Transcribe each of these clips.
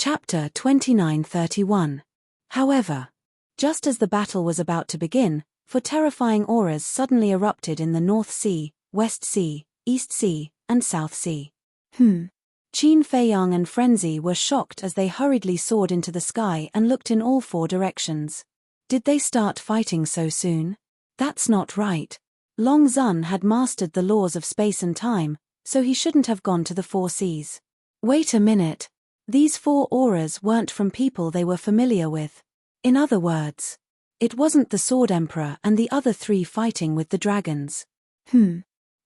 Chapter 29:31. However, just as the battle was about to begin, four terrifying auras suddenly erupted in the North Sea, West Sea, East Sea, and South Sea. Qin Feiyang and Frenzy were shocked as they hurriedly soared into the sky and looked in all four directions. Did they start fighting so soon? That's not right. Long Zun had mastered the laws of space and time, so he shouldn't have gone to the four seas. Wait a minute. These four auras weren't from people they were familiar with. In other words, it wasn't the Sword Emperor and the other three fighting with the dragons.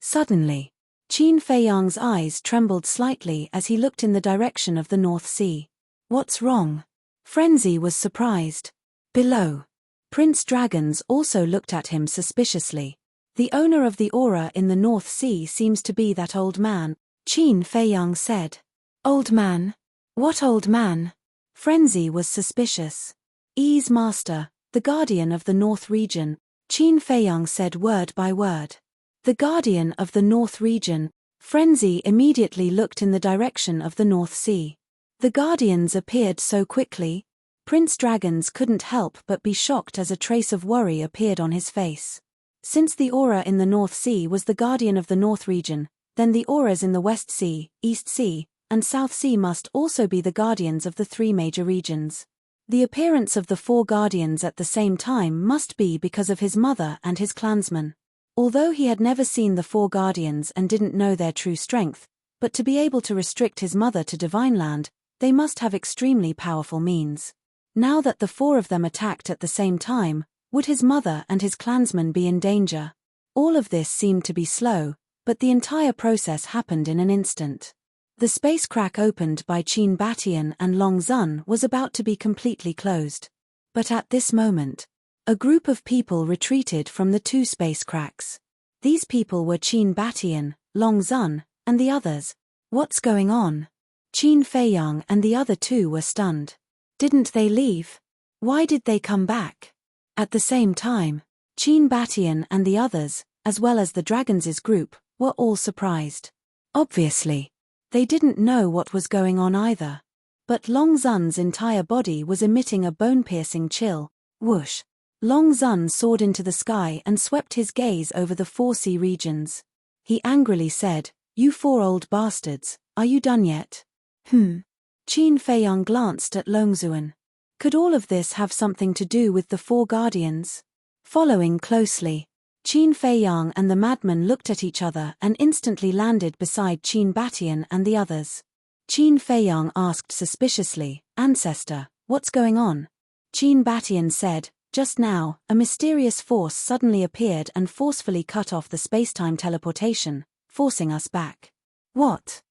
Suddenly, Qin Feiyang's eyes trembled slightly as he looked in the direction of the North Sea. What's wrong? Frenzy was surprised. Below, Prince Dragons also looked at him suspiciously. The owner of the aura in the North Sea seems to be that old man, Qin Feiyang said. Old man? What old man? Frenzy was suspicious. Yi's master, the guardian of the North region, Qin Feiyang said word by word. The guardian of the North region. Frenzy immediately looked in the direction of the North Sea. The guardians appeared so quickly. Prince Dragons couldn't help but be shocked as a trace of worry appeared on his face. Since the aura in the North Sea was the guardian of the North region, then the auras in the West Sea, East Sea, and South Sea must also be the guardians of the three major regions. The appearance of the four guardians at the same time must be because of his mother and his clansmen. Although he had never seen the four guardians and didn't know their true strength, but to be able to restrict his mother to Divine Land, they must have extremely powerful means. Now that the four of them attacked at the same time, would his mother and his clansmen be in danger? All of this seemed to be slow, but the entire process happened in an instant. The space crack opened by Qin Batian and Long Zun was about to be completely closed. But at this moment, a group of people retreated from the two space cracks. These people were Qin Batian, Long Zun, and the others. What's going on? Qin Feiyang and the other two were stunned. Didn't they leave? Why did they come back? At the same time, Qin Batian and the others, as well as the Dragons' group, were all surprised. Obviously, they didn't know what was going on either. But Long Zun's entire body was emitting a bone-piercing chill. Whoosh! Long Zun soared into the sky and swept his gaze over the four sea regions. He angrily said, "You four old bastards, are you done yet?" Qin Feiyang glanced at Longzun. Could all of this have something to do with the four guardians? Following closely, Qin Feiyang and the madman looked at each other and instantly landed beside Qin Batian and the others. Qin Feiyang asked suspiciously, "Ancestor, what's going on?" Qin Batian said, "Just now, a mysterious force suddenly appeared and forcefully cut off the spacetime teleportation, forcing us back." What?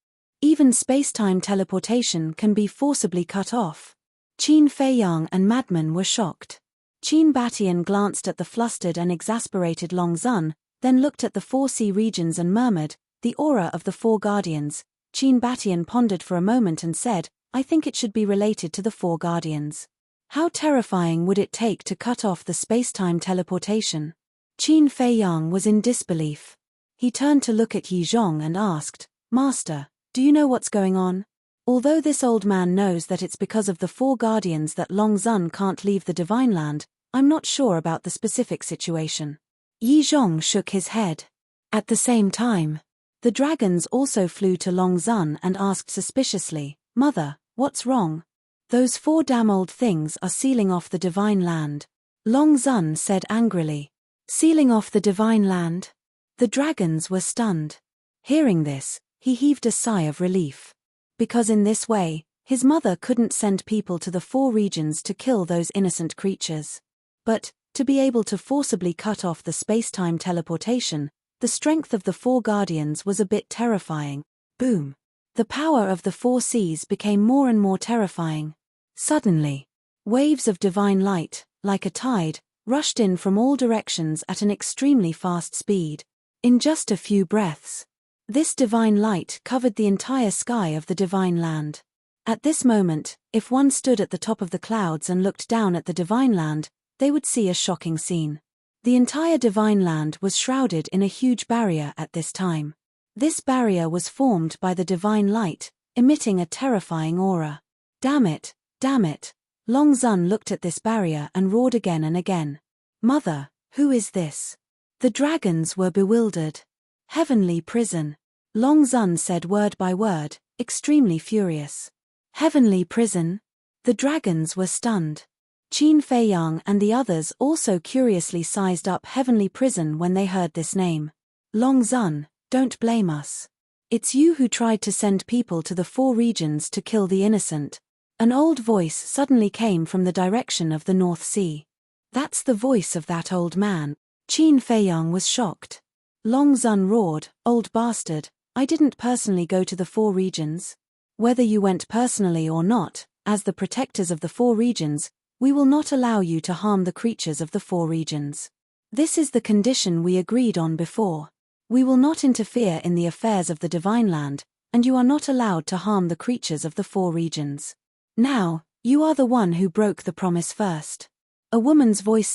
Even spacetime teleportation can be forcibly cut off? Qin Feiyang and madman were shocked. Qin Batian glanced at the flustered and exasperated Long Zun, then looked at the four sea regions and murmured, "The aura of the four guardians." Qin Batian pondered for a moment and said, "I think it should be related to the four guardians. How terrifying would it take to cut off the spacetime teleportation?" Qin Feiyang was in disbelief. He turned to look at Yi Zhong and asked, "Master, do you know what's going on?" Although this old man knows that it's because of the four guardians that Long Zun can't leave the Divine Land, I'm not sure about the specific situation. Yi Zhong shook his head. At the same time, the dragons also flew to Long Zun and asked suspiciously, "Mother, what's wrong?" "Those four damn old things are sealing off the Divine Land," Long Zun said angrily. "Sealing off the Divine Land?" The dragons were stunned. Hearing this, he heaved a sigh of relief. Because in this way, his mother couldn't send people to the four regions to kill those innocent creatures. But, to be able to forcibly cut off the spacetime teleportation, the strength of the four guardians was a bit terrifying. Boom! The power of the four seas became more and more terrifying. Suddenly, waves of divine light, like a tide, rushed in from all directions at an extremely fast speed. In just a few breaths, this divine light covered the entire sky of the Divine Land. At this moment, if one stood at the top of the clouds and looked down at the Divine Land, they would see a shocking scene. The entire Divine Land was shrouded in a huge barrier at this time. This barrier was formed by the divine light, emitting a terrifying aura. Damn it, damn it. Long Zun looked at this barrier and roared again and again. Mother, who is this? The dragons were bewildered. Heavenly prison. Long Zun said word by word, extremely furious. Heavenly prison? The dragons were stunned. Qin Feiyang and the others also curiously sized up heavenly prison when they heard this name. Long Zun, don't blame us. It's you who tried to send people to the four regions to kill the innocent. An old voice suddenly came from the direction of the North Sea. That's the voice of that old man. Qin Feiyang was shocked. Long Zun roared, old bastard, I didn't personally go to the four regions. Whether you went personally or not, as the protectors of the four regions, we will not allow you to harm the creatures of the four regions. This is the condition we agreed on before. We will not interfere in the affairs of the Divine Land, and you are not allowed to harm the creatures of the four regions. Now, you are the one who broke the promise first. A woman's voice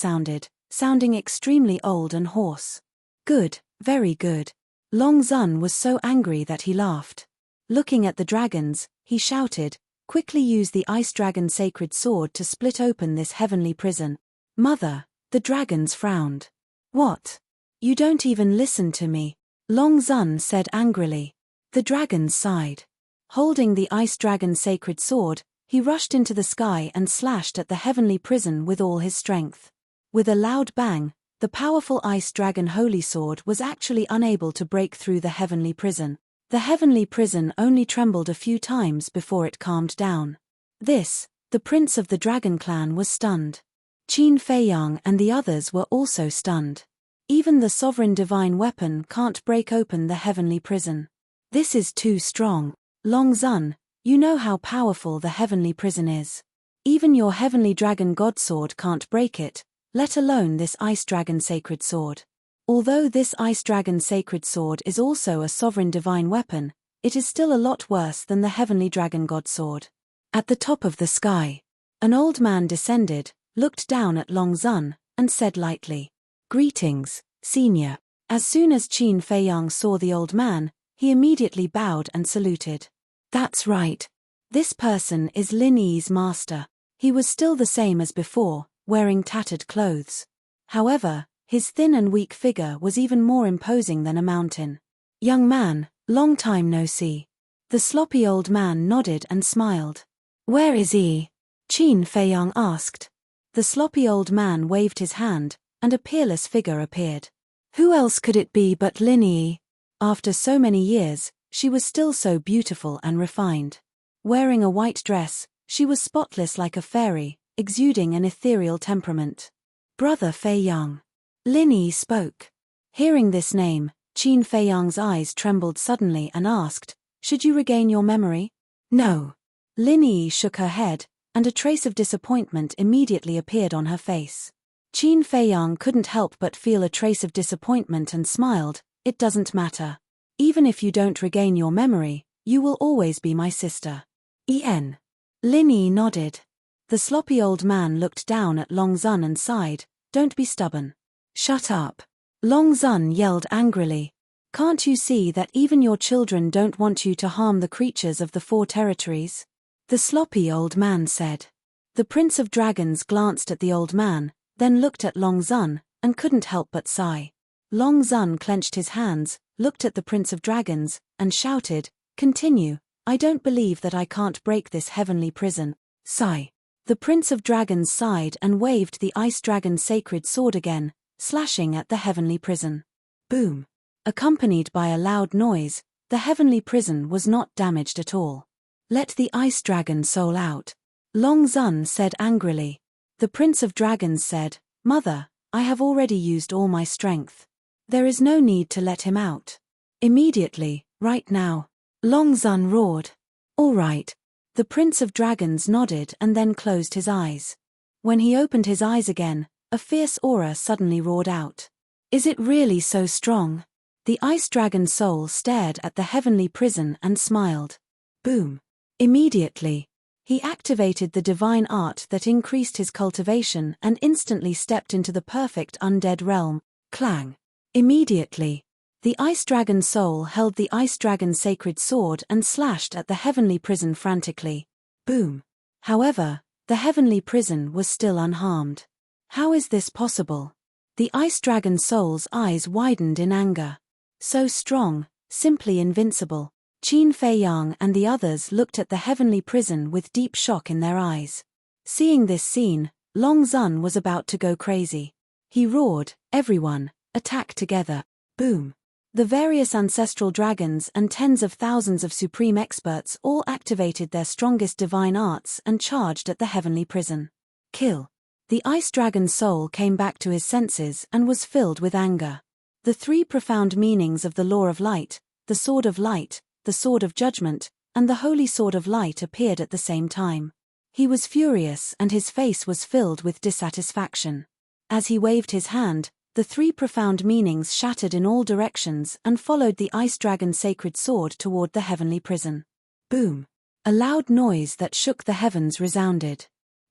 sounding extremely old and hoarse. Good, very good. Long Zun was so angry that he laughed. Looking at the dragons, he shouted, quickly use the Ice Dragon Sacred Sword to split open this heavenly prison. Mother, the dragons frowned. What? You don't even listen to me, Long Zun said angrily. The dragons sighed. Holding the Ice Dragon Sacred Sword, he rushed into the sky and slashed at the heavenly prison with all his strength. With a loud bang, the powerful Ice Dragon Holy Sword was actually unable to break through the heavenly prison. The heavenly prison only trembled a few times before it calmed down. The prince of the dragon clan was stunned. Qin Feiyang and the others were also stunned. Even the sovereign divine weapon can't break open the heavenly prison. This is too strong. Long Zun, you know how powerful the heavenly prison is. Even your heavenly dragon god sword can't break it, let alone this Ice Dragon Sacred Sword. Although this Ice Dragon Sacred Sword is also a sovereign divine weapon, it is still a lot worse than the heavenly dragon god sword. At the top of the sky, an old man descended, looked down at Long Zun, and said lightly, Greetings, senior. As soon as Qin Feiyang saw the old man, he immediately bowed and saluted. That's right. This person is Lin Yi's master. He was still the same as before, wearing tattered clothes. However, his thin and weak figure was even more imposing than a mountain. Young man, long time no see. The sloppy old man nodded and smiled. Where is he? Qin Feiyang asked. The sloppy old man waved his hand, and a peerless figure appeared. Who else could it be but Lin Yi? After so many years, she was still so beautiful and refined. Wearing a white dress, she was spotless like a fairy, exuding an ethereal temperament. Brother Feiyang. Lin Yi spoke. Hearing this name, Qin Feiyang's eyes trembled suddenly and asked, Should you regain your memory? No. Lin Yi shook her head, and a trace of disappointment immediately appeared on her face. Qin Feiyang couldn't help but feel a trace of disappointment and smiled, It doesn't matter. Even if you don't regain your memory, you will always be my sister. En. Lin Yi nodded. The sloppy old man looked down at Long Zun and sighed, Don't be stubborn. Shut up. Long Zun yelled angrily. Can't you see that even your children don't want you to harm the creatures of the four territories? The sloppy old man said. The Prince of Dragons glanced at the old man, then looked at Long Zun, and couldn't help but sigh. Long Zun clenched his hands, looked at the Prince of Dragons, and shouted, Continue, I don't believe that I can't break this heavenly prison. Sigh. The Prince of Dragons sighed and waved the Ice Dragon Sacred Sword again, slashing at the heavenly prison. Boom. Accompanied by a loud noise, the heavenly prison was not damaged at all. Let the Ice Dragon soul out. Long Zun said angrily. The Prince of Dragons said, Mother, I have already used all my strength. There is no need to let him out. Immediately, right now. Long Zun roared. All right. The Prince of Dragons nodded and then closed his eyes. When he opened his eyes again, a fierce aura suddenly roared out. Is it really so strong? The Ice Dragon soul stared at the heavenly prison and smiled. Boom. Immediately, he activated the divine art that increased his cultivation and instantly stepped into the perfect undead realm. Clang. Immediately, the Ice Dragon soul held the Ice Dragon Sacred Sword and slashed at the heavenly prison frantically. Boom. However, the heavenly prison was still unharmed. How is this possible? The ice dragon soul's eyes widened in anger. So strong, simply invincible. Qin Feiyang and the others looked at the heavenly prison with deep shock in their eyes. Seeing this scene, Long Zun was about to go crazy. He roared, "Everyone, attack together." Boom. The various ancestral dragons and tens of thousands of supreme experts all activated their strongest divine arts and charged at the heavenly prison. Kill. The ice dragon soul came back to his senses and was filled with anger. The three profound meanings of the law of light, the sword of light, the sword of judgment, and the holy sword of light appeared at the same time. He was furious and his face was filled with dissatisfaction. As he waved his hand, the three profound meanings shattered in all directions and followed the ice dragon's sacred sword toward the heavenly prison. Boom! A loud noise that shook the heavens resounded.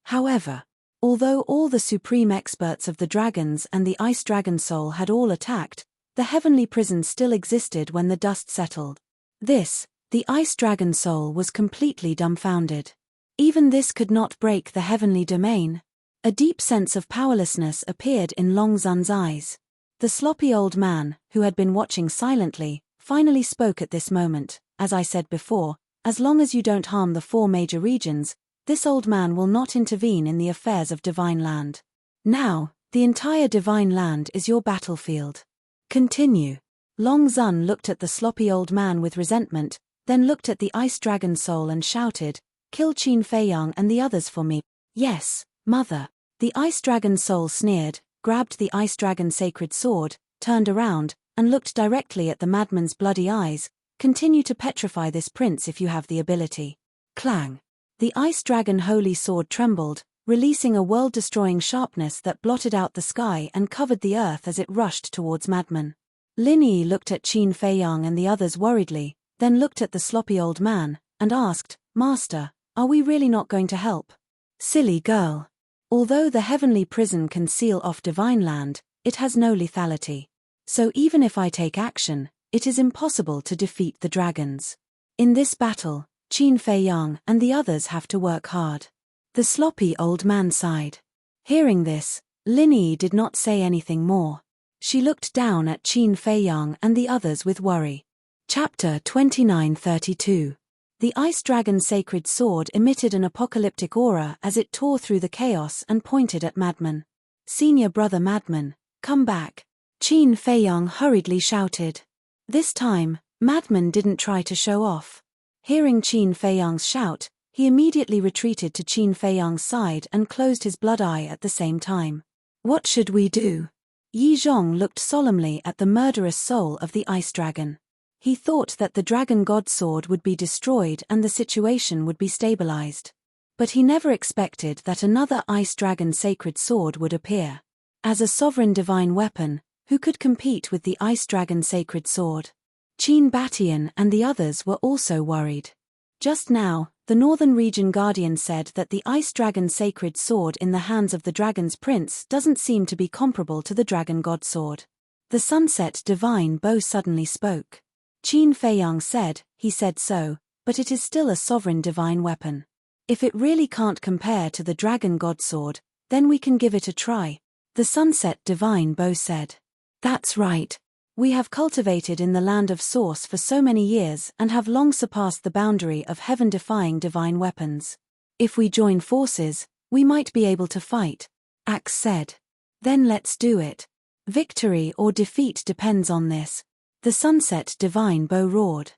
However, although all the supreme experts of the dragons and the ice dragon soul had all attacked, the heavenly prison still existed when the dust settled. The ice dragon soul was completely dumbfounded. Even this could not break the heavenly domain. A deep sense of powerlessness appeared in Long Zun's eyes. The sloppy old man, who had been watching silently, finally spoke at this moment. As I said before, as long as you don't harm the four major regions, this old man will not intervene in the affairs of Divine Land. Now, the entire Divine Land is your battlefield. Continue. Long Zun looked at the sloppy old man with resentment, then looked at the ice dragon soul and shouted, "Kill Qin Feiyang and the others for me." "Yes, mother." The ice dragon soul sneered, grabbed the ice dragon's sacred sword, turned around, and looked directly at the madman's bloody eyes. "Continue to petrify this prince if you have the ability." Clang. The ice dragon holy sword trembled, releasing a world-destroying sharpness that blotted out the sky and covered the earth as it rushed towards madman. Lin Yi looked at Qin Feiyang and the others worriedly, then looked at the sloppy old man, and asked, "Master, are we really not going to help?" "Silly girl. Although the heavenly prison can seal off Divine Land, it has no lethality. So even if I take action, it is impossible to defeat the dragons. In this battle, Qin Feiyang and the others have to work hard." The sloppy old man sighed. Hearing this, Lin Yi did not say anything more. She looked down at Qin Feiyang and the others with worry. Chapter 2932. The ice dragon's sacred sword emitted an apocalyptic aura as it tore through the chaos and pointed at Madman. "Senior brother Madman, come back," Qin Feiyang hurriedly shouted. This time, Madman didn't try to show off. Hearing Qin Feiyang's shout, he immediately retreated to Qin Feiyang's side and closed his blood eye at the same time. "What should we do?" Yi Zhong looked solemnly at the murderous soul of the ice dragon. He thought that the dragon god sword would be destroyed and the situation would be stabilized. But he never expected that another ice dragon sacred sword would appear. As a sovereign divine weapon, who could compete with the ice dragon sacred sword? Qin Batian and the others were also worried. Just now, the Northern Region Guardian said that the ice dragon sacred sword in the hands of the dragon's prince doesn't seem to be comparable to the dragon god sword. The Sunset Divine Bow suddenly spoke. Qin Feiyang said, "He said so, but it is still a sovereign divine weapon. If it really can't compare to the dragon god sword, then we can give it a try," the Sunset Divine Bow said. "That's right. We have cultivated in the land of Source for so many years and have long surpassed the boundary of heaven-defying divine weapons. If we join forces, we might be able to fight," Axe said. "Then let's do it. Victory or defeat depends on this," the Sunset Divine Bow roared.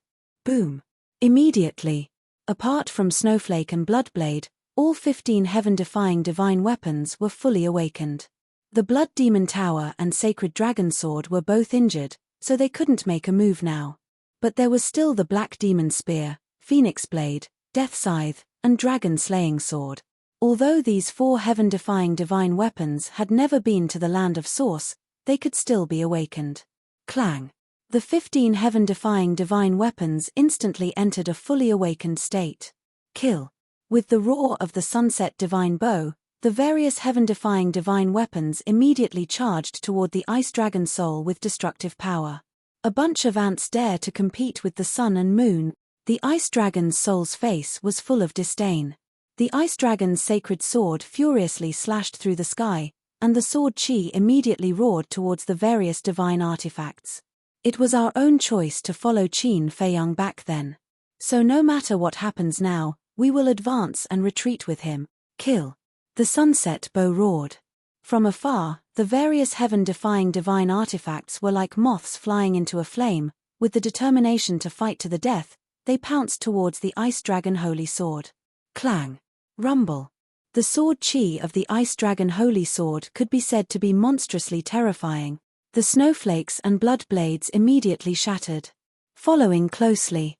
Boom. Immediately, apart from Snowflake and Bloodblade, all 15 heaven-defying divine weapons were fully awakened. The Blood Demon Tower and Sacred Dragon Sword were both injured, so they couldn't make a move now. But there was still the Black Demon Spear, Phoenix Blade, Death Scythe, and Dragon Slaying Sword. Although these 4 heaven-defying divine weapons had never been to the land of Source, they could still be awakened. Clang. The 15 heaven-defying divine weapons instantly entered a fully awakened state. Kill. With the roar of the Sunset Divine Bow, the various heaven-defying divine weapons immediately charged toward the Ice Dragon Soul with destructive power. A bunch of ants dare to compete with the sun and moon. The Ice Dragon's soul's face was full of disdain. The ice dragon's sacred sword furiously slashed through the sky, and the sword chi immediately roared towards the various divine artifacts. It was our own choice to follow Qin Feiyang back then. So no matter what happens now, we will advance and retreat with him. Kill. The sunset bow roared. From afar, the various heaven-defying divine artifacts were like moths flying into a flame. With the determination to fight to the death, they pounced towards the ice dragon holy sword. Clang. Rumble. The sword chi of the ice dragon holy sword could be said to be monstrously terrifying. The snowflakes and blood blades immediately shattered. Following closely,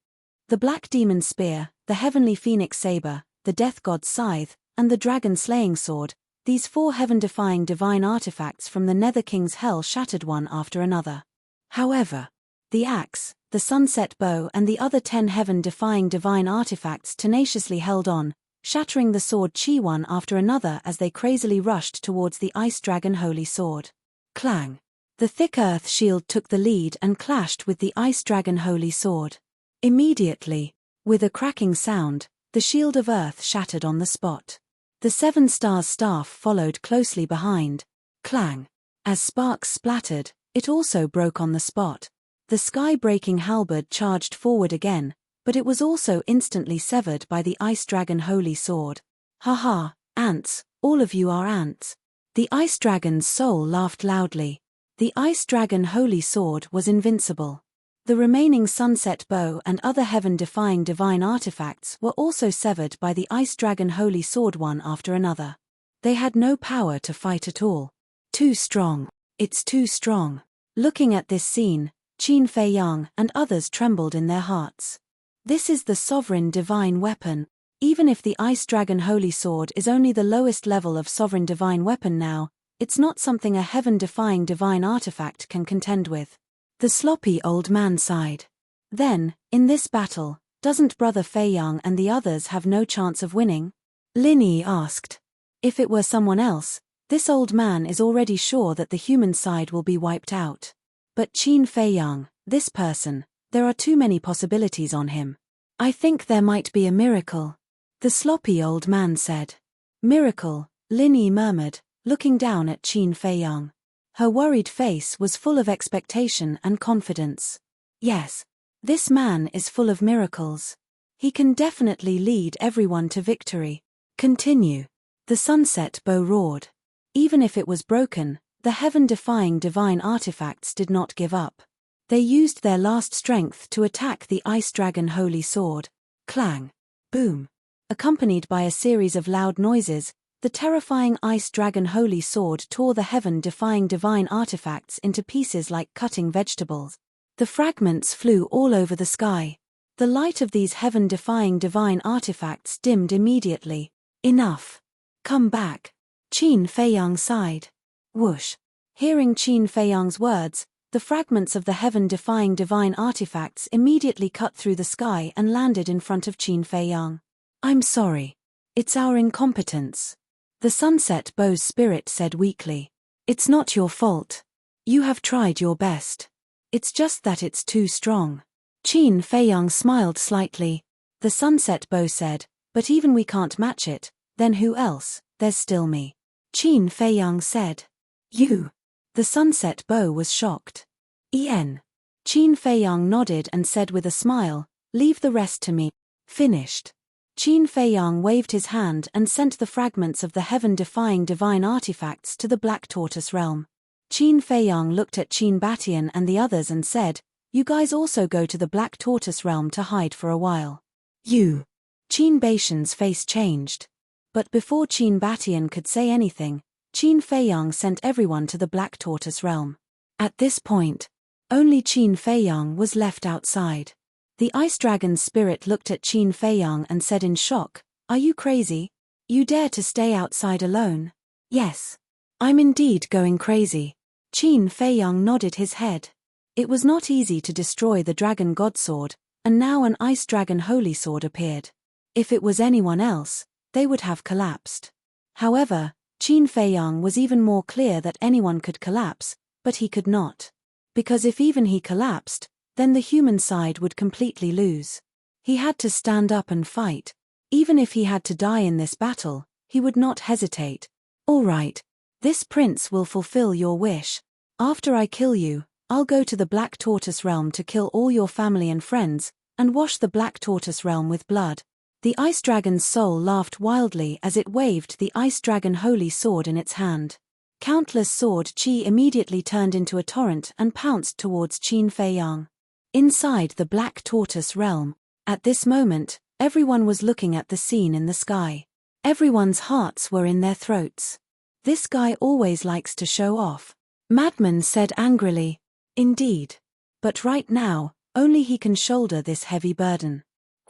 the black demon spear, the heavenly phoenix saber, the death god's scythe, and the dragon slaying sword, these 4 heaven-defying divine artifacts from the Nether King's hell shattered one after another. However, the axe, the sunset bow and the other 10 heaven-defying divine artifacts tenaciously held on, shattering the sword chi one after another as they crazily rushed towards the ice dragon holy sword. Clang. The thick earth shield took the lead and clashed with the ice dragon holy sword. Immediately, with a cracking sound, the shield of earth shattered on the spot. The 7 stars staff followed closely behind. Clang. As sparks splattered, it also broke on the spot. The sky-breaking halberd charged forward again, but it was also instantly severed by the ice dragon holy sword. "Ha, ants, all of you are ants." The ice dragon's soul laughed loudly. The ice dragon holy sword was invincible. The remaining sunset bow and other heaven-defying divine artifacts were also severed by the ice dragon holy sword one after another. They had no power to fight at all. Too strong. It's too strong. Looking at this scene, Qin Feiyang and others trembled in their hearts. This is the sovereign divine weapon. Even if the ice dragon holy sword is only the lowest level of sovereign divine weapon now, it's not something a heaven-defying divine artifact can contend with. The sloppy old man sighed. Then, in this battle, doesn't Brother Feiyang and the others have no chance of winning? Lin Yi asked. If it were someone else, this old man is already sure that the human side will be wiped out. But Qin Feiyang, this person, there are too many possibilities on him. I think there might be a miracle. The sloppy old man said. Miracle, Lin Yi murmured, looking down at Qin Feiyang. Her worried face was full of expectation and confidence. Yes, this man is full of miracles. He can definitely lead everyone to victory. Continue. The sunset bow roared. Even if it was broken, the heaven-defying divine artifacts did not give up. They used their last strength to attack the ice dragon holy sword. Clang. Boom. Accompanied by a series of loud noises, the terrifying ice dragon holy sword tore the heaven-defying divine artifacts into pieces like cutting vegetables. The fragments flew all over the sky. The light of these heaven-defying divine artifacts dimmed immediately. Enough. Come back. Qin Feiyang sighed. Whoosh. Hearing Qin Feiyang's words, the fragments of the heaven-defying divine artifacts immediately cut through the sky and landed in front of Qin Feiyang. I'm sorry. It's our incompetence. The sunset bow's spirit said weakly. It's not your fault. You have tried your best. It's just that it's too strong. Qin Feiyang smiled slightly. The sunset bow said, but even we can't match it, then who else? There's still me. Qin Feiyang said. You. The sunset bow was shocked. Qin Feiyang nodded and said with a smile, leave the rest to me. Finished. Qin Feiyang waved his hand and sent the fragments of the heaven-defying divine artifacts to the Black Tortoise realm. Qin Feiyang looked at Qin Batian and the others and said, you guys also go to the Black Tortoise realm to hide for a while. You. Qin Batian's face changed. But before Qin Batian could say anything, Qin Feiyang sent everyone to the Black Tortoise realm. At this point, only Qin Feiyang was left outside. The ice dragon's spirit looked at Qin Feiyang and said in shock, are you crazy? You dare to stay outside alone? Yes. I'm indeed going crazy. Qin Feiyang nodded his head. It was not easy to destroy the dragon godsword, and now an ice dragon holy sword appeared. If it was anyone else, they would have collapsed. However, Qin Feiyang was even more clear that anyone could collapse, but he could not. Because if even he collapsed, then the human side would completely lose. He had to stand up and fight. Even if he had to die in this battle, he would not hesitate. All right. This prince will fulfill your wish. After I kill you, I'll go to the Black Tortoise realm to kill all your family and friends, and wash the Black Tortoise realm with blood. The Ice Dragon's soul laughed wildly as it waved the Ice Dragon Holy Sword in its hand. Countless sword chi immediately turned into a torrent and pounced towards Qin Fei Yang. Inside the Black Tortoise realm, at this moment, everyone was looking at the scene in the sky. Everyone's hearts were in their throats. This guy always likes to show off. Madman said angrily. Indeed. But right now, only he can shoulder this heavy burden.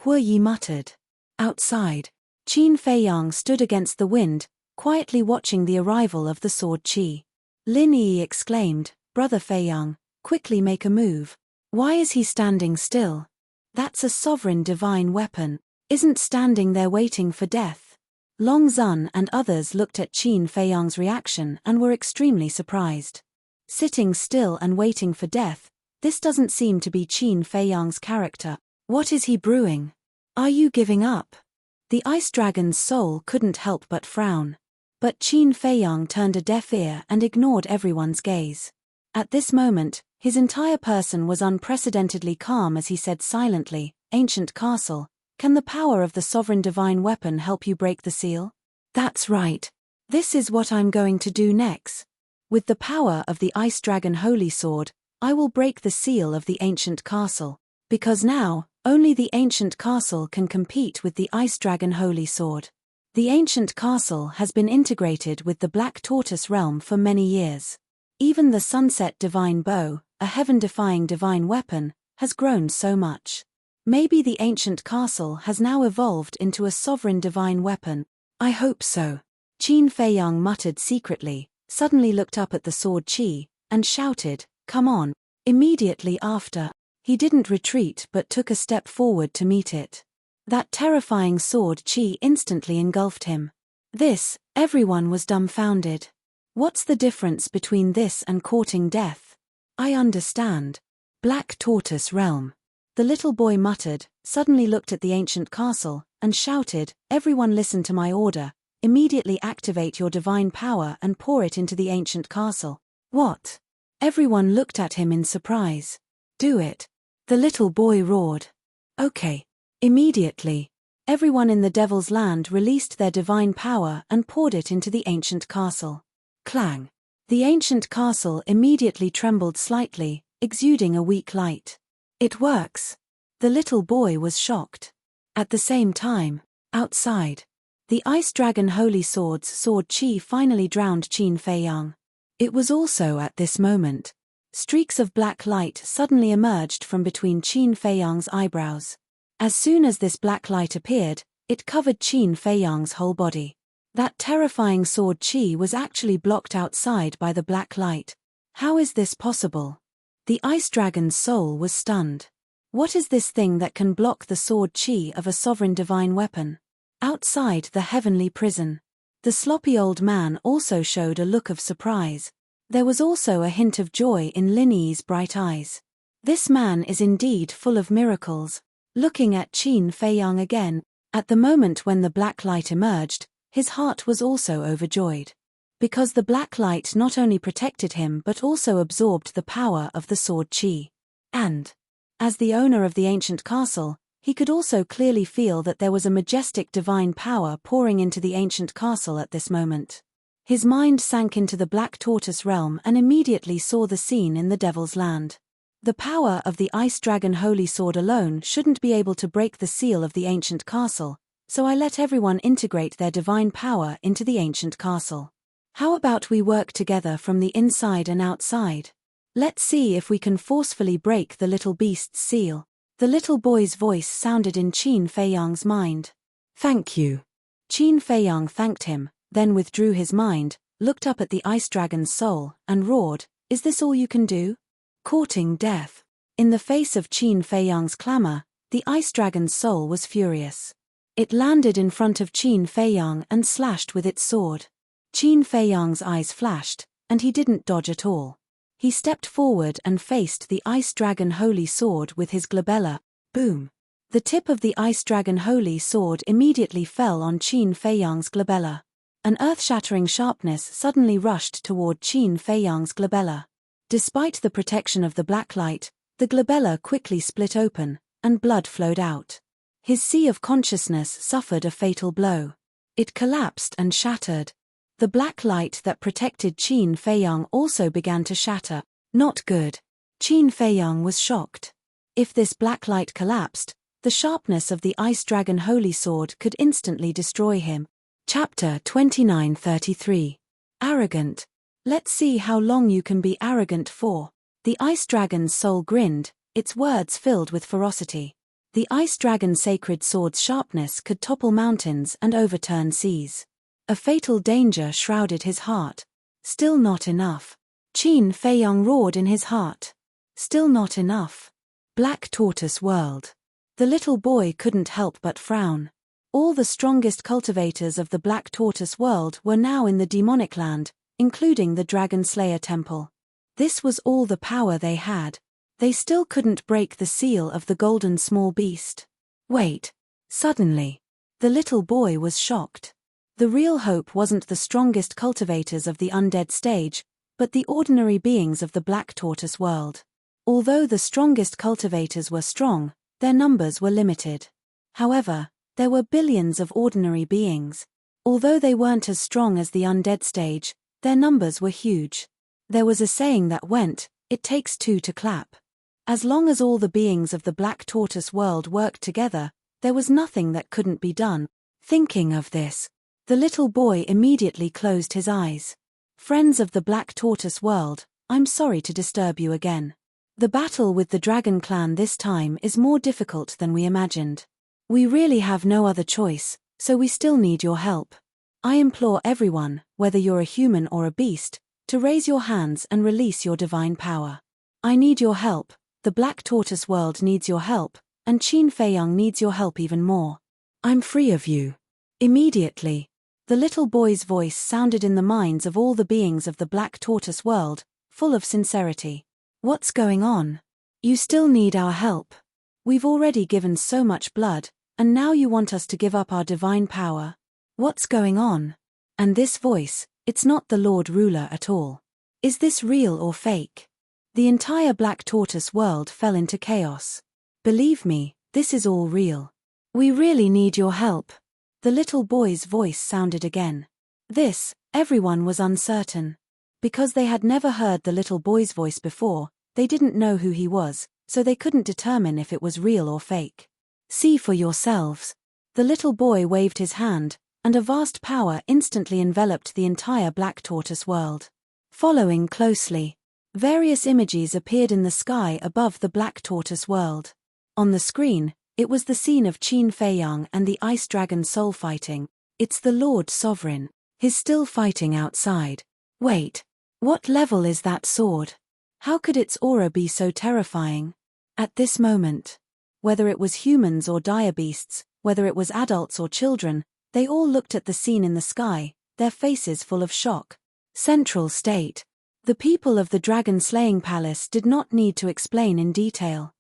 Hue Yi muttered. Outside, Qin Fei Yang stood against the wind, quietly watching the arrival of the sword chi. Lin Yi exclaimed, Brother Fei Yang, quickly make a move. Why is he standing still? That's a sovereign divine weapon, isn't standing there waiting for death. Long Zun and others looked at Qin Fei Yang's reaction and were extremely surprised. Sitting still and waiting for death, this doesn't seem to be Qin Fei Yang's character. What is he brewing? Are you giving up? The Ice Dragon's soul couldn't help but frown. But Qin Fei Yang turned a deaf ear and ignored everyone's gaze. At this moment, his entire person was unprecedentedly calm as he said silently, Ancient Castle, can the power of the sovereign divine weapon help you break the seal? That's right. This is what I'm going to do next. With the power of the Ice Dragon Holy Sword, I will break the seal of the Ancient Castle. Because now, only the Ancient Castle can compete with the Ice Dragon Holy Sword. The Ancient Castle has been integrated with the Black Tortoise realm for many years. Even the Sunset Divine Bow, a heaven-defying divine weapon, has grown so much. Maybe the Ancient Castle has now evolved into a sovereign divine weapon. I hope so. Qin Fei Yang muttered secretly, suddenly looked up at the sword chi, and shouted, Come on. Immediately after, he didn't retreat but took a step forward to meet it. That terrifying sword chi instantly engulfed him. This, everyone was dumbfounded. What's the difference between this and courting death? I understand. Black Tortoise realm. The little boy muttered, suddenly looked at the ancient castle, and shouted, Everyone listen to my order, immediately activate your divine power and pour it into the ancient castle. What? Everyone looked at him in surprise. Do it. The little boy roared. Okay. Immediately, everyone in the Devil's Land released their divine power and poured it into the ancient castle. Clang. The ancient castle immediately trembled slightly, exuding a weak light. It works. The little boy was shocked. At the same time, outside, the Ice Dragon Holy Sword's sword chi finally drowned Qin Fei Yang. It was also at this moment. Streaks of black light suddenly emerged from between Qin Fei Yang's eyebrows. As soon as this black light appeared, it covered Qin Fei Yang's whole body. That terrifying sword chi was actually blocked outside by the black light. How is this possible? The Ice Dragon's soul was stunned. What is this thing that can block the sword chi of a sovereign divine weapon? Outside the heavenly prison, the sloppy old man also showed a look of surprise. There was also a hint of joy in Lin Yi's bright eyes. This man is indeed full of miracles. Looking at Qin Fei Yang again, at the moment when the black light emerged, his heart was also overjoyed. Because the black light not only protected him but also absorbed the power of the sword chi. And, as the owner of the ancient castle, he could also clearly feel that there was a majestic divine power pouring into the ancient castle at this moment. His mind sank into the Black Tortoise realm and immediately saw the scene in the Devil's Land. The power of the Ice Dragon Holy Sword alone shouldn't be able to break the seal of the ancient castle, so I let everyone integrate their divine power into the ancient castle. How about we work together from the inside and outside? Let's see if we can forcefully break the little beast's seal. The little boy's voice sounded in Qin Fei Yang's mind. Thank you. Qin Fei Yang thanked him, then withdrew his mind, looked up at the Ice Dragon's soul, and roared, Is this all you can do? Courting death. In the face of Qin Fei Yang's clamor, the Ice Dragon's soul was furious. It landed in front of Qin Fei Yang and slashed with its sword. Qin Fei Yang's eyes flashed, and he didn't dodge at all. He stepped forward and faced the Ice Dragon Holy Sword with his glabella. Boom. The tip of the Ice Dragon Holy Sword immediately fell on Qin Feiyang's glabella. An earth-shattering sharpness suddenly rushed toward Qin Feiyang's glabella. Despite the protection of the black light, the glabella quickly split open, and blood flowed out. His sea of consciousness suffered a fatal blow. It collapsed and shattered. The black light that protected Qin Feiyang also began to shatter. Not good. Qin Feiyang was shocked. If this black light collapsed, the sharpness of the Ice Dragon Holy Sword could instantly destroy him. Chapter 29:33. Arrogant. Let's see how long you can be arrogant for. The Ice Dragon's soul grinned, its words filled with ferocity. The Ice Dragon's sacred sword's sharpness could topple mountains and overturn seas. A fatal danger shrouded his heart. Still not enough. Qin Feiyang roared in his heart. Still not enough. Black Tortoise World. The little boy couldn't help but frown. All the strongest cultivators of the Black Tortoise World were now in the demonic land, including the Dragon Slayer Temple. This was all the power they had. They still couldn't break the seal of the golden small beast. Wait. Suddenly, the little boy was shocked. The real hope wasn't the strongest cultivators of the undead stage, but the ordinary beings of the Black Tortoise World. Although the strongest cultivators were strong, their numbers were limited. However, there were billions of ordinary beings. Although they weren't as strong as the undead stage, their numbers were huge. There was a saying that went, "It takes two to clap." As long as all the beings of the Black Tortoise World worked together, there was nothing that couldn't be done. Thinking of this, the little boy immediately closed his eyes. Friends of the Black Tortoise World, I'm sorry to disturb you again. The battle with the Dragon Clan this time is more difficult than we imagined. We really have no other choice, so we still need your help. I implore everyone, whether you're a human or a beast, to raise your hands and release your divine power. I need your help, the Black Tortoise World needs your help, and Qin Feiyang needs your help even more. I'm free of you. Immediately, the little boy's voice sounded in the minds of all the beings of the Black Tortoise World, full of sincerity. What's going on? You still need our help. We've already given so much blood, and now you want us to give up our divine power. What's going on? And this voice, it's not the Lord Ruler at all. Is this real or fake? The entire Black Tortoise World fell into chaos. Believe me, this is all real. We really need your help. The little boy's voice sounded again. Everyone was uncertain. Because they had never heard the little boy's voice before, they didn't know who he was, so they couldn't determine if it was real or fake. See for yourselves. The little boy waved his hand, and a vast power instantly enveloped the entire Black Tortoise World. Following closely, various images appeared in the sky above the Black Tortoise World. On the screen, it was the scene of Qin Feiyang and the Ice Dragon soul fighting. It's the Lord Sovereign. He's still fighting outside. Wait. What level is that sword? How could its aura be so terrifying? At this moment, whether it was humans or dire beasts, whether it was adults or children, they all looked at the scene in the sky, their faces full of shock. Central State. The people of the Dragon Slaying Palace did not need to explain in detail.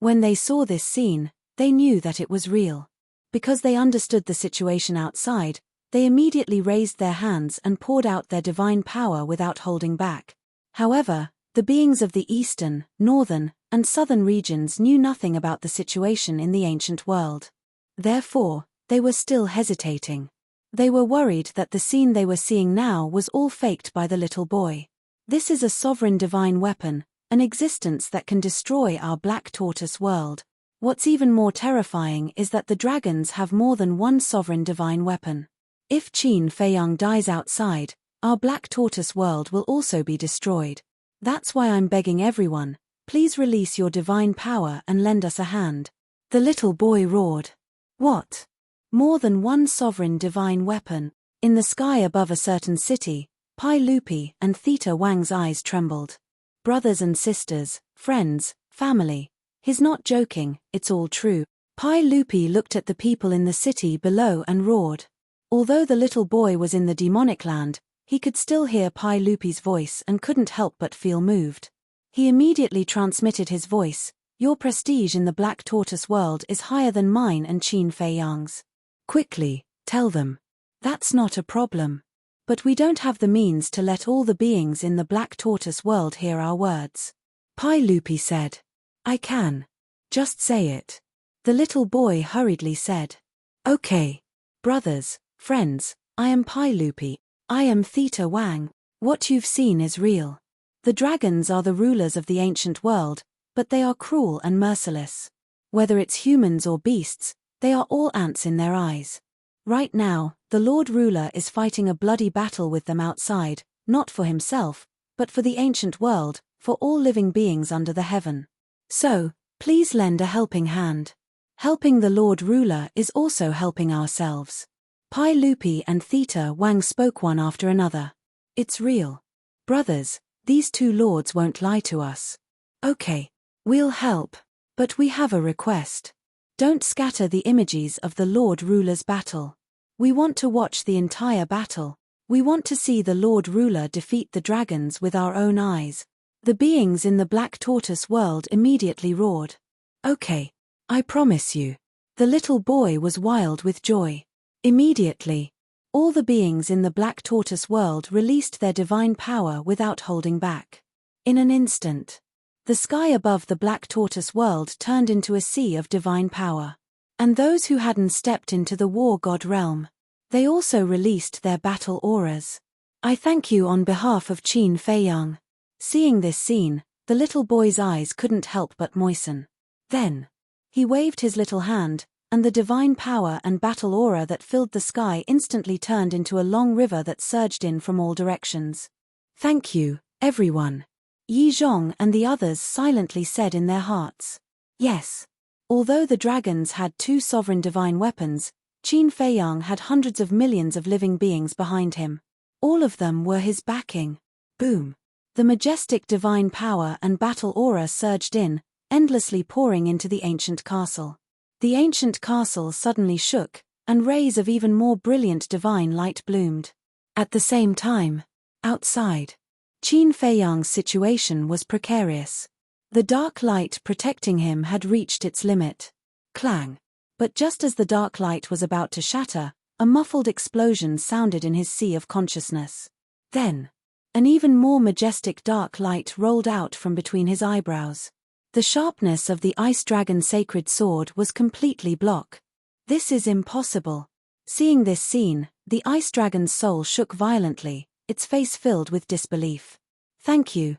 When they saw this scene, they knew that it was real. Because they understood the situation outside, they immediately raised their hands and poured out their divine power without holding back. However, the beings of the eastern, northern, and southern regions knew nothing about the situation in the ancient world. Therefore, they were still hesitating. They were worried that the scene they were seeing now was all faked by the little boy. This is a sovereign divine weapon, an existence that can destroy our Black Tortoise World. What's even more terrifying is that the dragons have more than one sovereign divine weapon. If Qin Feiyang dies outside, our Black Tortoise World will also be destroyed. That's why I'm begging everyone, please release your divine power and lend us a hand. The little boy roared. What? More than one sovereign divine weapon? In the sky above a certain city, Pai Lupi and Theta Wang's eyes trembled. Brothers and sisters, friends, family. He's not joking, it's all true. Pai Lupi looked at the people in the city below and roared. Although the little boy was in the demonic land, he could still hear Pai Lupi's voice and couldn't help but feel moved. He immediately transmitted his voice, Your prestige in the Black Tortoise world is higher than mine and Qin Fei Yang's. Quickly, tell them. That's not a problem. But we don't have the means to let all the beings in the Black Tortoise world hear our words. Pai Lupi said. I can. Just say it. The little boy hurriedly said. Okay. Brothers, friends, I am Pai Lupi. I am Theta Wang. What you've seen is real. The dragons are the rulers of the ancient world, but they are cruel and merciless. Whether it's humans or beasts, they are all ants in their eyes. Right now, the Lord Ruler is fighting a bloody battle with them outside, not for himself, but for the ancient world, for all living beings under the heaven. So, please lend a helping hand. Helping the Lord Ruler is also helping ourselves. Pai Lupi and Theta Wang spoke one after another. It's real. Brothers, these two lords won't lie to us. Okay. We'll help. But we have a request. Don't scatter the images of the Lord Ruler's battle. We want to watch the entire battle. We want to see the Lord Ruler defeat the dragons with our own eyes. The beings in the Black Tortoise world immediately roared. Okay. I promise you. The little boy was wild with joy. Immediately, all the beings in the Black Tortoise world released their divine power without holding back. In an instant, the sky above the Black Tortoise world turned into a sea of divine power. And those who hadn't stepped into the war god realm, they also released their battle auras. I thank you on behalf of Qin Fei Yang. Seeing this scene, the little boy's eyes couldn't help but moisten. Then, he waved his little hand, and the divine power and battle aura that filled the sky instantly turned into a long river that surged in from all directions. Thank you, everyone. Yi Zhong and the others silently said in their hearts. Yes. Although the dragons had two sovereign divine weapons, Qin Fei Yang had hundreds of millions of living beings behind him. All of them were his backing. Boom. The majestic divine power and battle aura surged in, endlessly pouring into the ancient castle. The ancient castle suddenly shook, and rays of even more brilliant divine light bloomed. At the same time, outside, Qin Fei Yang's situation was precarious. The dark light protecting him had reached its limit. Clang. But just as the dark light was about to shatter, a muffled explosion sounded in his sea of consciousness. Then, an even more majestic dark light rolled out from between his eyebrows. The sharpness of the Ice Dragon's sacred sword was completely blocked. This is impossible. Seeing this scene, the Ice Dragon's soul shook violently, its face filled with disbelief. Thank you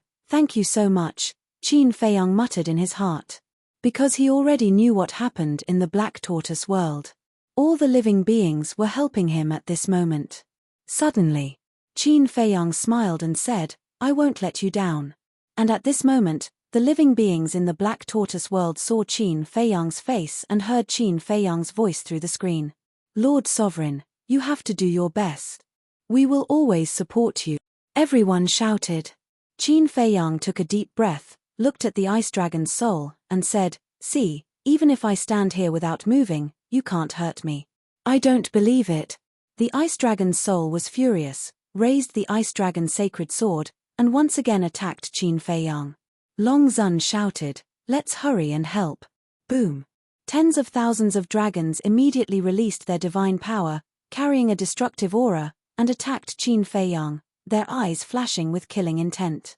so much, Qin Fei Yang muttered in his heart. Because he already knew what happened in the Black Tortoise world. All the living beings were helping him at this moment. Suddenly, Qin Fei Yang smiled and said, I won't let you down. And at this moment, the living beings in the Black Tortoise world saw Qin Fei Yang's face and heard Qin Fei Yang's voice through the screen. Lord Sovereign, you have to do your best. We will always support you. Everyone shouted. Qin Fei Yang took a deep breath, looked at the Ice Dragon's soul, and said, See, even if I stand here without moving, you can't hurt me. I don't believe it. The Ice Dragon's soul was furious, raised the Ice Dragon's sacred sword, and once again attacked Qin Fei Yang. Long Zun shouted, Let's hurry and help. Boom. Tens of thousands of dragons immediately released their divine power, carrying a destructive aura, and attacked Qin Fei Yang, their eyes flashing with killing intent.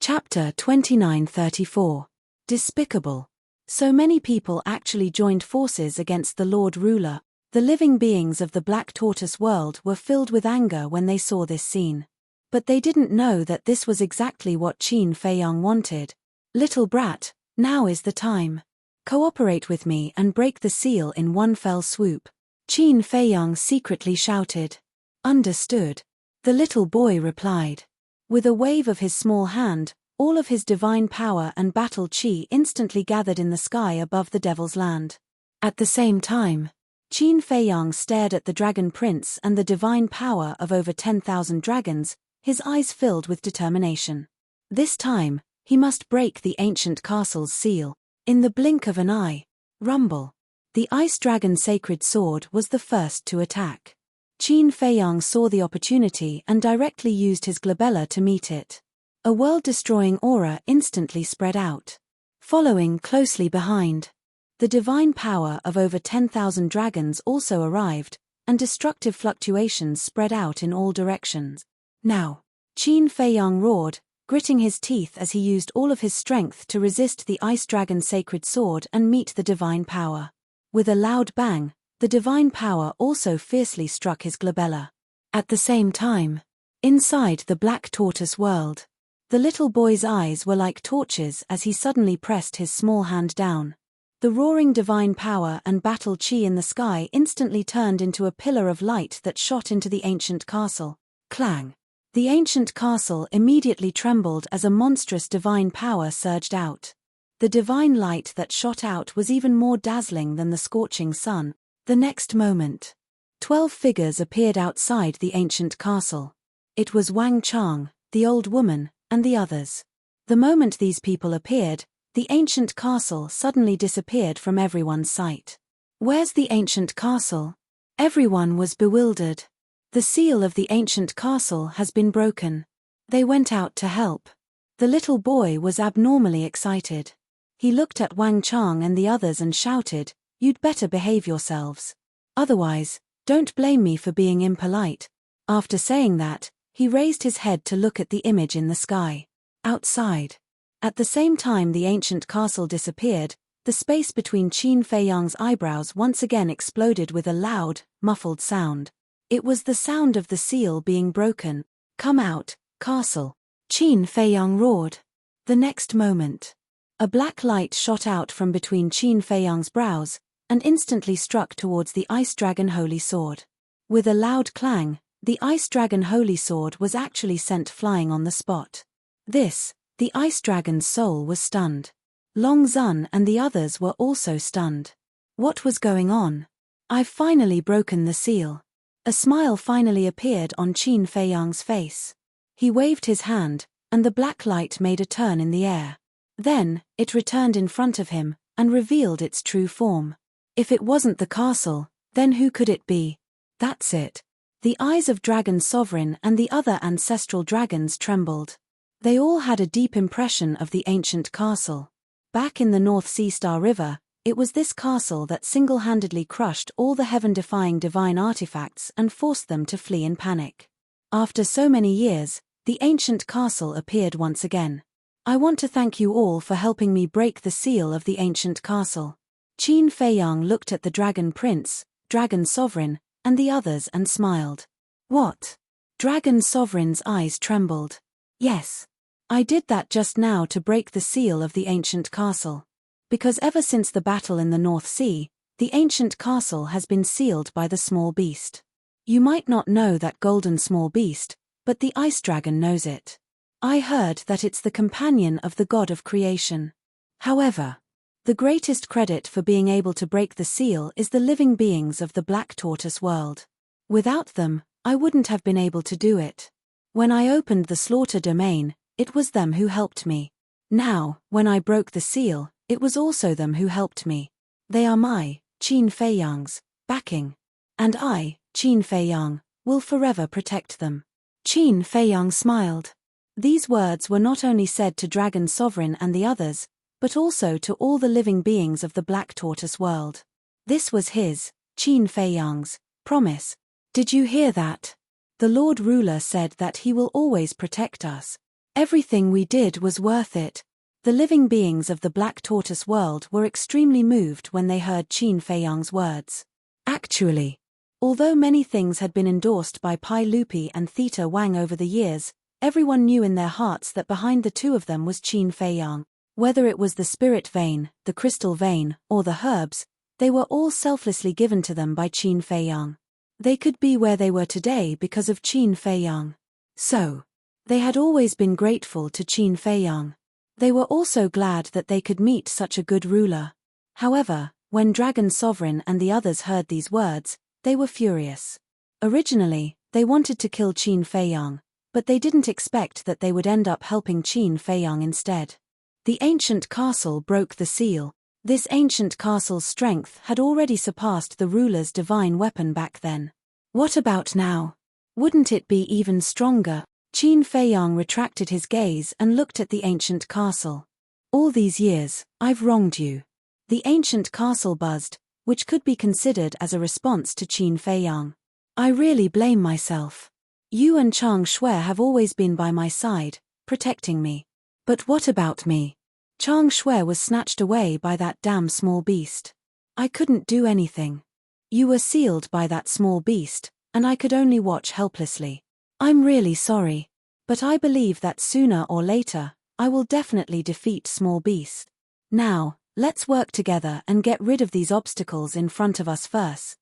Chapter 2934. Despicable. So many people actually joined forces against the Lord Ruler. The living beings of the Black Tortoise world were filled with anger when they saw this scene. But they didn't know that this was exactly what Qin Fei Yang wanted. Little brat, now is the time. Cooperate with me and break the seal in one fell swoop. Qin Fei Yang secretly shouted. Understood. The little boy replied. With a wave of his small hand, all of his divine power and battle chi instantly gathered in the sky above the Devil's Land. At the same time, Qin Fei Yang stared at the Dragon Prince and the divine power of over 10,000 dragons, his eyes filled with determination. This time, he must break the ancient castle's seal. In the blink of an eye, rumble. The Ice Dragon's sacred sword was the first to attack. Qin Fei Yang saw the opportunity and directly used his glabella to meet it. A world-destroying aura instantly spread out. Following closely behind, the divine power of over 10,000 dragons also arrived, and destructive fluctuations spread out in all directions. Now, Qin Feiyang roared, gritting his teeth as he used all of his strength to resist the ice dragon's sacred sword and meet the divine power. With a loud bang, the divine power also fiercely struck his glabella. At the same time, inside the black tortoise world, the little boy's eyes were like torches as he suddenly pressed his small hand down. The roaring divine power and battle chi in the sky instantly turned into a pillar of light that shot into the ancient castle. Clang! The ancient castle immediately trembled as a monstrous divine power surged out. The divine light that shot out was even more dazzling than the scorching sun. The next moment, 12 figures appeared outside the ancient castle. It was Wang Chang, the old woman, and the others. The moment these people appeared, the ancient castle suddenly disappeared from everyone's sight. Where's the ancient castle? Everyone was bewildered. The seal of the ancient castle has been broken. They went out to help. The little boy was abnormally excited. He looked at Wang Chang and the others and shouted, "You'd better behave yourselves. Otherwise, don't blame me for being impolite." After saying that, he raised his head to look at the image in the sky. Outside. At the same time the ancient castle disappeared, the space between Qin Feiyang's eyebrows once again exploded with a loud, muffled sound. It was the sound of the seal being broken. "Come out, castle!" Qin Feiyang roared. The next moment, a black light shot out from between Qin Feiyang's brows, and instantly struck towards the Ice Dragon Holy Sword. With a loud clang, the Ice Dragon Holy Sword was actually sent flying on the spot. The Ice Dragon's soul was stunned. Long Zun and the others were also stunned. What was going on? I've finally broken the seal. A smile finally appeared on Qin Feiyang's face. He waved his hand, and the black light made a turn in the air. Then, it returned in front of him, and revealed its true form. If it wasn't the castle, then who could it be? That's it. The eyes of Dragon Sovereign and the other ancestral dragons trembled. They all had a deep impression of the ancient castle. Back in the North Sea Star River, it was this castle that single-handedly crushed all the heaven-defying divine artifacts and forced them to flee in panic. After so many years, the ancient castle appeared once again. I want to thank you all for helping me break the seal of the ancient castle. Qin Feiyang looked at the Dragon Prince, Dragon Sovereign, and the others and smiled. What? Dragon Sovereign's eyes trembled. Yes. I did that just now to break the seal of the ancient castle. Because ever since the battle in the North Sea, the ancient castle has been sealed by the small beast. You might not know that golden small beast, but the ice dragon knows it. I heard that it's the companion of the god of creation. However, the greatest credit for being able to break the seal is the living beings of the Black Tortoise world. Without them, I wouldn't have been able to do it. When I opened the slaughter domain, it was them who helped me. Now, when I broke the seal, it was also them who helped me. They are my, Qin Feiyang's, backing. And I, Qin Feiyang, will forever protect them. Qin Feiyang smiled. These words were not only said to Dragon Sovereign and the others, but also to all the living beings of the Black Tortoise world. This was his, Qin Feiyang's, promise. Did you hear that? The Lord Ruler said that he will always protect us. Everything we did was worth it. The living beings of the Black Tortoise world were extremely moved when they heard Qin Feiyang's words. Actually, although many things had been endorsed by Pai Lupi and Theta Wang over the years, everyone knew in their hearts that behind the two of them was Qin Feiyang. Whether it was the spirit vein, the crystal vein, or the herbs, they were all selflessly given to them by Qin Feiyang. They could be where they were today because of Qin Feiyang. So, they had always been grateful to Qin Feiyang. They were also glad that they could meet such a good ruler. However, when Dragon Sovereign and the others heard these words, they were furious. Originally, they wanted to kill Qin Feiyang, but they didn't expect that they would end up helping Qin Feiyang instead. The ancient castle broke the seal. This ancient castle's strength had already surpassed the ruler's divine weapon back then. What about now? Wouldn't it be even stronger? Qin Feiyang retracted his gaze and looked at the ancient castle. All these years, I've wronged you. The ancient castle buzzed, which could be considered as a response to Qin Fei Yang. I really blame myself. You and Chang Shui have always been by my side, protecting me. But what about me? Chang Shui was snatched away by that damn small beast. I couldn't do anything. You were sealed by that small beast, and I could only watch helplessly. I'm really sorry. But I believe that sooner or later, I will definitely defeat small beast. Now, let's work together and get rid of these obstacles in front of us first.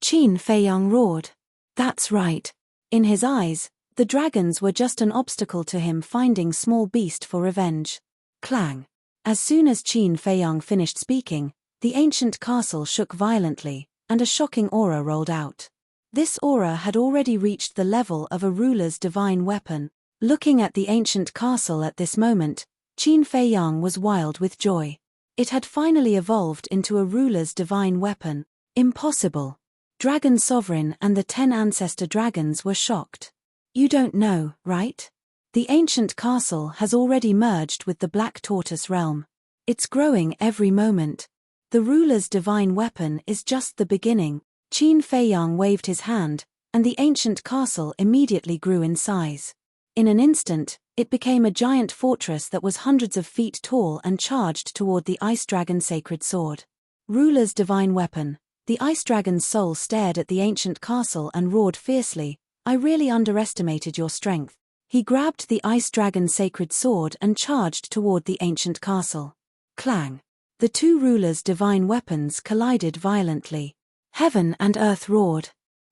Qin Fei Yang roared. That's right. In his eyes, the dragons were just an obstacle to him finding small beast for revenge. Clang. As soon as Qin Fei Yang finished speaking, the ancient castle shook violently, and a shocking aura rolled out. This aura had already reached the level of a ruler's divine weapon. Looking at the ancient castle at this moment, Qin Fei Yang was wild with joy. It had finally evolved into a ruler's divine weapon. Impossible. Dragon Sovereign and the 10 ancestor dragons were shocked. You don't know, right? The ancient castle has already merged with the Black Tortoise realm. It's growing every moment. The ruler's divine weapon is just the beginning. Qin Fei Yang waved his hand, and the ancient castle immediately grew in size. In an instant, it became a giant fortress that was hundreds of feet tall and charged toward the Ice Dragon sacred sword. Ruler's divine weapon. The Ice Dragon's soul stared at the ancient castle and roared fiercely, I really underestimated your strength. He grabbed the Ice Dragon's sacred sword and charged toward the ancient castle. Clang. The two rulers' divine weapons collided violently. Heaven and earth roared.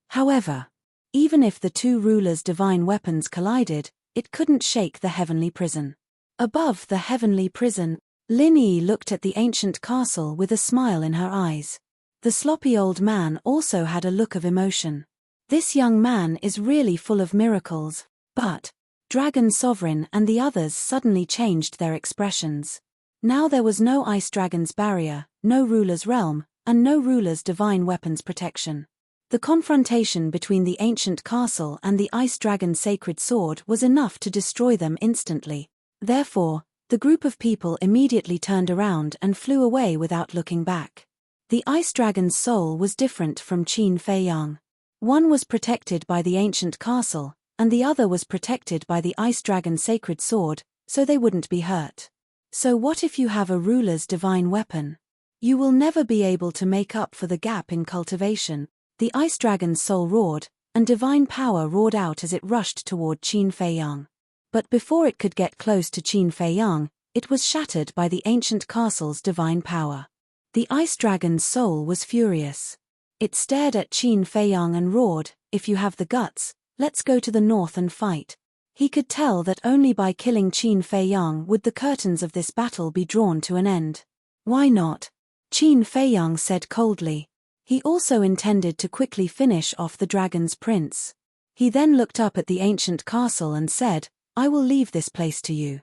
However, even if the two rulers' divine weapons collided, it couldn't shake the heavenly prison. Above the heavenly prison, Lin Yi looked at the ancient castle with a smile in her eyes. The sloppy old man also had a look of emotion. This young man is really full of miracles, but Dragon Sovereign and the others suddenly changed their expressions. Now there was no Ice Dragon's barrier, no ruler's realm, and no ruler's divine weapons protection. The confrontation between the ancient castle and the Ice Dragon's sacred sword was enough to destroy them instantly. Therefore, the group of people immediately turned around and flew away without looking back. The Ice Dragon's soul was different from Qin Fei Yang. One was protected by the ancient castle, and the other was protected by the Ice Dragon's sacred sword, so they wouldn't be hurt. So what if you have a ruler's divine weapon? You will never be able to make up for the gap in cultivation. The Ice Dragon's soul roared, and divine power roared out as it rushed toward Qin Fei Yang. But before it could get close to Qin Fei Yang, it was shattered by the ancient castle's divine power. The Ice Dragon's soul was furious. It stared at Qin Fei Yang and roared, if you have the guts, let's go to the north and fight. He could tell that only by killing Qin Fei Yang would the curtains of this battle be drawn to an end. Why not? Qin Fei Yang said coldly. He also intended to quickly finish off the dragon's prince. He then looked up at the ancient castle and said, I will leave this place to you.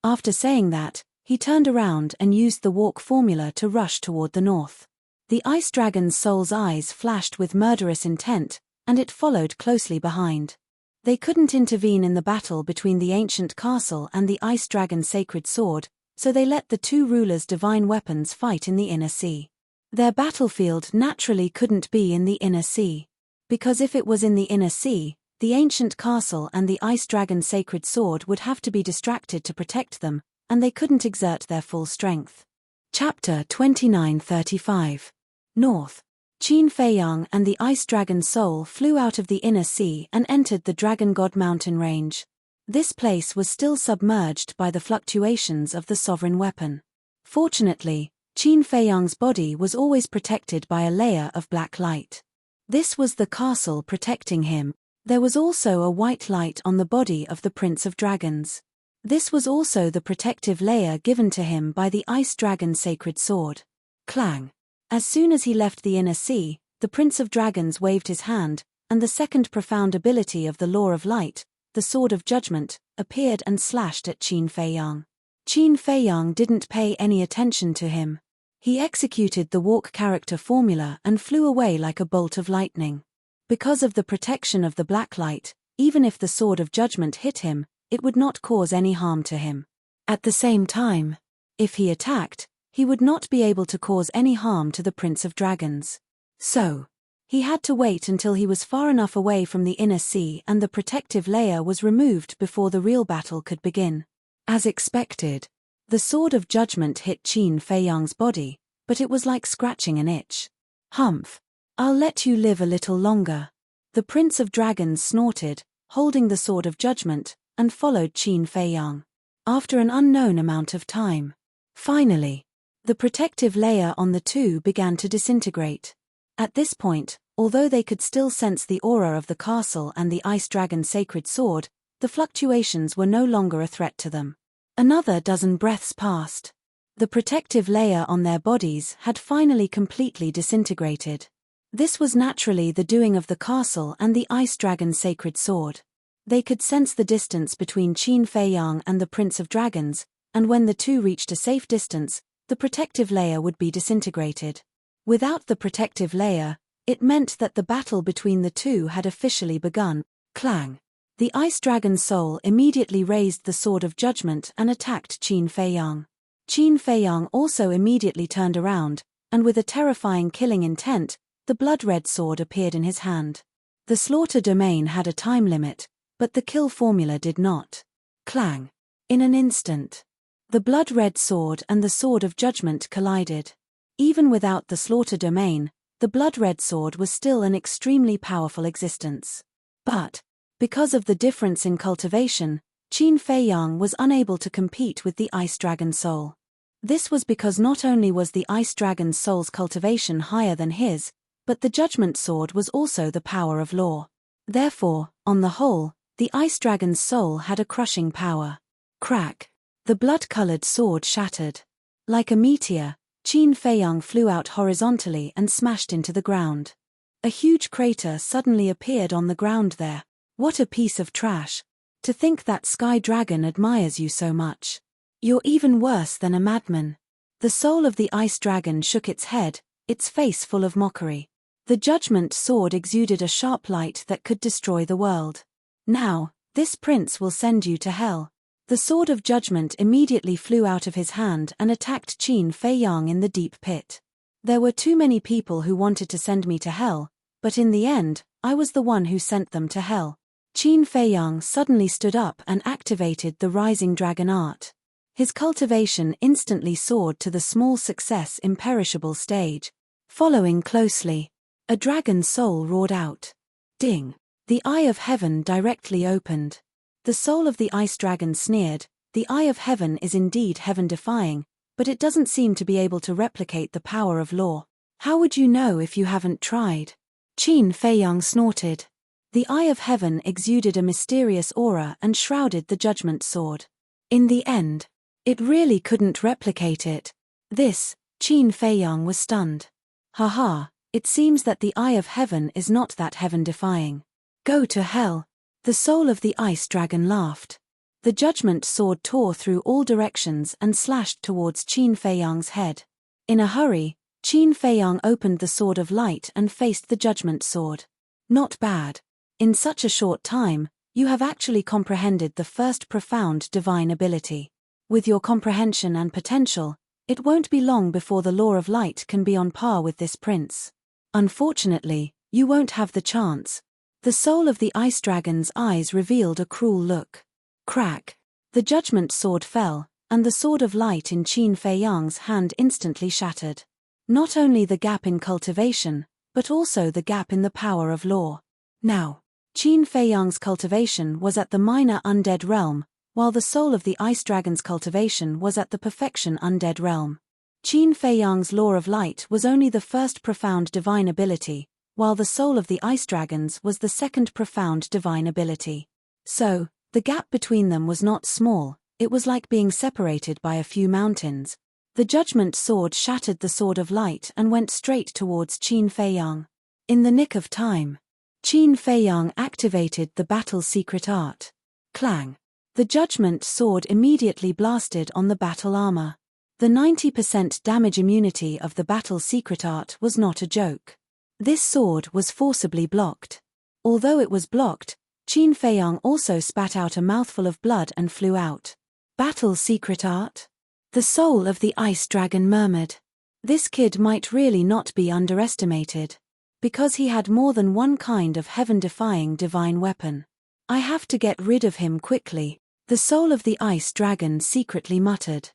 After saying that, he turned around and used the walk formula to rush toward the north. The Ice Dragon's soul's eyes flashed with murderous intent, and it followed closely behind. They couldn't intervene in the battle between the ancient castle and the Ice Dragon's sacred sword, so they let the two rulers' divine weapons fight in the inner sea. Their battlefield naturally couldn't be in the inner sea. Because if it was in the inner sea, the ancient castle and the Ice Dragon's sacred sword would have to be distracted to protect them, and they couldn't exert their full strength. Chapter 29:35. North. Qin Fei Yang and the Ice Dragon's soul flew out of the inner sea and entered the Dragon God mountain range. This place was still submerged by the fluctuations of the sovereign weapon. Fortunately, Qin Fei Yang's body was always protected by a layer of black light. This was the castle protecting him. There was also a white light on the body of the Prince of Dragons. This was also the protective layer given to him by the Ice Dragon's sacred sword. Clang. As soon as he left the inner sea, the Prince of Dragons waved his hand, and the second profound ability of the Law of Light, the Sword of Judgment, appeared and slashed at Qin Fei Yang. Qin Fei Yang didn't pay any attention to him. He executed the walk character formula and flew away like a bolt of lightning. Because of the protection of the black light, even if the Sword of Judgment hit him, it would not cause any harm to him. At the same time, If he attacked, he would not be able to cause any harm to the Prince of Dragons. So, he had to wait until he was far enough away from the inner sea and the protective layer was removed before the real battle could begin. As expected, the Sword of Judgment hit Qin Feiyang's body, but it was like scratching an itch. "Humph! I'll let you live a little longer." The Prince of Dragons snorted, holding the Sword of Judgment, and followed Qin Feiyang. After an unknown amount of time. Finally, the protective layer on the two began to disintegrate. At this point, although they could still sense the aura of the castle and the Ice Dragon's sacred sword, the fluctuations were no longer a threat to them. Another dozen breaths passed. The protective layer on their bodies had finally completely disintegrated. This was naturally the doing of the castle and the Ice Dragon's sacred sword. They could sense the distance between Qin Feiyang and the Prince of Dragons, and when the two reached a safe distance, the protective layer would be disintegrated. Without the protective layer, it meant that the battle between the two had officially begun. Clang! The Ice Dragon's soul immediately raised the Sword of Judgment and attacked Qin Feiyang. Qin Feiyang also immediately turned around, and with a terrifying killing intent, the blood-red sword appeared in his hand. The slaughter domain had a time limit, but the kill formula did not. Clang! In an instant, the blood-red sword and the Sword of Judgment collided. Even without the slaughter domain, the blood-red sword was still an extremely powerful existence. But, because of the difference in cultivation, Qin Feiyang was unable to compete with the Ice Dragon's soul. This was because not only was the Ice Dragon's soul's cultivation higher than his, but the Judgment Sword was also the power of law. Therefore, on the whole, the Ice Dragon's soul had a crushing power. Crack! The blood-colored sword shattered. Like a meteor, Qin Feiyang flew out horizontally and smashed into the ground. A huge crater suddenly appeared on the ground there. What a piece of trash. To think that Sky Dragon admires you so much. You're even worse than a madman. The soul of the Ice Dragon shook its head, its face full of mockery. The Judgment Sword exuded a sharp light that could destroy the world. Now, this prince will send you to hell. The Sword of Judgment immediately flew out of his hand and attacked Qin Feiyang in the deep pit. There were too many people who wanted to send me to hell, but in the end, I was the one who sent them to hell. Qin Feiyang suddenly stood up and activated the Rising Dragon art. His cultivation instantly soared to the small success imperishable stage. Following closely, a dragon's soul roared out. Ding! The Eye of Heaven directly opened. The soul of the Ice Dragon sneered, "The Eye of Heaven is indeed heaven-defying, but it doesn't seem to be able to replicate the power of law. How would you know if you haven't tried?" Qin Feiyang snorted. The Eye of Heaven exuded a mysterious aura and shrouded the Judgment Sword. In the end, it really couldn't replicate it. Qin Feiyang was stunned. Haha, it seems that the Eye of Heaven is not that heaven-defying. Go to hell. The soul of the Ice Dragon laughed. The Judgment Sword tore through all directions and slashed towards Qin Feiyang's head. In a hurry, Qin Feiyang opened the Sword of Light and faced the Judgment Sword. Not bad. In such a short time, you have actually comprehended the first profound divine ability. With your comprehension and potential, it won't be long before the Law of Light can be on par with this prince. Unfortunately, you won't have the chance. The soul of the Ice Dragon's eyes revealed a cruel look. Crack! The Judgment Sword fell, and the Sword of Light in Qin Feiyang's hand instantly shattered. Not only the gap in cultivation, but also the gap in the power of law. Now, Qin Feiyang's cultivation was at the minor undead realm, while the soul of the Ice Dragon's cultivation was at the perfection undead realm. Qin Feiyang's Law of Light was only the first profound divine ability, while the soul of the Ice Dragons was the second profound divine ability. So, the gap between them was not small, it was like being separated by a few mountains. The Judgment Sword shattered the Sword of Light and went straight towards Qin Feiyang. In the nick of time, Qin Feiyang activated the battle's secret art. Clang! The Judgment Sword immediately blasted on the battle armor. The 90% damage immunity of the battle's secret art was not a joke. This sword was forcibly blocked. Although it was blocked, Qin Feiyang also spat out a mouthful of blood and flew out. Battle's secret art? The soul of the ice dragon murmured. This kid might really not be underestimated. Because he had more than one kind of heaven-defying divine weapon. I have to get rid of him quickly, the soul of the ice dragon secretly muttered.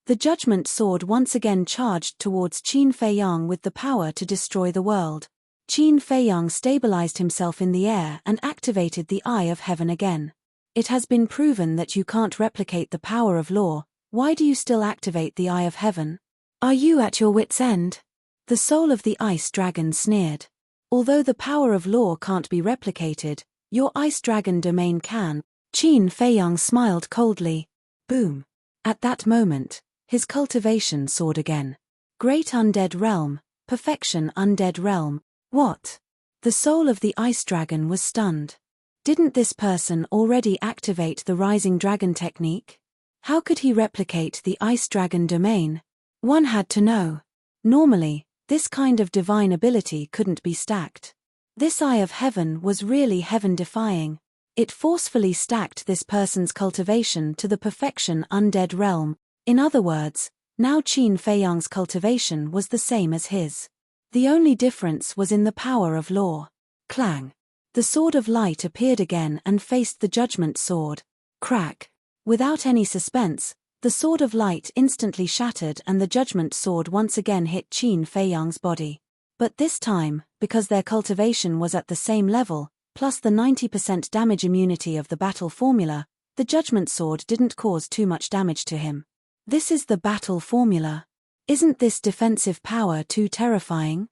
The judgment sword once again charged towards Qin Feiyang with the power to destroy the world. Qin Feiyang stabilized himself in the air and activated the Eye of Heaven again. It has been proven that you can't replicate the power of law. Why do you still activate the Eye of Heaven? Are you at your wit's end? The soul of the ice dragon sneered. Although the power of law can't be replicated, your ice dragon domain can. Qin Feiyang smiled coldly. Boom. At that moment, his cultivation soared again. Great undead realm, perfection undead realm. What? The soul of the ice dragon was stunned. Didn't this person already activate the rising dragon technique? How could he replicate the ice dragon domain? One had to know. Normally, this kind of divine ability couldn't be stacked. This Eye of Heaven was really heaven-defying. It forcefully stacked this person's cultivation to the perfection undead realm. In other words, now Qin Feiyang's cultivation was the same as his. The only difference was in the power of law. Clang. The sword of light appeared again and faced the judgment sword. Crack. Without any suspense, the sword of light instantly shattered and the judgment sword once again hit Qin Feiyang's body. But this time, because their cultivation was at the same level, plus the 90% damage immunity of the battle formula, the judgment sword didn't cause too much damage to him. This is the battle formula. Isn't this defensive power too terrifying?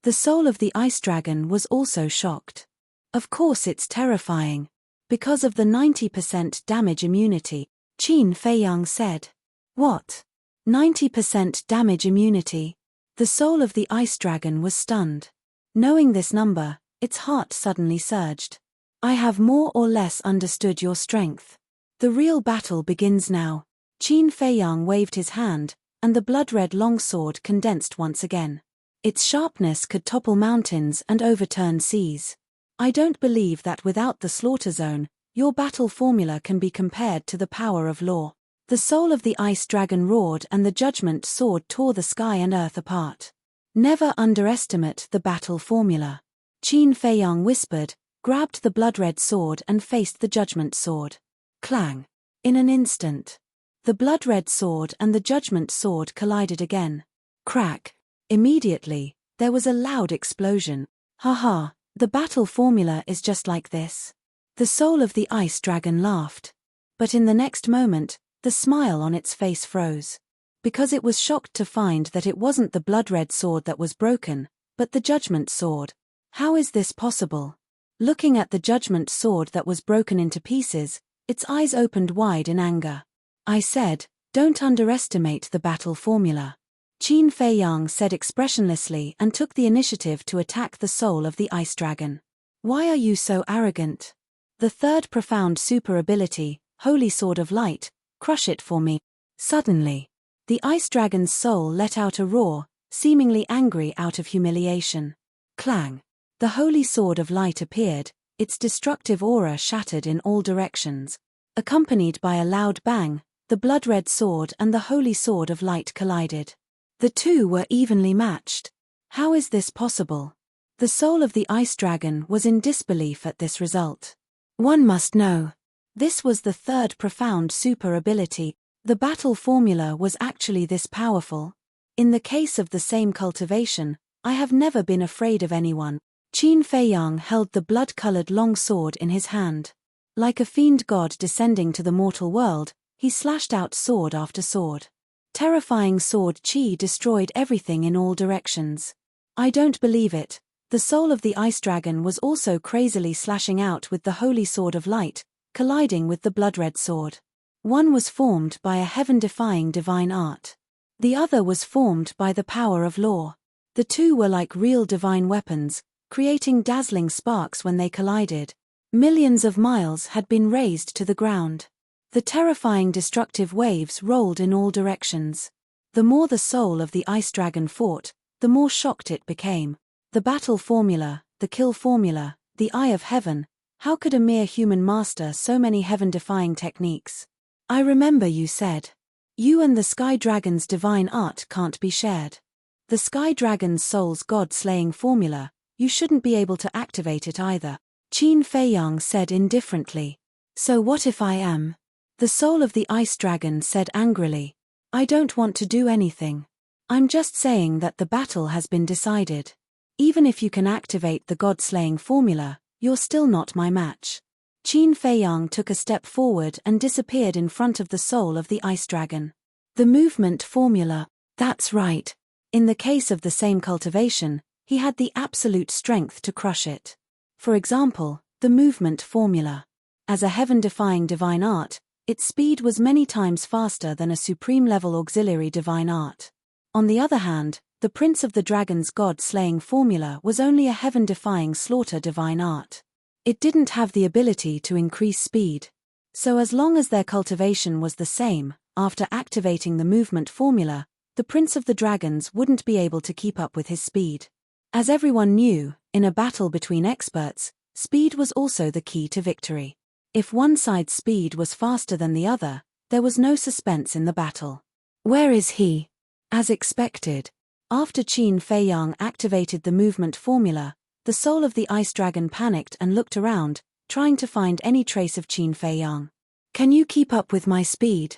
The soul of the ice dragon was also shocked. Of course it's terrifying. Because of the 90% damage immunity, Qin Feiyang said. What? 90% damage immunity? The soul of the ice dragon was stunned. Knowing this number, its heart suddenly surged. I have more or less understood your strength. The real battle begins now. Qin Feiyang waved his hand, and the blood-red longsword condensed once again. Its sharpness could topple mountains and overturn seas. I don't believe that without the slaughter zone, your battle formula can be compared to the power of law. The soul of the ice dragon roared and the judgment sword tore the sky and earth apart. Never underestimate the battle formula. Qin Feiyang whispered, grabbed the blood-red sword and faced the judgment sword. Clang. In an instant. The blood-red sword and the judgment sword collided again. Crack. Immediately, there was a loud explosion. Haha, the battle formula is just like this. The soul of the ice dragon laughed. But in the next moment, the smile on its face froze. Because it was shocked to find that it wasn't the blood-red sword that was broken, but the judgment sword. How is this possible? Looking at the judgment sword that was broken into pieces, its eyes opened wide in anger. I said, don't underestimate the battle formula. Qin Feiyang said expressionlessly and took the initiative to attack the soul of the ice dragon. Why are you so arrogant? The third profound super ability, Holy Sword of Light, crush it for me. Suddenly, the ice dragon's soul let out a roar, seemingly angry out of humiliation. Clang. The Holy Sword of Light appeared, its destructive aura shattered in all directions. Accompanied by a loud bang, the blood-red sword and the Holy Sword of Light collided. The two were evenly matched. How is this possible? The soul of the ice dragon was in disbelief at this result. One must know. This was the third profound super ability. The battle formula was actually this powerful. In the case of the same cultivation, I have never been afraid of anyone. Qin Feiyang held the blood-colored long sword in his hand. Like a fiend god descending to the mortal world, he slashed out sword after sword. Terrifying sword chi destroyed everything in all directions. I don't believe it. The soul of the ice dragon was also crazily slashing out with the Holy Sword of Light, colliding with the blood-red sword. One was formed by a heaven-defying divine art. The other was formed by the power of law. The two were like real divine weapons, creating dazzling sparks when they collided. Millions of miles had been razed to the ground. The terrifying destructive waves rolled in all directions. The more the soul of the ice dragon fought, the more shocked it became. The battle formula, the kill formula, the Eye of Heaven. How could a mere human master so many heaven-defying techniques? I remember you said. You and the Sky Dragon's divine art can't be shared. The Sky Dragon's soul's god-slaying formula, you shouldn't be able to activate it either, Qin Feiyang said indifferently. So what if I am? The soul of the Ice Dragon said angrily. I don't want to do anything. I'm just saying that the battle has been decided. Even if you can activate the god-slaying formula, you're still not my match. Qin Feiyang took a step forward and disappeared in front of the soul of the Ice Dragon. The movement formula, that's right. In the case of the same cultivation, he had the absolute strength to crush it. For example, the movement formula. As a heaven-defying divine art, its speed was many times faster than a supreme-level auxiliary divine art. On the other hand, the Prince of the Dragon's god-slaying formula was only a heaven-defying slaughter divine art. It didn't have the ability to increase speed. So as long as their cultivation was the same, after activating the movement formula, the Prince of the Dragons wouldn't be able to keep up with his speed. As everyone knew, in a battle between experts, speed was also the key to victory. If one side's speed was faster than the other, there was no suspense in the battle. Where is he? As expected. After Qin Feiyang activated the movement formula, the soul of the Ice Dragon panicked and looked around, trying to find any trace of Qin Feiyang. Can you keep up with my speed?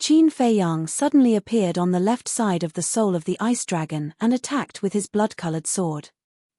Qin Feiyang suddenly appeared on the left side of the soul of the Ice Dragon and attacked with his blood-colored sword.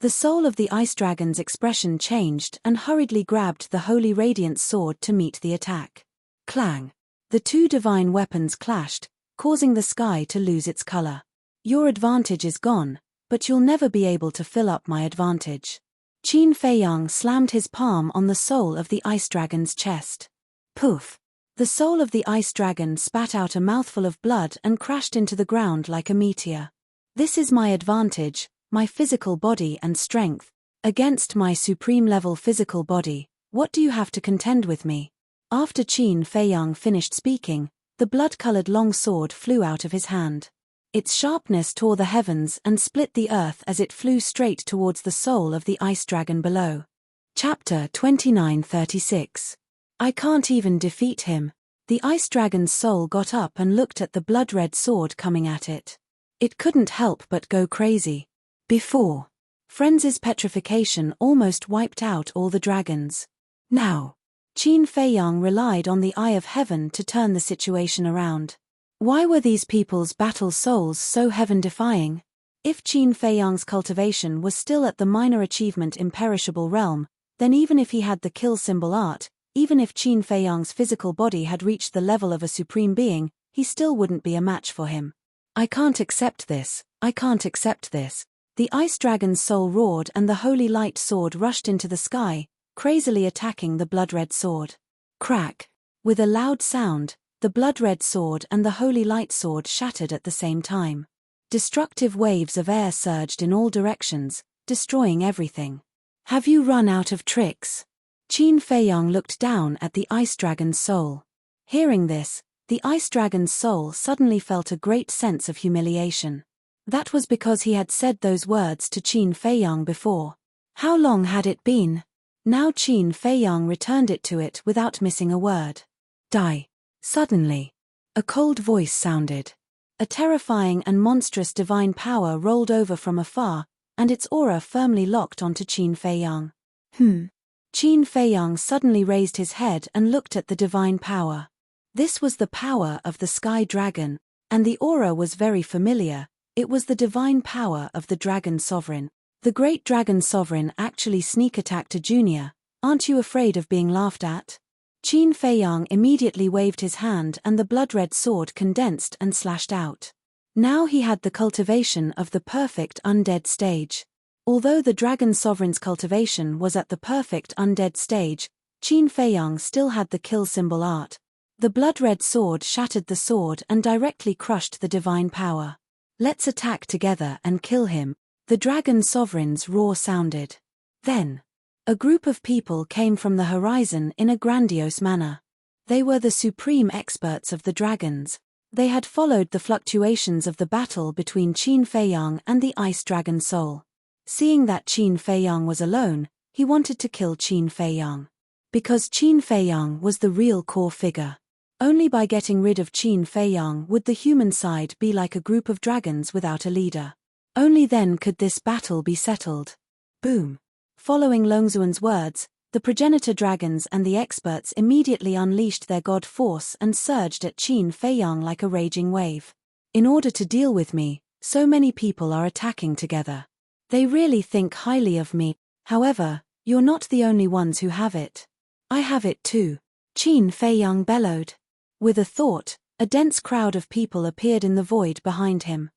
The soul of the Ice Dragon's expression changed and hurriedly grabbed the Holy Radiant sword to meet the attack. Clang! The two divine weapons clashed, causing the sky to lose its color. Your advantage is gone, but you'll never be able to fill up my advantage. Qin Feiyang slammed his palm on the soul of the Ice Dragon's chest. Poof! The soul of the Ice Dragon spat out a mouthful of blood and crashed into the ground like a meteor. This is my advantage, my physical body and strength. Against my supreme-level physical body, what do you have to contend with me? After Qin Feiyang finished speaking, the blood-colored long sword flew out of his hand. Its sharpness tore the heavens and split the earth as it flew straight towards the soul of the Ice Dragon below. Chapter 29:36. I can't even defeat him. The Ice Dragon's soul got up and looked at the blood-red sword coming at it. It couldn't help but go crazy. Before, Frenzy's petrification almost wiped out all the dragons. Now, Qin Feiyang relied on the Eye of Heaven to turn the situation around. Why were these people's battle souls so heaven-defying? If Qin Feiyang's cultivation was still at the minor achievement imperishable realm, then even if he had the kill symbol art, even if Qin Feiyang's physical body had reached the level of a supreme being, he still wouldn't be a match for him. I can't accept this, I can't accept this. The Ice Dragon's soul roared and the holy light sword rushed into the sky, crazily attacking the blood-red sword. Crack! With a loud sound, the blood-red sword and the holy light sword shattered at the same time. Destructive waves of air surged in all directions, destroying everything. Have you run out of tricks? Qin Feiyang looked down at the Ice Dragon's soul. Hearing this, the Ice Dragon's soul suddenly felt a great sense of humiliation. That was because he had said those words to Qin Feiyang before. How long had it been? Now Qin Feiyang returned it to it without missing a word. Die. Suddenly, a cold voice sounded. A terrifying and monstrous divine power rolled over from afar, and its aura firmly locked onto Qin Feiyang. Qin Feiyang suddenly raised his head and looked at the divine power. This was the power of the Sky Dragon, and the aura was very familiar. It was the divine power of the Dragon Sovereign. The great Dragon Sovereign actually sneak-attacked a junior. Aren't you afraid of being laughed at? Qin Feiyang immediately waved his hand and the blood-red sword condensed and slashed out. Now he had the cultivation of the perfect undead stage. Although the Dragon Sovereign's cultivation was at the perfect undead stage, Qin Feiyang still had the kill symbol art. The blood-red sword shattered the sword and directly crushed the divine power. Let's attack together and kill him, the Dragon Sovereign's roar sounded. Then, a group of people came from the horizon in a grandiose manner. They were the supreme experts of the dragons. They had followed the fluctuations of the battle between Qin Feiyang and the Ice Dragon Soul. Seeing that Qin Feiyang was alone, he wanted to kill Qin Feiyang. Because Qin Feiyang was the real core figure. Only by getting rid of Qin Feiyang would the human side be like a group of dragons without a leader. Only then could this battle be settled. Boom. Following Longzuan's words, the progenitor dragons and the experts immediately unleashed their god force and surged at Qin Feiyang like a raging wave. In order to deal with me, so many people are attacking together. They really think highly of me. However, you're not the only ones who have it. I have it too. Qin Feiyang bellowed. With a thought, a dense crowd of people appeared in the void behind him.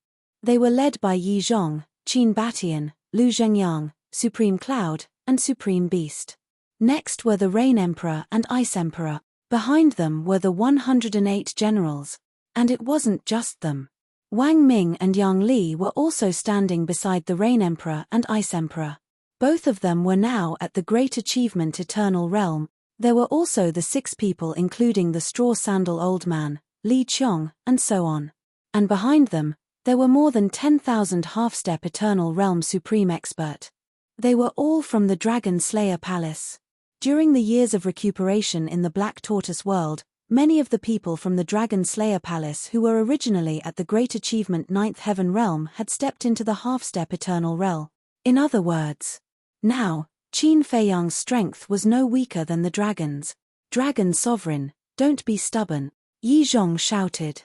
They were led by Yi Zhong, Qin Batian, Lu Zhengyang, Supreme Cloud, and Supreme Beast. Next were the Rain Emperor and Ice Emperor. Behind them were the 108 generals. And it wasn't just them. Wang Ming and Yang Li were also standing beside the Rain Emperor and Ice Emperor. Both of them were now at the Great Achievement Eternal Realm. There were also the 6 people including the Straw Sandal Old Man, Li Qiong, and so on. And behind them, there were more than 10,000 Half-Step Eternal Realm Supreme Expert. They were all from the Dragon Slayer Palace. During the years of recuperation in the Black Tortoise world, many of the people from the Dragon Slayer Palace who were originally at the Great Achievement Ninth Heaven Realm had stepped into the Half-Step Eternal Realm. In other words, now, Qin Feiyang's strength was no weaker than the dragons. Dragon Sovereign, don't be stubborn, Yi Zhong shouted.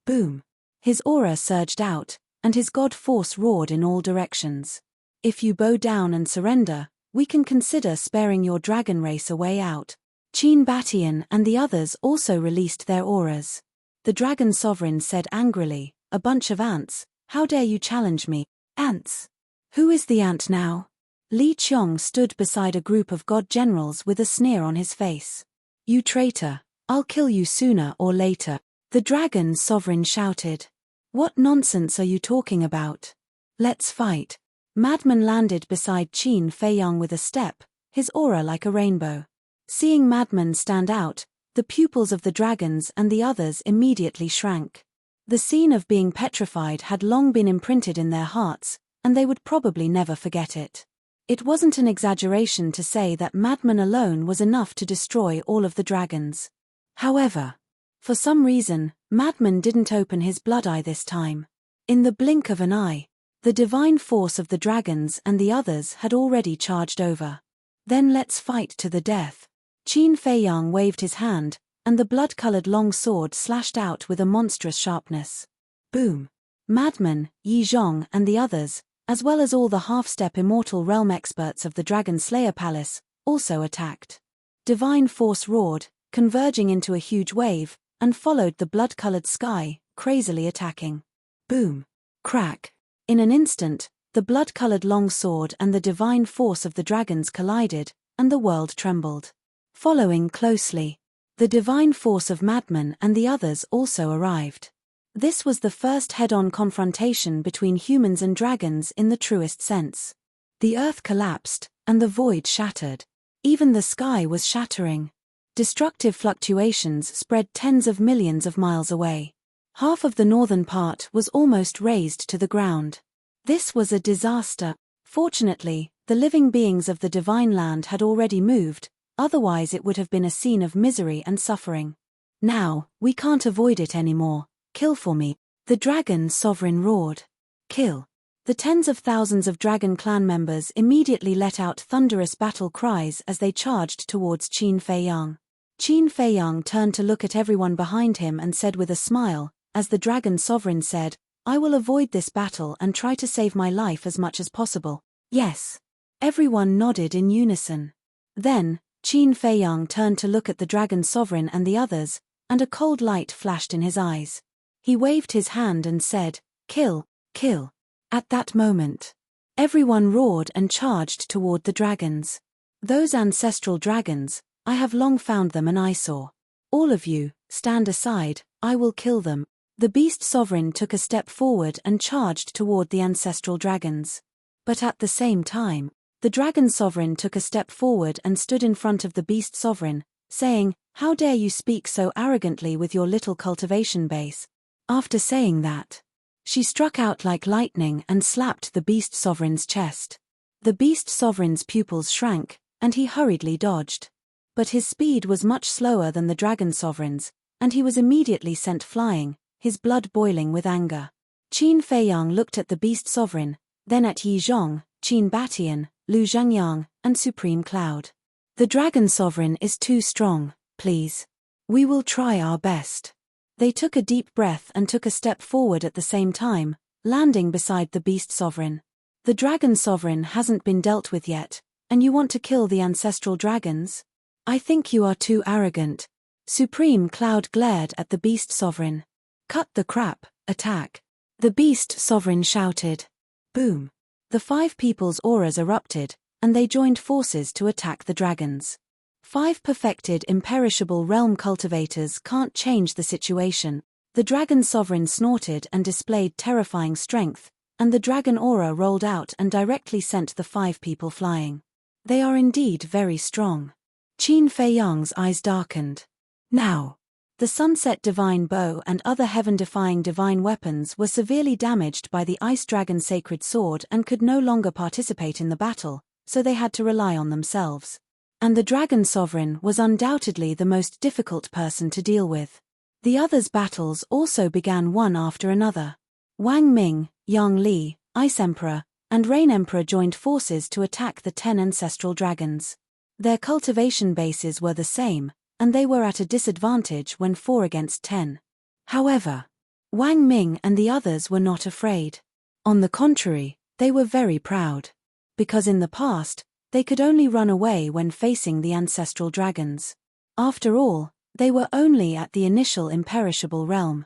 Boom. His aura surged out, and his god force roared in all directions. If you bow down and surrender, we can consider sparing your dragon race a way out. Qin Batian and the others also released their auras. The Dragon Sovereign said angrily, "A bunch of ants, how dare you challenge me? Ants? Who is the ant now?" Li Qiong stood beside a group of god generals with a sneer on his face. "You traitor, I'll kill you sooner or later," the Dragon Sovereign shouted. "What nonsense are you talking about? Let's fight." Madman landed beside Qin Feiyang with a step, his aura like a rainbow. Seeing Madman stand out, the pupils of the dragons and the others immediately shrank. The scene of being petrified had long been imprinted in their hearts, and they would probably never forget it. It wasn't an exaggeration to say that Madman alone was enough to destroy all of the dragons. However, for some reason, Madman didn't open his blood eye this time. In the blink of an eye, the divine force of the dragons and the others had already charged over. "Then let's fight to the death." Qin Feiyang waved his hand, and the blood-colored long sword slashed out with a monstrous sharpness. Boom! Madman, Yi Zhong and the others, as well as all the half-step immortal realm experts of the Dragon Slayer Palace, also attacked. Divine force roared, converging into a huge wave, and followed the blood-colored sky, crazily attacking. Boom! Crack! In an instant, the blood-colored long sword and the divine force of the dragons collided, and the world trembled. Following closely, the divine force of Madman and the others also arrived. This was the first head-on confrontation between humans and dragons in the truest sense. The earth collapsed, and the void shattered. Even the sky was shattering. Destructive fluctuations spread tens of millions of miles away. Half of the northern part was almost razed to the ground. This was a disaster. Fortunately, the living beings of the divine land had already moved, otherwise it would have been a scene of misery and suffering. "Now, we can't avoid it anymore. Kill for me," the Dragon Sovereign roared. "Kill." The tens of thousands of Dragon Clan members immediately let out thunderous battle cries as they charged towards Qin Feiyang. Qin Feiyang turned to look at everyone behind him and said with a smile, as the Dragon Sovereign said, "I will avoid this battle and try to save my life as much as possible." "Yes." Everyone nodded in unison. Then, Qin Feiyang turned to look at the Dragon Sovereign and the others, and a cold light flashed in his eyes. He waved his hand and said, "Kill, kill." At that moment, everyone roared and charged toward the dragons. "Those ancestral dragons, I have long found them an eyesore. All of you, stand aside, I will kill them." The Beast Sovereign took a step forward and charged toward the ancestral dragons. But at the same time, the Dragon Sovereign took a step forward and stood in front of the Beast Sovereign, saying, "How dare you speak so arrogantly with your little cultivation base?" After saying that, she struck out like lightning and slapped the Beast Sovereign's chest. The Beast Sovereign's pupils shrank, and he hurriedly dodged. But his speed was much slower than the Dragon Sovereign's, and he was immediately sent flying, his blood boiling with anger. Qin Feiyang looked at the beast sovereign, then at Yi Zhong, Qin Batian, Lu Zhangyang, and Supreme Cloud. The dragon sovereign is too strong, please. We will try our best. They took a deep breath and took a step forward at the same time, landing beside the beast sovereign. The dragon sovereign hasn't been dealt with yet, and you want to kill the ancestral dragons? I think you are too arrogant. Supreme Cloud glared at the beast sovereign. Cut the crap, attack. The beast sovereign shouted. Boom. The 5 people's auras erupted, and they joined forces to attack the dragons. 5 perfected imperishable realm cultivators can't change the situation. The dragon sovereign snorted and displayed terrifying strength, and the dragon aura rolled out and directly sent the 5 people flying. They are indeed very strong. Qin Feiyang's eyes darkened. Now. The Sunset Divine Bow and other heaven-defying divine weapons were severely damaged by the Ice Dragon Sacred Sword and could no longer participate in the battle, so they had to rely on themselves. And the Dragon Sovereign was undoubtedly the most difficult person to deal with. The others' battles also began one after another. Wang Ming, Yang Li, Ice Emperor, and Rain Emperor joined forces to attack the 10 ancestral dragons. Their cultivation bases were the same, and they were at a disadvantage when 4 against 10. However, Wang Ming and the others were not afraid. On the contrary, they were very proud. Because in the past, they could only run away when facing the ancestral dragons. After all, they were only at the initial imperishable realm.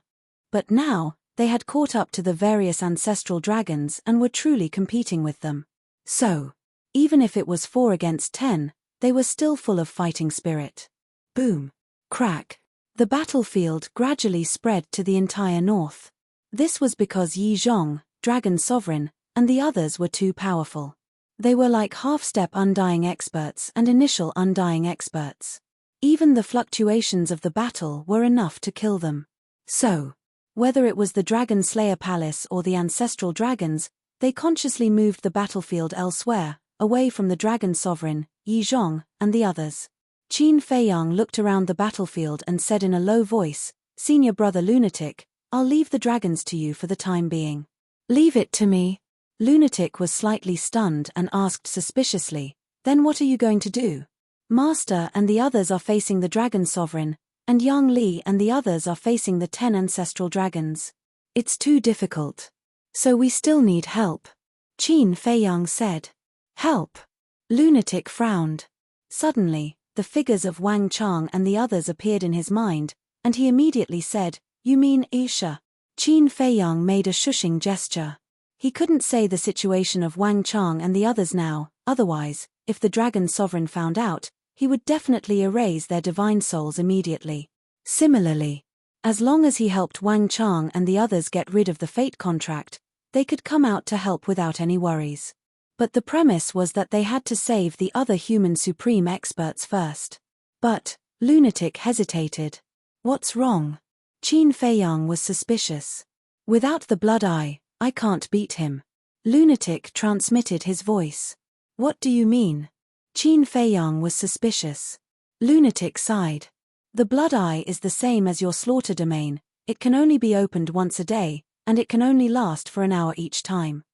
But now, they had caught up to the various ancestral dragons and were truly competing with them. So, even if it was 4 against 10, they were still full of fighting spirit. Boom. Crack. The battlefield gradually spread to the entire north. This was because Yi Zhong, Dragon Sovereign, and the others were too powerful. They were like half-step undying experts and initial undying experts. Even the fluctuations of the battle were enough to kill them. So, whether it was the Dragon Slayer Palace or the ancestral dragons, they consciously moved the battlefield elsewhere, away from the Dragon Sovereign, Yi Zhong, and the others. Qin Feiyang looked around the battlefield and said in a low voice, "Senior brother Lunatic, I'll leave the dragons to you for the time being." "Leave it to me?" Lunatic was slightly stunned and asked suspiciously, "Then what are you going to do?" "Master and the others are facing the Dragon Sovereign, and Yang Li and the others are facing the 10 ancestral dragons. It's too difficult. So we still need help," Qin Feiyang said. "Help?" Lunatic frowned. Suddenly, the figures of Wang Chang and the others appeared in his mind, and he immediately said, "You mean Isha?" Qin Feiyang made a shushing gesture. He couldn't say the situation of Wang Chang and the others now, otherwise, if the Dragon Sovereign found out, he would definitely erase their divine souls immediately. Similarly, as long as he helped Wang Chang and the others get rid of the fate contract, they could come out to help without any worries. But the premise was that they had to save the other human supreme experts first. But, Lunatic hesitated. "What's wrong?" Qin Feiyang was suspicious. "Without the blood eye, I can't beat him." Lunatic transmitted his voice. "What do you mean?" Qin Feiyang was suspicious. Lunatic sighed. "The blood eye is the same as your slaughter domain, it can only be opened once a day, and it can only last for an hour each time."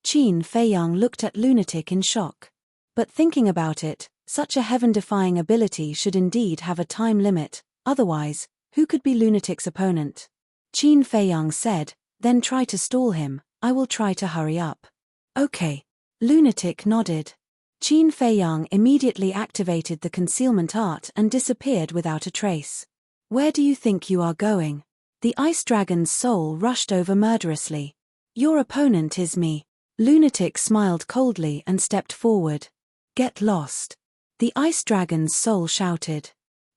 Qin Feiyang looked at Lunatic in shock. But thinking about it, such a heaven-defying ability should indeed have a time limit, otherwise, who could be Lunatic's opponent? Qin Feiyang said, "Then try to stall him, I will try to hurry up." "Okay." Lunatic nodded. Qin Feiyang immediately activated the concealment art and disappeared without a trace. "Where do you think you are going?" The ice dragon's soul rushed over murderously. "Your opponent is me." Lunatic smiled coldly and stepped forward. "Get lost." The ice dragon's soul shouted.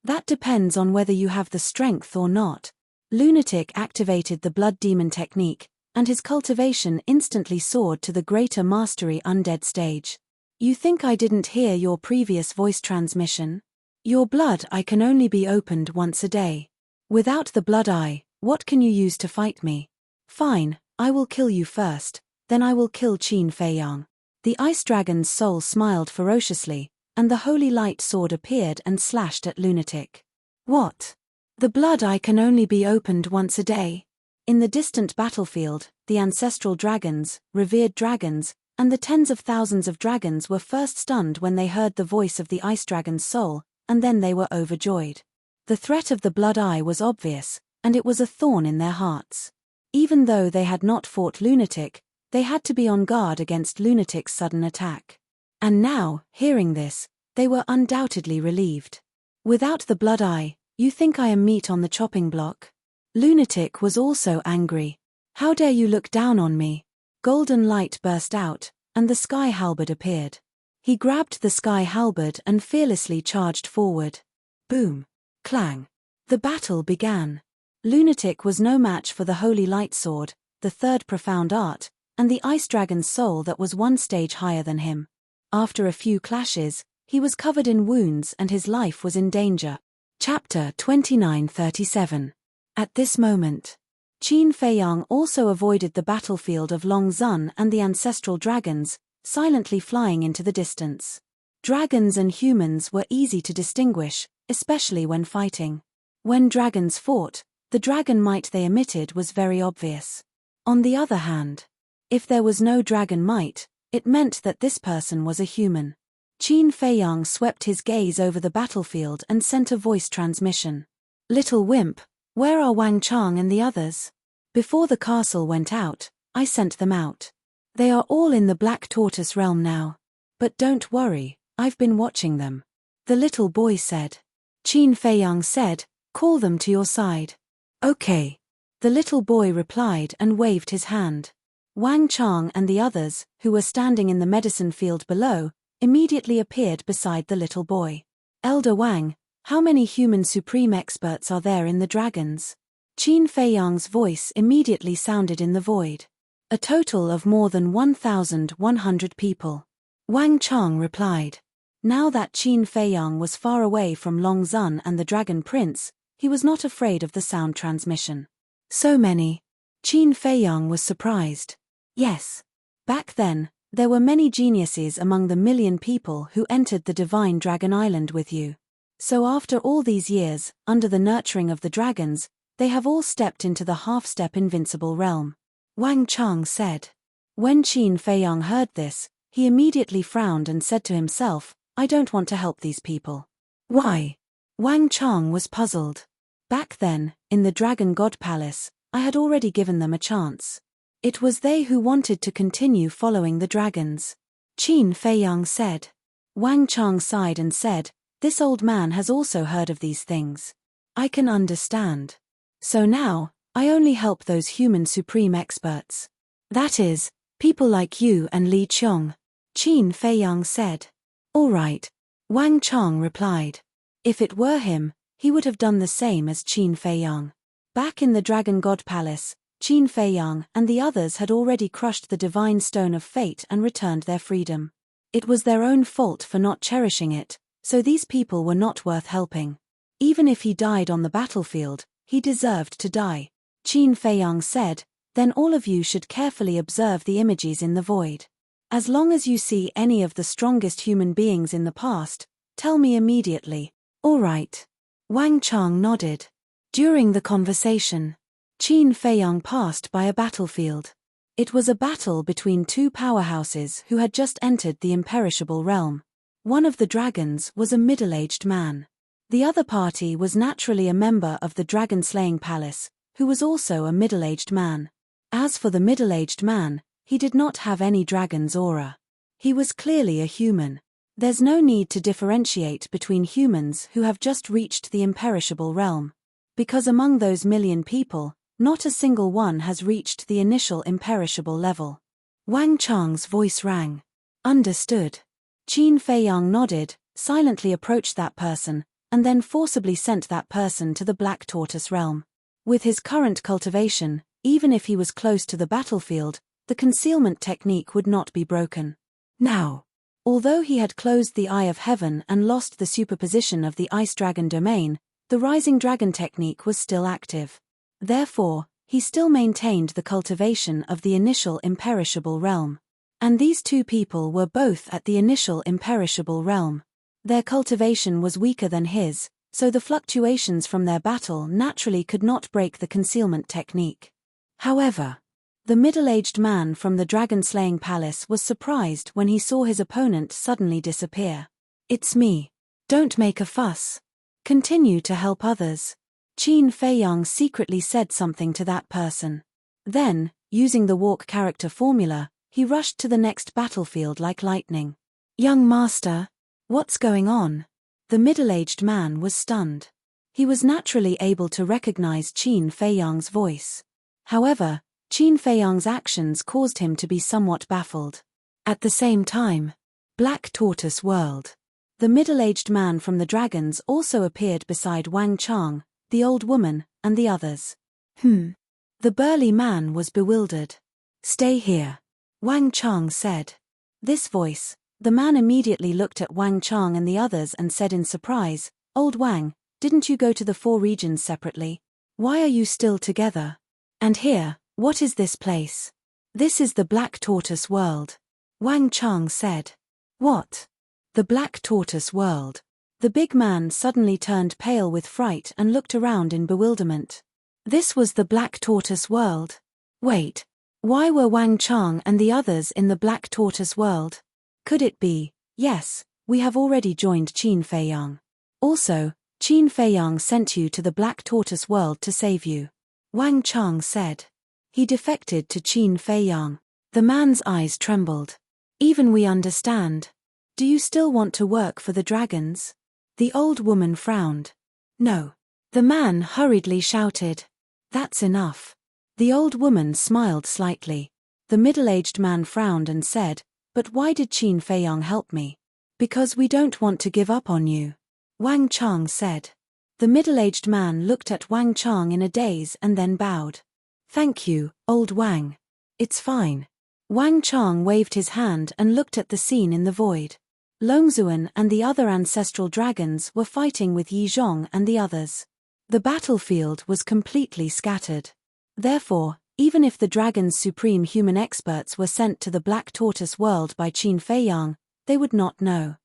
"That depends on whether you have the strength or not." Lunatic activated the blood demon technique, and his cultivation instantly soared to the greater mastery undead stage. "You think I didn't hear your previous voice transmission? Your blood eye can only be opened once a day. Without the blood eye, what can you use to fight me? Fine, I will kill you first. Then I will kill Qin Feiyang." The ice dragon's soul smiled ferociously, and the holy light sword appeared and slashed at Lunatic. "What?" The blood eye can only be opened once a day. In the distant battlefield, the ancestral dragons, revered dragons, and the tens of thousands of dragons were first stunned when they heard the voice of the ice dragon's soul, and then they were overjoyed. The threat of the blood eye was obvious, and it was a thorn in their hearts. Even though they had not fought Lunatic, they had to be on guard against Lunatic's sudden attack. And now, hearing this, they were undoubtedly relieved. Without the blood eye, you think I am meat on the chopping block? Lunatic was also angry. How dare you look down on me? Golden light burst out, and the sky halberd appeared. He grabbed the sky halberd and fearlessly charged forward. Boom! Clang! The battle began. Lunatic was no match for the holy light sword, the third profound art, and the ice dragon's soul that was one stage higher than him. After a few clashes, he was covered in wounds and his life was in danger. Chapter 2937. At this moment, Qin Feiyang also avoided the battlefield of Long Zun and the ancestral dragons, silently flying into the distance. Dragons and humans were easy to distinguish, especially when fighting. When dragons fought, the dragon might they emitted was very obvious. On the other hand, if there was no dragon might, it meant that this person was a human. Qin Feiyang swept his gaze over the battlefield and sent a voice transmission. Little wimp, where are Wang Chang and the others? Before the castle went out, I sent them out. They are all in the Black Tortoise realm now. But don't worry, I've been watching them. The little boy said. Qin Feiyang said, call them to your side. Okay. The little boy replied and waved his hand. Wang Chang and the others, who were standing in the medicine field below, immediately appeared beside the little boy. Elder Wang, how many human supreme experts are there in the dragons? Qin Feiyang's voice immediately sounded in the void. A total of more than 1,100 people. Wang Chang replied. Now that Qin Feiyang was far away from Long Zun and the Dragon Prince, he was not afraid of the sound transmission. So many. Qin Feiyang was surprised. Yes. Back then, there were many geniuses among the million people who entered the Divine Dragon Island with you. So after all these years, under the nurturing of the dragons, they have all stepped into the half-step invincible realm. Wang Chang said. When Qin Feiyang heard this, he immediately frowned and said to himself, I don't want to help these people. Why? Wang Chang was puzzled. Back then, in the Dragon God Palace, I had already given them a chance. It was they who wanted to continue following the dragons. Qin Feiyang said. Wang Chang sighed and said, this old man has also heard of these things. I can understand. So now, I only help those human supreme experts. That is, people like you and Li Qiong. Qin Feiyang said. All right. Wang Chang replied. If it were him, he would have done the same as Qin Feiyang. Back in the Dragon God Palace, Qin Feiyang and the others had already crushed the divine stone of fate and returned their freedom. It was their own fault for not cherishing it, so these people were not worth helping. Even if he died on the battlefield, he deserved to die. Qin Feiyang said, then all of you should carefully observe the images in the void. As long as you see any of the strongest human beings in the past, tell me immediately. All right. Wang Chang nodded. During the conversation, Qin Feiyang passed by a battlefield. It was a battle between two powerhouses who had just entered the imperishable realm. One of the dragons was a middle-aged man. The other party was naturally a member of the dragon-slaying palace, who was also a middle-aged man. As for the middle-aged man, he did not have any dragon's aura. He was clearly a human. There's no need to differentiate between humans who have just reached the imperishable realm. Because among those million people, not a single one has reached the initial imperishable level. Wang Chang's voice rang. Understood. Qin Feiyang nodded, silently approached that person, and then forcibly sent that person to the Black Tortoise realm. With his current cultivation, even if he was close to the battlefield, the concealment technique would not be broken. Now, although he had closed the Eye of Heaven and lost the superposition of the Ice Dragon domain, the Rising Dragon technique was still active. Therefore, he still maintained the cultivation of the initial imperishable realm. And these two people were both at the initial imperishable realm. Their cultivation was weaker than his, so the fluctuations from their battle naturally could not break the concealment technique. However, the middle-aged man from the dragon-slaying palace was surprised when he saw his opponent suddenly disappear. "It's me. Don't make a fuss. Continue to help others." Qin Feiyang secretly said something to that person. Then, using the walk character formula, he rushed to the next battlefield like lightning. "Young master, what's going on?" The middle-aged man was stunned. He was naturally able to recognize Qin Feiyang's voice. However, Qin Feiyang's actions caused him to be somewhat baffled. At the same time, Black Tortoise World. The middle-aged man from the dragons also appeared beside Wang Chang, the old woman, and the others. The burly man was bewildered. "Stay here," Wang Chang said. This voice, the man immediately looked at Wang Chang and the others and said in surprise, "Old Wang, didn't you go to the 4 regions separately? Why are you still together? And here, what is this place?" "This is the Black Tortoise World," Wang Chang said. "What? The Black Tortoise World?" The big man suddenly turned pale with fright and looked around in bewilderment. This was the Black Tortoise World. Wait, why were Wang Chang and the others in the Black Tortoise World? Could it be, yes, we have already joined Qin Feiyang. Also, Qin Feiyang sent you to the Black Tortoise World to save you, Wang Chang said. He defected to Qin Feiyang. The man's eyes trembled. "Even we understand. Do you still want to work for the dragons?" The old woman frowned. "No." The man hurriedly shouted. "That's enough." The old woman smiled slightly. The middle-aged man frowned and said, "But why did Qin Feiyang help me?" "Because we don't want to give up on you," Wang Chang said. The middle-aged man looked at Wang Chang in a daze and then bowed. "Thank you, old Wang. It's fine." Wang Chang waved his hand and looked at the scene in the void. Longzuan and the other ancestral dragons were fighting with Yi Zhong and the others. The battlefield was completely scattered. Therefore, even if the dragon's supreme human experts were sent to the Black Tortoise World by Qin Feiyang, they would not know.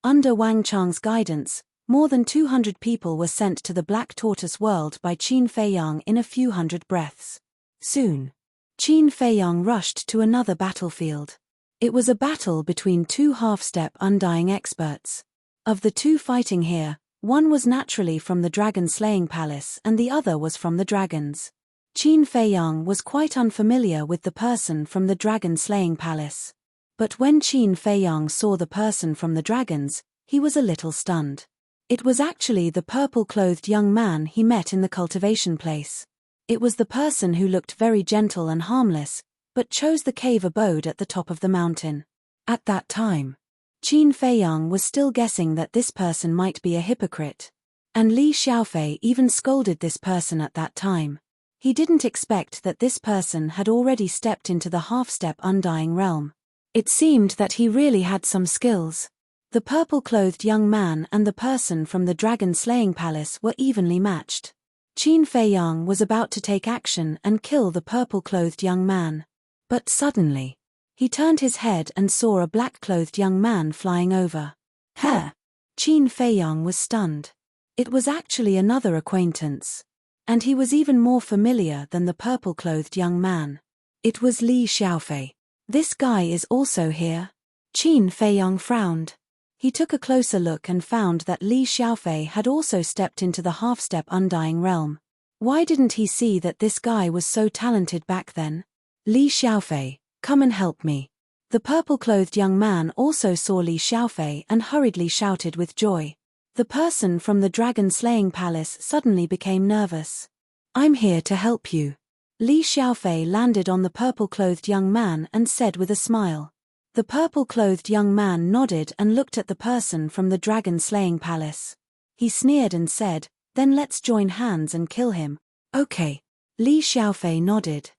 Under Wang Chang's guidance, more than 200 people were sent to the Black Tortoise World by Qin Feiyang in a few hundred breaths. Soon, Qin Feiyang rushed to another battlefield. It was a battle between 2 half-step undying experts. Of the 2 fighting here, one was naturally from the dragon-slaying palace and the other was from the dragons. Qin Feiyang was quite unfamiliar with the person from the dragon-slaying palace. But when Qin Feiyang saw the person from the dragons, he was a little stunned. It was actually the purple-clothed young man he met in the cultivation place. It was the person who looked very gentle and harmless, but chose the cave abode at the top of the mountain. At that time, Qin Feiyang was still guessing that this person might be a hypocrite. And Li Xiaofei even scolded this person at that time. He didn't expect that this person had already stepped into the half-step undying realm. It seemed that he really had some skills. The purple-clothed young man and the person from the dragon-slaying palace were evenly matched. Qin Feiyang was about to take action and kill the purple-clothed young man. But suddenly, he turned his head and saw a black-clothed young man flying over. "Huh!" Qin Feiyang was stunned. It was actually another acquaintance. And he was even more familiar than the purple-clothed young man. It was Li Xiaofei. "This guy is also here?" Qin Feiyang frowned. He took a closer look and found that Li Xiaofei had also stepped into the half-step undying realm. Why didn't he see that this guy was so talented back then? "Li Xiaofei, come and help me." The purple-clothed young man also saw Li Xiaofei and hurriedly shouted with joy. The person from the dragon-slaying palace suddenly became nervous. "I'm here to help you." Li Xiaofei landed on the purple-clothed young man and said with a smile. The purple-clothed young man nodded and looked at the person from the dragon-slaying palace. He sneered and said, "Then let's join hands and kill him." "Okay." Li Xiaofei nodded.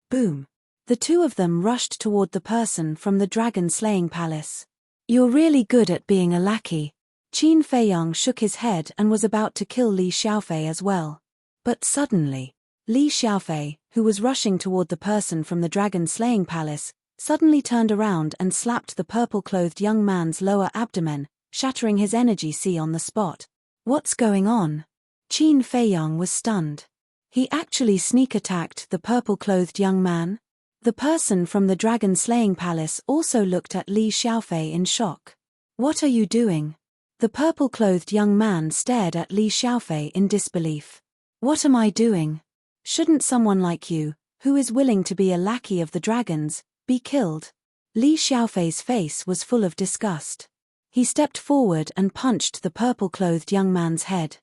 Boom. The 2 of them rushed toward the person from the dragon-slaying palace. "You're really good at being a lackey." Qin Feiyang shook his head and was about to kill Li Xiaofei as well. But suddenly, Li Xiaofei, who was rushing toward the person from the dragon-slaying palace, suddenly turned around and slapped the purple-clothed young man's lower abdomen, shattering his energy sea on the spot. What's going on? Qin Feiyang was stunned. He actually sneak attacked the purple-clothed young man? The person from the dragon-slaying palace also looked at Li Xiaofei in shock. What are you doing? The purple-clothed young man stared at Li Xiaofei in disbelief. What am I doing? Shouldn't someone like you, who is willing to be a lackey of the dragons, be killed? Li Xiaofei's face was full of disgust. He stepped forward and punched the purple-clothed young man's head.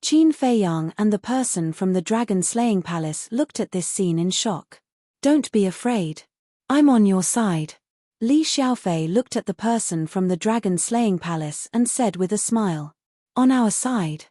Qin Feiyang and the person from the dragon-slaying palace looked at this scene in shock. Don't be afraid. I'm on your side. Li Xiaofei looked at the person from the dragon-slaying palace and said with a smile. On our side.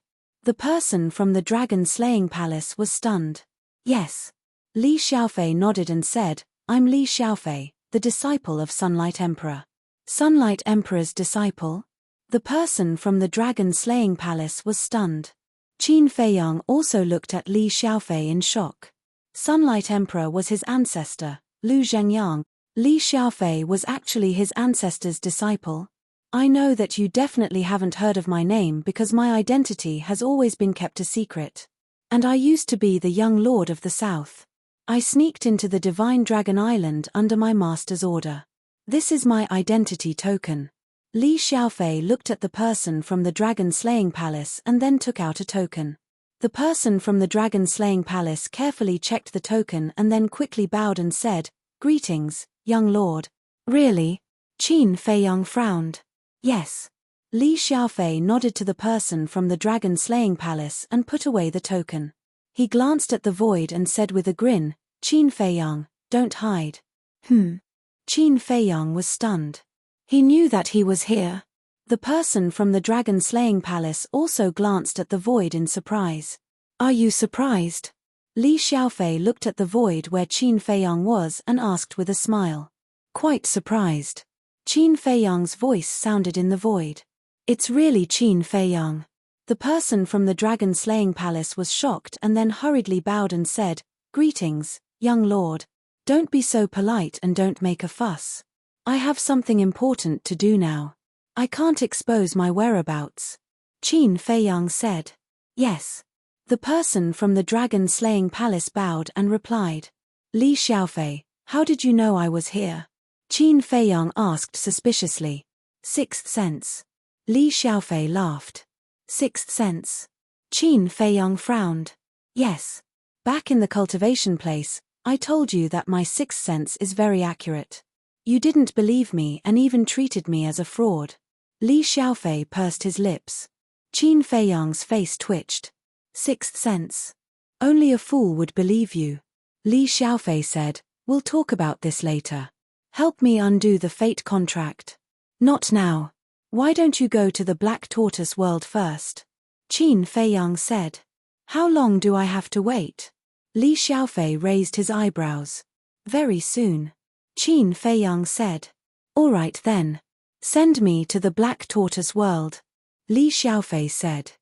The person from the dragon-slaying palace was stunned. Yes. Li Xiaofei nodded and said, I'm Li Xiaofei, the disciple of Sunlight Emperor. Sunlight Emperor's disciple? The person from the dragon-slaying palace was stunned. Qin Feiyang also looked at Li Xiaofei in shock. Sunlight Emperor was his ancestor, Lu Zhengyang. Li Xiaofei was actually his ancestor's disciple. I know that you definitely haven't heard of my name because my identity has always been kept a secret. And I used to be the young lord of the south. I sneaked into the Divine Dragon Island under my master's order. This is my identity token. Li Xiaofei looked at the person from the dragon-slaying palace and then took out a token. The person from the dragon-slaying palace carefully checked the token and then quickly bowed and said, Greetings, young lord. Really? Qin Feiyang frowned. Yes. Li Xiaofei nodded to the person from the dragon-slaying palace and put away the token. He glanced at the void and said with a grin, Qin Feiyang, don't hide. Qin Feiyang was stunned. He knew that he was here. The person from the dragon-slaying palace also glanced at the void in surprise. Are you surprised? Li Xiaofei looked at the void where Qin Feiyang was and asked with a smile. Quite surprised. Qin Feiyang's voice sounded in the void. It's really Qin Feiyang. The person from the dragon-slaying palace was shocked and then hurriedly bowed and said, Greetings, young lord. Don't be so polite and don't make a fuss. I have something important to do now. I can't expose my whereabouts. Qin Feiyang said. Yes. The person from the dragon-slaying palace bowed and replied. Li Xiaofei, how did you know I was here? Qin Feiyang asked suspiciously. Sixth sense. Li Xiaofei laughed. Sixth sense. Qin Feiyang frowned. Yes. Back in the cultivation place, I told you that my sixth sense is very accurate. You didn't believe me and even treated me as a fraud. Li Xiaofei pursed his lips. Qin Feiyang's face twitched. Sixth sense. Only a fool would believe you. Li Xiaofei said, we'll talk about this later. Help me undo the fate contract. Not now. Why don't you go to the Black Tortoise world first? Qin Feiyang said. How long do I have to wait? Li Xiaofei raised his eyebrows. Very soon. Qin Feiyang said. All right then. Send me to the Black Tortoise world. Li Xiaofei said.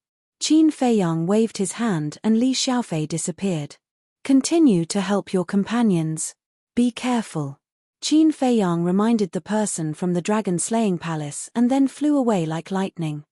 Qin Feiyang waved his hand and Li Xiaofei disappeared. Continue to help your companions. Be careful. Qin Feiyang reminded the person from the dragon-slaying palace and then flew away like lightning.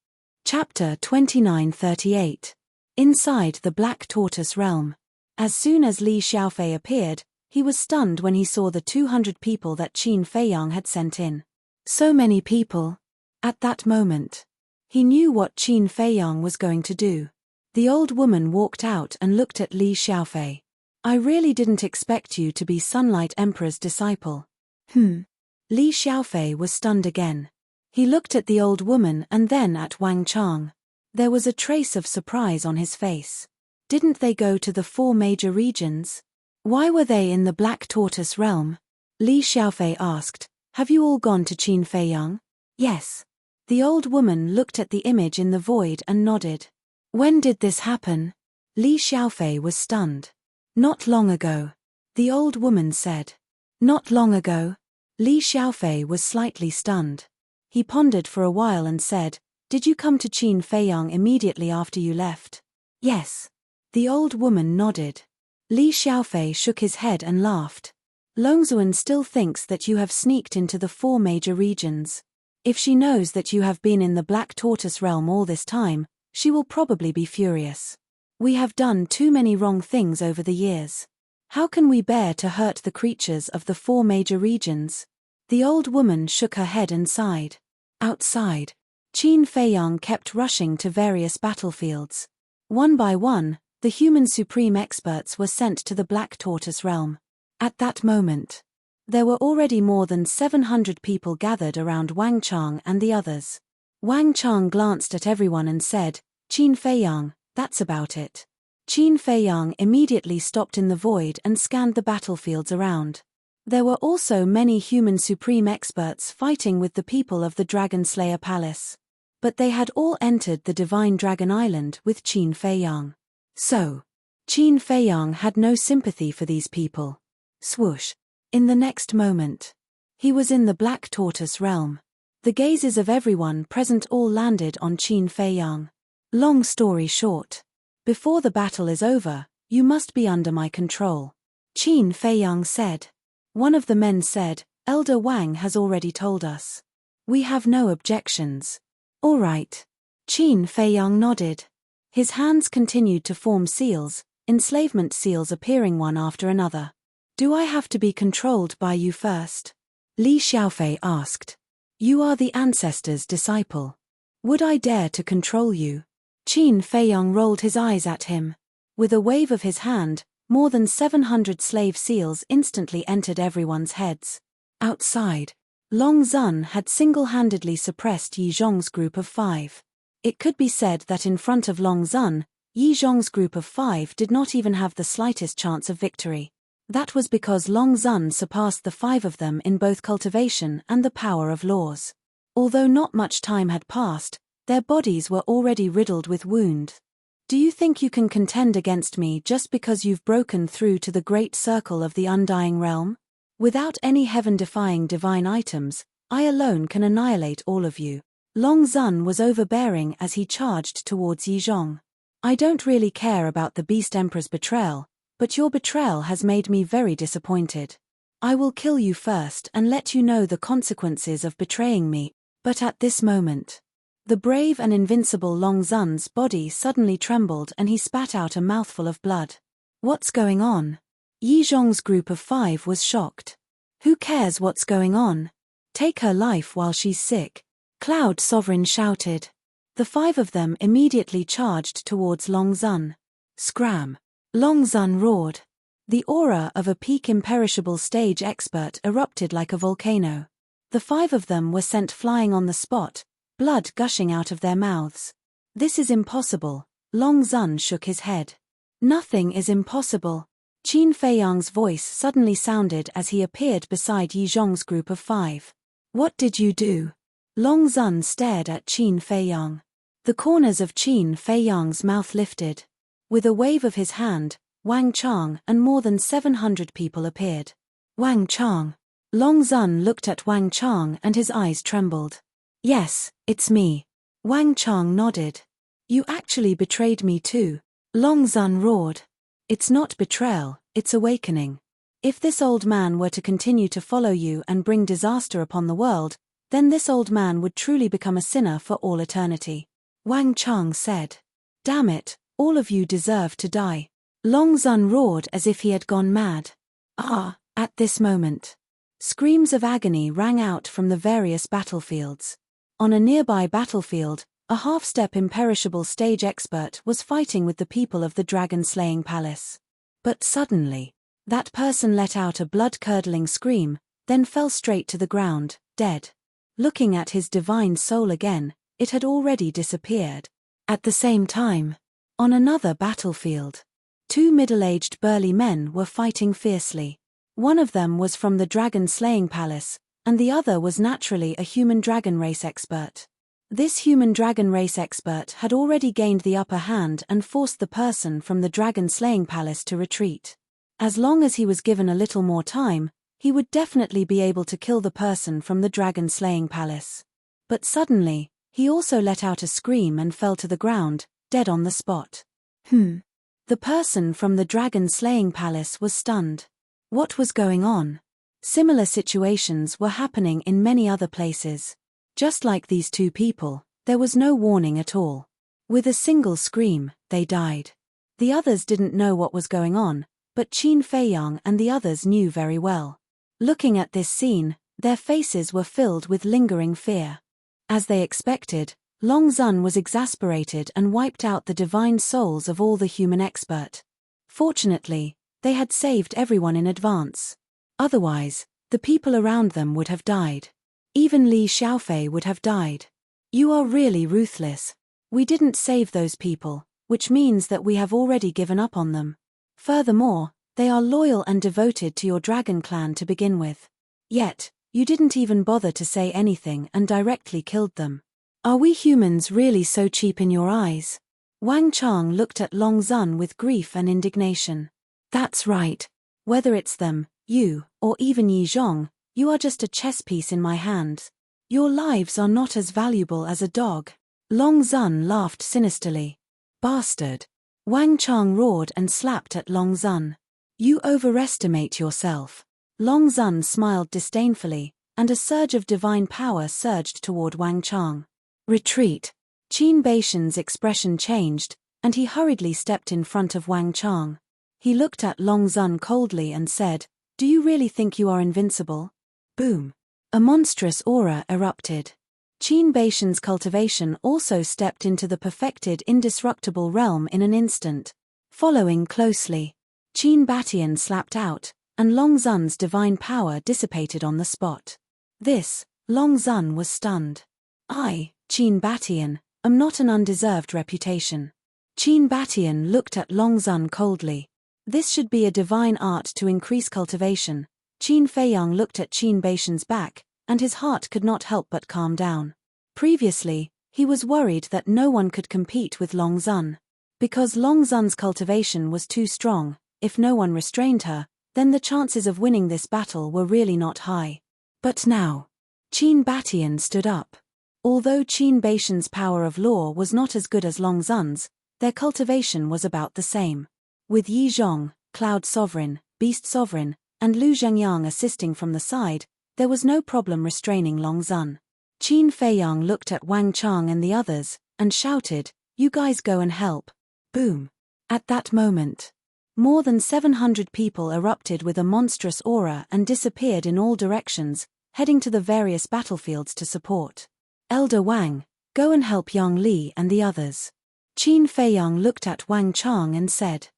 Chapter 2938. Inside the Black Tortoise realm. As soon as Li Xiaofei appeared, he was stunned when he saw the 200 people that Qin Feiyang had sent in. So many people. At that moment. He knew what Qin Feiyang was going to do. The old woman walked out and looked at Li Xiaofei. I really didn't expect you to be Sunlight Emperor's disciple. Li Xiaofei was stunned again. He looked at the old woman and then at Wang Chang. There was a trace of surprise on his face. Didn't they go to the 4 major regions? Why were they in the Black Tortoise realm? Li Xiaofei asked, have you all gone to Qin Feiyang? Yes. The old woman looked at the image in the void and nodded. When did this happen? Li Xiaofei was stunned. Not long ago. The old woman said. Not long ago? Li Xiaofei was slightly stunned. He pondered for a while and said, did you come to Qin Feiyang immediately after you left? Yes. The old woman nodded. Li Xiaofei shook his head and laughed. Longzuan still thinks that you have sneaked into the 4 major regions. If she knows that you have been in the Black Tortoise realm all this time, She will probably be furious. We have done too many wrong things over the years. How can we bear to hurt the creatures of the 4 major regions? The old woman shook her head and sighed. Outside, Qin Feiyang kept rushing to various battlefields. One by one, the human supreme experts were sent to the Black Tortoise realm. At that moment, there were already more than 700 people gathered around Wang Chang and the others. Wang Chang glanced at everyone and said, "Qin Feiyang, that's about it." Qin Feiyang immediately stopped in the void and scanned the battlefields around. There were also many human supreme experts fighting with the people of the Dragon Slayer Palace. But they had all entered the Divine Dragon Island with Qin Feiyang. So, Qin Feiyang had no sympathy for these people. Swoosh. In the next moment, he was in the Black Tortoise realm. The gazes of everyone present all landed on Qin Feiyang. Long story short, before the battle is over, you must be under my control, Qin Feiyang said. One of the men said, "Elder Wang has already told us. We have no objections." "All right." Qin Feiyang nodded. His hands continued to form seals, enslavement seals appearing one after another. "Do I have to be controlled by you first?" Li Xiaofei asked. "You are the ancestor's disciple. Would I dare to control you?" Qin Feiyang rolled his eyes at him. With a wave of his hand, more than 700 slave seals instantly entered everyone's heads. Outside, Long Zun had single-handedly suppressed Yi Zhong's group of 5. It could be said that in front of Long Zun, Yi Zhong's group of 5 did not even have the slightest chance of victory. That was because Long Zun surpassed the 5 of them in both cultivation and the power of laws. Although not much time had passed, their bodies were already riddled with wounds. "Do you think you can contend against me just because you've broken through to the great circle of the Undying Realm? Without any heaven-defying divine items, I alone can annihilate all of you." Long Zun was overbearing as he charged towards Yi Zhong. "I don't really care about the Beast Emperor's betrayal, but your betrayal has made me very disappointed. I will kill you first and let you know the consequences of betraying me." But at this moment, the brave and invincible Long Zun's body suddenly trembled and he spat out a mouthful of blood. "What's going on?" Yi Zhong's group of 5 was shocked. "Who cares what's going on? Take her life while she's sick," Cloud Sovereign shouted. The 5 of them immediately charged towards Long Zun. Scram! Long Zun roared. The aura of a peak imperishable stage expert erupted like a volcano. The 5 of them were sent flying on the spot, blood gushing out of their mouths. "This is impossible," Long Zun shook his head. "Nothing is impossible." Qin Feiyang's voice suddenly sounded as he appeared beside Yi Zhong's group of 5. "What did you do?" Long Zun stared at Qin Feiyang. The corners of Qin Feiyang's mouth lifted. With a wave of his hand, Wang Chang and more than 700 people appeared. "Wang Chang." Long Zun looked at Wang Chang and his eyes trembled. "Yes, it's me." Wang Chang nodded. "You actually betrayed me too," Long Zun roared. "It's not betrayal, it's awakening. If this old man were to continue to follow you and bring disaster upon the world, then this old man would truly become a sinner for all eternity," Wang Chang said. "Damn it, all of you deserve to die." Long Zun roared as if he had gone mad. "Ah!" At this moment, screams of agony rang out from the various battlefields. On a nearby battlefield, a half-step imperishable stage expert was fighting with the people of the dragon-slaying palace. But suddenly, that person let out a blood-curdling scream, then fell straight to the ground, dead. Looking at his divine soul again, it had already disappeared. At the same time, on another battlefield, 2 middle-aged burly men were fighting fiercely. One of them was from the dragon-slaying palace, and the other was naturally a human dragon race expert. This human dragon race expert had already gained the upper hand and forced the person from the dragon-slaying palace to retreat. As long as he was given a little more time, he would definitely be able to kill the person from the dragon-slaying palace. But suddenly, he also let out a scream and fell to the ground, dead on the spot. The person from the dragon-slaying palace was stunned. What was going on? Similar situations were happening in many other places. Just like these 2 people, there was no warning at all. With a single scream, they died. The others didn't know what was going on, but Qin Feiyang and the others knew very well. Looking at this scene, their faces were filled with lingering fear. As they expected, Long Zun was exasperated and wiped out the divine souls of all the human expert. Fortunately, they had saved everyone in advance. Otherwise, the people around them would have died. Even Li Xiaofei would have died. You are really ruthless. We didn't save those people, which means that we have already given up on them. Furthermore, they are loyal and devoted to your dragon clan to begin with. Yet, you didn't even bother to say anything and directly killed them. Are we humans really so cheap in your eyes? Wang Chang looked at Long Zun with grief and indignation. That's right. Whether it's them, you, or even Yi Zhong, you are just a chess piece in my hands. Your lives are not as valuable as a dog. Long Zun laughed sinisterly. Bastard. Wang Chang roared and slapped at Long Zun. You overestimate yourself. Long Zun smiled disdainfully, and a surge of divine power surged toward Wang Chang. Retreat. Qin Baishan's expression changed, and he hurriedly stepped in front of Wang Chang. He looked at Long Zun coldly and said, Do you really think you are invincible? Boom. A monstrous aura erupted. Qin Baishan's cultivation also stepped into the perfected indestructible realm in an instant. Following closely, Qin Batian slapped out, and Long Zun's divine power dissipated on the spot. This, Long Zun was stunned. I, Qin Batian, am not an undeserved reputation. Qin Batian looked at Long Zun coldly. This should be a divine art to increase cultivation. Qin Feiyang looked at Qin Baishan's back, and his heart could not help but calm down. Previously, he was worried that no one could compete with Long Zun. Because Long Zun's cultivation was too strong, if no one restrained her, then the chances of winning this battle were really not high. But now, Qin Batian stood up. Although Qin Baishan's power of law was not as good as Long Zun's, their cultivation was about the same. With Yi Zhong, Cloud Sovereign, Beast Sovereign, and Lu Zhengyang assisting from the side, there was no problem restraining Long Zun. Qin Feiyang looked at Wang Chang and the others, and shouted, You guys go and help. Boom. At that moment, more than 700 people erupted with a monstrous aura and disappeared in all directions, heading to the various battlefields to support. Elder Wang, go and help Yang Li and the others. Qin Feiyang looked at Wang Chang and said,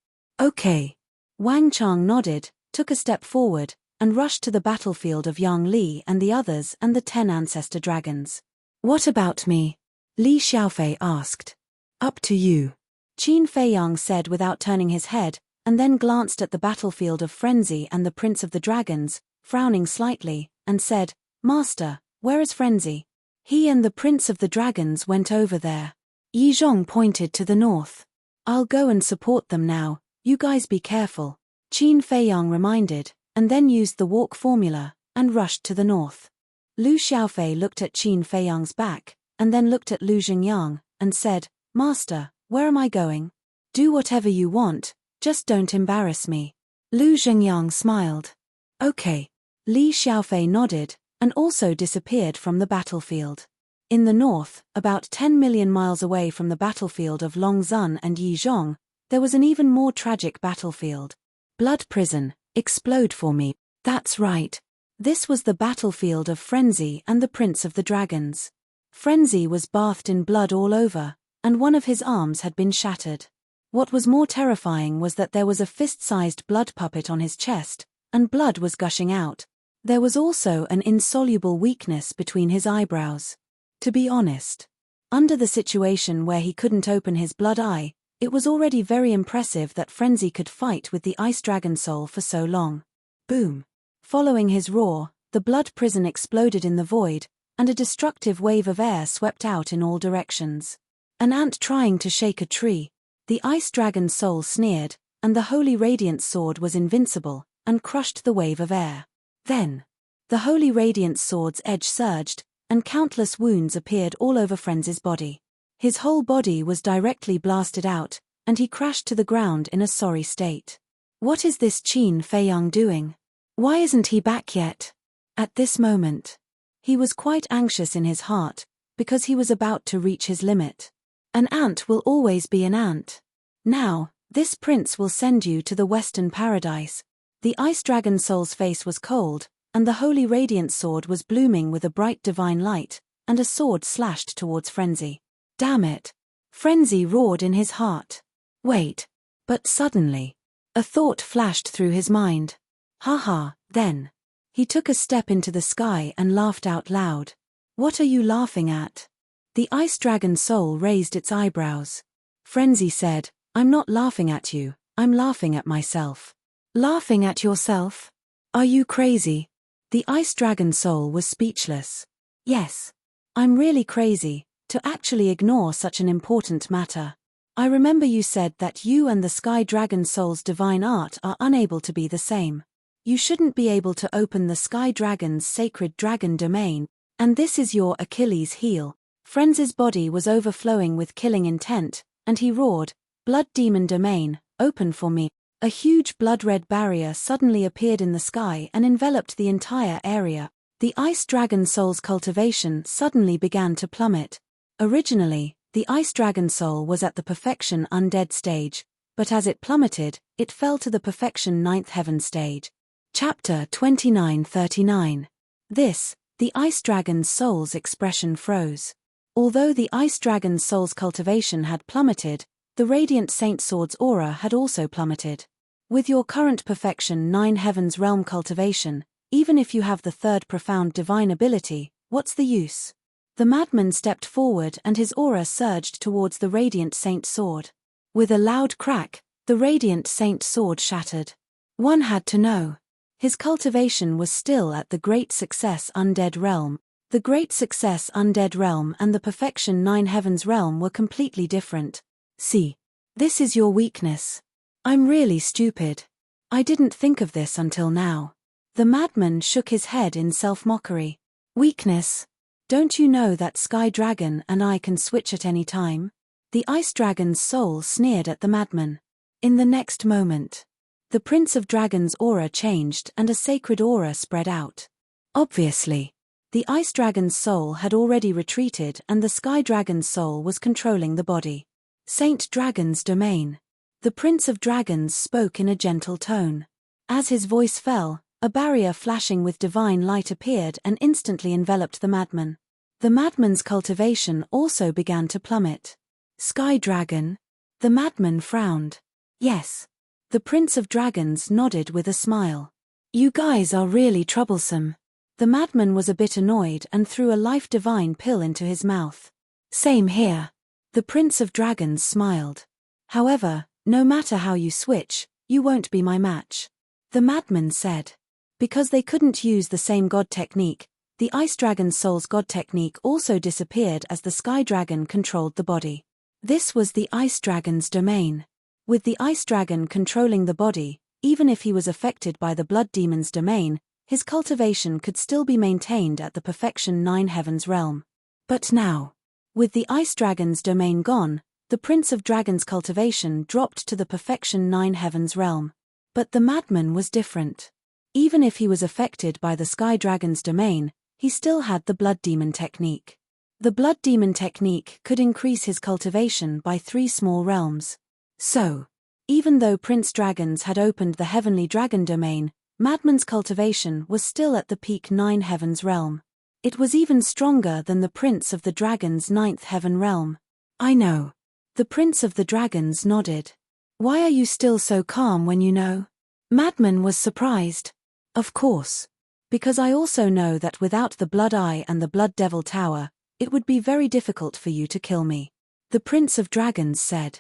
Okay. Wang Chang nodded, took a step forward, and rushed to the battlefield of Yang Li and the others and the 10 ancestor dragons. What about me? Li Xiaofei asked. Up to you. Qin Feiyang said without turning his head, and then glanced at the battlefield of Frenzy and the Prince of the Dragons, frowning slightly, and said, Master, where is Frenzy? He and the Prince of the Dragons went over there. Yi Zhong pointed to the north. I'll go and support them now, you guys be careful. Qin Feiyang reminded, and then used the walk formula, and rushed to the north. Lu Xiaofei looked at Qin Feiyang's back, and then looked at Lu Zhengyang, and said, Master, where am I going? Do whatever you want, just don't embarrass me. Lu Zhengyang smiled. Okay. Li Xiaofei nodded, and also disappeared from the battlefield. In the north, about 10 million miles away from the battlefield of Long Zun and Yi Zhong, there was an even more tragic battlefield. Blood Prison, explode for me. That's right. This was the battlefield of Frenzy and the Prince of the Dragons. Frenzy was bathed in blood all over, and one of his arms had been shattered. What was more terrifying was that there was a fist-sized blood puppet on his chest, and blood was gushing out. There was also an insoluble weakness between his eyebrows. To be honest, under the situation where he couldn't open his blood eye, it was already very impressive that Frenzy could fight with the Ice Dragon Soul for so long. Boom. Following his roar, the blood prison exploded in the void, and a destructive wave of air swept out in all directions. An ant trying to shake a tree. The Ice Dragon Soul sneered, and the Holy Radiance Sword was invincible, and crushed the wave of air. Then, the Holy Radiance Sword's edge surged, and countless wounds appeared all over Frenzy's body. His whole body was directly blasted out, and he crashed to the ground in a sorry state. What is this Qin Feiyang doing? Why isn't he back yet? At this moment, he was quite anxious in his heart, because he was about to reach his limit. An ant will always be an ant. Now, this prince will send you to the western paradise. The ice dragon soul's face was cold, and the holy radiant sword was blooming with a bright divine light, and a sword slashed towards Frenzy. Damn it! Frenzy roared in his heart. Wait. But suddenly, a thought flashed through his mind. Haha, then. He took a step into the sky and laughed out loud. What are you laughing at? The ice dragon soul raised its eyebrows. Frenzy said, I'm not laughing at you, I'm laughing at myself. Laughing at yourself? Are you crazy? The ice dragon soul was speechless. Yes. I'm really crazy, to actually ignore such an important matter. I remember you said that you and the sky dragon soul's divine art are unable to be the same. You shouldn't be able to open the sky dragon's sacred dragon domain, and this is your Achilles heel. Frenzy's body was overflowing with killing intent, and he roared, Blood demon domain, open for me. A huge blood-red barrier suddenly appeared in the sky and enveloped the entire area. The ice dragon soul's cultivation suddenly began to plummet. Originally, the ice dragon soul was at the perfection undead stage, but as it plummeted, it fell to the perfection ninth heaven stage. Chapter 2939. The ice dragon's soul's expression froze. Although the ice dragon's soul's cultivation had plummeted, the radiant saint sword's aura had also plummeted. With your current perfection 9 heavens realm cultivation, even if you have the third profound divine ability, what's the use? The madman stepped forward and his aura surged towards the radiant saint sword. With a loud crack, the radiant saint sword shattered. One had to know. His cultivation was still at the Great Success Undead Realm. The Great Success Undead Realm and the Perfection 9 Heavens Realm were completely different. See. This is your weakness. I'm really stupid. I didn't think of this until now. The madman shook his head in self-mockery. Weakness? Don't you know that Sky Dragon and I can switch at any time? The Ice Dragon's soul sneered at the madman. In the next moment, the Prince of Dragons' aura changed and a sacred aura spread out. Obviously, the Ice Dragon's soul had already retreated and the Sky Dragon's soul was controlling the body. Saint Dragon's domain. The Prince of Dragons spoke in a gentle tone. As his voice fell, a barrier flashing with divine light appeared and instantly enveloped the madman. The madman's cultivation also began to plummet. Sky Dragon? The madman frowned. Yes. The Prince of Dragons nodded with a smile. You guys are really troublesome. The madman was a bit annoyed and threw a life divine pill into his mouth. Same here. The Prince of Dragons smiled. However, no matter how you switch, you won't be my match. The madman said. Because they couldn't use the same god technique, the Ice Dragon's soul's god technique also disappeared as the Sky Dragon controlled the body. This was the Ice Dragon's domain. With the Ice Dragon controlling the body, even if he was affected by the Blood Demon's domain, his cultivation could still be maintained at the Perfection 9 Heavens realm. But now, with the Ice Dragon's domain gone, the Prince of Dragons' cultivation dropped to the Perfection 9 Heavens realm. But the madman was different. Even if he was affected by the Sky Dragon's domain, he still had the Blood Demon technique. The Blood Demon technique could increase his cultivation by 3 small realms. So, even though Prince Dragons had opened the Heavenly Dragon domain, Madman's cultivation was still at the peak 9 Heavens realm. It was even stronger than the Prince of the Dragons' 9th Heaven realm. I know. The Prince of the Dragons nodded. Why are you still so calm when you know? Madman was surprised. Of course. Because I also know that without the Blood Eye and the Blood Devil Tower, it would be very difficult for you to kill me. The Prince of Dragons said.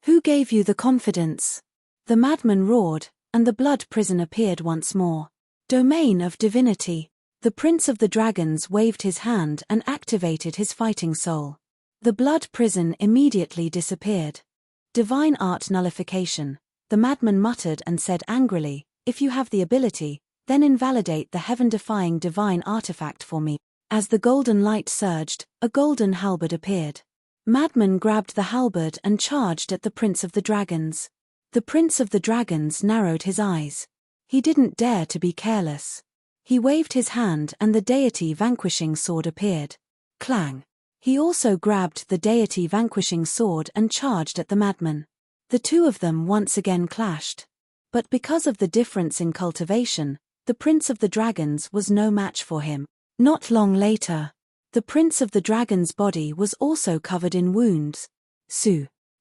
Who gave you the confidence? The madman roared, and the blood prison appeared once more. Domain of Divinity. The Prince of the Dragons waved his hand and activated his fighting soul. The blood prison immediately disappeared. Divine art nullification. The madman muttered and said angrily, if you have the ability, then invalidate the heaven-defying divine artifact for me. As the golden light surged, a golden halberd appeared. Madman grabbed the halberd and charged at the Prince of the Dragons. The Prince of the Dragons narrowed his eyes. He didn't dare to be careless. He waved his hand and the deity vanquishing sword appeared. Clang. He also grabbed the deity vanquishing sword and charged at the madman. The two of them once again clashed. But because of the difference in cultivation, the Prince of the Dragons was no match for him. Not long later, the Prince of the Dragons' body was also covered in wounds.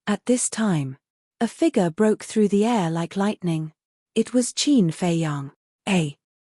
At this time, a figure broke through the air like lightning. It was Qin Feiyang.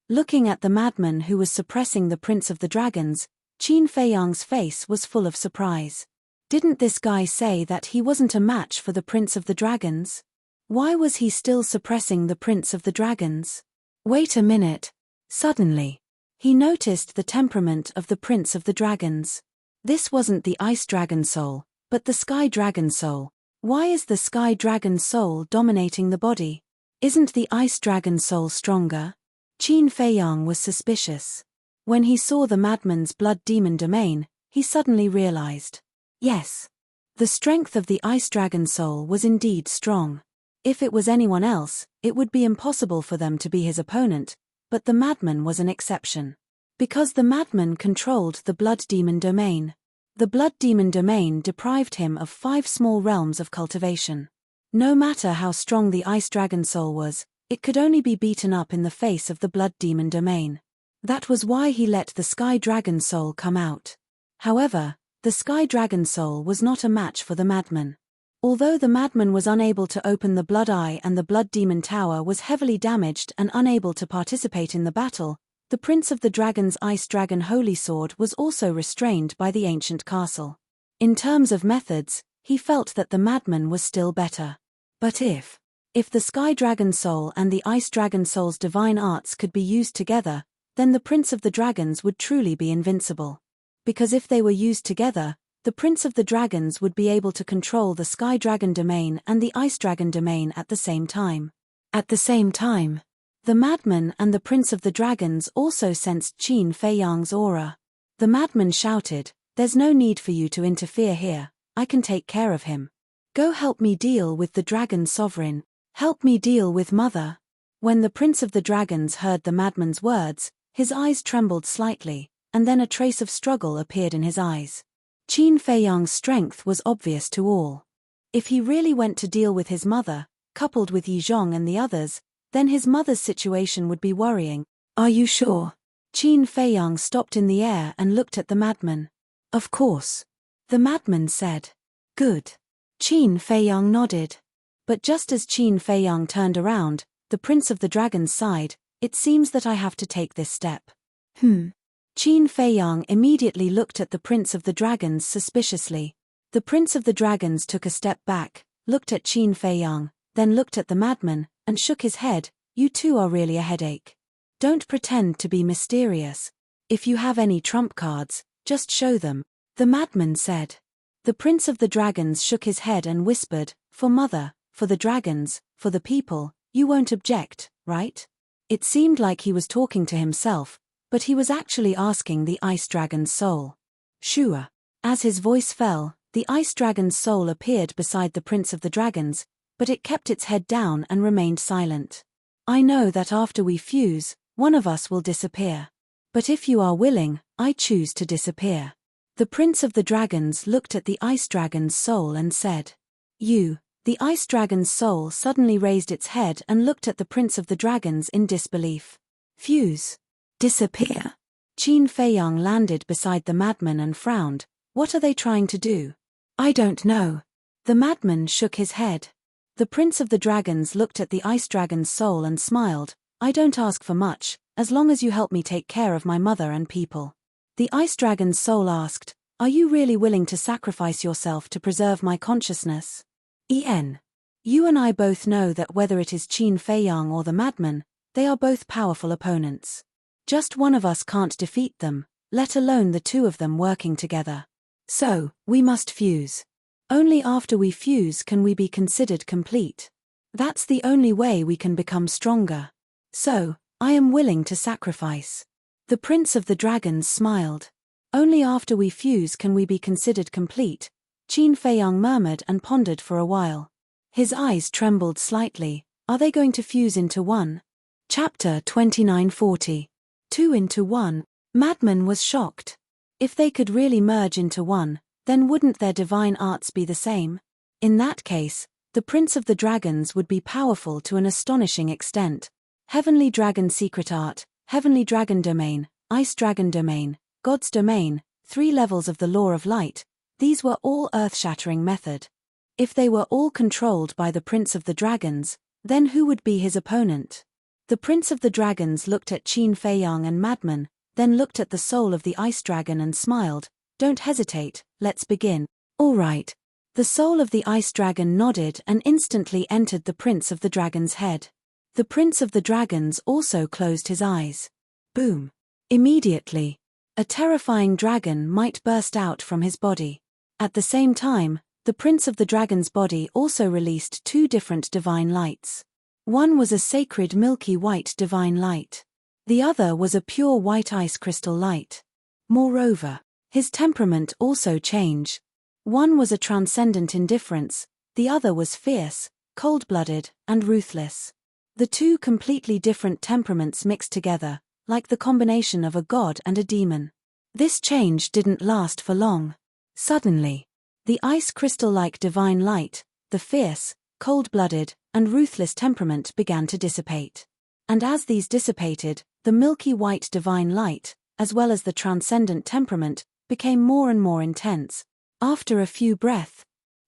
Looking at the madman who was suppressing the Prince of the Dragons, Qin Feiyang's face was full of surprise. Didn't this guy say that he wasn't a match for the Prince of the Dragons? Why was he still suppressing the Prince of the Dragons? Wait a minute. Suddenly, he noticed the temperament of the Prince of the Dragons. This wasn't the Ice Dragon soul, but the Sky Dragon soul. Why is the Sky Dragon soul dominating the body? Isn't the Ice Dragon soul stronger? Qin Feiyang was suspicious. When he saw the madman's blood demon domain, he suddenly realized. Yes. The strength of the Ice Dragon soul was indeed strong. If it was anyone else, it would be impossible for them to be his opponent, but the madman was an exception. Because the madman controlled the blood demon domain. The blood demon domain deprived him of 5 small realms of cultivation. No matter how strong the Ice Dragon soul was, it could only be beaten up in the face of the blood demon domain. That was why he let the Sky Dragon soul come out. However, the Sky Dragon soul was not a match for the madman. Although the madman was unable to open the Blood Eye and the Blood Demon Tower was heavily damaged and unable to participate in the battle, the Prince of the Dragon's Ice Dragon Holy Sword was also restrained by the ancient castle. In terms of methods, he felt that the madman was still better. But if the Sky Dragon soul and the Ice Dragon soul's divine arts could be used together, then the Prince of the Dragons would truly be invincible. Because if they were used together, the Prince of the Dragons would be able to control the Sky Dragon domain and the Ice Dragon domain at the same time. At the same time, the madman and the Prince of the Dragons also sensed Qin Feiyang's aura. The madman shouted, "There's no need for you to interfere here, I can take care of him. Go help me deal with the Dragon Sovereign, help me deal with Mother." When the Prince of the Dragons heard the madman's words, his eyes trembled slightly, and then a trace of struggle appeared in his eyes. Qin Feiyang's strength was obvious to all. If he really went to deal with his mother, coupled with Yizhong and the others, then his mother's situation would be worrying. "Are you sure?" Qin Feiyang stopped in the air and looked at the madman. "Of course." The madman said. "Good." Qin Feiyang nodded. But just as Qin Feiyang turned around, the Prince of the Dragons sighed, "It seems that I have to take this step." Qin Feiyang immediately looked at the Prince of the Dragons suspiciously. The Prince of the Dragons took a step back, looked at Qin Feiyang, then looked at the madman, and shook his head. "You two are really a headache. Don't pretend to be mysterious. If you have any trump cards, just show them," the madman said. The Prince of the Dragons shook his head and whispered, "For Mother, for the dragons, for the people, you won't object, right?" It seemed like he was talking to himself, but he was actually asking the Ice Dragon's soul. "Sure." As his voice fell, the Ice Dragon's soul appeared beside the Prince of the Dragons, but it kept its head down and remained silent. "I know that after we fuse, one of us will disappear. But if you are willing, I choose to disappear." The Prince of the Dragons looked at the Ice Dragon's soul and said, "You." The Ice Dragon's soul suddenly raised its head and looked at the Prince of the Dragons in disbelief. "Fuse? Disappear?" Qin Feiyang landed beside the madman and frowned. "What are they trying to do?" "I don't know." The madman shook his head. The Prince of the Dragons looked at the Ice Dragon's soul and smiled. "I don't ask for much, as long as you help me take care of my mother and people." The Ice Dragon's soul asked, "Are you really willing to sacrifice yourself to preserve my consciousness?" You and I both know that whether it is Qin Feiyang or the madman, they are both powerful opponents. Just one of us can't defeat them, let alone the two of them working together. So, we must fuse. Only after we fuse can we be considered complete. That's the only way we can become stronger. So, I am willing to sacrifice. The Prince of the Dragons smiled. "Only after we fuse can we be considered complete," Qin Feiyang murmured and pondered for a while. His eyes trembled slightly. "Are they going to fuse into one?" Chapter 2940. 2 into 1. Madman was shocked. If they could really merge into one, then wouldn't their divine arts be the same? In that case, the Prince of the Dragons would be powerful to an astonishing extent. Heavenly Dragon Secret Art, Heavenly Dragon Domain, Ice Dragon Domain, God's Domain, 3 levels of the Law of Light, these were all earth-shattering method. If they were all controlled by the Prince of the Dragons, then who would be his opponent? The Prince of the Dragons looked at Qin Feiyang and Madman, then looked at the soul of the Ice Dragon and smiled. Don't hesitate, let's begin. All right. The soul of the Ice Dragon nodded and instantly entered the Prince of the Dragon's head. The Prince of the Dragons also closed his eyes. Boom. Immediately, a terrifying dragon might burst out from his body. At the same time, the Prince of the Dragon's body also released 2 different divine lights. One was a sacred milky white divine light. The other was a pure white ice crystal light. Moreover, his temperament also changed. One was a transcendent indifference, the other was fierce, cold-blooded, and ruthless. The 2 completely different temperaments mixed together, like the combination of a god and a demon. This change didn't last for long. Suddenly, the ice crystal-like divine light, the fierce, cold-blooded, and ruthless temperament began to dissipate. And as these dissipated, the milky white divine light, as well as the transcendent temperament, became more and more intense. After a few breaths,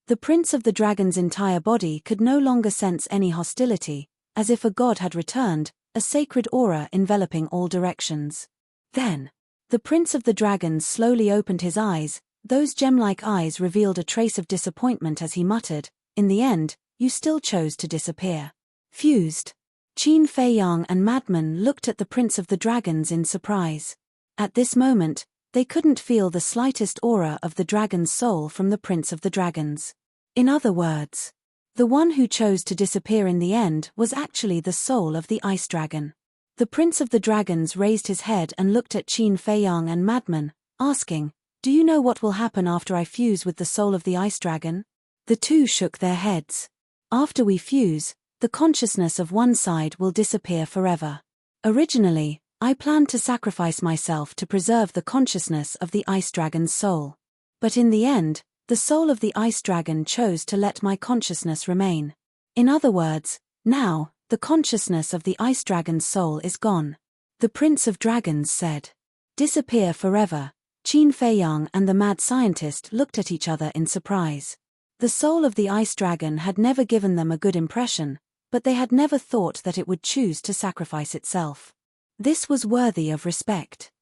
the Prince of the Dragon's entire body could no longer sense any hostility, as if a god had returned, a sacred aura enveloping all directions. Then, the Prince of the Dragons slowly opened his eyes. Those gem-like eyes revealed a trace of disappointment as he muttered, "In the end, you still chose to disappear." Fused, Qin Feiyang and Madman looked at the Prince of the Dragons in surprise. At this moment, they couldn't feel the slightest aura of the dragon's soul from the Prince of the Dragons. In other words, the one who chose to disappear in the end was actually the soul of the Ice Dragon. The Prince of the Dragons raised his head and looked at Qin Feiyang and Madman, asking, "Do you know what will happen after I fuse with the soul of the Ice Dragon?" The 2 shook their heads. "After we fuse, the consciousness of one side will disappear forever. Originally, I planned to sacrifice myself to preserve the consciousness of the Ice Dragon's soul. But in the end, the soul of the Ice Dragon chose to let my consciousness remain. In other words, now, the consciousness of the Ice Dragon's soul is gone." The Prince of Dragons said. "Disappear forever." Qin Feiyang and the mad scientist looked at each other in surprise. The soul of the Ice Dragon had never given them a good impression, but they had never thought that it would choose to sacrifice itself. This was worthy of respect.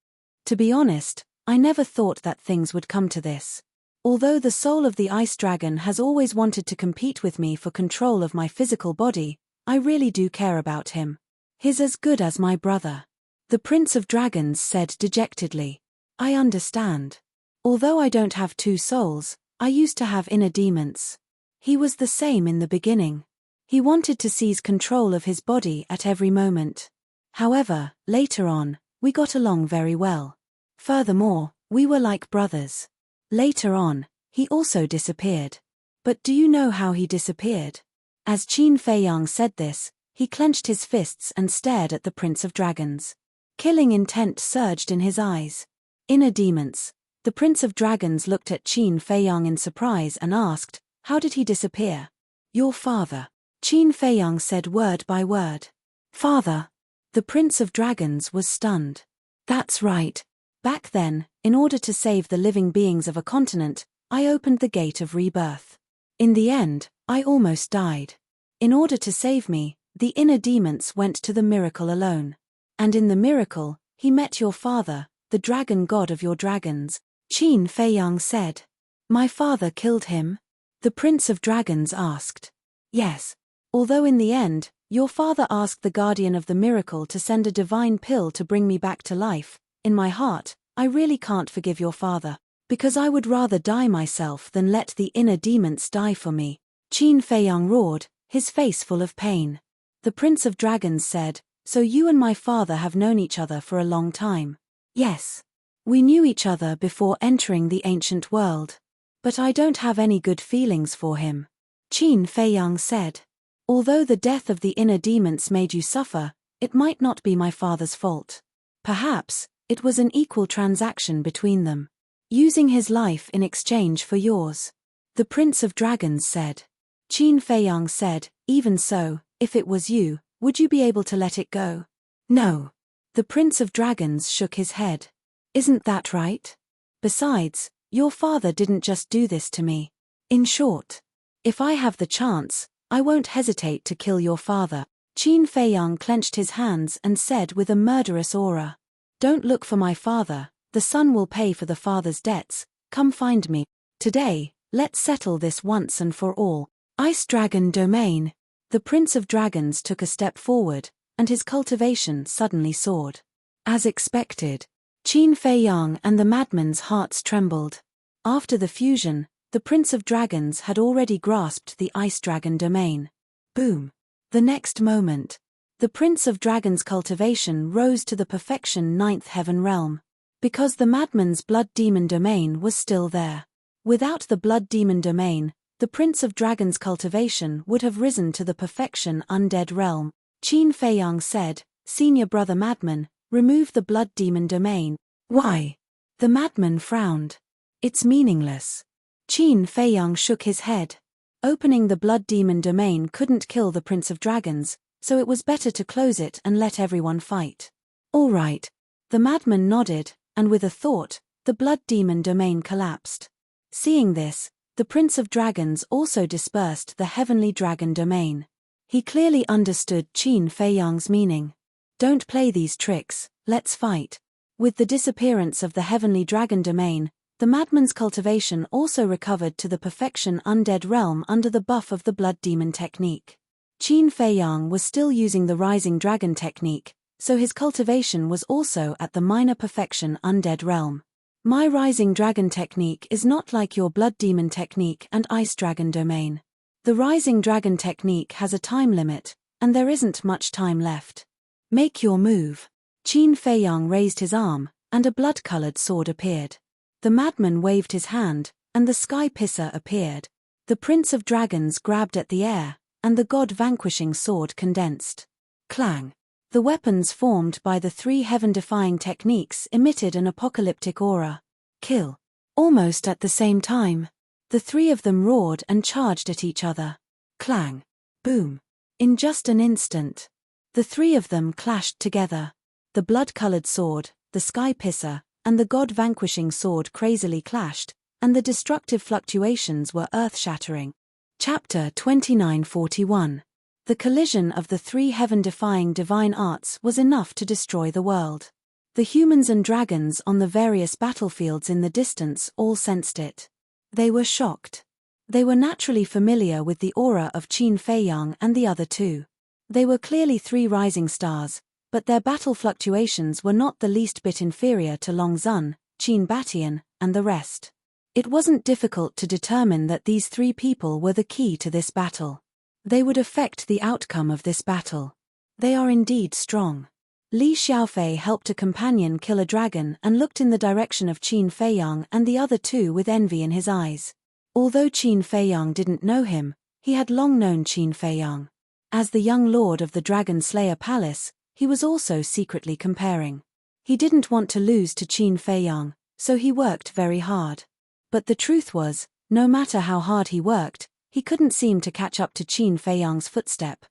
To be honest, I never thought that things would come to this. Although the soul of the Ice Dragon has always wanted to compete with me for control of my physical body, I really do care about him. He's as good as my brother." The Prince of Dragons said dejectedly. "I understand. Although I don't have 2 souls, I used to have inner demons. He was the same in the beginning. He wanted to seize control of his body at every moment. However, later on, we got along very well. Furthermore, we were like brothers. Later on, he also disappeared. But do you know how he disappeared?" As Qin Feiyang said this, he clenched his fists and stared at the Prince of Dragons. Killing intent surged in his eyes. Inner demons. The Prince of Dragons looked at Qin Feiyang in surprise and asked, "How did he disappear?" "Your father." Qin Feiyang said word by word. "Father?" The Prince of Dragons was stunned. "That's right. Back then, in order to save the living beings of a continent, I opened the gate of rebirth. In the end, I almost died. In order to save me, the inner demons went to the miracle alone. And in the miracle, he met your father, the dragon god of your dragons," Qin Feiyang said. "My father killed him?" The Prince of Dragons asked. "Yes. Although in the end, your father asked the guardian of the miracle to send a divine pill to bring me back to life. In my heart, I really can't forgive your father, because I would rather die myself than let the inner demons die for me," Qin Feiyang roared, his face full of pain. The Prince of Dragons said, "So you and my father have known each other for a long time?" "Yes. We knew each other before entering the ancient world. But I don't have any good feelings for him," Qin Feiyang said. "Although the death of the inner demons made you suffer, it might not be my father's fault. Perhaps, it was an equal transaction between them. using his life in exchange for yours. The Prince of Dragons said. Qin Feiyang said, even so, if it was you, would you be able to let it go? No. The Prince of Dragons shook his head. Isn't that right? Besides, your father didn't just do this to me. In short, if I have the chance, I won't hesitate to kill your father. Qin Feiyang clenched his hands and said with a murderous aura. Don't look for my father, the son will pay for the father's debts, come find me. Today, let's settle this once and for all. Ice Dragon Domain. The Prince of Dragons took a step forward, and his cultivation suddenly soared. As expected, Qin Feiyang and the madman's hearts trembled. After the fusion, the Prince of Dragons had already grasped the Ice Dragon Domain. Boom! The next moment, the Prince of Dragons' cultivation rose to the perfection 9th heaven realm. Because the madman's Blood Demon Domain was still there. Without the Blood Demon Domain, the Prince of Dragons' cultivation would have risen to the perfection Undead realm. Qin Feiyang said, Senior Brother Madman, remove the Blood Demon Domain. Why? The madman frowned. It's meaningless. Qin Feiyang shook his head. Opening the Blood Demon Domain couldn't kill the Prince of Dragons, so it was better to close it and let everyone fight. All right. The madman nodded, and with a thought, the Blood Demon Domain collapsed. Seeing this, the Prince of Dragons also dispersed the Heavenly Dragon Domain. He clearly understood Qin Feiyang's meaning. Don't play these tricks, let's fight. With the disappearance of the Heavenly Dragon Domain, the madman's cultivation also recovered to the perfection Undead realm under the buff of the Blood Demon technique. Qin Feiyang was still using the Rising Dragon technique, so his cultivation was also at the minor perfection Undead realm. My Rising Dragon technique is not like your Blood Demon technique and Ice Dragon Domain. The Rising Dragon technique has a time limit, and there isn't much time left. Make your move. Qin Feiyang raised his arm, and a blood-colored sword appeared. The madman waved his hand, and the Sky Pisser appeared. The Prince of Dragons grabbed at the air, and the god-vanquishing sword condensed. Clang! The weapons formed by the three heaven-defying techniques emitted an apocalyptic aura. Kill! Almost at the same time, the three of them roared and charged at each other. Clang! Boom! In just an instant, the three of them clashed together. The blood-colored sword, the Sky Pisser, and the god-vanquishing sword crazily clashed, and the destructive fluctuations were earth-shattering. Chapter 2941. The collision of the three heaven-defying divine arts was enough to destroy the world. The humans and dragons on the various battlefields in the distance all sensed it. They were shocked. They were naturally familiar with the aura of Qin Feiyang and the other two. They were clearly three rising stars, but their battle fluctuations were not the least bit inferior to Long Zun, Qin Batian, and the rest. It wasn't difficult to determine that these three people were the key to this battle. They would affect the outcome of this battle. They are indeed strong. Li Xiaofei helped a companion kill a dragon and looked in the direction of Qin Feiyang and the other two with envy in his eyes. Although Qin Feiyang didn't know him, he had long known Qin Feiyang. As the young lord of the Dragon Slayer Palace, he was also secretly comparing. He didn't want to lose to Qin Feiyang, so he worked very hard. But the truth was, no matter how hard he worked, he couldn't seem to catch up to Qin Feiyang's footstep.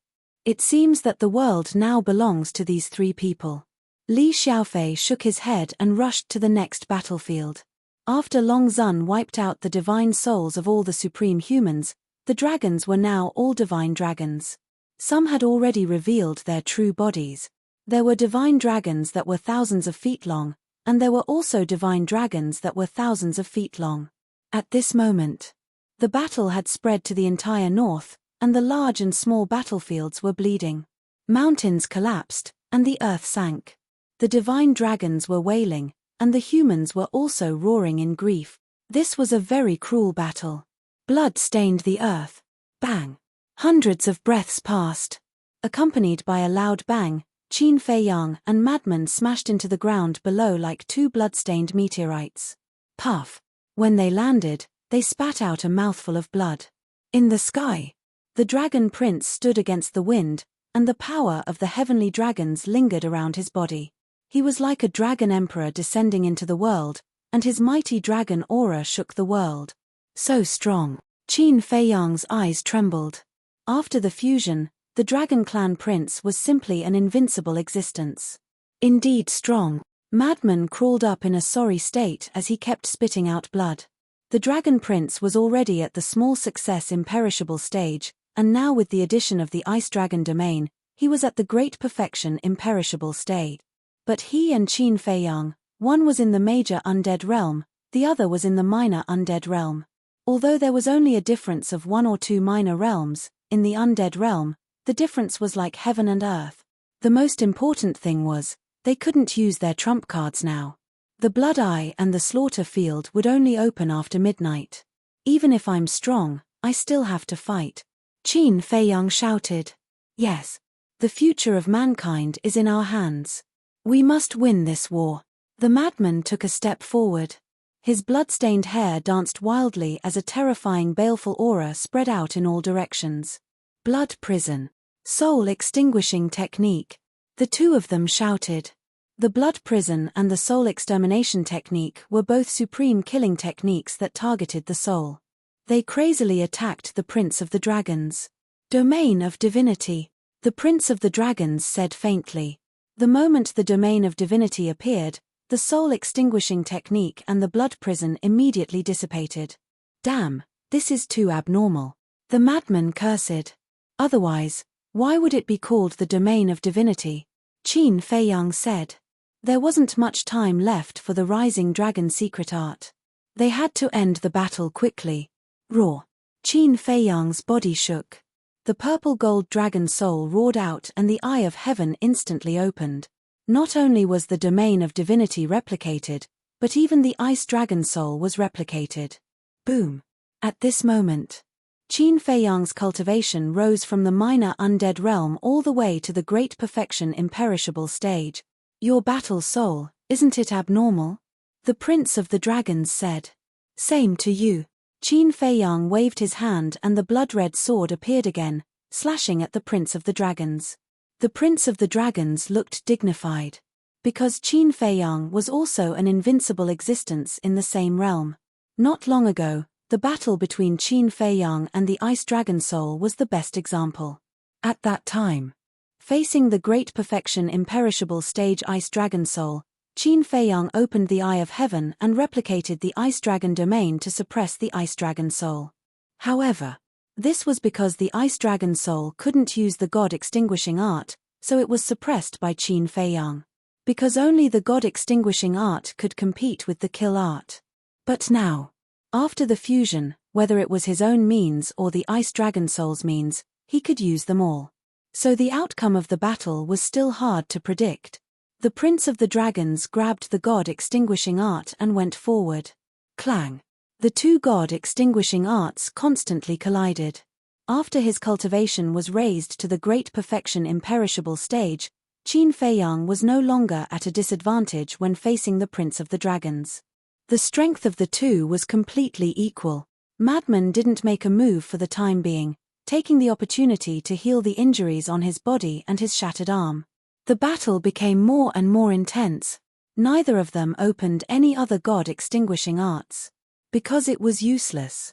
It seems that the world now belongs to these three people. Li Xiaofei shook his head and rushed to the next battlefield. After Long Zun wiped out the divine souls of all the supreme humans, the dragons were now all divine dragons. Some had already revealed their true bodies. There were divine dragons that were thousands of feet long, and there were also divine dragons that were thousands of feet long. At this moment, the battle had spread to the entire north, and the large and small battlefields were bleeding. Mountains collapsed, and the earth sank. The divine dragons were wailing, and the humans were also roaring in grief. This was a very cruel battle. Blood stained the earth. Bang! Hundreds of breaths passed. Accompanied by a loud bang, Qin Feiyang and Madman smashed into the ground below like two blood-stained meteorites. Puff! When they landed, they spat out a mouthful of blood. In the sky, the Dragon Prince stood against the wind, and the power of the heavenly dragons lingered around his body. He was like a dragon emperor descending into the world, and his mighty dragon aura shook the world. So strong. Qin Feiyang's eyes trembled. After the fusion, the Dragon Clan prince was simply an invincible existence. Indeed strong. Madman crawled up in a sorry state as he kept spitting out blood. The Dragon Prince was already at the small success imperishable stage, and now with the addition of the Ice Dragon domain, he was at the great perfection imperishable stage. But he and Qin Feiyang, one was in the major undead realm, the other was in the minor undead realm. Although there was only a difference of 1 or 2 minor realms, in the undead realm, the difference was like heaven and earth. The most important thing was, they couldn't use their trump cards now. The Blood Eye and the Slaughter Field would only open after midnight. Even if I'm strong, I still have to fight. Qin Feiyang shouted. Yes. The future of mankind is in our hands. We must win this war. The madman took a step forward. His blood-stained hair danced wildly as a terrifying baleful aura spread out in all directions. Blood prison. Soul extinguishing technique. The two of them shouted. The blood prison and the soul extermination technique were both supreme killing techniques that targeted the soul. They crazily attacked the Prince of the Dragons. Domain of Divinity. The Prince of the Dragons said faintly. The moment the domain of divinity appeared, the soul extinguishing technique and the blood prison immediately dissipated. Damn, this is too abnormal. The madman cursed. Otherwise, why would it be called the domain of divinity? Qin Feiyang said. There wasn't much time left for the rising dragon secret art. They had to end the battle quickly. Roar. Qin Feiyang's body shook. The purple-gold dragon soul roared out and the eye of heaven instantly opened. Not only was the domain of divinity replicated, but even the ice dragon soul was replicated. Boom. At this moment, Qin Feiyang's cultivation rose from the minor undead realm all the way to the great perfection imperishable stage. Your battle soul, isn't it abnormal? The Prince of the Dragons said. Same to you. Qin Feiyang waved his hand and the blood-red sword appeared again, slashing at the Prince of the Dragons. The Prince of the Dragons looked dignified. Because Qin Feiyang was also an invincible existence in the same realm. Not long ago, the battle between Qin Feiyang and the Ice Dragon Soul was the best example. At that time, facing the great perfection imperishable stage Ice Dragon Soul, Qin Feiyang opened the Eye of Heaven and replicated the Ice Dragon domain to suppress the Ice Dragon Soul. However, this was because the Ice Dragon Soul couldn't use the God Extinguishing Art, so it was suppressed by Qin Feiyang. Because only the God Extinguishing Art could compete with the Kill Art. But now, after the fusion, whether it was his own means or the Ice Dragon Soul's means, he could use them all. So the outcome of the battle was still hard to predict. The Prince of the Dragons grabbed the God Extinguishing Art and went forward. Clang. The two God Extinguishing Arts constantly collided. After his cultivation was raised to the great perfection imperishable stage, Qin Feiyang was no longer at a disadvantage when facing the Prince of the Dragons. The strength of the two was completely equal. Madman didn't make a move for the time being, taking the opportunity to heal the injuries on his body and his shattered arm. The battle became more and more intense. Neither of them opened any other God Extinguishing Arts. Because it was useless.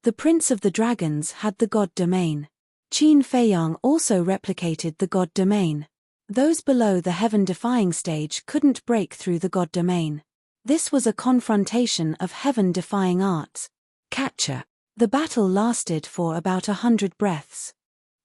The Prince of the Dragons had the God domain. Qin Feiyang also replicated the God domain. Those below the heaven-defying stage couldn't break through the God domain. This was a confrontation of heaven-defying arts. Catcher. The battle lasted for about 100 breaths.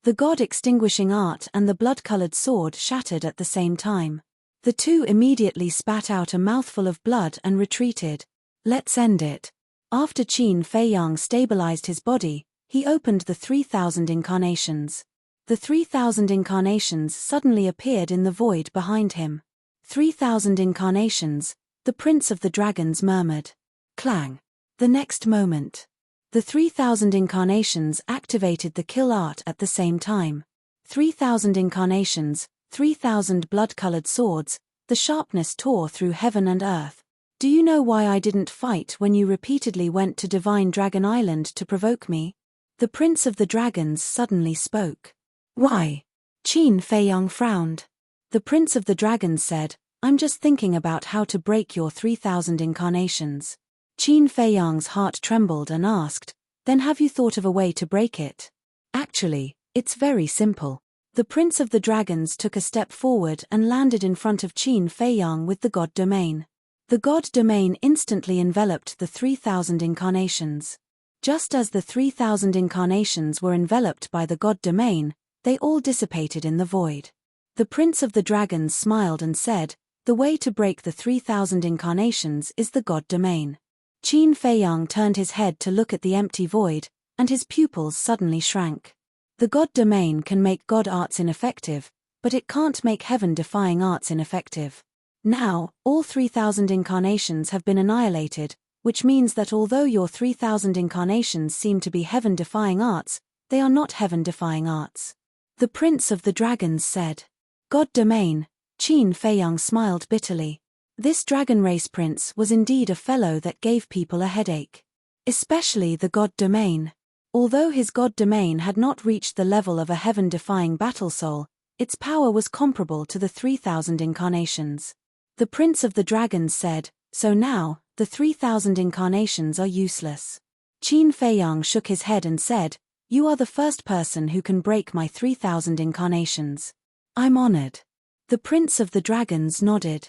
The God Extinguishing Art and the blood-colored sword shattered at the same time. The two immediately spat out a mouthful of blood and retreated. Let's end it. After Qin Feiyang stabilized his body, he opened the 3,000 incarnations. The 3,000 incarnations suddenly appeared in the void behind him. 3,000 incarnations, the Prince of the Dragons murmured. Clang. The next moment, the 3,000 incarnations activated the Kill Art at the same time. 3,000 incarnations, 3,000 blood-colored swords, the sharpness tore through heaven and earth. Do you know why I didn't fight when you repeatedly went to Divine Dragon Island to provoke me? The Prince of the Dragons suddenly spoke. Why? Qin Feiyang frowned. The Prince of the Dragons said, I'm just thinking about how to break your 3,000 incarnations. Qin Feiyang's heart trembled and asked, then have you thought of a way to break it? Actually, it's very simple. The Prince of the Dragons took a step forward and landed in front of Qin Feiyang with the God Domain. The God Domain instantly enveloped the 3,000 incarnations. Just as the 3,000 incarnations were enveloped by the God Domain, they all dissipated in the void. The Prince of the Dragons smiled and said, the way to break the 3,000 incarnations is the God Domain. Qin Feiyang turned his head to look at the empty void, and his pupils suddenly shrank. The God Domain can make God arts ineffective, but it can't make heaven-defying arts ineffective. Now, all 3,000 incarnations have been annihilated, which means that although your 3,000 incarnations seem to be heaven-defying arts, they are not heaven-defying arts. The Prince of the Dragons said. God Domain. Qin Feiyang smiled bitterly. This dragon race prince was indeed a fellow that gave people a headache. Especially the God Domain. Although his God Domain had not reached the level of a heaven-defying battle soul, its power was comparable to the 3,000 incarnations. The Prince of the Dragons said, so now, the 3,000 incarnations are useless. Qin Feiyang shook his head and said, you are the first person who can break my 3,000 incarnations. I'm honored. The Prince of the Dragons nodded.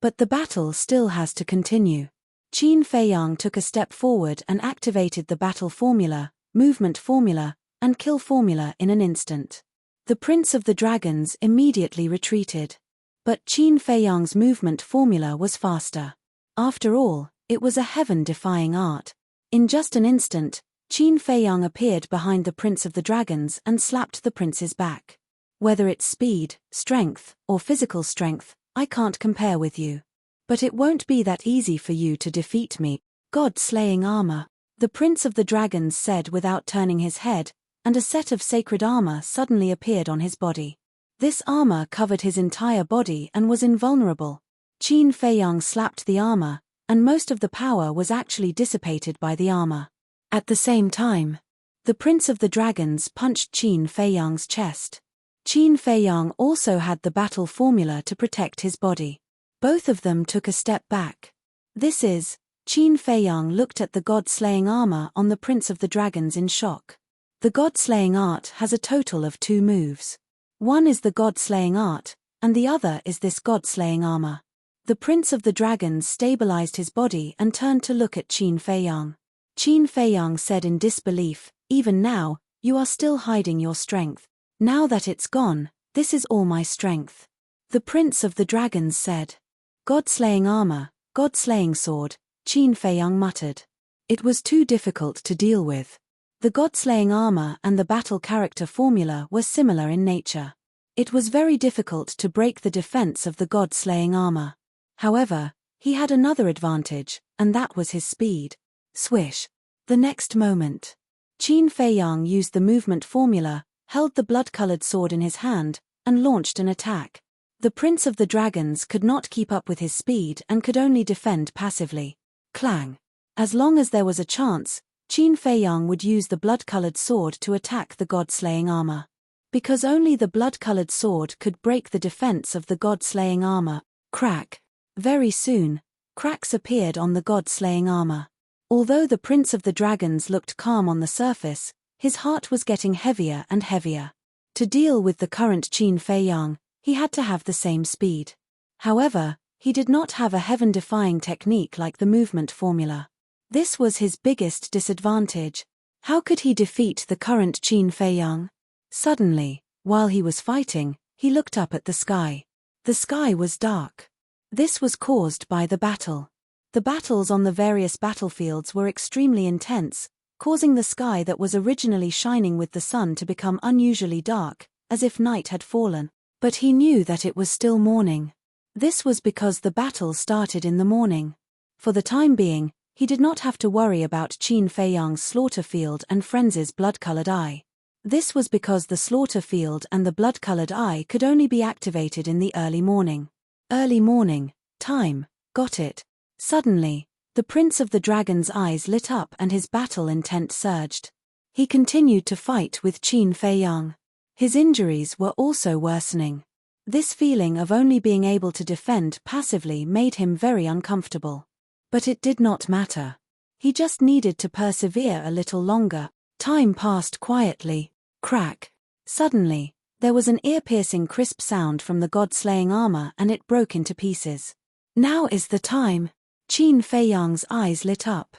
But the battle still has to continue. Qin Feiyang took a step forward and activated the battle formula, movement formula, and kill formula in an instant. The Prince of the Dragons immediately retreated. But Qin Feiyang's movement formula was faster. After all, it was a heaven-defying art. In just an instant, Qin Feiyang appeared behind the Prince of the Dragons and slapped the prince's back. Whether it's speed, strength, or physical strength, I can't compare with you. But it won't be that easy for you to defeat me. God-slaying armor. The Prince of the Dragons said without turning his head, and a set of sacred armor suddenly appeared on his body. This armor covered his entire body and was invulnerable. Qin Feiyang slapped the armor, and most of the power was actually dissipated by the armor. At the same time, the Prince of the Dragons punched Qin Feiyang's chest. Qin Feiyang also had the battle formula to protect his body. Both of them took a step back. Qin Feiyang looked at the god-slaying armor on the Prince of the Dragons in shock. The god-slaying art has a total of 2 moves. One is the god-slaying art, and the other is this god-slaying armor. The Prince of the Dragons stabilized his body and turned to look at Qin Feiyang. Qin Feiyang said in disbelief, even now, you are still hiding your strength. Now that it's gone, this is all my strength. The Prince of the Dragons said. God-slaying armor, God-slaying sword, Qin Feiyang muttered. It was too difficult to deal with. The god-slaying armor and the battle character formula were similar in nature. It was very difficult to break the defense of the god-slaying armor. However, he had another advantage, and that was his speed. Swish. The next moment, Qin Feiyang used the movement formula, held the blood-colored sword in his hand, and launched an attack. The Prince of the Dragons could not keep up with his speed and could only defend passively. Clang. As long as there was a chance, Qin Feiyang would use the blood-colored sword to attack the god-slaying armor. Because only the blood-colored sword could break the defense of the god-slaying armor. Crack. Very soon, cracks appeared on the god-slaying armor. Although the Prince of the Dragons looked calm on the surface, his heart was getting heavier and heavier. To deal with the current Qin Feiyang, he had to have the same speed. However, he did not have a heaven-defying technique like the movement formula. This was his biggest disadvantage. How could he defeat the current Qin Feiyang? Suddenly, while he was fighting, he looked up at the sky. The sky was dark. This was caused by the battle. The battles on the various battlefields were extremely intense, causing the sky that was originally shining with the sun to become unusually dark, as if night had fallen. But he knew that it was still morning. This was because the battle started in the morning. For the time being, he did not have to worry about Qin Feiyang's slaughter field and Frenzy's blood-colored eye. This was because the slaughter field and the blood-colored eye could only be activated in the early morning. Early morning. Time. Got it. Suddenly, the Prince of the Dragons' eyes lit up and his battle intent surged. He continued to fight with Qin Feiyang. His injuries were also worsening. This feeling of only being able to defend passively made him very uncomfortable. But it did not matter. He just needed to persevere a little longer. Time passed quietly. Crack. Suddenly, there was an ear-piercing crisp sound from the god-slaying armor and it broke into pieces. Now is the time. Qin Feiyang's eyes lit up.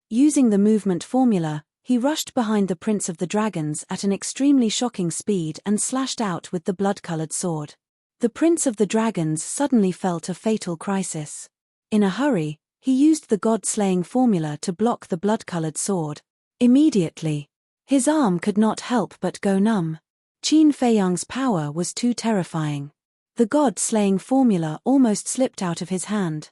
Using the movement formula, he rushed behind the Prince of the Dragons at an extremely shocking speed and slashed out with the blood-colored sword. The Prince of the Dragons suddenly felt a fatal crisis. In a hurry, he used the god-slaying formula to block the blood-colored sword. Immediately, his arm could not help but go numb. Qin Feiyang's power was too terrifying. The god-slaying formula almost slipped out of his hand.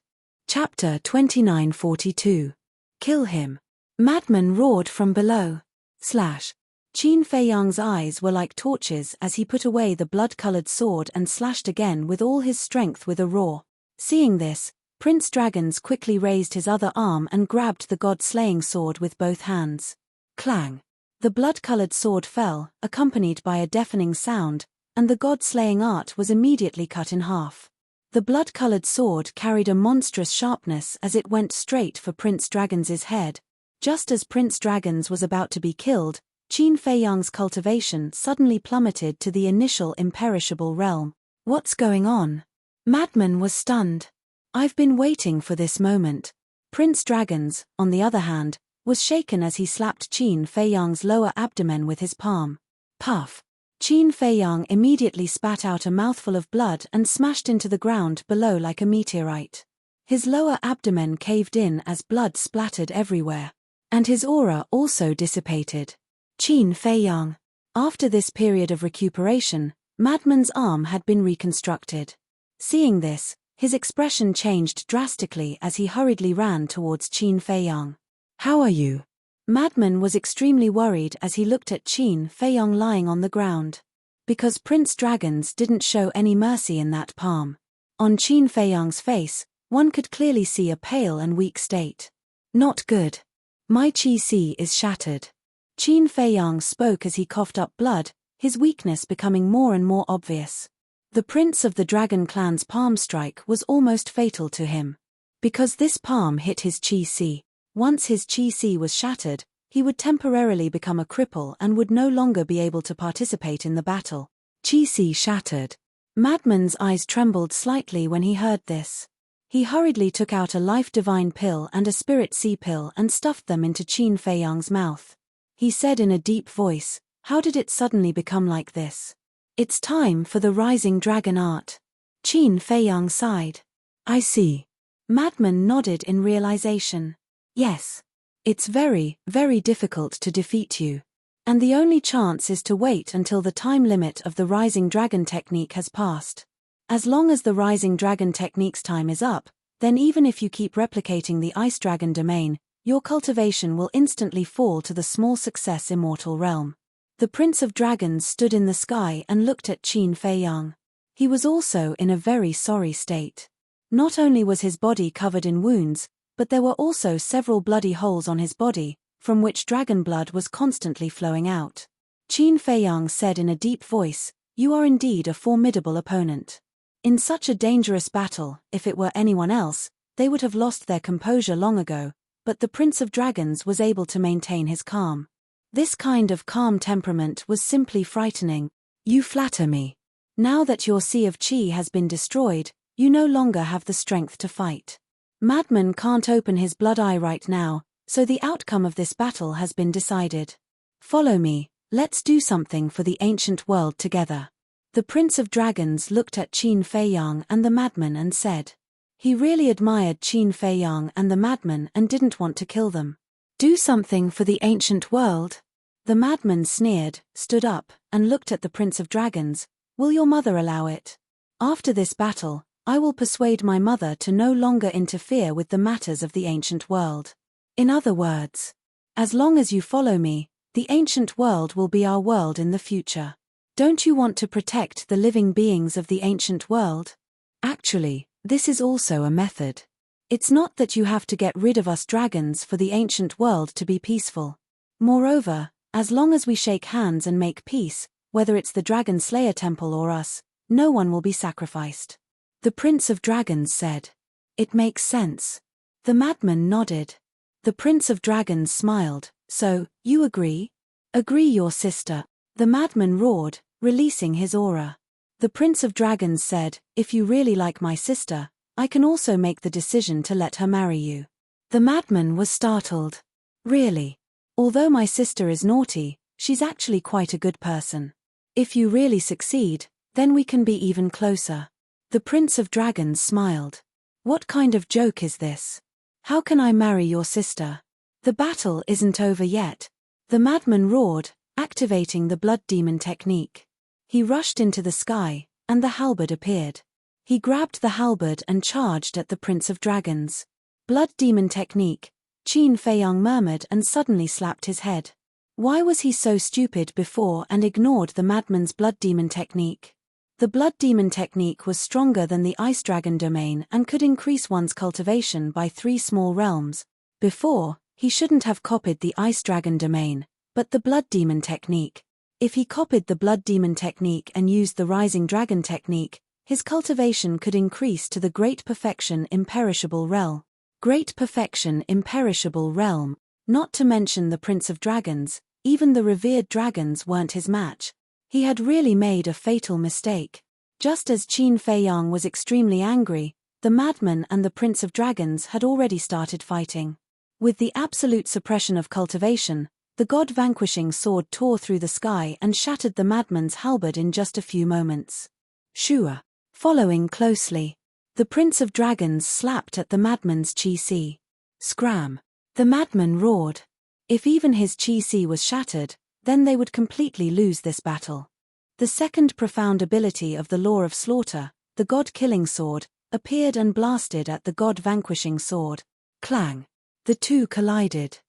Chapter 2942. Kill him. Madman roared from below. Slash. Qin Feiyang's eyes were like torches as he put away the blood-colored sword and slashed again with all his strength with a roar. Seeing this, Prince Dragons quickly raised his other arm and grabbed the god-slaying sword with both hands. Clang. The blood-colored sword fell, accompanied by a deafening sound, and the god-slaying art was immediately cut in half. The blood-colored sword carried a monstrous sharpness as it went straight for Prince Dragons's head. Just as Prince Dragons was about to be killed, Qin Feiyang's cultivation suddenly plummeted to the initial imperishable realm. What's going on? Madman was stunned. I've been waiting for this moment. Prince Dragons, on the other hand, was shaken as he slapped Qin Feiyang's lower abdomen with his palm. Puff. Qin Feiyang immediately spat out a mouthful of blood and smashed into the ground below like a meteorite. His lower abdomen caved in as blood splattered everywhere. And his aura also dissipated. Qin Feiyang. After this period of recuperation, Madman's arm had been reconstructed. Seeing this, his expression changed drastically as he hurriedly ran towards Qin Feiyang. How are you? Madman was extremely worried as he looked at Qin Feiyang lying on the ground. Because Prince Dragons didn't show any mercy in that palm. On Qin Feiyang's face, one could clearly see a pale and weak state. Not good. My Qi is shattered. Qin Feiyang spoke as he coughed up blood, his weakness becoming more and more obvious. The Prince of the Dragon Clan's palm strike was almost fatal to him. Because this palm hit his Qi. Once his Qi was shattered, he would temporarily become a cripple and would no longer be able to participate in the battle. Qi shattered. Madman's eyes trembled slightly when he heard this. He hurriedly took out a Life Divine pill and a Spirit Sea pill and stuffed them into Qin Feiyang's mouth. He said in a deep voice, "How did it suddenly become like this?" "It's time for the Rising Dragon art." Qin Feiyang sighed. "I see." Madman nodded in realization. "Yes. It's very, very difficult to defeat you. And the only chance is to wait until the time limit of the Rising Dragon technique has passed. As long as the Rising Dragon technique's time is up, then even if you keep replicating the Ice Dragon domain, your cultivation will instantly fall to the small success Immortal realm." The Prince of Dragons stood in the sky and looked at Qin Feiyang. He was also in a very sorry state. Not only was his body covered in wounds, but there were also several bloody holes on his body, from which dragon blood was constantly flowing out. Qin Feiyang said in a deep voice, "You are indeed a formidable opponent. In such a dangerous battle, if it were anyone else, they would have lost their composure long ago, but the Prince of Dragons was able to maintain his calm. This kind of calm temperament was simply frightening. You flatter me. Now that your Sea of Qi has been destroyed, you no longer have the strength to fight. Madman can't open his blood eye right now, so the outcome of this battle has been decided. Follow me, let's do something for the ancient world together." The Prince of Dragons looked at Qin Feiyang and the Madman and said. He really admired Qin Feiyang and the Madman and didn't want to kill them. "Do something for the ancient world?" The Madman sneered, stood up, and looked at the Prince of Dragons. "Will your mother allow it? After this battle, I will persuade my mother to no longer interfere with the matters of the ancient world. In other words, as long as you follow me, the ancient world will be our world in the future. Don't you want to protect the living beings of the ancient world? Actually, this is also a method. It's not that you have to get rid of us dragons for the ancient world to be peaceful. Moreover, as long as we shake hands and make peace, whether it's the Dragon Slayer Temple or us, no one will be sacrificed. The Prince of Dragons said. It makes sense. The madman nodded. The Prince of Dragons smiled. So, you agree? Agree, your sister. The madman roared, releasing his aura. The Prince of Dragons said, if you really like my sister, I can also make the decision to let her marry you. The madman was startled. Really? Although my sister is naughty, she's actually quite a good person. If you really succeed, then we can be even closer. The Prince of Dragons smiled. What kind of joke is this? How can I marry your sister? The battle isn't over yet. The madman roared, activating the blood demon technique. He rushed into the sky, and the halberd appeared. He grabbed the halberd and charged at the Prince of Dragons. Blood demon technique, Qin Feiyang murmured and suddenly slapped his head. Why was he so stupid before and ignored the madman's blood demon technique? The blood demon technique was stronger than the ice dragon domain and could increase one's cultivation by 3 small realms. Before, he shouldn't have copied the ice dragon domain, but the blood demon technique. If he copied the blood demon technique and used the rising dragon technique, his cultivation could increase to the great perfection imperishable realm. Great perfection imperishable realm, not to mention the Prince of Dragons, even the revered dragons weren't his match. He had really made a fatal mistake. Just as Qin Feiyang was extremely angry, the madman and the Prince of Dragons had already started fighting. With the absolute suppression of cultivation, the god-vanquishing sword tore through the sky and shattered the madman's halberd in just a few moments. Shua. Following closely. The Prince of Dragons slapped at the madman's chi-si. Scram. The madman roared. If even his chi-si was shattered, then they would completely lose this battle. The second profound ability of the Law of Slaughter, the God-Killing Sword, appeared and blasted at the God-Vanquishing Sword. Clang. The two collided.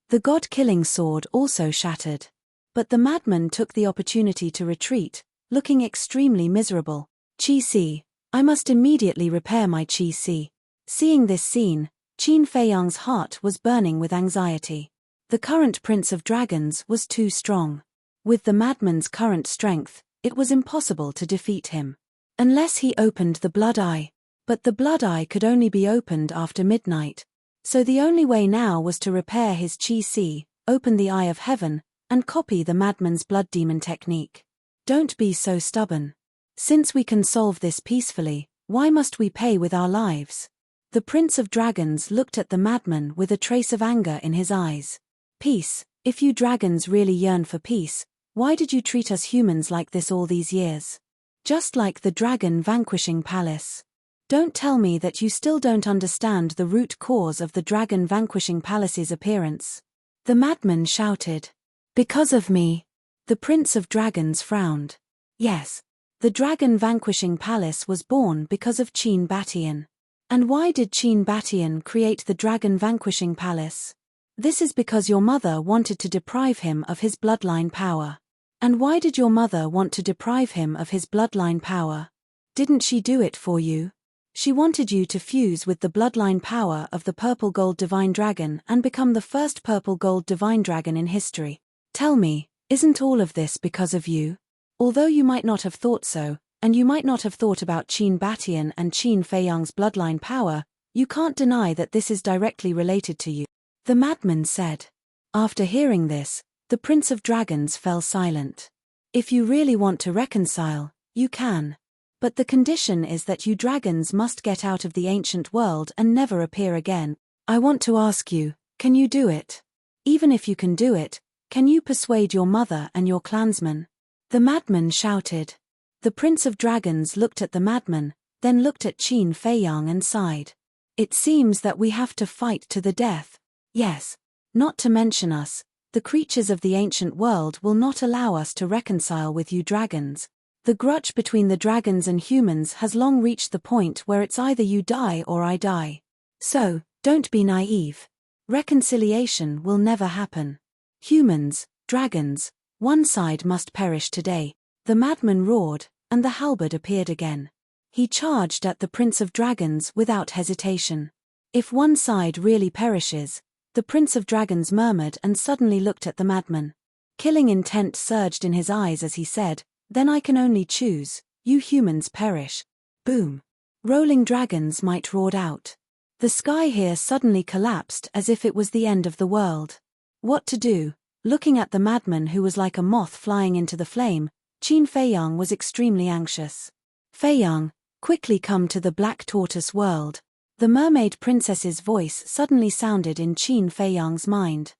The God-Killing Sword also shattered. But the madman took the opportunity to retreat, looking extremely miserable. Chi-si, I must immediately repair my chi-si. Seeing this scene, Qin Feiyang's heart was burning with anxiety. The current Prince of Dragons was too strong. With the madman's current strength, it was impossible to defeat him. Unless he opened the blood eye. But the blood eye could only be opened after midnight. So the only way now was to repair his chi-si, open the eye of heaven, and copy the madman's blood demon technique. Don't be so stubborn. Since we can solve this peacefully, why must we pay with our lives? The Prince of Dragons looked at the madman with a trace of anger in his eyes. Peace, if you dragons really yearn for peace, why did you treat us humans like this all these years? Just like the dragon vanquishing palace. Don't tell me that you still don't understand the root cause of the dragon vanquishing palace's appearance. The madman shouted. Because of me. The Prince of Dragons frowned. Yes. The dragon vanquishing palace was born because of Qin Batian. And why did Qin Batian create the dragon vanquishing palace? This is because your mother wanted to deprive him of his bloodline power. And why did your mother want to deprive him of his bloodline power? Didn't she do it for you? She wanted you to fuse with the bloodline power of the purple gold divine dragon and become the first purple gold divine dragon in history. Tell me, isn't all of this because of you? Although you might not have thought so, and you might not have thought about Qin Batian and Qin Feiyang's bloodline power, you can't deny that this is directly related to you. The madman said. After hearing this, the Prince of Dragons fell silent. If you really want to reconcile, you can. But the condition is that you dragons must get out of the ancient world and never appear again. I want to ask you, can you do it? Even if you can do it, can you persuade your mother and your clansmen? The madman shouted. The Prince of Dragons looked at the madman, then looked at Qin Feiyang and sighed. It seems that we have to fight to the death. Yes. Not to mention us, the creatures of the ancient world will not allow us to reconcile with you dragons. The grudge between the dragons and humans has long reached the point where it's either you die or I die. So, don't be naive. Reconciliation will never happen. Humans, dragons, one side must perish today. The madman roared, and the halberd appeared again. He charged at the Prince of Dragons without hesitation. If one side really perishes, the Prince of Dragons murmured and suddenly looked at the madman. Killing intent surged in his eyes as he said, then I can only choose, You humans perish. Boom. Rolling dragons might roared out. The sky here suddenly collapsed as if it was the end of the world. What to do? Looking at the madman who was like a moth flying into the flame, Qin Feiyang was extremely anxious. Feiyang, quickly come to the Black Tortoise world. The mermaid princess's voice suddenly sounded in Qin Feiyang's mind.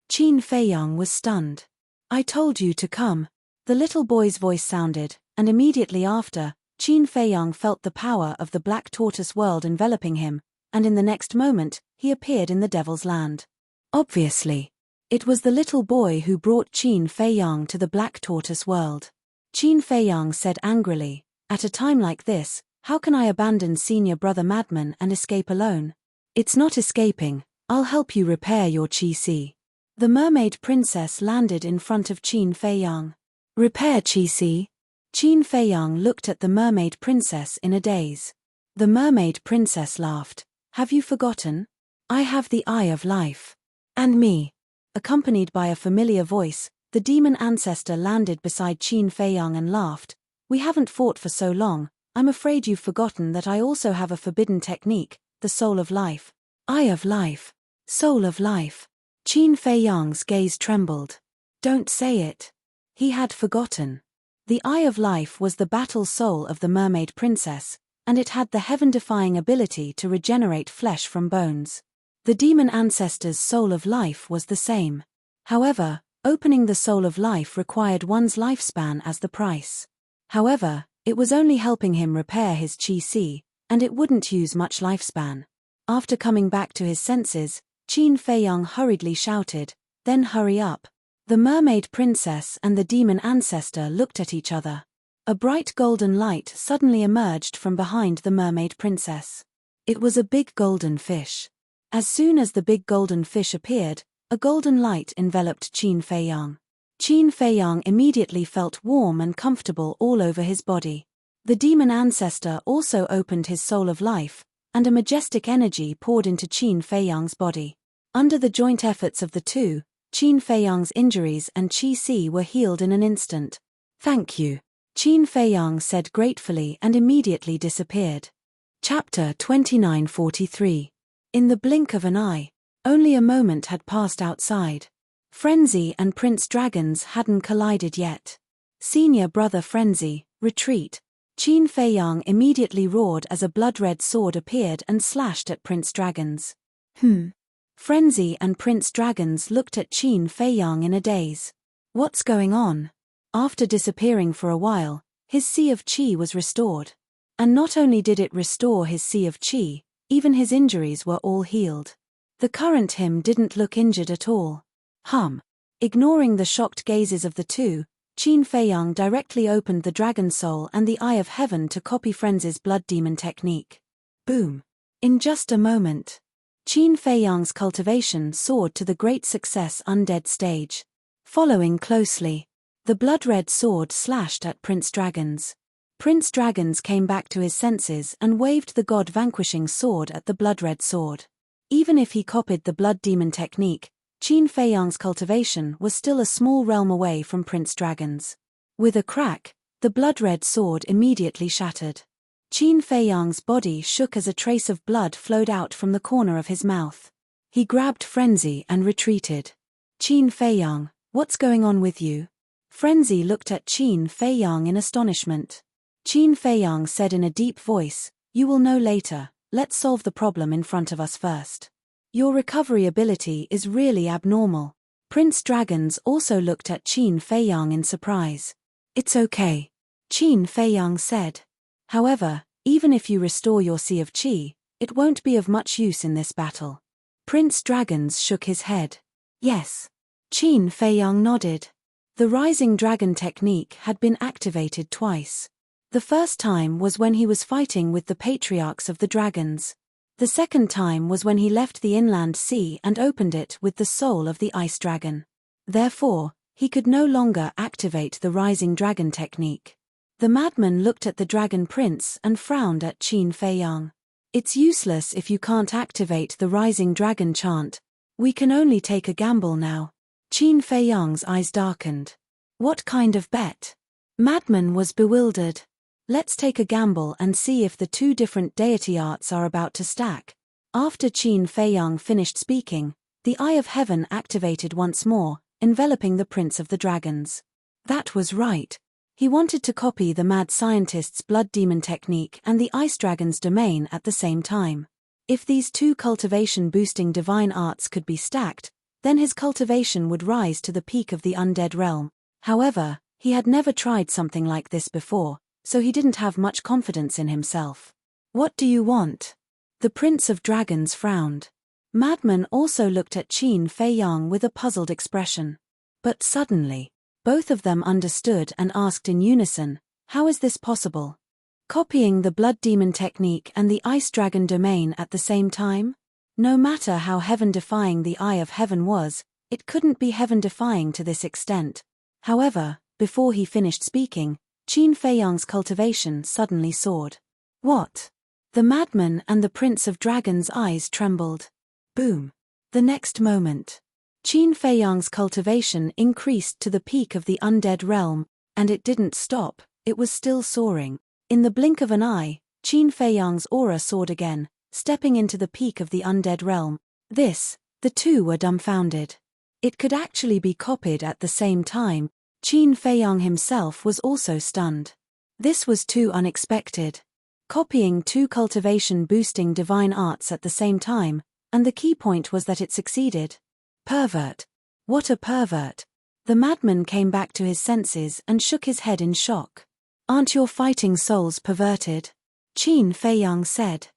Qin Feiyang was stunned. I told you to come. The little boy's voice sounded, and immediately after, Qin Feiyang felt the power of the Black Tortoise world enveloping him, and in the next moment, he appeared in the Devil's Land. Obviously, it was the little boy who brought Qin Feiyang to the Black Tortoise world. Qin Feiyang said angrily, at a time like this, how can I abandon senior brother Madman and escape alone? It's not escaping, I'll help you repair your Qi. The mermaid princess landed in front of Qin Feiyang. Repair Qi? Qin Feiyang looked at the mermaid princess in a daze. The mermaid princess laughed. Have you forgotten? I have the Eye of Life. And me. Accompanied by a familiar voice, the demon ancestor landed beside Qin Feiyang and laughed. We haven't fought for so long, I'm afraid you've forgotten that I also have a forbidden technique, the Soul of Life. Eye of Life. Soul of Life. Qin Feiyang's gaze trembled. Don't say it. He had forgotten. The Eye of Life was the battle soul of the mermaid princess, and it had the heaven-defying ability to regenerate flesh from bones. The demon ancestor's Soul of Life was the same. However, opening the Soul of Life required one's lifespan as the price. However, it was only helping him repair his Qi, and it wouldn't use much lifespan. After coming back to his senses, Qin Feiyang hurriedly shouted, then hurry up. The mermaid princess and the demon ancestor looked at each other. A bright golden light suddenly emerged from behind the mermaid princess. It was a big golden fish. As soon as the big golden fish appeared, a golden light enveloped Qin Feiyang. Qin Feiyang immediately felt warm and comfortable all over his body. The demon ancestor also opened his Soul of Life, and a majestic energy poured into Qin Feiyang's body. Under the joint efforts of the two, Qin Feiyang's injuries and Qi were healed in an instant. Thank you. Qin Feiyang said gratefully and immediately disappeared. Chapter 2943. In the blink of an eye, only a moment had passed outside. Frenzy and Prince Dragons hadn't collided yet. Senior brother Frenzy, retreat. Qin Feiyang immediately roared as a blood-red sword appeared and slashed at Prince Dragons. Frenzy and Prince Dragons looked at Qin Feiyang in a daze. What's going on? After disappearing for a while, his Sea of Qi was restored. And not only did it restore his Sea of Qi, even his injuries were all healed. The current him didn't look injured at all. Ignoring the shocked gazes of the two, Qin Feiyang directly opened the Dragon Soul and the Eye of Heaven to copy Frenzy's Blood Demon technique. Boom! In just a moment, Qin Feiyang's cultivation soared to the great success undead stage. Following closely, the blood-red sword slashed at Prince Dragons. Prince Dragons came back to his senses and waved the god-vanquishing sword at the blood-red sword. Even if he copied the Blood Demon technique, Qin Feiyang's cultivation was still a small realm away from Prince Dragons. With a crack, the blood-red sword immediately shattered. Qin Feiyang's body shook as a trace of blood flowed out from the corner of his mouth. He grabbed Frenzy and retreated. Qin Feiyang, what's going on with you? Frenzy looked at Qin Feiyang in astonishment. Qin Feiyang said in a deep voice, you will know later, let's solve the problem in front of us first. Your recovery ability is really abnormal. Prince Dragons also looked at Qin Feiyang in surprise. It's okay. Qin Feiyang said. However, even if you restore your Sea of Qi, it won't be of much use in this battle. Prince Dragons shook his head. Yes. Qin Feiyang nodded. The Rising Dragon technique had been activated twice. The first time was when he was fighting with the patriarchs of the dragons. The second time was when he left the inland sea and opened it with the soul of the ice dragon. Therefore, he could no longer activate the Rising Dragon technique. The madman looked at the Dragon Prince and frowned at Qin Feiyang. It's useless if you can't activate the Rising Dragon chant. We can only take a gamble now. Qin Feiyang's eyes darkened. What kind of bet? Madman was bewildered. Let's take a gamble and see if the two different deity arts are about to stack. After Qin Feiyang finished speaking, the Eye of Heaven activated once more, enveloping the Prince of the Dragons. That was right. He wanted to copy the mad scientist's blood demon technique and the ice dragon's domain at the same time. If these two cultivation-boosting divine arts could be stacked, then his cultivation would rise to the peak of the undead realm. However, he had never tried something like this before, so he didn't have much confidence in himself. What do you want? The Prince of Dragons frowned. Madman also looked at Qin Feiyang with a puzzled expression. But suddenly, both of them understood and asked in unison, how is this possible? Copying the blood demon technique and the ice dragon domain at the same time? No matter how heaven-defying the Eye of Heaven was, it couldn't be heaven-defying to this extent. However, before he finished speaking, Qin Feiyang's cultivation suddenly soared. What? The madman and the Prince of Dragons' eyes trembled. Boom. The next moment, Qin Feiyang's cultivation increased to the peak of the undead realm, and it didn't stop, it was still soaring. In the blink of an eye, Qin Feiyang's aura soared again, stepping into the peak of the undead realm. The two were dumbfounded. It could actually be copied at the same time. Qin Feiyang himself was also stunned. This was too unexpected. Copying two cultivation-boosting divine arts at the same time, and the key point was that it succeeded. Pervert. What a pervert. The madman came back to his senses and shook his head in shock. Aren't your fighting souls perverted? Qin Feiyang said.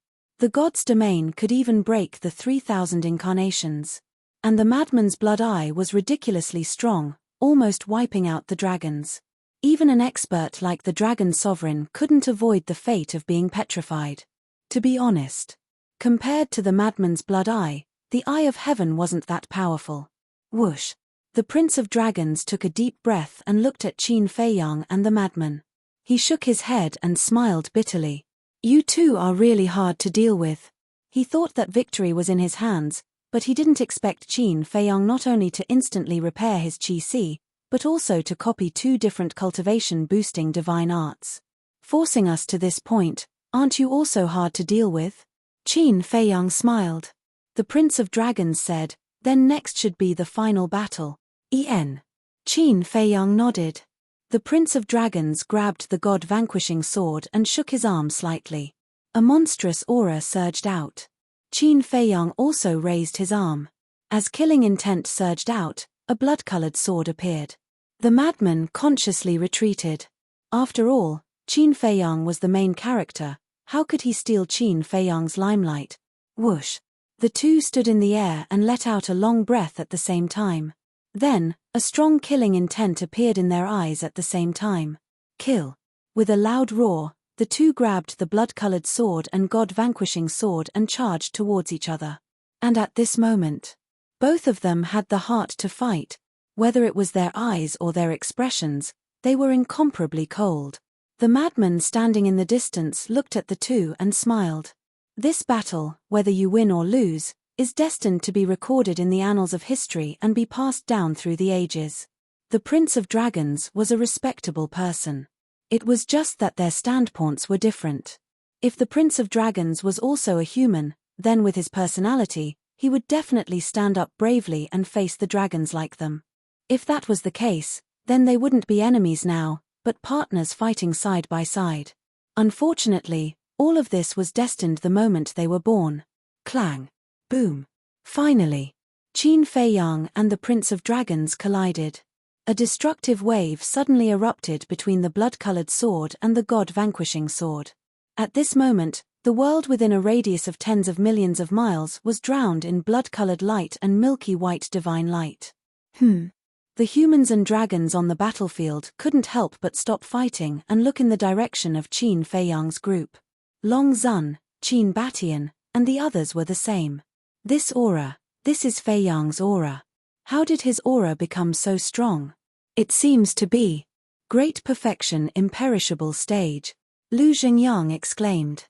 The god's domain could even break the 3,000 incarnations. And the madman's blood eye was ridiculously strong, almost wiping out the dragons. Even an expert like the Dragon Sovereign couldn't avoid the fate of being petrified. To be honest, compared to the madman's blood eye, the Eye of Heaven wasn't that powerful. Whoosh! The Prince of Dragons took a deep breath and looked at Qin Feiyang and the madman. He shook his head and smiled bitterly. You two are really hard to deal with. He thought that victory was in his hands, but he didn't expect Qin Feiyang not only to instantly repair his Qi, but also to copy two different cultivation-boosting divine arts. Forcing us to this point, aren't you also hard to deal with? Qin Feiyang smiled. The Prince of Dragons said, then next should be the final battle. Qin Feiyang nodded. The Prince of Dragons grabbed the god-vanquishing sword and shook his arm slightly. A monstrous aura surged out. Qin Feiyang also raised his arm. As killing intent surged out, a blood-colored sword appeared. The madman consciously retreated. After all, Qin Feiyang was the main character. How could he steal Qin Feiyang's limelight? Whoosh! The two stood in the air and let out a long breath at the same time. Then, a strong killing intent appeared in their eyes at the same time. Kill! With a loud roar, the two grabbed the blood-colored sword and god-vanquishing sword and charged towards each other. And at this moment, both of them had the heart to fight. Whether it was their eyes or their expressions, they were incomparably cold. The madman standing in the distance looked at the two and smiled. This battle, whether you win or lose, is destined to be recorded in the annals of history and be passed down through the ages. The Prince of Dragons was a respectable person. It was just that their standpoints were different. If the Prince of Dragons was also a human, then with his personality, he would definitely stand up bravely and face the dragons like them. If that was the case, then they wouldn't be enemies now, but partners fighting side by side. Unfortunately, all of this was destined the moment they were born. Clang! Boom! Finally, Qin Feiyang and the Prince of Dragons collided. A destructive wave suddenly erupted between the blood-colored sword and the god-vanquishing sword. At this moment, the world within a radius of tens of millions of miles was drowned in blood-colored light and milky white divine light. The humans and dragons on the battlefield couldn't help but stop fighting and look in the direction of Qin Feiyang's group. Long Zun, Qin Batian, and the others were the same. This is Feiyang's aura. How did his aura become so strong? It seems to be great perfection, imperishable stage. Lu Xingyang exclaimed.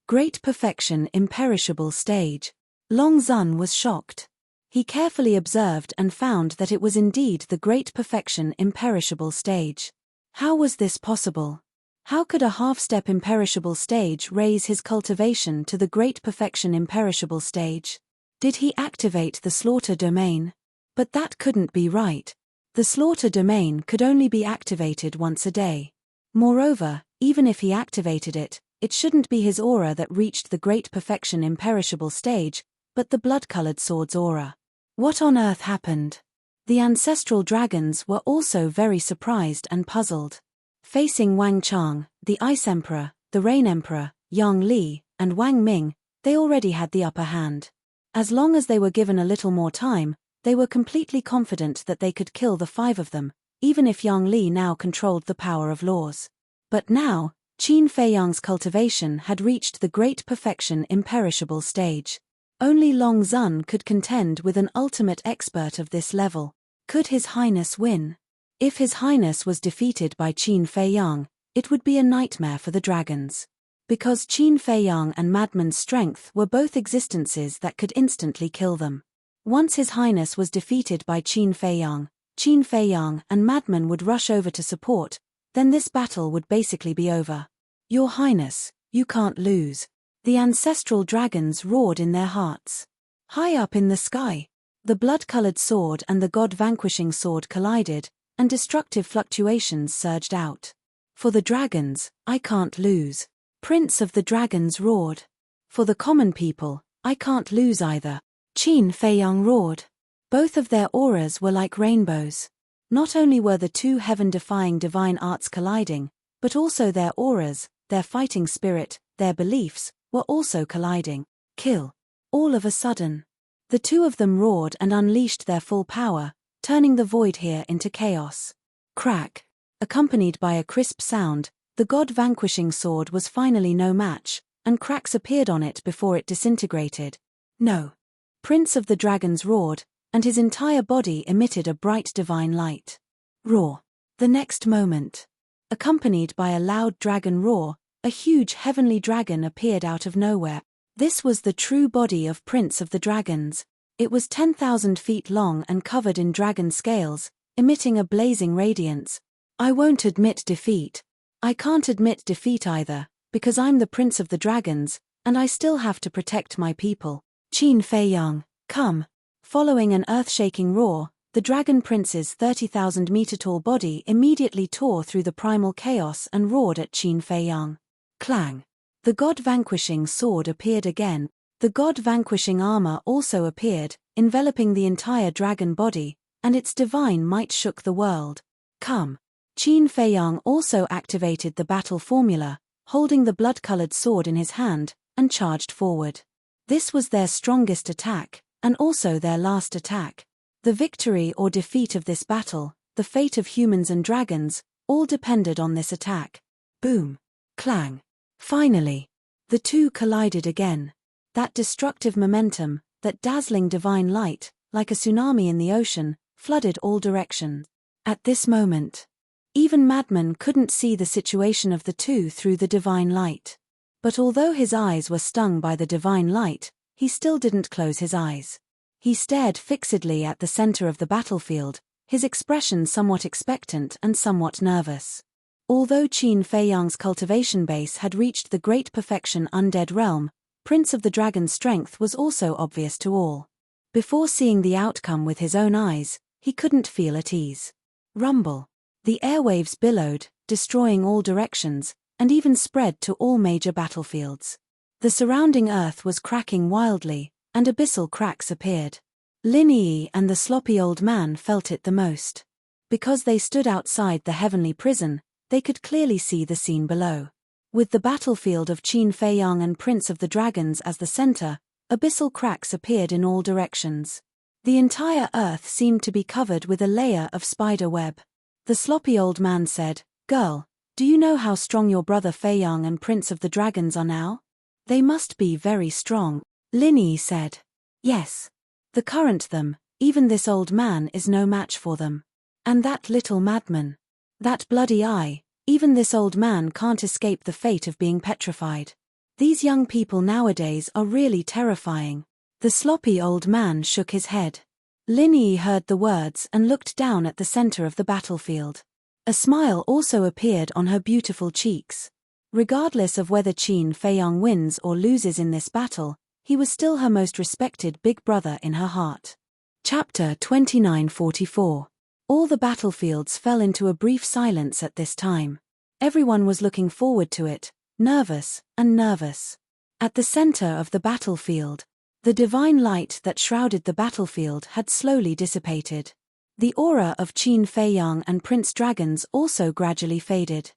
Great perfection, imperishable stage. Long Zun was shocked. He carefully observed and found that it was indeed the great perfection, imperishable stage. How was this possible? How could a half-step imperishable stage raise his cultivation to the great perfection imperishable stage? Did he activate the slaughter domain? But that couldn't be right. The slaughter domain could only be activated once a day. Moreover, even if he activated it, it shouldn't be his aura that reached the great perfection imperishable stage, but the blood-colored sword's aura. What on earth happened? The ancestral dragons were also very surprised and puzzled. Facing Wang Chang, the Ice Emperor, the Rain Emperor, Yang Li, and Wang Ming, they already had the upper hand. As long as they were given a little more time, they were completely confident that they could kill the 5 of them, even if Yang Li now controlled the power of laws. But now, Qin Feiyang's cultivation had reached the great perfection imperishable stage. Only Long Zun could contend with an ultimate expert of this level. Could His Highness win? If His Highness was defeated by Qin Feiyang, it would be a nightmare for the dragons. Because Qin Feiyang and Madman's strength were both existences that could instantly kill them. Once His Highness was defeated by Qin Feiyang and Madman would rush over to support, then this battle would basically be over. Your Highness, you can't lose. The ancestral dragons roared in their hearts. High up in the sky, the blood-colored sword and the god-vanquishing sword collided, and destructive fluctuations surged out. For the dragons, I can't lose. Prince of the Dragons roared. For the common people, I can't lose either. Qin Feiyang roared. Both of their auras were like rainbows. Not only were the two heaven-defying divine arts colliding, but also their auras, their fighting spirit, their beliefs, were also colliding. Kill. All of a sudden. The two of them roared and unleashed their full power, turning the void here into chaos. Crack. Accompanied by a crisp sound, the god-vanquishing sword was finally no match, and cracks appeared on it before it disintegrated. No. Prince of the Dragons roared, and his entire body emitted a bright divine light. Roar. The next moment. Accompanied by a loud dragon roar, a huge heavenly dragon appeared out of nowhere. This was the true body of Prince of the Dragons. It was 10,000 feet long and covered in dragon scales, emitting a blazing radiance. I won't admit defeat. I can't admit defeat either, because I'm the Prince of the Dragons, and I still have to protect my people. Qin Feiyang, come. Following an earth-shaking roar, the Dragon Prince's 30,000-meter-tall body immediately tore through the primal chaos and roared at Qin Feiyang. Clang. The god-vanquishing sword appeared again. The god-vanquishing armor also appeared, enveloping the entire dragon body, and its divine might shook the world. Come. Qin Feiyang also activated the battle formula, holding the blood-colored sword in his hand, and charged forward. This was their strongest attack, and also their last attack. The victory or defeat of this battle, the fate of humans and dragons, all depended on this attack. Boom. Clang. Finally. The two collided again. That destructive momentum, that dazzling divine light, like a tsunami in the ocean, flooded all directions. At this moment, even Madman couldn't see the situation of the two through the divine light. But although his eyes were stung by the divine light, he still didn't close his eyes. He stared fixedly at the center of the battlefield, his expression somewhat expectant and somewhat nervous. Although Qin Feiyang's cultivation base had reached the great perfection undead realm, Prince of the Dragon's strength was also obvious to all. Before seeing the outcome with his own eyes, he couldn't feel at ease. Rumble. The airwaves billowed, destroying all directions, and even spread to all major battlefields. The surrounding earth was cracking wildly, and abyssal cracks appeared. Lin Yi and the sloppy old man felt it the most. Because they stood outside the heavenly prison, they could clearly see the scene below. With the battlefield of Qin Feiyang and Prince of the Dragons as the center, abyssal cracks appeared in all directions. The entire earth seemed to be covered with a layer of spider web. The sloppy old man said, "Girl, do you know how strong your brother Feiyang and Prince of the Dragons are now? They must be very strong." Lin Yi said, "Yes. The current them, even this old man is no match for them. And that little madman. That bloody eye, even this old man can't escape the fate of being petrified. These young people nowadays are really terrifying." The sloppy old man shook his head. Lin Yi heard the words and looked down at the center of the battlefield. A smile also appeared on her beautiful cheeks. Regardless of whether Qin Feiyang wins or loses in this battle, he was still her most respected big brother in her heart. Chapter 2944. All the battlefields fell into a brief silence at this time. Everyone was looking forward to it, nervous and nervous. At the center of the battlefield, the divine light that shrouded the battlefield had slowly dissipated. The aura of Qin Feiyang and Prince Dragons also gradually faded.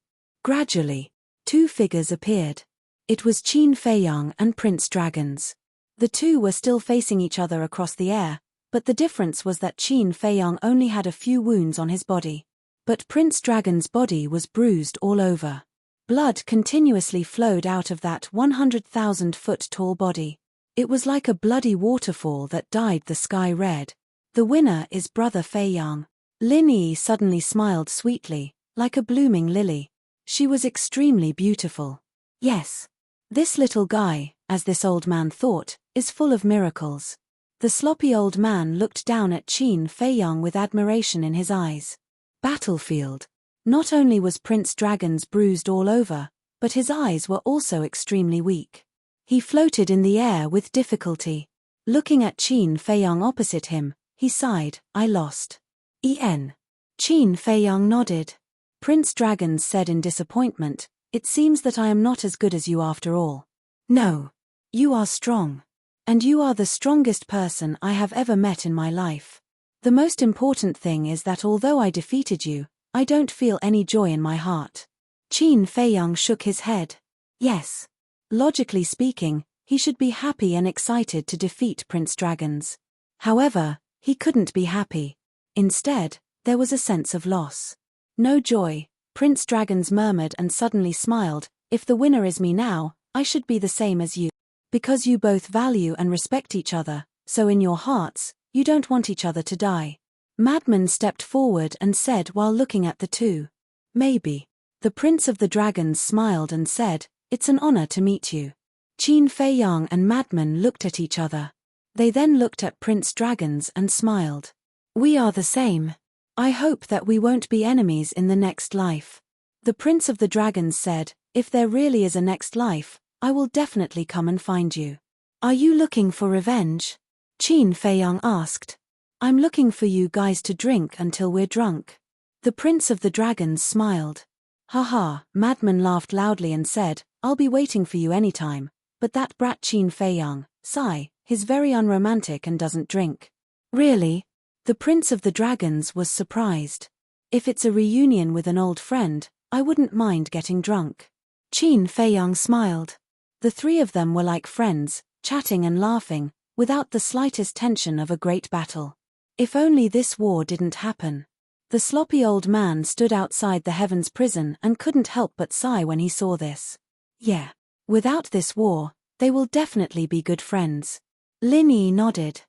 Gradually, two figures appeared. It was Qin Feiyang and Prince Dragons. The two were still facing each other across the air, but the difference was that Qin Feiyang only had a few wounds on his body. But Prince Dragon's body was bruised all over. Blood continuously flowed out of that 100,000-foot tall body. It was like a bloody waterfall that dyed the sky red. The winner is Brother Feiyang. Lin Yi suddenly smiled sweetly, like a blooming lily. She was extremely beautiful. Yes. This little guy, as this old man thought, is full of miracles. The sloppy old man looked down at Qin Feiyang with admiration in his eyes. Battlefield. Not only was Prince Dragon's bruised all over, but his eyes were also extremely weak. He floated in the air with difficulty. Looking at Qin Feiyang opposite him, he sighed, "I lost." Qin Feiyang nodded. Prince Dragons said in disappointment, "It seems that I am not as good as you after all." "No. You are strong. And you are the strongest person I have ever met in my life. The most important thing is that although I defeated you, I don't feel any joy in my heart." Qin Feiyang shook his head. Yes. Logically speaking, he should be happy and excited to defeat Prince Dragons. However, he couldn't be happy. Instead, there was a sense of loss. "No joy," Prince Dragons murmured and suddenly smiled. "If the winner is me now, I should be the same as you. Because you both value and respect each other, so in your hearts, you don't want each other to die." Madman stepped forward and said while looking at the two. "Maybe." The Prince of the Dragons smiled and said, "It's an honor to meet you." Qin Feiyang and Madman looked at each other. They then looked at Prince Dragons and smiled. "We are the same. I hope that we won't be enemies in the next life." The Prince of the Dragons said, "If there really is a next life, I will definitely come and find you." "Are you looking for revenge?" Qin Feiyang asked. "I'm looking for you guys to drink until we're drunk." The Prince of the Dragons smiled. "Haha," Madman laughed loudly and said, "I'll be waiting for you anytime. But that brat Qin Feiyang, sigh, he's very unromantic and doesn't drink." "Really?" The Prince of the Dragons was surprised. "If it's a reunion with an old friend, I wouldn't mind getting drunk." Qin Feiyang smiled. The three of them were like friends, chatting and laughing, without the slightest tension of a great battle. If only this war didn't happen. The sloppy old man stood outside the Heaven's prison and couldn't help but sigh when he saw this. Yeah. Without this war, they will definitely be good friends. Lin Yi nodded.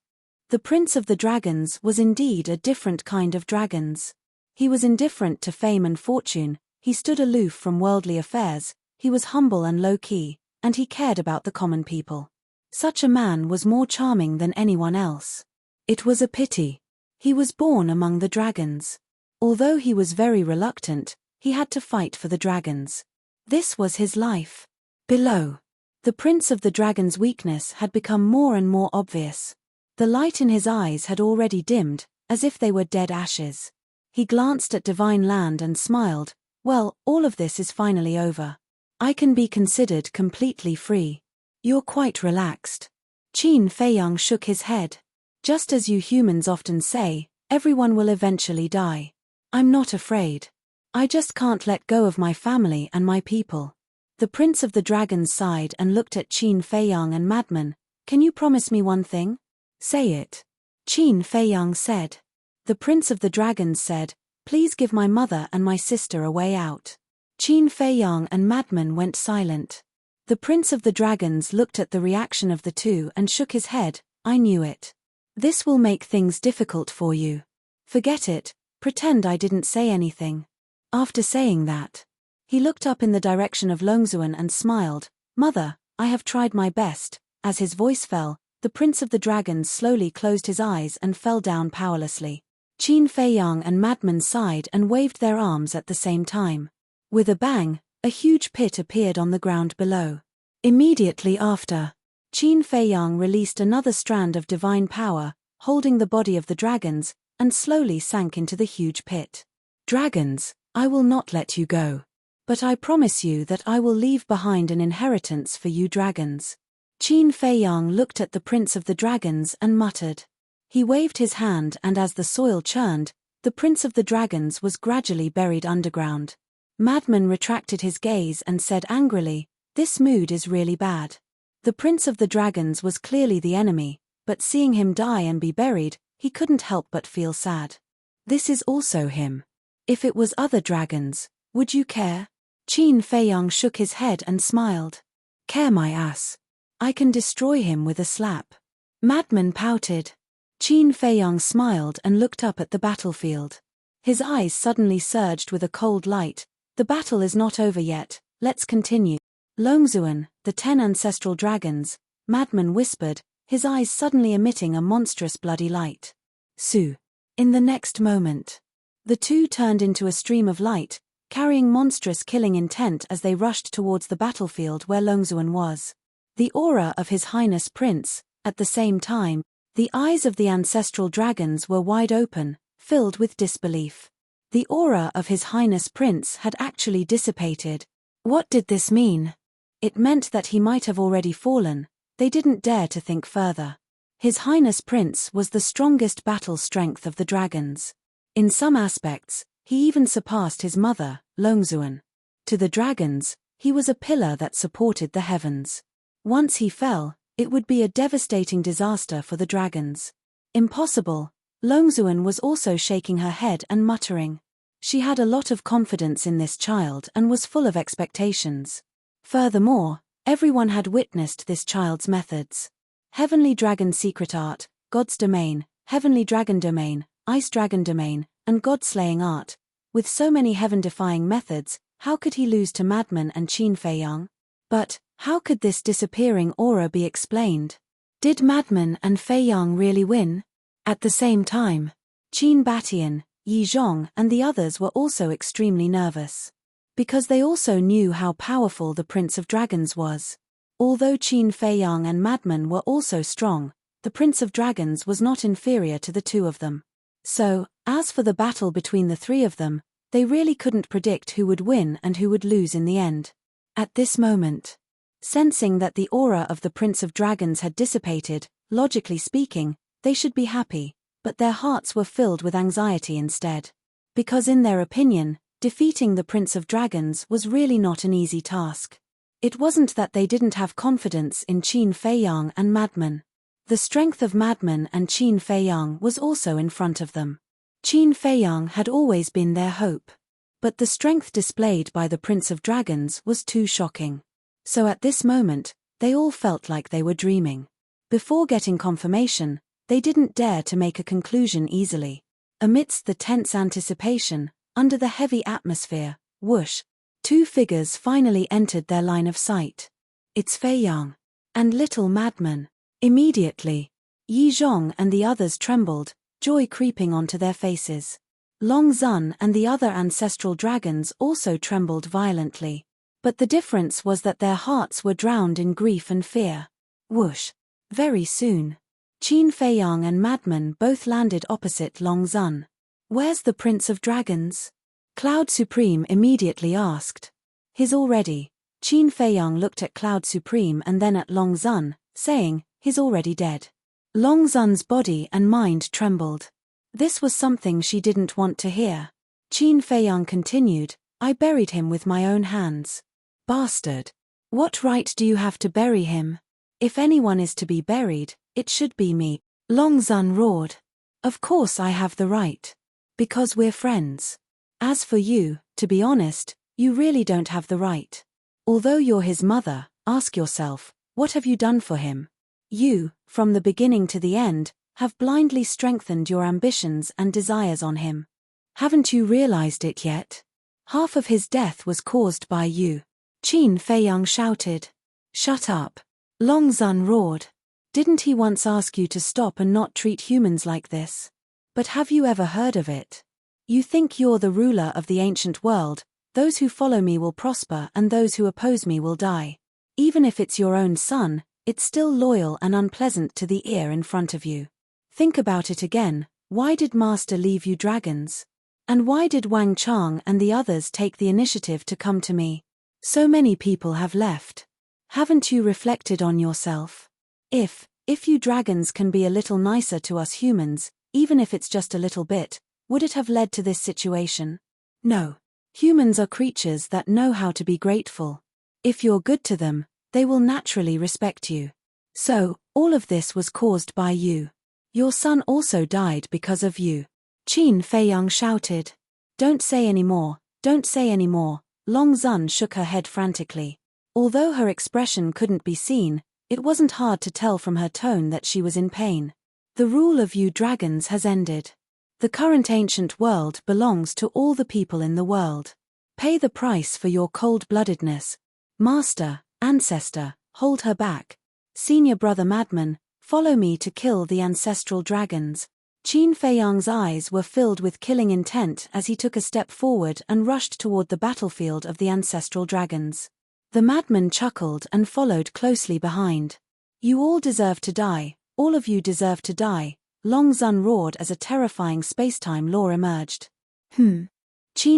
The Prince of the Dragons was indeed a different kind of dragons. He was indifferent to fame and fortune, he stood aloof from worldly affairs, he was humble and low-key, and he cared about the common people. Such a man was more charming than anyone else. It was a pity. He was born among the dragons. Although he was very reluctant, he had to fight for the dragons. This was his life. Below. The Prince of the Dragons' weakness had become more and more obvious. The light in his eyes had already dimmed, as if they were dead ashes. He glanced at Divine Land and smiled. "Well, all of this is finally over. I can be considered completely free." "You're quite relaxed." Qin Feiyang shook his head. "Just as you humans often say, everyone will eventually die. I'm not afraid. I just can't let go of my family and my people." The Prince of the Dragons sighed and looked at Qin Feiyang and Madman. "Can you promise me one thing?" "Say it." Qin Feiyang said. The Prince of the Dragons said, "Please give my mother and my sister a way out." Qin Feiyang and Madman went silent. The Prince of the Dragons looked at the reaction of the two and shook his head. "I knew it. This will make things difficult for you. Forget it, pretend I didn't say anything." After saying that, he looked up in the direction of Longzuan and smiled. "Mother, I have tried my best." As his voice fell, the Prince of the Dragons slowly closed his eyes and fell down powerlessly. Qin Feiyang and Madman sighed and waved their arms at the same time. With a bang, a huge pit appeared on the ground below. Immediately after, Qin Feiyang released another strand of divine power, holding the body of the dragons, and slowly sank into the huge pit. Dragons, I will not let you go. But I promise you that I will leave behind an inheritance for you dragons. Qin Feiyang looked at the Prince of the Dragons and muttered. He waved his hand, and as the soil churned, the Prince of the Dragons was gradually buried underground. Madman retracted his gaze and said angrily, "This mood is really bad." The Prince of the Dragons was clearly the enemy, but seeing him die and be buried, he couldn't help but feel sad. This is also him. If it was other dragons, would you care? Qin Feiyang shook his head and smiled. Care my ass. I can destroy him with a slap. Madman pouted. Qin Feiyang smiled and looked up at the battlefield. His eyes suddenly surged with a cold light. The battle is not over yet, let's continue. Longzuan, the 10 ancestral dragons, Madman whispered, his eyes suddenly emitting a monstrous bloody light. Su. In the next moment, the two turned into a stream of light, carrying monstrous killing intent as they rushed towards the battlefield where Longzuan was. The aura of His Highness Prince, at the same time, the eyes of the ancestral dragons were wide open, filled with disbelief. The aura of His Highness Prince had actually dissipated. What did this mean? It meant that he might have already fallen. They didn't dare to think further. His Highness Prince was the strongest battle strength of the dragons. In some aspects, he even surpassed his mother, Longzuan. To the dragons, he was a pillar that supported the heavens. Once he fell, it would be a devastating disaster for the dragons. Impossible. Longzuan was also shaking her head and muttering. She had a lot of confidence in this child and was full of expectations. Furthermore, everyone had witnessed this child's methods. Heavenly Dragon Secret Art, God's Domain, Heavenly Dragon Domain, Ice Dragon Domain, and God-slaying art. With so many heaven-defying methods, how could he lose to Madman and Qin Feiyang? But, how could this disappearing aura be explained? Did Madman and Feiyang really win? At the same time, Qin Batian, Yi Zhong and the others were also extremely nervous. Because they also knew how powerful the Prince of Dragons was. Although Qin Feiyang and Madman were also strong, the Prince of Dragons was not inferior to the two of them. So, as for the battle between the three of them, they really couldn't predict who would win and who would lose in the end. At this moment, sensing that the aura of the Prince of Dragons had dissipated, logically speaking, they should be happy, but their hearts were filled with anxiety instead. Because in their opinion, defeating the Prince of Dragons was really not an easy task. It wasn't that they didn't have confidence in Qin Feiyang and Madman. The strength of Madman and Qin Feiyang was also in front of them. Qin Feiyang had always been their hope. But the strength displayed by the Prince of Dragons was too shocking. So at this moment, they all felt like they were dreaming. Before getting confirmation, they didn't dare to make a conclusion easily. Amidst the tense anticipation, under the heavy atmosphere, whoosh, two figures finally entered their line of sight. It's Feiyang and little Madman. Immediately, Yi Zhong and the others trembled, joy creeping onto their faces. Longzun and the other ancestral dragons also trembled violently. But the difference was that their hearts were drowned in grief and fear. Whoosh. Very soon, Qin Feiyang and Madman both landed opposite Longzun. Where's the Prince of Dragons? Cloud Supreme immediately asked. He's already. Qin Feiyang looked at Cloud Supreme and then at Longzun, saying, he's already dead. Longzun's body and mind trembled. This was something she didn't want to hear. Qin Feiyang continued, I buried him with my own hands. Bastard. What right do you have to bury him? If anyone is to be buried, it should be me. Longzun roared. Of course I have the right. Because we're friends. As for you, to be honest, you really don't have the right. Although you're his mother, ask yourself, what have you done for him? You, from the beginning to the end, have blindly strengthened your ambitions and desires on him. Haven't you realized it yet? Half of his death was caused by you. Qin Feiyang shouted. Shut up. Longzun roared. Didn't he once ask you to stop and not treat humans like this? But have you ever heard of it? You think you're the ruler of the ancient world, those who follow me will prosper and those who oppose me will die. Even if it's your own son, it's still loyal and unpleasant to the ear in front of you. Think about it again, why did Master leave you dragons? And why did Wang Chang and the others take the initiative to come to me? So many people have left. Haven't you reflected on yourself? If you dragons can be a little nicer to us humans, even if it's just a little bit, would it have led to this situation? No. Humans are creatures that know how to be grateful. If you're good to them, they will naturally respect you. So, all of this was caused by you. Your son also died because of you. Qin Feiyang shouted. Don't say any more, don't say any more. Long Zun shook her head frantically. Although her expression couldn't be seen, it wasn't hard to tell from her tone that she was in pain. The rule of you dragons has ended. The current ancient world belongs to all the people in the world. Pay the price for your cold-bloodedness. Master, ancestor, hold her back. Senior brother madman, follow me to kill the ancestral dragons. Qin Feiyang's eyes were filled with killing intent as he took a step forward and rushed toward the battlefield of the ancestral dragons. The madman chuckled and followed closely behind. You all deserve to die, all of you deserve to die, Long Zun roared as a terrifying spacetime law emerged. Qin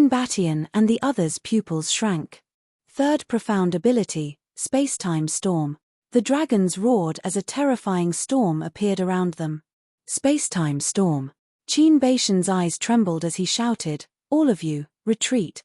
Batian and the others' pupils shrank. Third profound ability, spacetime storm. The dragons roared as a terrifying storm appeared around them. Spacetime storm. Qin Batian's eyes trembled as he shouted, all of you, retreat.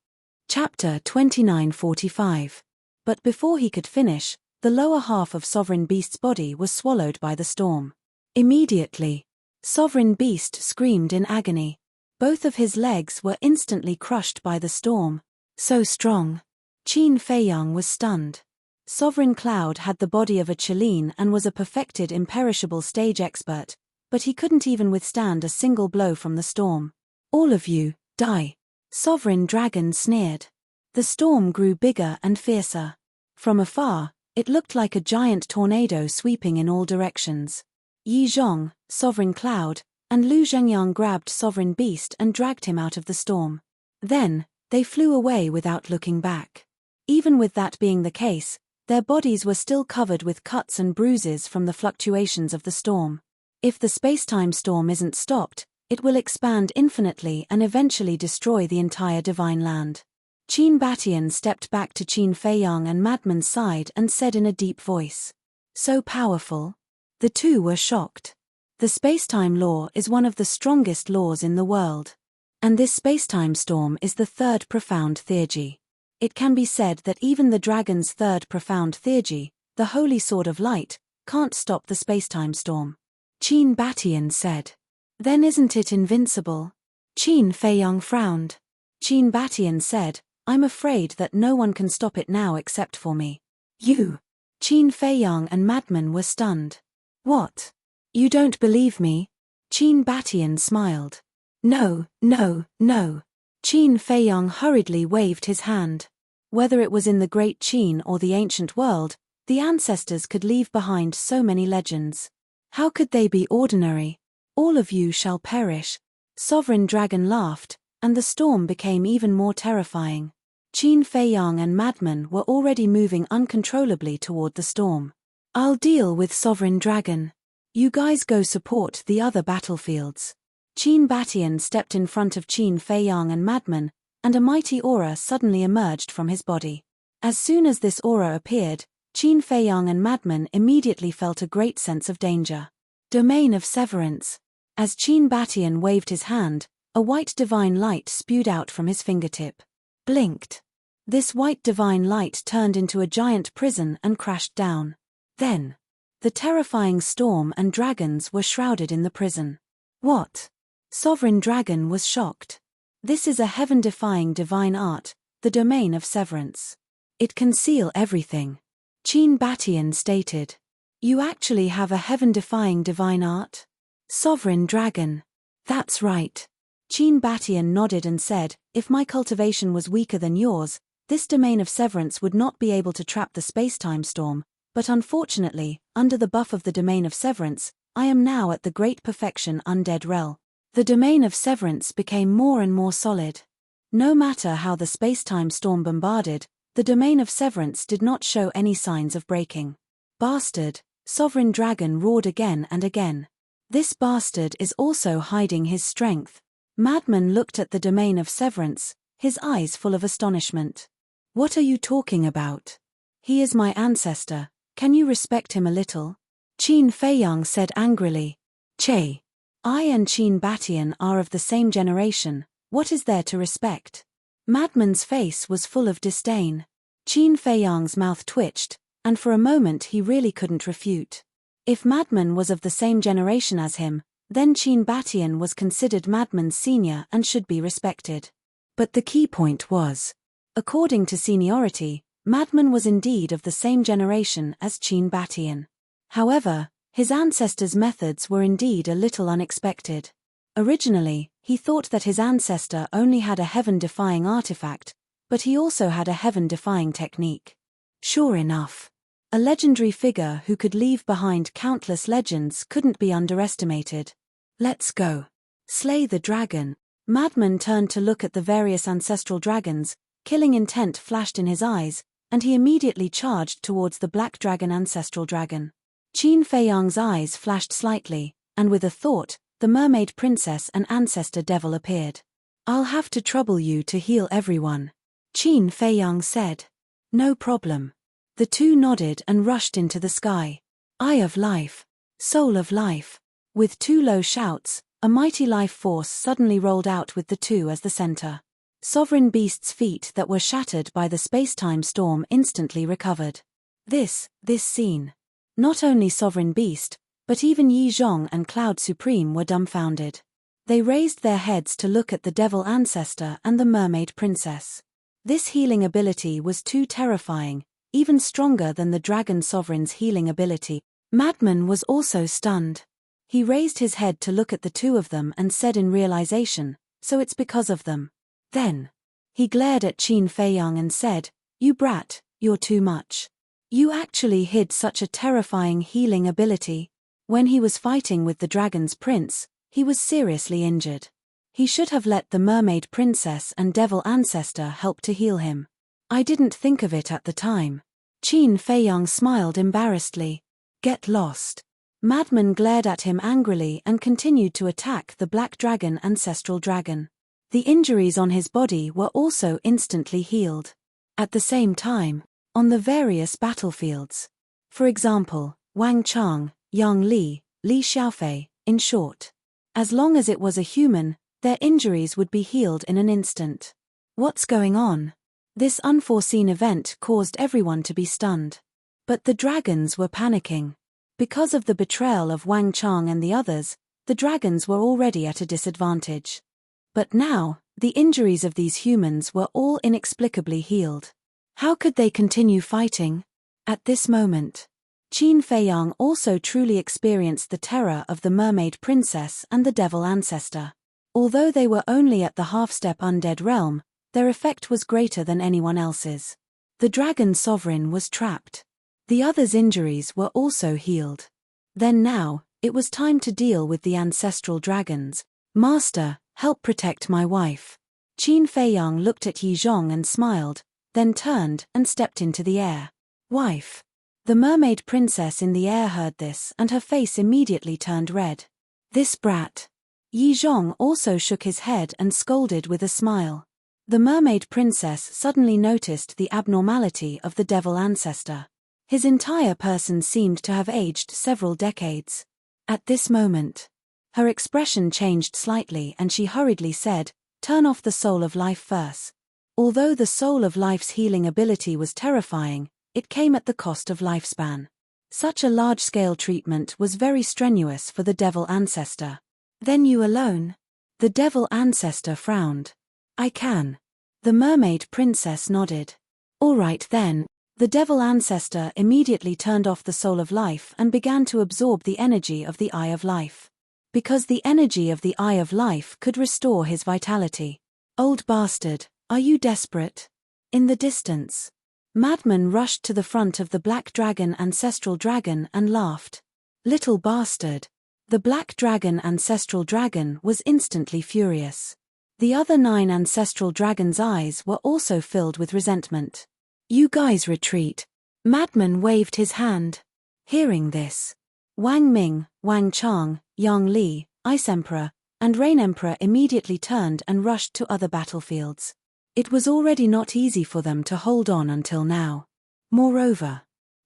Chapter 2945. But before he could finish, the lower half of Sovereign Beast's body was swallowed by the storm. Immediately, Sovereign Beast screamed in agony. Both of his legs were instantly crushed by the storm. So strong. Qin Feiyang was stunned. Sovereign Cloud had the body of a Chileen and was a perfected imperishable stage expert, but he couldn't even withstand a single blow from the storm. All of you, die. Sovereign Dragon sneered. The storm grew bigger and fiercer. From afar, it looked like a giant tornado sweeping in all directions. Yi Zhong, Sovereign Cloud, and Lu Zhengyang grabbed Sovereign Beast and dragged him out of the storm. Then, they flew away without looking back. Even with that being the case, their bodies were still covered with cuts and bruises from the fluctuations of the storm. If the spacetime storm isn't stopped, it will expand infinitely and eventually destroy the entire Divine Land. Qin Batian stepped back to Qin Feiyang and Madman's side and said in a deep voice. So powerful? The two were shocked. The spacetime law is one of the strongest laws in the world. And this spacetime storm is the third profound theurgy. It can be said that even the dragon's third profound theurgy, the Holy Sword of Light, can't stop the spacetime storm. Qin Batian said. Then isn't it invincible? Qin Feiyang frowned. Qin Batian said, I'm afraid that no one can stop it now except for me. You. Qin Feiyang and Madman were stunned. What? You don't believe me? Qin Batian smiled. No, no, no. Qin Feiyang hurriedly waved his hand. Whether it was in the Great Qin or the ancient world, the ancestors could leave behind so many legends. How could they be ordinary? All of you shall perish. Sovereign Dragon laughed, and the storm became even more terrifying. Qin Feiyang and Madman were already moving uncontrollably toward the storm. I'll deal with Sovereign Dragon. You guys go support the other battlefields. Qin Batian stepped in front of Qin Feiyang and Madman, and a mighty aura suddenly emerged from his body. As soon as this aura appeared, Qin Feiyang and Madman immediately felt a great sense of danger. Domain of Severance. As Qin Batian waved his hand, a white divine light spewed out from his fingertip. Blinked. This white divine light turned into a giant prison and crashed down. Then, the terrifying storm and dragons were shrouded in the prison. What? Sovereign Dragon was shocked. This is a heaven-defying divine art, the domain of severance. It can seal everything. Qin Batian stated. You actually have a heaven-defying divine art? Sovereign Dragon. That's right. Qin Batian nodded and said, if my cultivation was weaker than yours, this domain of severance would not be able to trap the space-time storm, but unfortunately, under the buff of the domain of severance, I am now at the great perfection undead realm. The domain of severance became more and more solid. No matter how the space-time storm bombarded, the domain of severance did not show any signs of breaking. Bastard, Sovereign Dragon roared again and again. This bastard is also hiding his strength. Madman looked at the domain of severance, his eyes full of astonishment. What are you talking about? He is my ancestor, can you respect him a little? Qin Feiyang said angrily. Che. I and Qin Batian are of the same generation, what is there to respect? Madman's face was full of disdain. Qin Feiyang's mouth twitched, and for a moment he really couldn't refute. If Madman was of the same generation as him, then Qin Batian was considered Madman's senior and should be respected. But the key point was, according to seniority, Madman was indeed of the same generation as Qin Batian. However, his ancestor's methods were indeed a little unexpected. Originally, he thought that his ancestor only had a heaven-defying artifact, but he also had a heaven-defying technique. Sure enough, a legendary figure who could leave behind countless legends couldn't be underestimated. Let's go. Slay the dragon. Madman turned to look at the various ancestral dragons, killing intent flashed in his eyes, and he immediately charged towards the black dragon ancestral dragon. Qin Feiyang's eyes flashed slightly, and with a thought, the mermaid princess and ancestor devil appeared. I'll have to trouble you to heal everyone. Qin Feiyang said. No problem. The two nodded and rushed into the sky. Eye of life. Soul of life. With two low shouts, a mighty life force suddenly rolled out with the two as the center. Sovereign Beast's feet that were shattered by the space-time storm instantly recovered. This scene. Not only Sovereign Beast, but even Yi Zhong and Cloud Supreme were dumbfounded. They raised their heads to look at the devil ancestor and the mermaid princess. This healing ability was too terrifying, even stronger than the dragon sovereign's healing ability. Madman was also stunned. He raised his head to look at the two of them and said in realization, so it's because of them. Then, he glared at Qin Feiyang and said, you brat, you're too much. You actually hid such a terrifying healing ability. When he was fighting with the dragon's prince, he was seriously injured. He should have let the mermaid princess and devil ancestor help to heal him. I didn't think of it at the time. Qin Feiyang smiled embarrassedly. Get lost. Madman glared at him angrily and continued to attack the black dragon ancestral dragon. The injuries on his body were also instantly healed. At the same time, on the various battlefields. For example, Wang Chang, Yang Li, Li Xiaofei, in short. As long as it was a human, their injuries would be healed in an instant. What's going on? This unforeseen event caused everyone to be stunned. But the dragons were panicking. Because of the betrayal of Wang Chang and the others, the dragons were already at a disadvantage. But now, the injuries of these humans were all inexplicably healed. How could they continue fighting? At this moment, Qin Feiyang also truly experienced the terror of the mermaid princess and the devil ancestor. Although they were only at the half-step undead realm, their effect was greater than anyone else's. The dragon sovereign was trapped. The others' injuries were also healed. Then now, it was time to deal with the ancestral dragons. Master, help protect my wife. Qin Feiyang looked at Yi Zhong and smiled, then turned and stepped into the air. Wife. The mermaid princess in the air heard this and her face immediately turned red. This brat. Yi Zhong also shook his head and scolded with a smile. The mermaid princess suddenly noticed the abnormality of the devil ancestor. His entire person seemed to have aged several decades. At this moment, her expression changed slightly and she hurriedly said, turn off the soul of life first. Although the soul of life's healing ability was terrifying, it came at the cost of lifespan. Such a large-scale treatment was very strenuous for the devil ancestor. Then you alone? The devil ancestor frowned. I can. The mermaid princess nodded. All right then. The devil ancestor immediately turned off the soul of life and began to absorb the energy of the eye of life. Because the energy of the eye of life could restore his vitality. Old bastard, are you desperate? In the distance, Madman rushed to the front of the black dragon ancestral dragon and laughed. Little bastard. The black dragon, Ancestral Dragon, was instantly furious. The other 9 Ancestral Dragons' eyes were also filled with resentment. "You guys retreat." Madman waved his hand. Hearing this, Wang Ming, Wang Chang, Yang Li, Ice Emperor, and Rain Emperor immediately turned and rushed to other battlefields. It was already not easy for them to hold on until now. Moreover,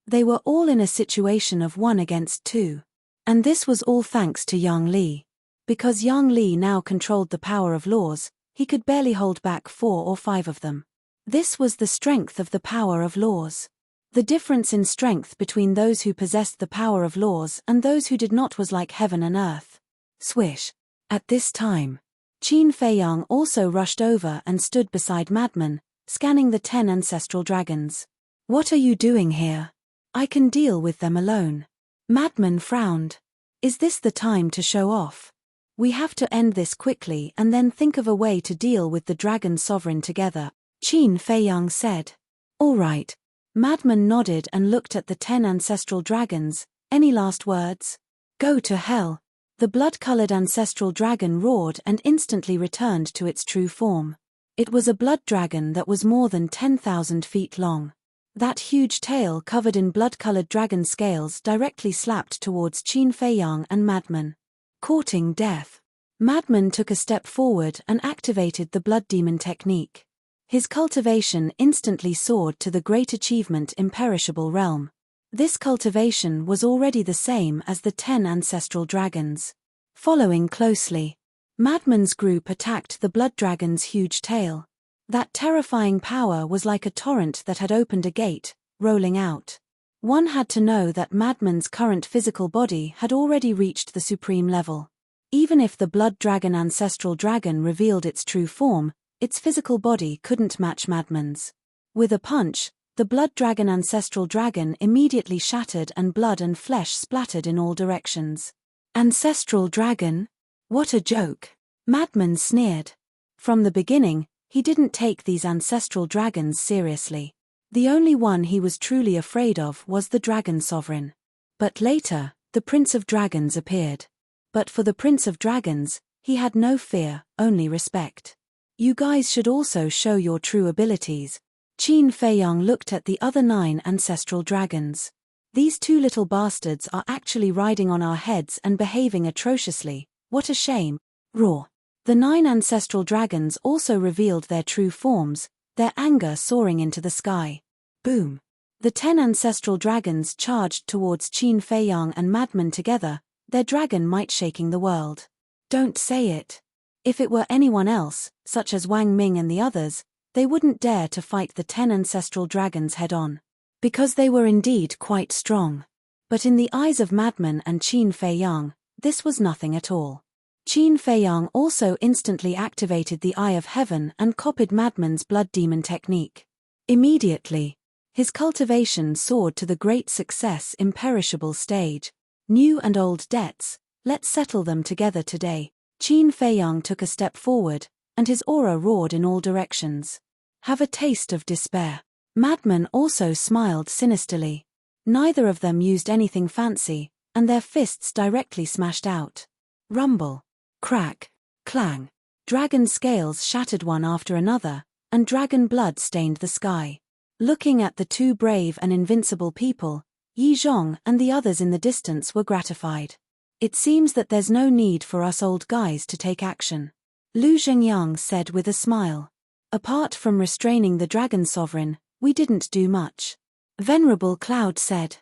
they were all in a situation of 1 against 2. And this was all thanks to Yang Li. Because Yang Li now controlled the power of laws, he could barely hold back 4 or 5 of them. This was the strength of the power of laws. The difference in strength between those who possessed the power of laws and those who did not was like heaven and earth. Swish. At this time, Qin Feiyang also rushed over and stood beside Madman, scanning the 10 ancestral dragons. "What are you doing here? I can deal with them alone." Madman frowned. "Is this the time to show off? We have to end this quickly and then think of a way to deal with the dragon sovereign together," Qin Feiyang said. "All right." Madman nodded and looked at the 10 ancestral dragons. "Any last words?" "Go to hell." The blood-colored ancestral dragon roared and instantly returned to its true form. It was a blood dragon that was more than 10,000 feet long. That huge tail covered in blood-colored dragon scales directly slapped towards Qin Feiyang and Madman. Courting death. Madman took a step forward and activated the blood demon technique. His cultivation instantly soared to the great achievement Imperishable Realm. This cultivation was already the same as the 10 ancestral dragons. Following closely, Madman's group attacked the blood dragon's huge tail. That terrifying power was like a torrent that had opened a gate, rolling out. One had to know that Madman's current physical body had already reached the supreme level. Even if the blood dragon ancestral dragon revealed its true form, its physical body couldn't match Madman's. With a punch, the blood dragon ancestral dragon immediately shattered and blood and flesh splattered in all directions. "Ancestral dragon? What a joke!" Madman sneered. From the beginning, he didn't take these ancestral dragons seriously. The only one he was truly afraid of was the dragon sovereign. But later, the Prince of Dragons appeared. But for the Prince of Dragons, he had no fear, only respect. "You guys should also show your true abilities." Qin Feiyang looked at the other 9 ancestral dragons. "These 2 little bastards are actually riding on our heads and behaving atrociously. What a shame." Roar. The 9 ancestral dragons also revealed their true forms, their anger soaring into the sky. Boom. The 10 ancestral dragons charged towards Qin Feiyang and Madman together, their dragon might shaking the world. Don't say it. If it were anyone else, such as Wang Ming and the others, they wouldn't dare to fight the 10 ancestral dragons head-on. Because they were indeed quite strong. But in the eyes of Madman and Qin Feiyang, this was nothing at all. Qin Feiyang also instantly activated the Eye of Heaven and copied Madman's blood demon technique. Immediately, his cultivation soared to the great success Imperishable stage. "New and old debts, let's settle them together today." Qin Feiyang took a step forward, and his aura roared in all directions. "Have a taste of despair." Madman also smiled sinisterly. Neither of them used anything fancy, and their fists directly smashed out. Rumble. Crack. Clang. Dragon scales shattered one after another, and dragon blood stained the sky. Looking at the 2 brave and invincible people, Yi Zhong and the others in the distance were gratified. "It seems that there's no need for us old guys to take action," Lu Zhengyang said with a smile. "Apart from restraining the dragon sovereign, we didn't do much." Venerable Cloud said.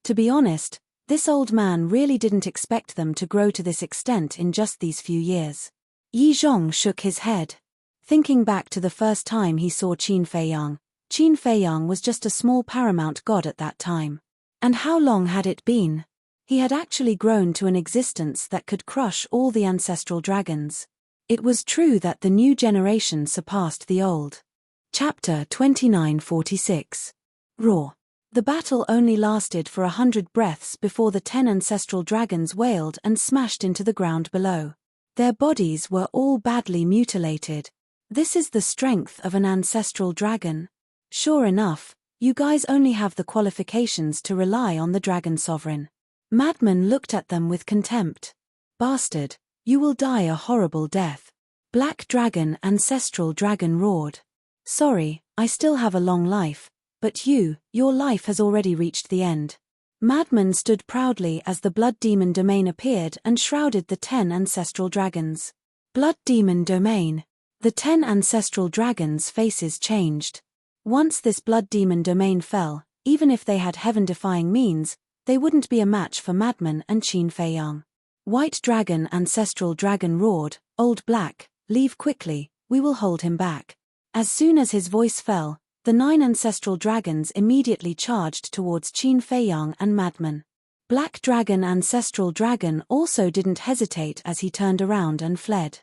"To be honest, this old man really didn't expect them to grow to this extent in just these few years." Yi Zhong shook his head. Thinking back to the first time he saw Qin Feiyang was just a small paramount god at that time. And how long had it been? He had actually grown to an existence that could crush all the ancestral dragons. It was true that the new generation surpassed the old. Chapter 2946. Roar. The battle only lasted for 100 breaths before the 10 ancestral dragons wailed and smashed into the ground below. Their bodies were all badly mutilated. This is the strength of an ancestral dragon. Sure enough, you guys only have the qualifications to rely on the dragon sovereign. Madman looked at them with contempt. Bastard, you will die a horrible death. Black Dragon Ancestral Dragon roared. Sorry, I still have a long life, but your life has already reached the end. Madman stood proudly as the Blood Demon domain appeared and shrouded the 10 ancestral dragons. Blood Demon domain. The 10 ancestral dragons' faces changed. Once this Blood Demon domain fell, even if they had heaven-defying means, they wouldn't be a match for Madman and Qin Feiyang. White Dragon Ancestral Dragon roared, Old Black, leave quickly, we will hold him back. As soon as his voice fell, the 9 ancestral dragons immediately charged towards Qin Feiyang and Madman. Black Dragon Ancestral Dragon also didn't hesitate as he turned around and fled.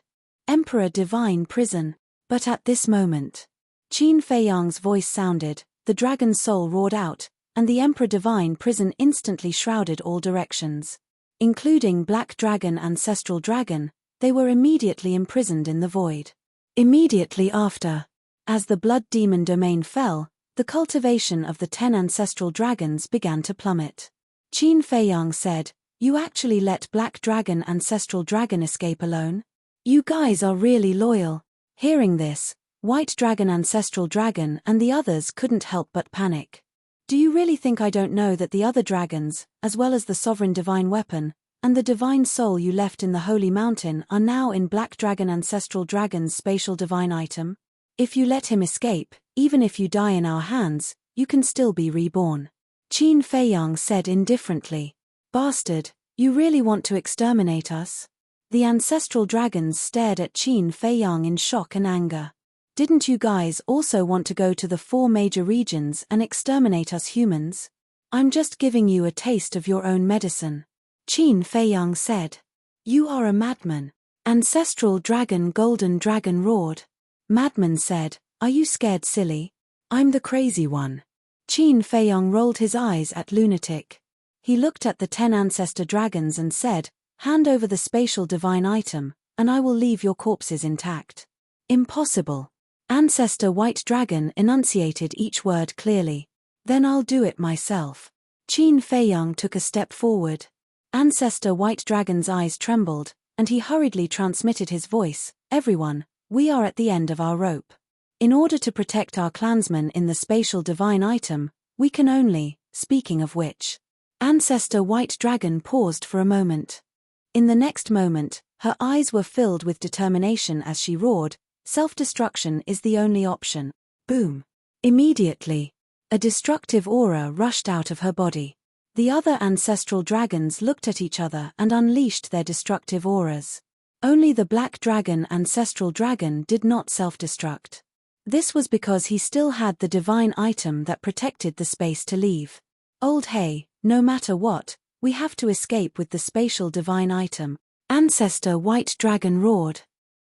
Emperor Divine Prison. But at this moment, Qin Feiyang's voice sounded, the dragon's soul roared out, and the Emperor Divine Prison instantly shrouded all directions. Including Black Dragon Ancestral Dragon, they were immediately imprisoned in the void. Immediately after, as the Blood Demon domain fell, the cultivation of the 10 ancestral dragons began to plummet. Qin Feiyang said, "You actually let Black Dragon Ancestral Dragon escape alone? You guys are really loyal." Hearing this, White Dragon Ancestral Dragon and the others couldn't help but panic. Do you really think I don't know that the other dragons, as well as the Sovereign Divine Weapon, and the Divine Soul you left in the Holy Mountain are now in Black Dragon Ancestral Dragon's spatial divine item? If you let him escape, even if you die in our hands, you can still be reborn. Qin Feiyang said indifferently. Bastard, you really want to exterminate us? The ancestral dragons stared at Qin Feiyang in shock and anger. Didn't you guys also want to go to the 4 major regions and exterminate us humans? I'm just giving you a taste of your own medicine. Qin Feiyang said. You are a madman. Ancestral Dragon Golden Dragon roared. Madman said, are you scared silly? I'm the crazy one. Qin Feiyang rolled his eyes at Lunatic. He looked at the 10 ancestor dragons and said, hand over the spatial divine item, and I will leave your corpses intact. Impossible. Ancestor White Dragon enunciated each word clearly. Then I'll do it myself. Qin Feiyang took a step forward. Ancestor White Dragon's eyes trembled, and he hurriedly transmitted his voice, everyone, we are at the end of our rope. In order to protect our clansmen in the spatial divine item, we can only, speaking of which. Ancestor White Dragon paused for a moment. In the next moment, her eyes were filled with determination as she roared, self-destruction is the only option. Boom. Immediately, a destructive aura rushed out of her body. The other ancestral dragons looked at each other and unleashed their destructive auras. Only the Black Dragon Ancestral Dragon did not self-destruct. This was because he still had the divine item that protected the space to leave. Old hey, no matter what, we have to escape with the spatial divine item. Ancestor White Dragon roared.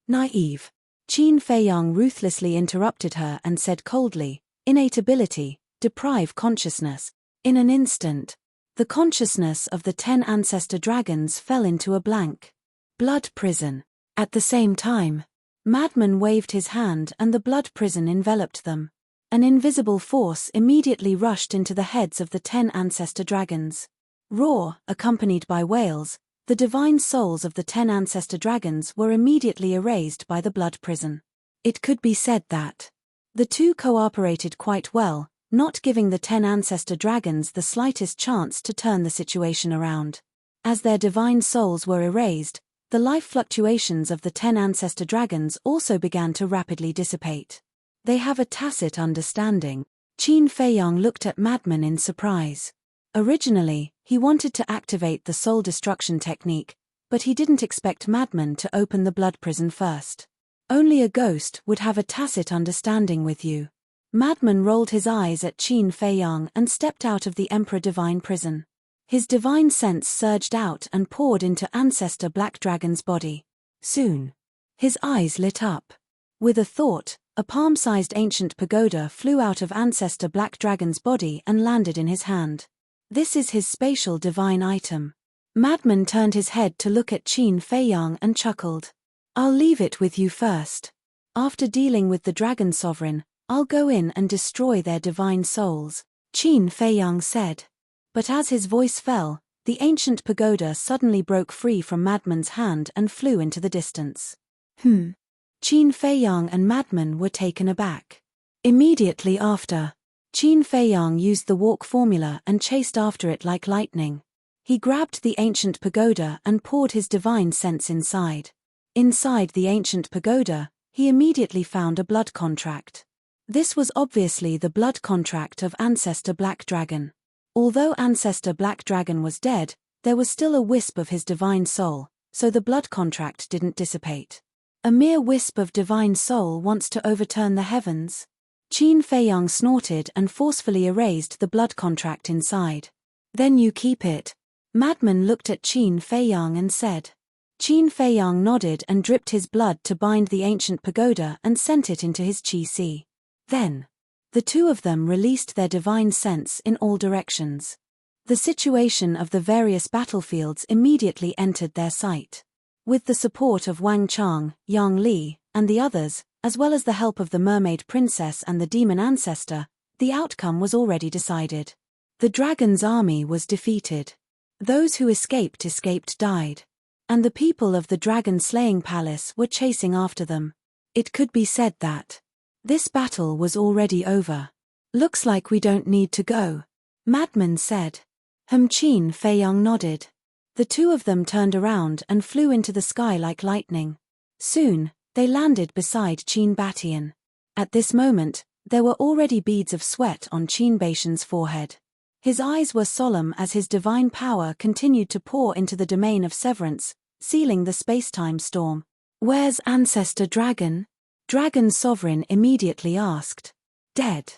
Naive. Qin Feiyang ruthlessly interrupted her and said coldly, innate ability, deprive consciousness. In an instant, the consciousness of the 10 ancestor dragons fell into a blank. Blood prison. At the same time, Madman waved his hand and the blood prison enveloped them. An invisible force immediately rushed into the heads of the 10 ancestor dragons. Roar, accompanied by wails, the divine souls of the 10 ancestor dragons were immediately erased by the blood prison. It could be said that the two cooperated quite well, not giving the 10 ancestor dragons the slightest chance to turn the situation around. As their divine souls were erased, the life fluctuations of the 10 ancestor dragons also began to rapidly dissipate. They have a tacit understanding. Qin Feiyang looked at Madman in surprise. Originally, he wanted to activate the soul destruction technique, but he didn't expect Madman to open the blood prison first. Only a ghost would have a tacit understanding with you. Madman rolled his eyes at Qin Feiyang and stepped out of the Emperor Divine Prison. His divine sense surged out and poured into Ancestor Black Dragon's body. Soon, his eyes lit up. With a thought, a palm-sized ancient pagoda flew out of Ancestor Black Dragon's body and landed in his hand. This is his spatial divine item. Madman turned his head to look at Qin Feiyang and chuckled. I'll leave it with you first. After dealing with the Dragon Sovereign, I'll go in and destroy their divine souls, Qin Feiyang said. But as his voice fell, The ancient pagoda suddenly broke free from Madman's hand and flew into the distance. Qin Feiyang and Madman were taken aback. Immediately after, Qin Feiyang used the walk formula and chased after it like lightning. He grabbed the ancient pagoda and poured his divine sense inside. Inside the ancient pagoda, he immediately found a blood contract. This was obviously the blood contract of Ancestor Black Dragon. Although Ancestor Black Dragon was dead, there was still a wisp of his divine soul, so the blood contract didn't dissipate. A mere wisp of divine soul wants to overturn the heavens? Qin Feiyang snorted and forcefully erased the blood contract inside. Then you keep it. Madman looked at Qin Feiyang and said. Qin Feiyang nodded and dripped his blood to bind the ancient pagoda and sent it into his qi sea. Then, the two of them released their divine sense in all directions. The situation of the various battlefields immediately entered their sight. With the support of Wang Chang, Yang Li, and the others, as well as the help of the mermaid princess and the demon ancestor, the outcome was already decided. The dragon's army was defeated. Those who escaped died. And the people of the dragon-slaying palace were chasing after them. It could be said that this battle was already over. Looks like we don't need to go, Madman said. Qin Feiyang nodded. The two of them turned around and flew into the sky like lightning. Soon, they landed beside Qin Batian. At this moment, there were already beads of sweat on Qin Batian's forehead. His eyes were solemn as his divine power continued to pour into the domain of severance, sealing the space-time storm. Where's Ancestor Dragon? Dragon Sovereign immediately asked. Dead.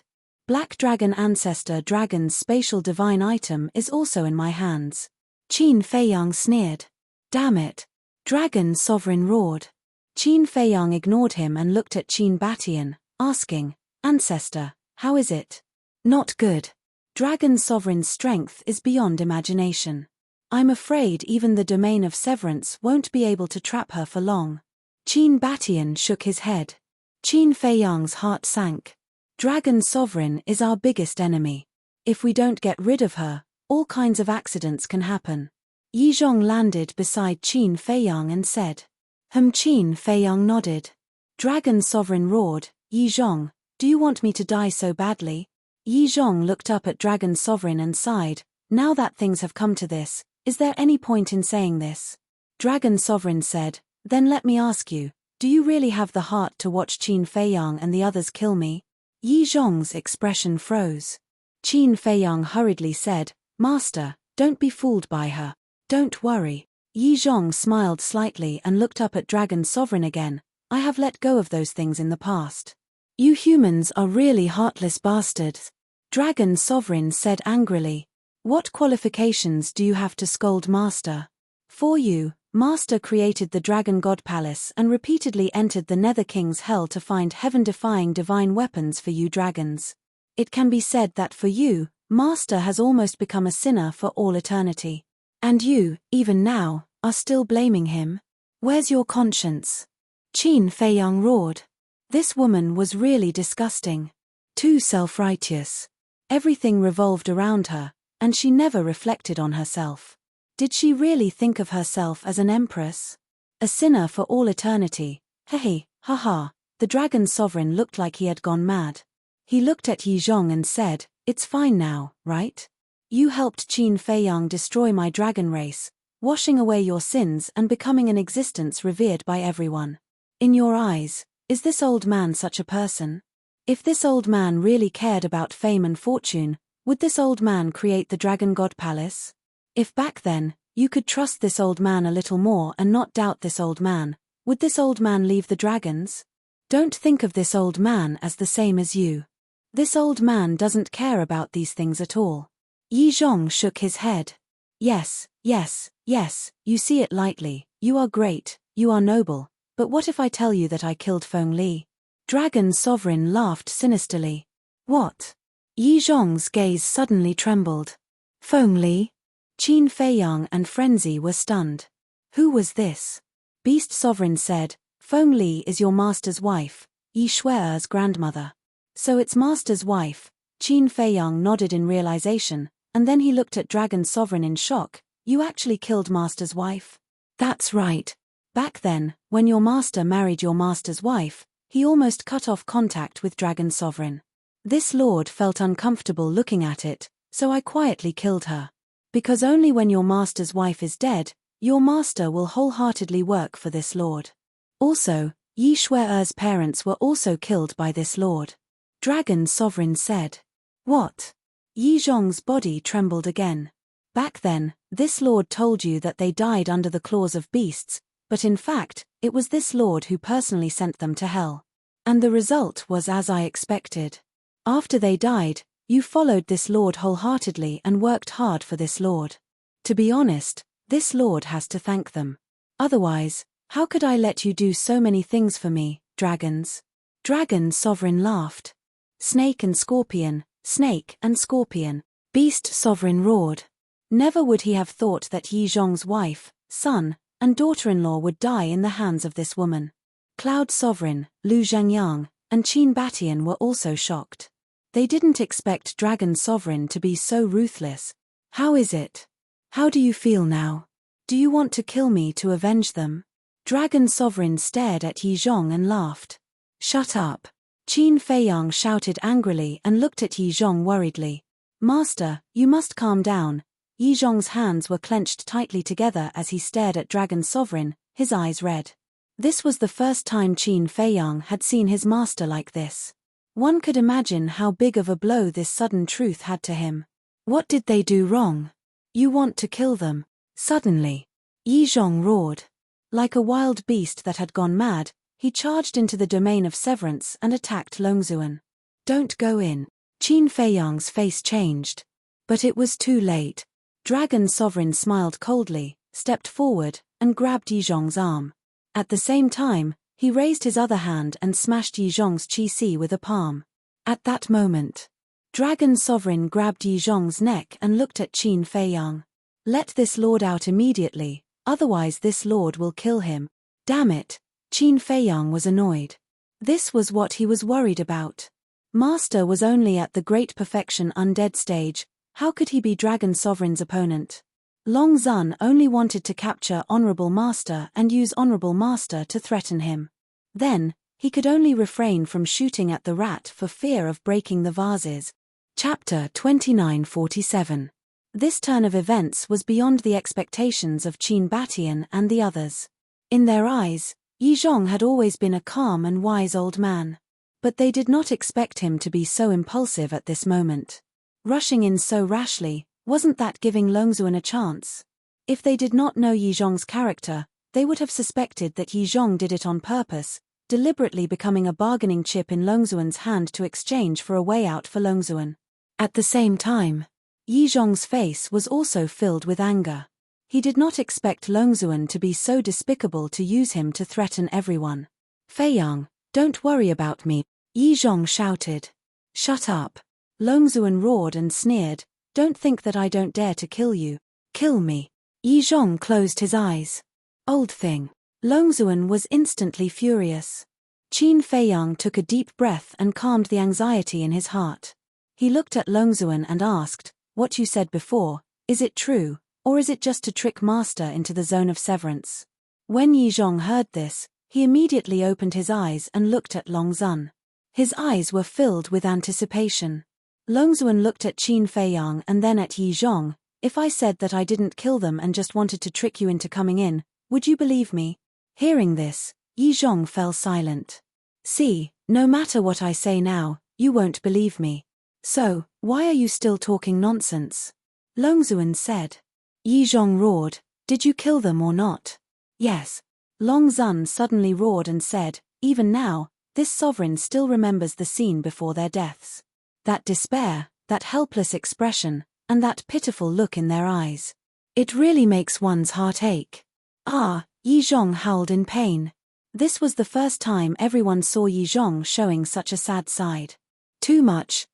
Black Dragon Ancestor Dragon's spatial divine item is also in my hands. Qin Feiyang sneered. Damn it. Dragon Sovereign roared. Qin Feiyang ignored him and looked at Qin Batian, asking, Ancestor, how is it? Not good. Dragon Sovereign's strength is beyond imagination. I'm afraid even the domain of severance won't be able to trap her for long. Qin Batian shook his head. Qin Feiyang's heart sank. Dragon Sovereign is our biggest enemy. If we don't get rid of her, all kinds of accidents can happen. Yi Zhong landed beside Qin Feiyang and said. Qin Feiyang nodded. Dragon Sovereign roared, Yi Zhong, do you want me to die so badly? Yi Zhong looked up at Dragon Sovereign and sighed, now that things have come to this, is there any point in saying this? Dragon Sovereign said, then let me ask you, do you really have the heart to watch Qin Feiyang and the others kill me? Yi Zhong's expression froze. Qin Feiyang hurriedly said, Master, don't be fooled by her. Don't worry. Yi Zhong smiled slightly and looked up at Dragon Sovereign again. I have let go of those things in the past. You humans are really heartless bastards. Dragon Sovereign said angrily. What qualifications do you have to scold Master? For you, Master created the Dragon God Palace and repeatedly entered the Nether King's hell to find heaven-defying divine weapons for you dragons. It can be said that for you, Master has almost become a sinner for all eternity. And you, even now, are still blaming him? Where's your conscience? Qin Feiyang roared. This woman was really disgusting. Too self-righteous. Everything revolved around her, and she never reflected on herself. Did she really think of herself as an empress? A sinner for all eternity? Hey, haha, the Dragon Sovereign looked like he had gone mad. He looked at Yi Zhong and said, it's fine now, right? You helped Qin Feiyang destroy my dragon race, washing away your sins and becoming an existence revered by everyone. In your eyes, is this old man such a person? If this old man really cared about fame and fortune, would this old man create the Dragon God Palace? If back then, you could trust this old man a little more and not doubt this old man, would this old man leave the dragons? Don't think of this old man as the same as you. This old man doesn't care about these things at all. Yi Zhong shook his head. Yes, yes, yes, you see it lightly, you are great, you are noble, but what if I tell you that I killed Feng Li? Dragon Sovereign laughed sinisterly. What? Yi Zhong's gaze suddenly trembled. Feng Li? Qin Feiyang and Frenzy were stunned. Who was this? Beast Sovereign said, Feng Li is your master's wife, Yi Shui's grandmother. So it's master's wife. Qin Feiyang nodded in realization, and then he looked at Dragon Sovereign in shock. You actually killed Master's wife? That's right. Back then, when your master married your master's wife, he almost cut off contact with Dragon Sovereign. This lord felt uncomfortable looking at it, so I quietly killed her. Because only when your master's wife is dead, your master will wholeheartedly work for this lord. Also, Yi Shue'er's parents were also killed by this lord. Dragon Sovereign said. What? Yi Zhong's body trembled again. Back then, this lord told you that they died under the claws of beasts, but in fact, it was this lord who personally sent them to hell. And the result was as I expected. After they died, you followed this lord wholeheartedly and worked hard for this lord. To be honest, this lord has to thank them. Otherwise, how could I let you do so many things for me, dragons? Dragon Sovereign laughed. Snake and Scorpion, Snake and Scorpion. Beast Sovereign roared. Never would he have thought that Yi Zhong's wife, son, and daughter-in-law would die in the hands of this woman. Cloud Sovereign, Lu Zhangyang, and Qin Batian were also shocked. They didn't expect Dragon Sovereign to be so ruthless. How is it? How do you feel now? Do you want to kill me to avenge them? Dragon Sovereign stared at Yi Zhong and laughed. Shut up. Qin Feiyang shouted angrily and looked at Yi Zhong worriedly. Master, you must calm down. Yi Zhong's hands were clenched tightly together as he stared at Dragon Sovereign, his eyes red. This was the first time Qin Feiyang had seen his master like this. One could imagine how big of a blow this sudden truth had to him. What did they do wrong? You want to kill them? Suddenly, Yi Zhong roared. Like a wild beast that had gone mad, he charged into the domain of severance and attacked Longzuan. Don't go in. Qin Feiyang's face changed. But it was too late. Dragon Sovereign smiled coldly, stepped forward, and grabbed Yi Zhong's arm. At the same time, he raised his other hand and smashed Yi Zhong's qi with a palm. At that moment, Dragon Sovereign grabbed Yi Zhong's neck and looked at Qin Feiyang. Let this lord out immediately, otherwise this lord will kill him. Damn it, Qin Feiyang was annoyed. This was what he was worried about. Master was only at the Great Perfection Undead stage, how could he be Dragon Sovereign's opponent? Long Zun only wanted to capture Honorable Master and use Honorable Master to threaten him. Then, he could only refrain from shooting at the rat for fear of breaking the vases. Chapter 2947. This turn of events was beyond the expectations of Qin Batian and the others. In their eyes, Yi Zhong had always been a calm and wise old man. But they did not expect him to be so impulsive at this moment. Rushing in so rashly, wasn't that giving Longzuan a chance? If they did not know Yi Zhong's character, they would have suspected that Yi Zhong did it on purpose, deliberately becoming a bargaining chip in Longzuan's hand to exchange for a way out for Longzuan. At the same time, Yi Zhong's face was also filled with anger. He did not expect Longzuan to be so despicable to use him to threaten everyone. Feiyang, don't worry about me, Yi Zhong shouted. Shut up. Longzuan roared and sneered. Don't think that I don't dare to kill you. Kill me. Yi Zhong closed his eyes. Old thing. Longzuan was instantly furious. Qin Feiyang took a deep breath and calmed the anxiety in his heart. He looked at Longzuan and asked, what you said before, is it true, or is it just to trick Master into the zone of severance? When Yi Zhong heard this, he immediately opened his eyes and looked at Longzun. His eyes were filled with anticipation. Longzuan looked at Qin Feiyang and then at Yi Zhong. If I said that I didn't kill them and just wanted to trick you into coming in, would you believe me? Hearing this, Yi Zhong fell silent. See, no matter what I say now, you won't believe me. So, why are you still talking nonsense? Longzuan said. Yi Zhong roared, did you kill them or not? Yes. Longzun suddenly roared and said, even now, this sovereign still remembers the scene before their deaths. That despair, that helpless expression, and that pitiful look in their eyes. It really makes one's heart ache. Ah, Yi Zhong howled in pain. This was the first time everyone saw Yi Zhong showing such a sad side. Too much,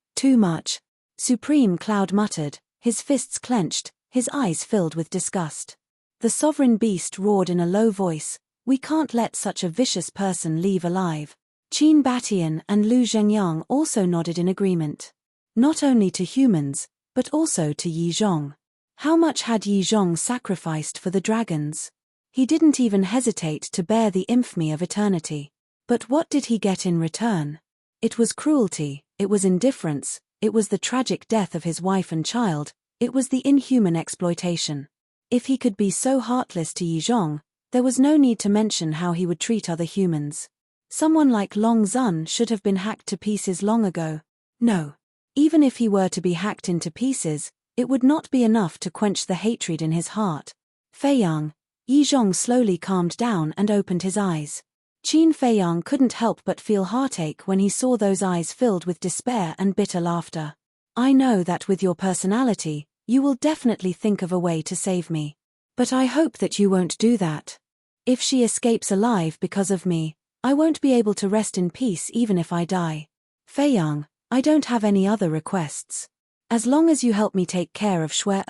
Supreme Cloud muttered, his fists clenched, his eyes filled with disgust. The sovereign beast roared in a low voice, we can't let such a vicious person leave alive. Qin Batian and Lu Zhangyang also nodded in agreement. Not only to humans, but also to Yi Zhong. How much had Yi Zhong sacrificed for the dragons? He didn't even hesitate to bear the infamy of eternity. But what did he get in return? It was cruelty, it was indifference, it was the tragic death of his wife and child, it was the inhuman exploitation. If he could be so heartless to Yi Zhong, there was no need to mention how he would treat other humans. Someone like Long Zun should have been hacked to pieces long ago. No. Even if he were to be hacked into pieces, it would not be enough to quench the hatred in his heart. Feiyang. Yi Zhong slowly calmed down and opened his eyes. Qin Feiyang couldn't help but feel heartache when he saw those eyes filled with despair and bitter laughter. I know that with your personality, you will definitely think of a way to save me. But I hope that you won't do that. If she escapes alive because of me, I won't be able to rest in peace even if I die. Feiyang, I don't have any other requests. As long as you help me take care of Shui,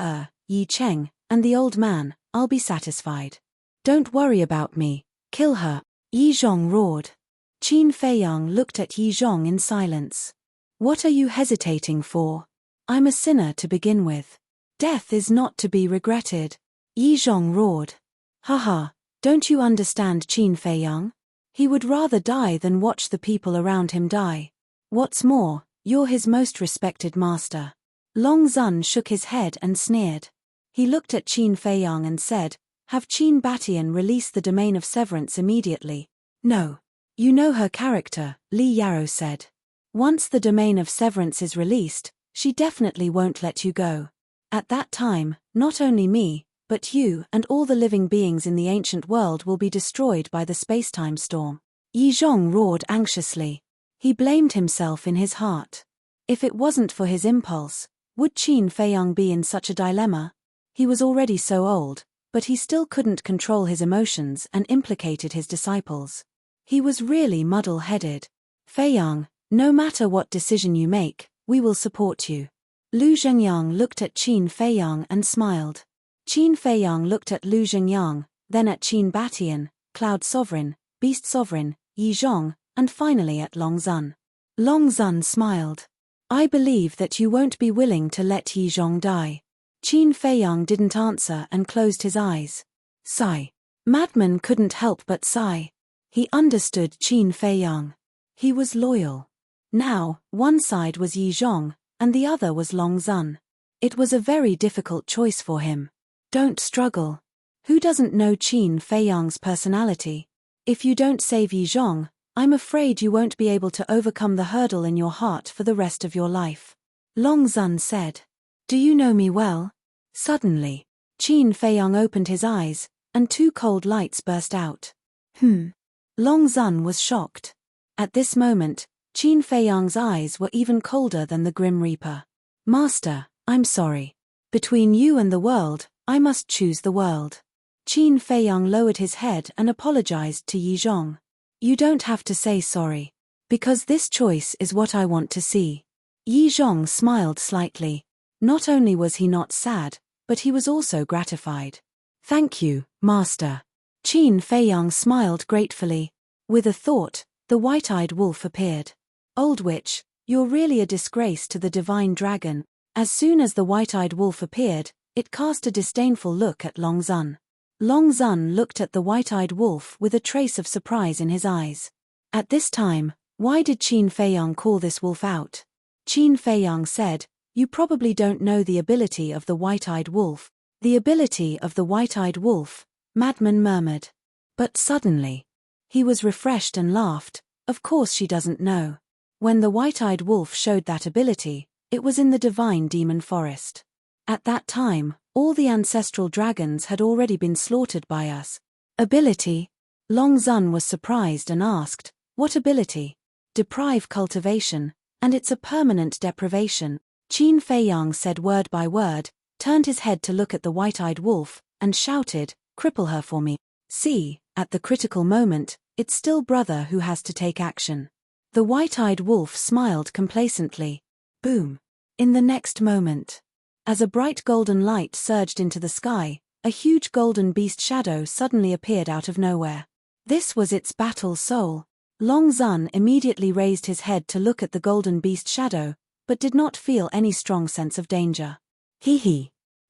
Yi Cheng, and the old man, I'll be satisfied. Don't worry about me, kill her, Yi Zhong roared. Qin Feiyang looked at Yi Zhong in silence. What are you hesitating for? I'm a sinner to begin with. Death is not to be regretted. Yi Zhong roared. Haha, don't you understand Qin Feiyang? He would rather die than watch the people around him die. What's more, you're his most respected master. Long Zun shook his head and sneered. He looked at Qin Feiyang and said, have Qin Batian release the domain of severance immediately. No. You know her character, Li Yarrow said. Once the domain of severance is released, she definitely won't let you go. At that time, not only me, but you and all the living beings in the ancient world will be destroyed by the space-time storm. Yi Zhong roared anxiously. He blamed himself in his heart. If it wasn't for his impulse, would Qin Feiyang be in such a dilemma? He was already so old, but he still couldn't control his emotions and implicated his disciples. He was really muddle-headed. Feiyang, no matter what decision you make, we will support you. Lu Zhengyang looked at Qin Feiyang and smiled. Qin Feiyang looked at Lu Zhengyang, then at Qin Batian, Cloud Sovereign, Beast Sovereign, Yi Zhong, and finally at Long Zun. Long Zun smiled. I believe that you won't be willing to let Yi Zhong die. Qin Feiyang didn't answer and closed his eyes. Sigh. Madman couldn't help but sigh. He understood Qin Feiyang. He was loyal. Now, one side was Yi Zhong, and the other was Long Zun. It was a very difficult choice for him. Don't struggle. Who doesn't know Qin Feiyang's personality? If you don't save Yi Zhong, I'm afraid you won't be able to overcome the hurdle in your heart for the rest of your life. Long Zun said. Do you know me well? Suddenly, Qin Feiyang opened his eyes, and two cold lights burst out. Long Zun was shocked. At this moment, Qin Feiyang's eyes were even colder than the Grim Reaper. Master, I'm sorry. Between you and the world, I must choose the world. Qin Feiyang lowered his head and apologized to Yi Zhong. You don't have to say sorry. Because this choice is what I want to see. Yi Zhong smiled slightly. Not only was he not sad, but he was also gratified. Thank you, Master. Qin Feiyang smiled gratefully. With a thought, the white-eyed wolf appeared. Old witch, you're really a disgrace to the divine dragon. As soon as the white-eyed wolf appeared, it cast a disdainful look at Long Zun. Long Zun looked at the white-eyed wolf with a trace of surprise in his eyes. At this time, why did Qin Feiyang call this wolf out? Qin Feiyang said, you probably don't know the ability of the white-eyed wolf. The ability of the white-eyed wolf, Madman murmured. But suddenly, he was refreshed and laughed. Of course she doesn't know. When the white-eyed wolf showed that ability, it was in the divine demon forest. At that time, all the ancestral dragons had already been slaughtered by us. Ability? Long Zun was surprised and asked, what ability? Deprive cultivation, and it's a permanent deprivation. Qin Feiyang said word by word, turned his head to look at the white-eyed wolf, and shouted, cripple her for me. See, at the critical moment, it's still brother who has to take action. The white-eyed wolf smiled complacently. Boom. In the next moment, as a bright golden light surged into the sky, a huge golden beast shadow suddenly appeared out of nowhere. This was its battle soul. Long Zun immediately raised his head to look at the golden beast shadow, but did not feel any strong sense of danger. Hee.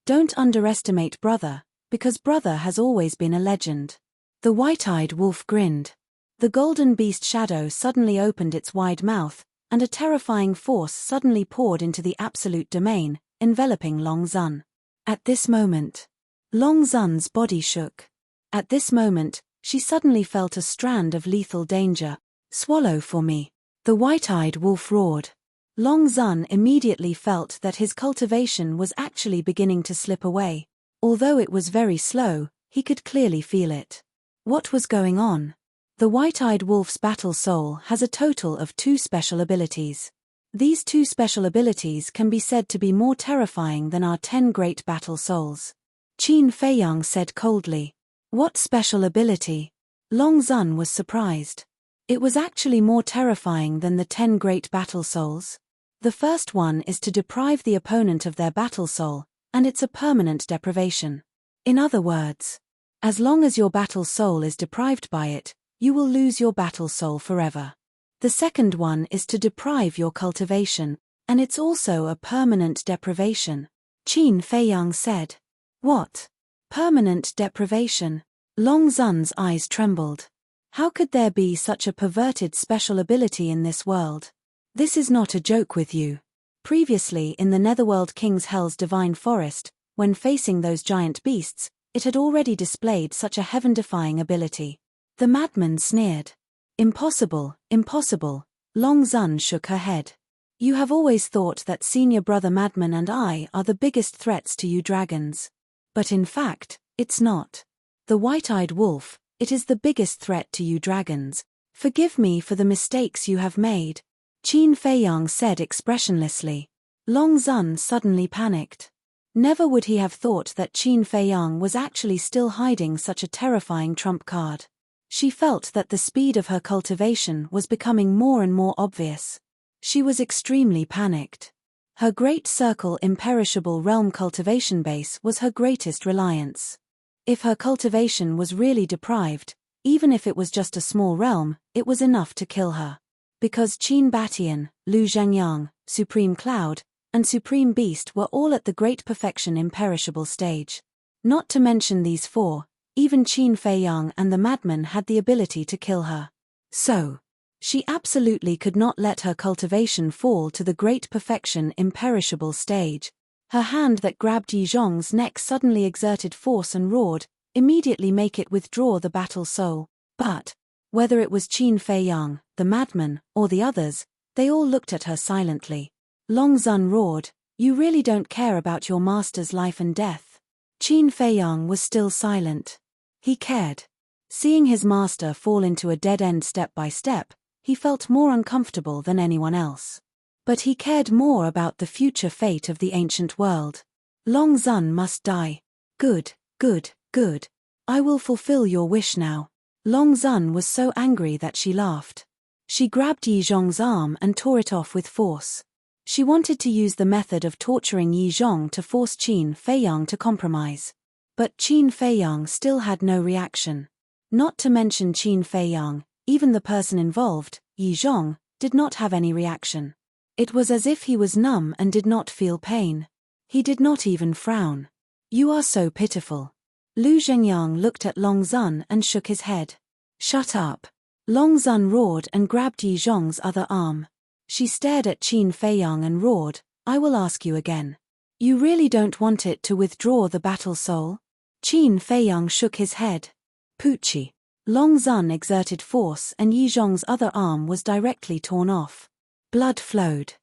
Don't underestimate brother, because brother has always been a legend. The white-eyed wolf grinned. The golden beast shadow suddenly opened its wide mouth, and a terrifying force suddenly poured into the absolute domain, enveloping Long Zun. At this moment, Long Zun's body shook. At this moment, she suddenly felt a strand of lethal danger. Swallow for me. The white-eyed wolf roared. Long Zun immediately felt that his cultivation was actually beginning to slip away. Although it was very slow, he could clearly feel it. What was going on? The white-eyed wolf's battle soul has a total of 2 special abilities. These 2 special abilities can be said to be more terrifying than our 10 great battle souls. Qin Feiyang said coldly. What special ability? Long Zun was surprised. It was actually more terrifying than the 10 great battle souls. The first one is to deprive the opponent of their battle soul, and it's a permanent deprivation. In other words, as long as your battle soul is deprived by it, you will lose your battle soul forever. The second one is to deprive your cultivation, and it's also a permanent deprivation. Qin Feiyang said. What? Permanent deprivation? Long Zun's eyes trembled. How could there be such a perverted special ability in this world? This is not a joke with you. Previously in the Netherworld King's Hell's Divine Forest, when facing those giant beasts, it had already displayed such a heaven-defying ability. The madman sneered. Impossible, impossible. Long Zun shook her head. You have always thought that Senior Brother Madman and I are the biggest threats to you dragons. But in fact, it's not. The white-eyed wolf, it is the biggest threat to you dragons. Forgive me for the mistakes you have made. Qin Feiyang said expressionlessly. Long Zun suddenly panicked. Never would he have thought that Qin Feiyang was actually still hiding such a terrifying trump card. She felt that the speed of her cultivation was becoming more and more obvious. She was extremely panicked. Her Great Circle Imperishable Realm cultivation base was her greatest reliance. If her cultivation was really deprived, even if it was just a small realm, it was enough to kill her. Because Qin Batian, Lu Zhengyang, Supreme Cloud, and Supreme Beast were all at the Great Perfection Imperishable stage. Not to mention these 4, even Qin Feiyang and the Madman had the ability to kill her. So, she absolutely could not let her cultivation fall to the Great Perfection Imperishable stage. Her hand that grabbed Yi Zhong's neck suddenly exerted force and roared, immediately make it withdraw the battle soul. But, whether it was Qin Feiyang, the Madman, or the others, they all looked at her silently. Long Zun roared, you really don't care about your master's life and death. Qin Feiyang was still silent. He cared. Seeing his master fall into a dead end step by step, he felt more uncomfortable than anyone else. But he cared more about the future fate of the ancient world. Long Zun must die. Good, good, good. I will fulfill your wish now. Long Zun was so angry that she laughed. She grabbed Yi Zhong's arm and tore it off with force. She wanted to use the method of torturing Yi Zhong to force Qin Feiyang to compromise. But Qin Feiyang still had no reaction. Not to mention Qin Feiyang, even the person involved, Yi Zhong, did not have any reaction. It was as if he was numb and did not feel pain. He did not even frown. You are so pitiful. Lu Zhengyang looked at Long Zun and shook his head. Shut up. Long Zun roared and grabbed Yi Zhong's other arm. She stared at Qin Feiyang and roared, I will ask you again. You really don't want it to withdraw the battle soul? Qin Feiyang shook his head. Poochie. Long Zun exerted force and Yi Zhong's other arm was directly torn off. Blood flowed.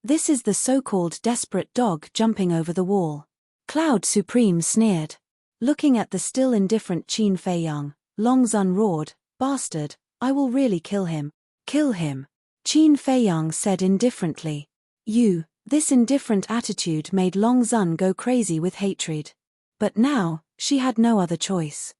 This is the so-called desperate dog jumping over the wall. Cloud Supreme sneered. Looking at the still indifferent Qin Feiyang, Long Zun roared, bastard, I will really kill him. Kill him. Qin Feiyang said indifferently. This indifferent attitude made Long Zun go crazy with hatred. But now, she had no other choice.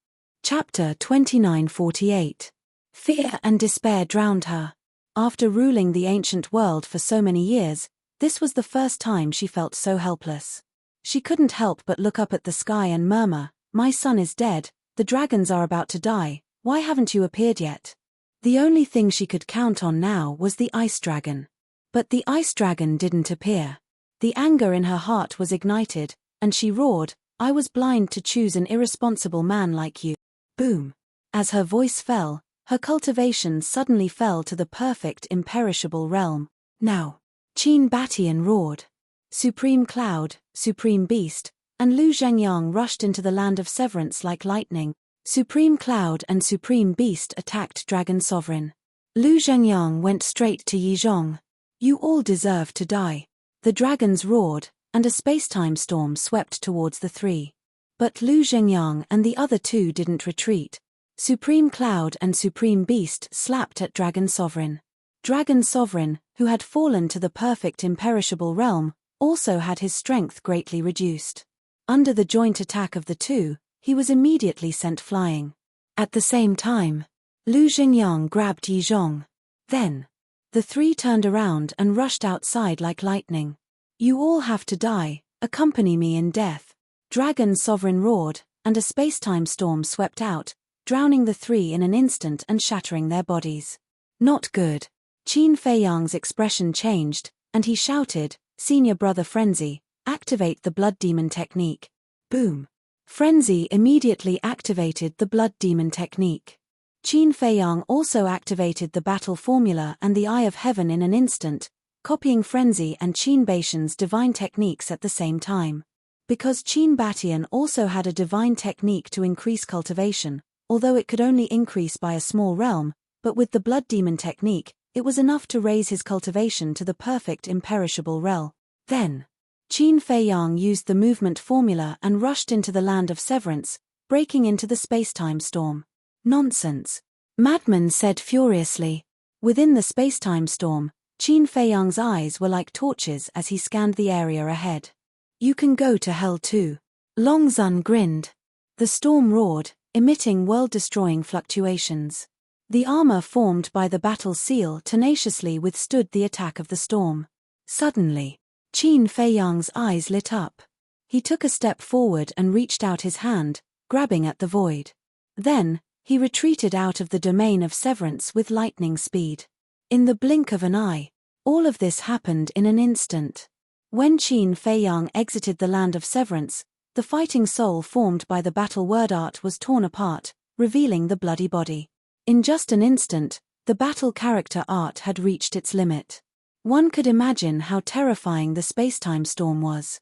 Chapter 2948. Fear and despair drowned her. After ruling the ancient world for so many years, this was the first time she felt so helpless. She couldn't help but look up at the sky and murmur, my son is dead, the dragons are about to die, why haven't you appeared yet? The only thing she could count on now was the ice dragon. But the ice dragon didn't appear. The anger in her heart was ignited, and she roared, "I was blind to choose an irresponsible man like you." Boom. As her voice fell, her cultivation suddenly fell to the perfect imperishable realm. Now, Qin Batian roared. Supreme Cloud, Supreme Beast, and Lu Zhengyang rushed into the land of severance like lightning. Supreme Cloud and Supreme Beast attacked Dragon Sovereign. Lu Zhengyang went straight to Yizhong. "You all deserve to die." The dragons roared, and a space-time storm swept towards the three. But Lu Zhengyang and the other two didn't retreat. Supreme Cloud and Supreme Beast slapped at Dragon Sovereign. Dragon Sovereign, who had fallen to the perfect imperishable realm, also had his strength greatly reduced. Under the joint attack of the two, he was immediately sent flying. At the same time, Lu Zhengyang grabbed Yizhong. Then, the three turned around and rushed outside like lightning. "You all have to die, accompany me in death." Dragon Sovereign roared, and a space-time storm swept out, drowning the three in an instant and shattering their bodies. "Not good." Qin Feiyang's expression changed, and he shouted, "Senior Brother Frenzy, activate the Blood Demon technique." Boom. Frenzy immediately activated the Blood Demon technique. Qin Feiyang also activated the battle formula and the Eye of Heaven in an instant, copying Frenzy and Qin Batian's divine techniques at the same time. Because Qin Batian also had a divine technique to increase cultivation, although it could only increase by a small realm, but with the Blood Demon technique, it was enough to raise his cultivation to the perfect imperishable realm. Then, Qin Feiyang used the movement formula and rushed into the land of severance, breaking into the space-time storm. "Nonsense," Madman said furiously. Within the space-time storm, Qin Feiyang's eyes were like torches as he scanned the area ahead. "You can go to hell too." Long Zun grinned. The storm roared, emitting world-destroying fluctuations. The armor formed by the battle seal tenaciously withstood the attack of the storm. Suddenly, Qin Feiyang's eyes lit up. He took a step forward and reached out his hand, grabbing at the void. Then, he retreated out of the domain of severance with lightning speed. In the blink of an eye, all of this happened in an instant. When Qin Feiyang exited the land of severance, the fighting soul formed by the battle word art was torn apart, revealing the bloody body. In just an instant, the battle character art had reached its limit. One could imagine how terrifying the space-time storm was.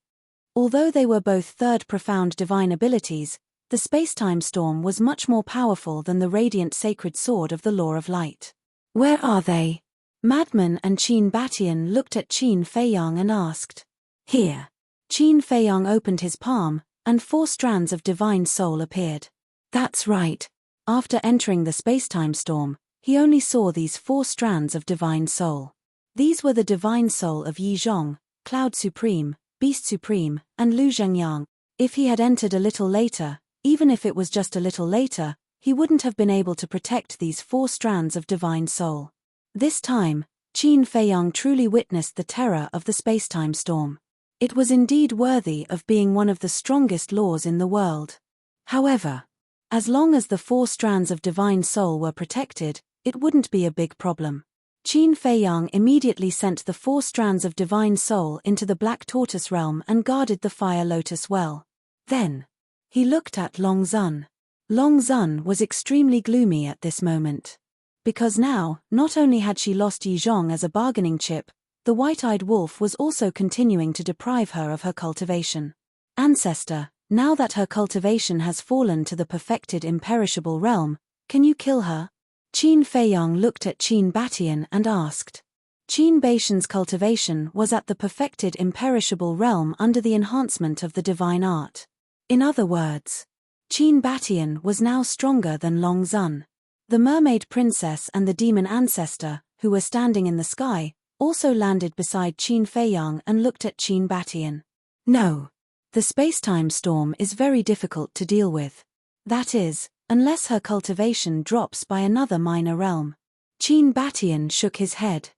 Although they were both third profound divine abilities, the space-time storm was much more powerful than the radiant sacred sword of the Law of Light. "Where are they?" Madman and Qin Batian looked at Qin Feiyang and asked. "Here." Qin Feiyang opened his palm, and 4 strands of divine soul appeared. That's right. After entering the space-time storm, he only saw these 4 strands of divine soul. These were the divine soul of Yizhong, Cloud Supreme, Beast Supreme, and Lu Zhengyang. If he had entered a little later, even if it was just a little later, he wouldn't have been able to protect these 4 strands of divine soul. This time, Qin Feiyang truly witnessed the terror of the space-time storm. It was indeed worthy of being one of the strongest laws in the world. However, as long as the 4 strands of divine soul were protected, it wouldn't be a big problem. Qin Feiyang immediately sent the 4 strands of divine soul into the Black Tortoise realm and guarded the Fire Lotus well. Then, he looked at Long Zun. Long Zun was extremely gloomy at this moment. Because now, not only had she lost Yizhong as a bargaining chip, the white-eyed wolf was also continuing to deprive her of her cultivation. "Ancestor, now that her cultivation has fallen to the perfected imperishable realm, can you kill her?" Qin Feiyang looked at Qin Batian and asked. Qin Batian's cultivation was at the perfected imperishable realm under the enhancement of the divine art. In other words, Qin Batian was now stronger than Long Zun. The mermaid princess and the demon ancestor, who were standing in the sky, also landed beside Qin Feiyang and looked at Qin Batian. "No. The space-time storm is very difficult to deal with. That is, unless her cultivation drops by another minor realm." Qin Batian shook his head.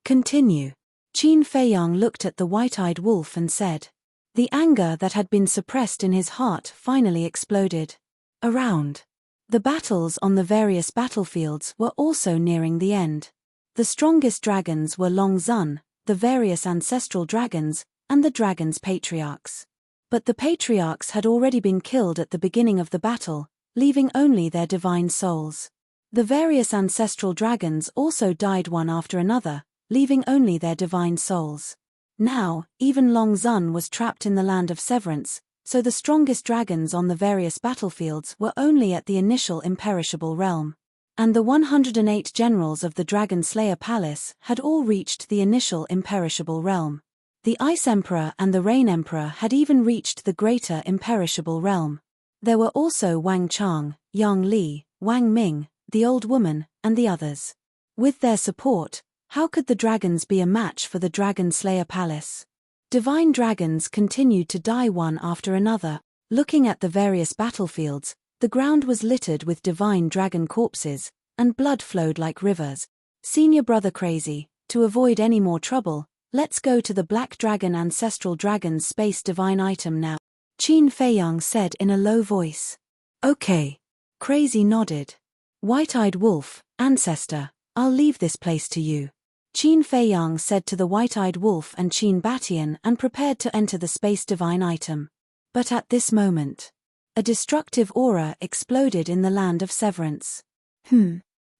"Continue." Qin Feiyang looked at the white-eyed wolf and said. The anger that had been suppressed in his heart finally exploded. Around. The battles on the various battlefields were also nearing the end. The strongest dragons were Long Zun, the various ancestral dragons, and the dragons' patriarchs. But the patriarchs had already been killed at the beginning of the battle, leaving only their divine souls. The various ancestral dragons also died one after another, leaving only their divine souls. Now, even Long Zun was trapped in the land of severance, so the strongest dragons on the various battlefields were only at the initial imperishable realm. And the 108 generals of the Dragon Slayer Palace had all reached the initial imperishable realm. The Ice Emperor and the Rain Emperor had even reached the greater imperishable realm. There were also Wang Chang, Yang Li, Wang Ming, the old woman, and the others. With their support, how could the dragons be a match for the Dragon Slayer Palace? Divine dragons continued to die one after another. Looking at the various battlefields, the ground was littered with divine dragon corpses, and blood flowed like rivers. Senior brother Crazy, to avoid any more trouble, let's go to the Black Dragon Ancestral Dragon's Space Divine item now, Qin Feiyang said in a low voice. Okay. Crazy nodded. White-eyed wolf, ancestor, I'll leave this place to you. Qin Feiyang said to the white-eyed wolf and Qin Batian and prepared to enter the space divine item. But at this moment, a destructive aura exploded in the land of severance.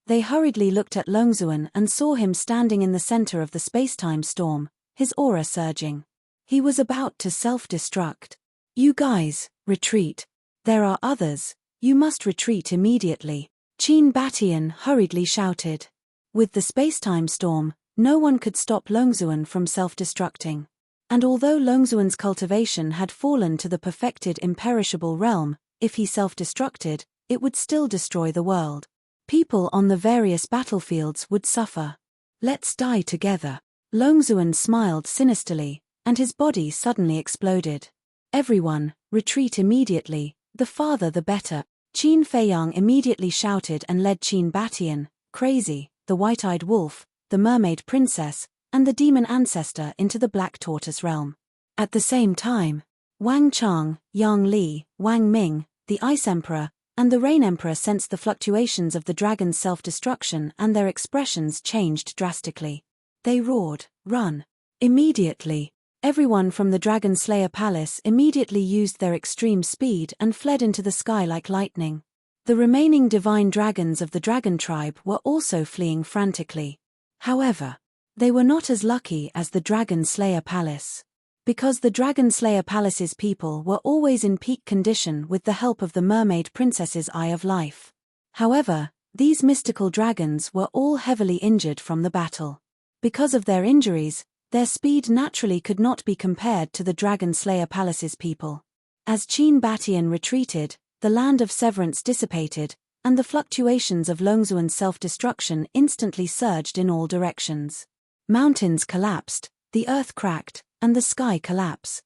They hurriedly looked at Longzuan and saw him standing in the center of the space-time storm, his aura surging. He was about to self-destruct. You guys, retreat. There are others, you must retreat immediately. Qin Batian hurriedly shouted. With the space-time storm, no one could stop Longzuan from self-destructing. And although Longzuan's cultivation had fallen to the perfected imperishable realm, if he self-destructed, it would still destroy the world. People on the various battlefields would suffer. Let's die together. Longzuan smiled sinisterly, and his body suddenly exploded. Everyone, retreat immediately, the farther the better. Qin Feiyang immediately shouted and led Qin Batian, Crazy, the white-eyed wolf, the mermaid princess, and the demon ancestor into the Black Tortoise realm. At the same time, Wang Chang, Yang Li, Wang Ming, the Ice Emperor, and the Rain Emperor sensed the fluctuations of the dragon's self-destruction and their expressions changed drastically. They roared, run. Immediately, everyone from the Dragon Slayer Palace immediately used their extreme speed and fled into the sky like lightning. The remaining divine dragons of the dragon tribe were also fleeing frantically. However, they were not as lucky as the Dragon Slayer Palace. Because the Dragon Slayer Palace's people were always in peak condition with the help of the Mermaid Princess's Eye of Life. However, these mystical dragons were all heavily injured from the battle. Because of their injuries, their speed naturally could not be compared to the Dragon Slayer Palace's people. As Qin Batian retreated, the land of severance dissipated, and the fluctuations of Longzuan's self-destruction instantly surged in all directions. Mountains collapsed, the earth cracked, and the sky collapsed.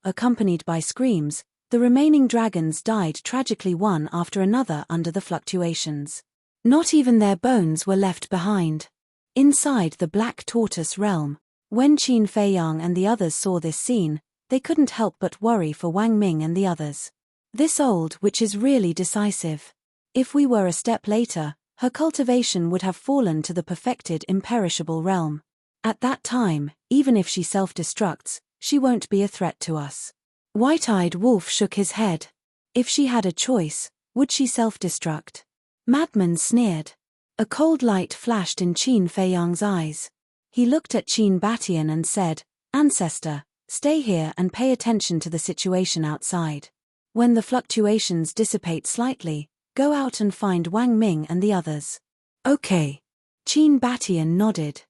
Accompanied by screams, the remaining dragons died tragically one after another under the fluctuations. Not even their bones were left behind. Inside the Black Tortoise realm, when Qin Feiyang and the others saw this scene, they couldn't help but worry for Wang Ming and the others. This old witch is really decisive. If we were a step later, her cultivation would have fallen to the perfected imperishable realm. At that time, even if she self-destructs, she won't be a threat to us. White-eyed wolf shook his head. If she had a choice, would she self-destruct? Madman sneered. A cold light flashed in Qin Feiyang's eyes. He looked at Qin Batian and said, Ancestor, stay here and pay attention to the situation outside. When the fluctuations dissipate slightly, go out and find Wang Ming and the others. Okay. Qin Batian nodded.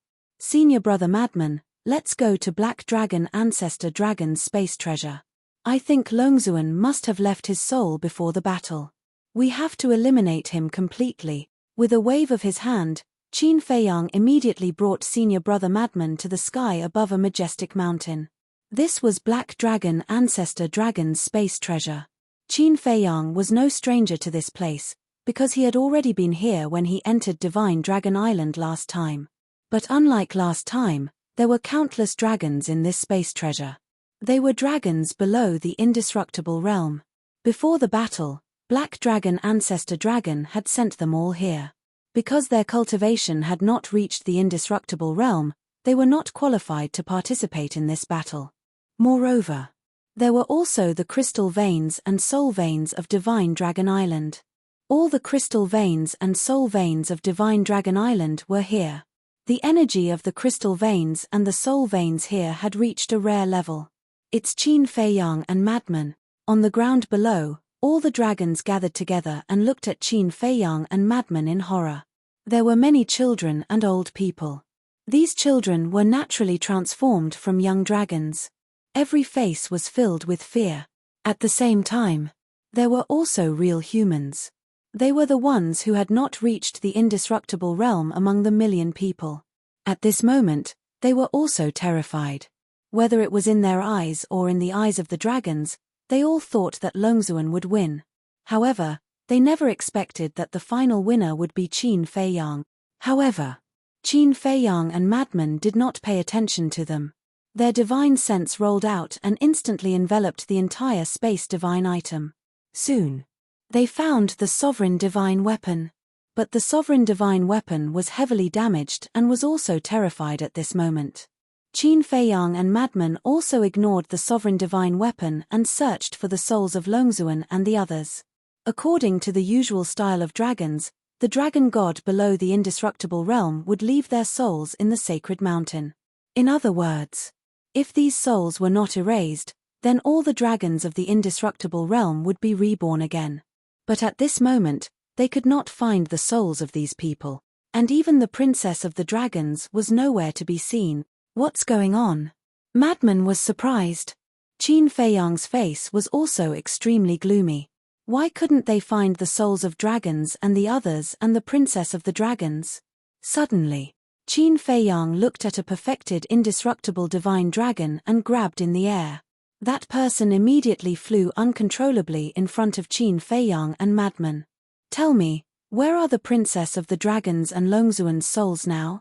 Senior brother Madman, let's go to Black Dragon Ancestor Dragon's space treasure. I think Longzuan must have left his soul before the battle. We have to eliminate him completely. With a wave of his hand, Qin Feiyang immediately brought senior brother Madman to the sky above a majestic mountain. This was Black Dragon Ancestor Dragon's space treasure. Qin Feiyang was no stranger to this place, because he had already been here when he entered Divine Dragon Island last time. But unlike last time, there were countless dragons in this space treasure. They were dragons below the indestructible realm. Before the battle, Black Dragon Ancestor Dragon had sent them all here. Because their cultivation had not reached the indestructible realm, they were not qualified to participate in this battle. Moreover, There were also the crystal veins and soul veins of Divine Dragon Island. All the crystal veins and soul veins of Divine Dragon Island were here. The energy of the crystal veins and the soul veins here had reached a rare level. It's Qin Fei Yang and Madman. On the ground below, all the dragons gathered together and looked at Qin Fei Yang and Madman in horror. There were many children and old people. These children were naturally transformed from young dragons. Every face was filled with fear. At the same time, there were also real humans. They were the ones who had not reached the indestructible realm among the million people. At this moment, they were also terrified. Whether it was in their eyes or in the eyes of the dragons, they all thought that Longzuan would win. However, they never expected that the final winner would be Qin Fei Yang. However, Qin Fei Yang and Madman did not pay attention to them. Their divine sense rolled out and instantly enveloped the entire space divine item. Soon, they found the sovereign divine weapon. But the sovereign divine weapon was heavily damaged and was also terrified at this moment. Qin Fei Yang and Madman also ignored the sovereign divine weapon and searched for the souls of Longzuan and the others. According to the usual style of dragons, the dragon god below the indestructible realm would leave their souls in the sacred mountain. In other words, if these souls were not erased, then all the dragons of the indestructible realm would be reborn again. But at this moment, they could not find the souls of these people, and even the princess of the dragons was nowhere to be seen. What's going on? Madman was surprised. Qin Fei Yang's face was also extremely gloomy. Why couldn't they find the souls of dragons and the others and the princess of the dragons? Suddenly, Qin Fei Yang looked at a perfected indestructible divine dragon and grabbed in the air. That person immediately flew uncontrollably in front of Qin Fei Yang and Madman. Tell me, where are the princess of the dragons and Longzuan's souls now?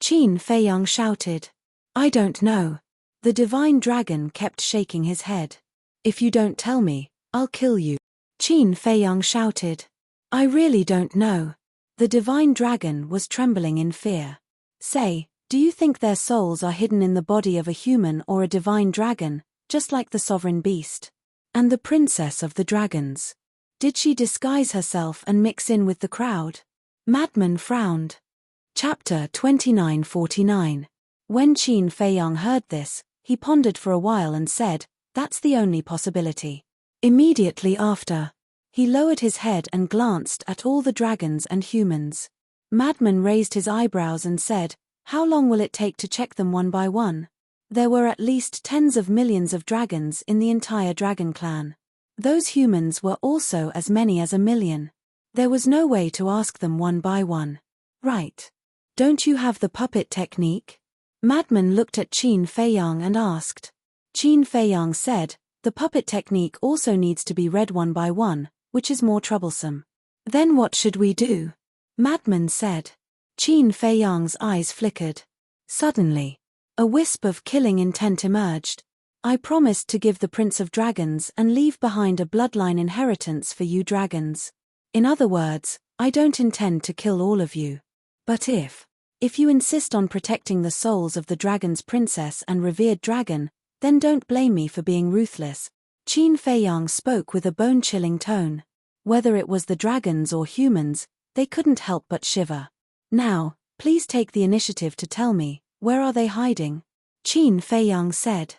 Qin Fei Yang shouted. I don't know. The divine dragon kept shaking his head. If you don't tell me, I'll kill you. Qin Fei Yang shouted. I really don't know. The divine dragon was trembling in fear. Say, do you think their souls are hidden in the body of a human or a divine dragon, just like the sovereign beast? And the princess of the dragons? Did she disguise herself and mix in with the crowd? Madman frowned. Chapter 2949. When Qin Fei Yang heard this, he pondered for a while and said, that's the only possibility. Immediately after, he lowered his head and glanced at all the dragons and humans. Madman raised his eyebrows and said, how long will it take to check them one by one? There were at least tens of millions of dragons in the entire dragon clan. Those humans were also as many as 1,000,000. There was no way to ask them one by one. Right. Don't you have the puppet technique? Madman looked at Qin Fei Yang and asked. Qin Fei Yang said, the puppet technique also needs to be read one by one, which is more troublesome. Then what should we do? Madman said. Qin Fei Yang's eyes flickered. Suddenly, a wisp of killing intent emerged. I promised to give the Prince of Dragons and leave behind a bloodline inheritance for you dragons. In other words, I don't intend to kill all of you. But if you insist on protecting the souls of the dragon's princess and revered dragon, then don't blame me for being ruthless. Qin Fei Yang spoke with a bone-chilling tone. Whether it was the dragons or humans, they couldn't help but shiver. Now, please take the initiative to tell me, where are they hiding? Qin Fei Yang said.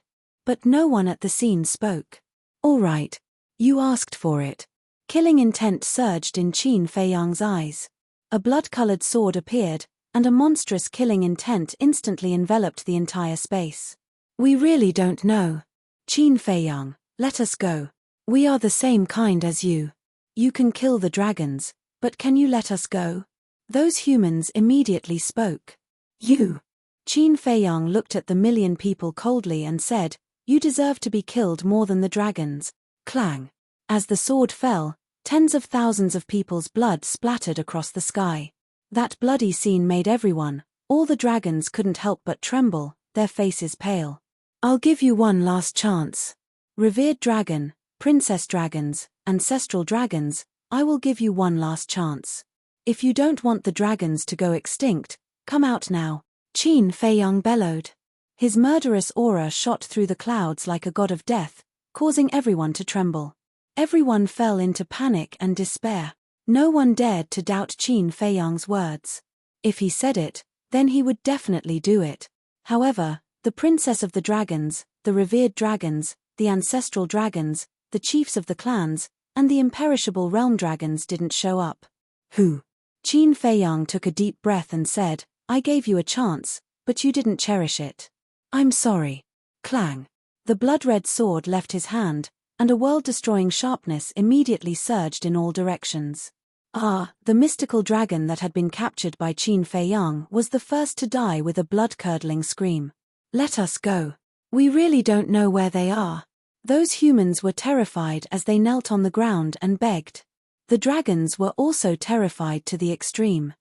But no one at the scene spoke. All right. You asked for it. Killing intent surged in Qin Fei Yang's eyes. A blood-colored sword appeared, and a monstrous killing intent instantly enveloped the entire space. We really don't know. Qin Fei Yang, let us go. We are the same kind as you. You can kill the dragons, but can you let us go? Those humans immediately spoke. You. Qin Fei Yang looked at the 1,000,000 people coldly and said, you deserve to be killed more than the dragons. Clang. As the sword fell, tens of thousands of people's blood splattered across the sky. That bloody scene made everyone, all the dragons couldn't help but tremble, their faces pale. I'll give you one last chance. Revered dragon, princess dragons, ancestral dragons, I will give you one last chance. If you don't want the dragons to go extinct, come out now. Qin Fei Yang bellowed. His murderous aura shot through the clouds like a god of death, causing everyone to tremble. Everyone fell into panic and despair. No one dared to doubt Qin Feiyang's words. If he said it, then he would definitely do it. However, the princess of the dragons, the revered dragons, the ancestral dragons, the chiefs of the clans, and the imperishable realm dragons didn't show up. Who? Qin Feiyang took a deep breath and said, I gave you a chance, but you didn't cherish it. I'm sorry. Clang. The blood-red sword left his hand, and a world-destroying sharpness immediately surged in all directions. The mystical dragon that had been captured by Qin Feiyang was the first to die with a blood-curdling scream. Let us go. We really don't know where they are. Those humans were terrified as they knelt on the ground and begged. The dragons were also terrified to the extreme.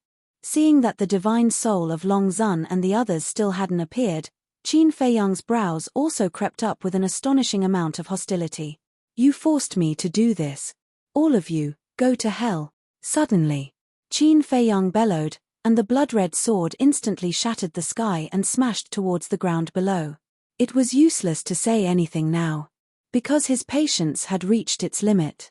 Seeing that the divine soul of Long Zun and the others still hadn't appeared, Qin Feiyang's brows also crept up with an astonishing amount of hostility. You forced me to do this. All of you, go to hell. Suddenly, Qin Feiyang bellowed, and the blood-red sword instantly shattered the sky and smashed towards the ground below. It was useless to say anything now, because his patience had reached its limit.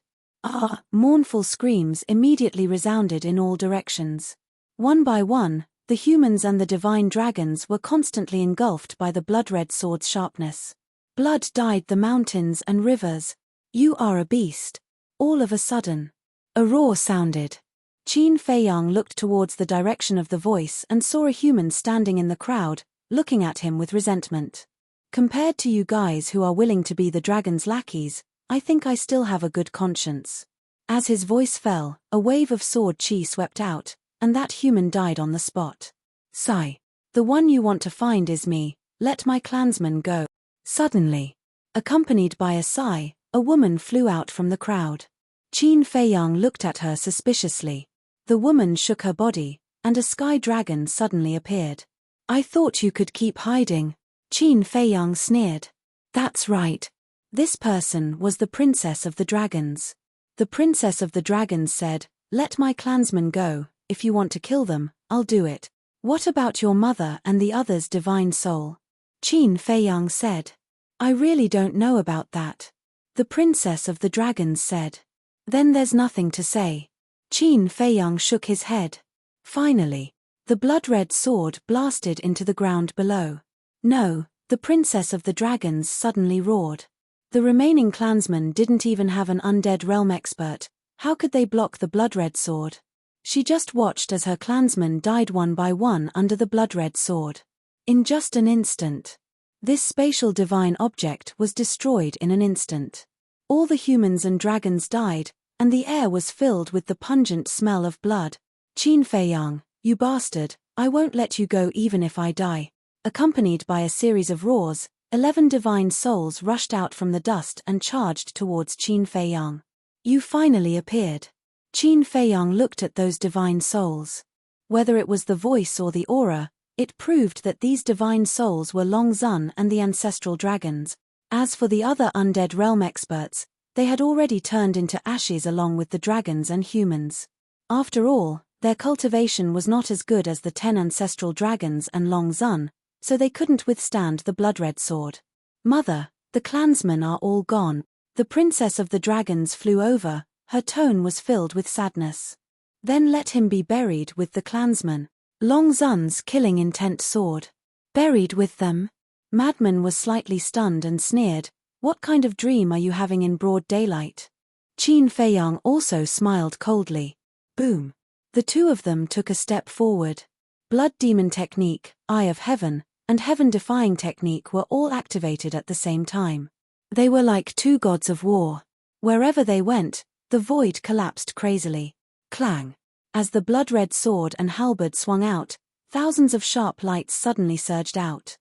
Mournful screams immediately resounded in all directions. One by one, the humans and the divine dragons were constantly engulfed by the blood-red sword's sharpness. Blood dyed the mountains and rivers. You are a beast. All of a sudden, a roar sounded. Qin Feiyang looked towards the direction of the voice and saw a human standing in the crowd, looking at him with resentment. Compared to you guys who are willing to be the dragon's lackeys, I think I still have a good conscience. As his voice fell, a wave of sword chi swept out, and that human died on the spot. Sigh. The one you want to find is me, let my clansmen go. Suddenly, accompanied by a sigh, a woman flew out from the crowd. Qin Feiyang looked at her suspiciously. The woman shook her body, and a sky dragon suddenly appeared. I thought you could keep hiding. Qin Feiyang sneered. That's right. This person was the princess of the dragons. The princess of the dragons said, let my clansmen go, if you want to kill them, I'll do it. What about your mother and the others' divine soul? Qin Feiyang said. I really don't know about that. The princess of the dragons said. Then there's nothing to say. Qin Feiyang shook his head. Finally, the blood-red sword blasted into the ground below. No, the princess of the dragons suddenly roared. The remaining clansmen didn't even have an undead realm expert. How could they block the blood-red sword? She just watched as her clansmen died one by one under the blood-red sword. In just an instant, this spatial divine object was destroyed in an instant. All the humans and dragons died, and the air was filled with the pungent smell of blood. Qin Feiyang, you bastard, I won't let you go even if I die. Accompanied by a series of roars, 11 divine souls rushed out from the dust and charged towards Qin Feiyang. You finally appeared. Qin Feiyang looked at those divine souls. Whether it was the voice or the aura, it proved that these divine souls were Long Zun and the ancestral dragons. As for the other undead realm experts, they had already turned into ashes along with the dragons and humans. After all, their cultivation was not as good as the 10 ancestral dragons and Long Zun, so they couldn't withstand the blood-red sword. Mother, the clansmen are all gone. The princess of the dragons flew over, her tone was filled with sadness. Then let him be buried with the clansmen. Long Zun's killing intent soared. Buried with them? Madman was slightly stunned and sneered. What kind of dream are you having in broad daylight? Qin Feiyang also smiled coldly. Boom. The two of them took a step forward. Blood Demon Technique, Eye of Heaven, and Heaven Defying Technique were all activated at the same time. They were like two gods of war. Wherever they went, the void collapsed crazily. Clang. As the blood-red sword and halberd swung out, thousands of sharp lights suddenly surged out.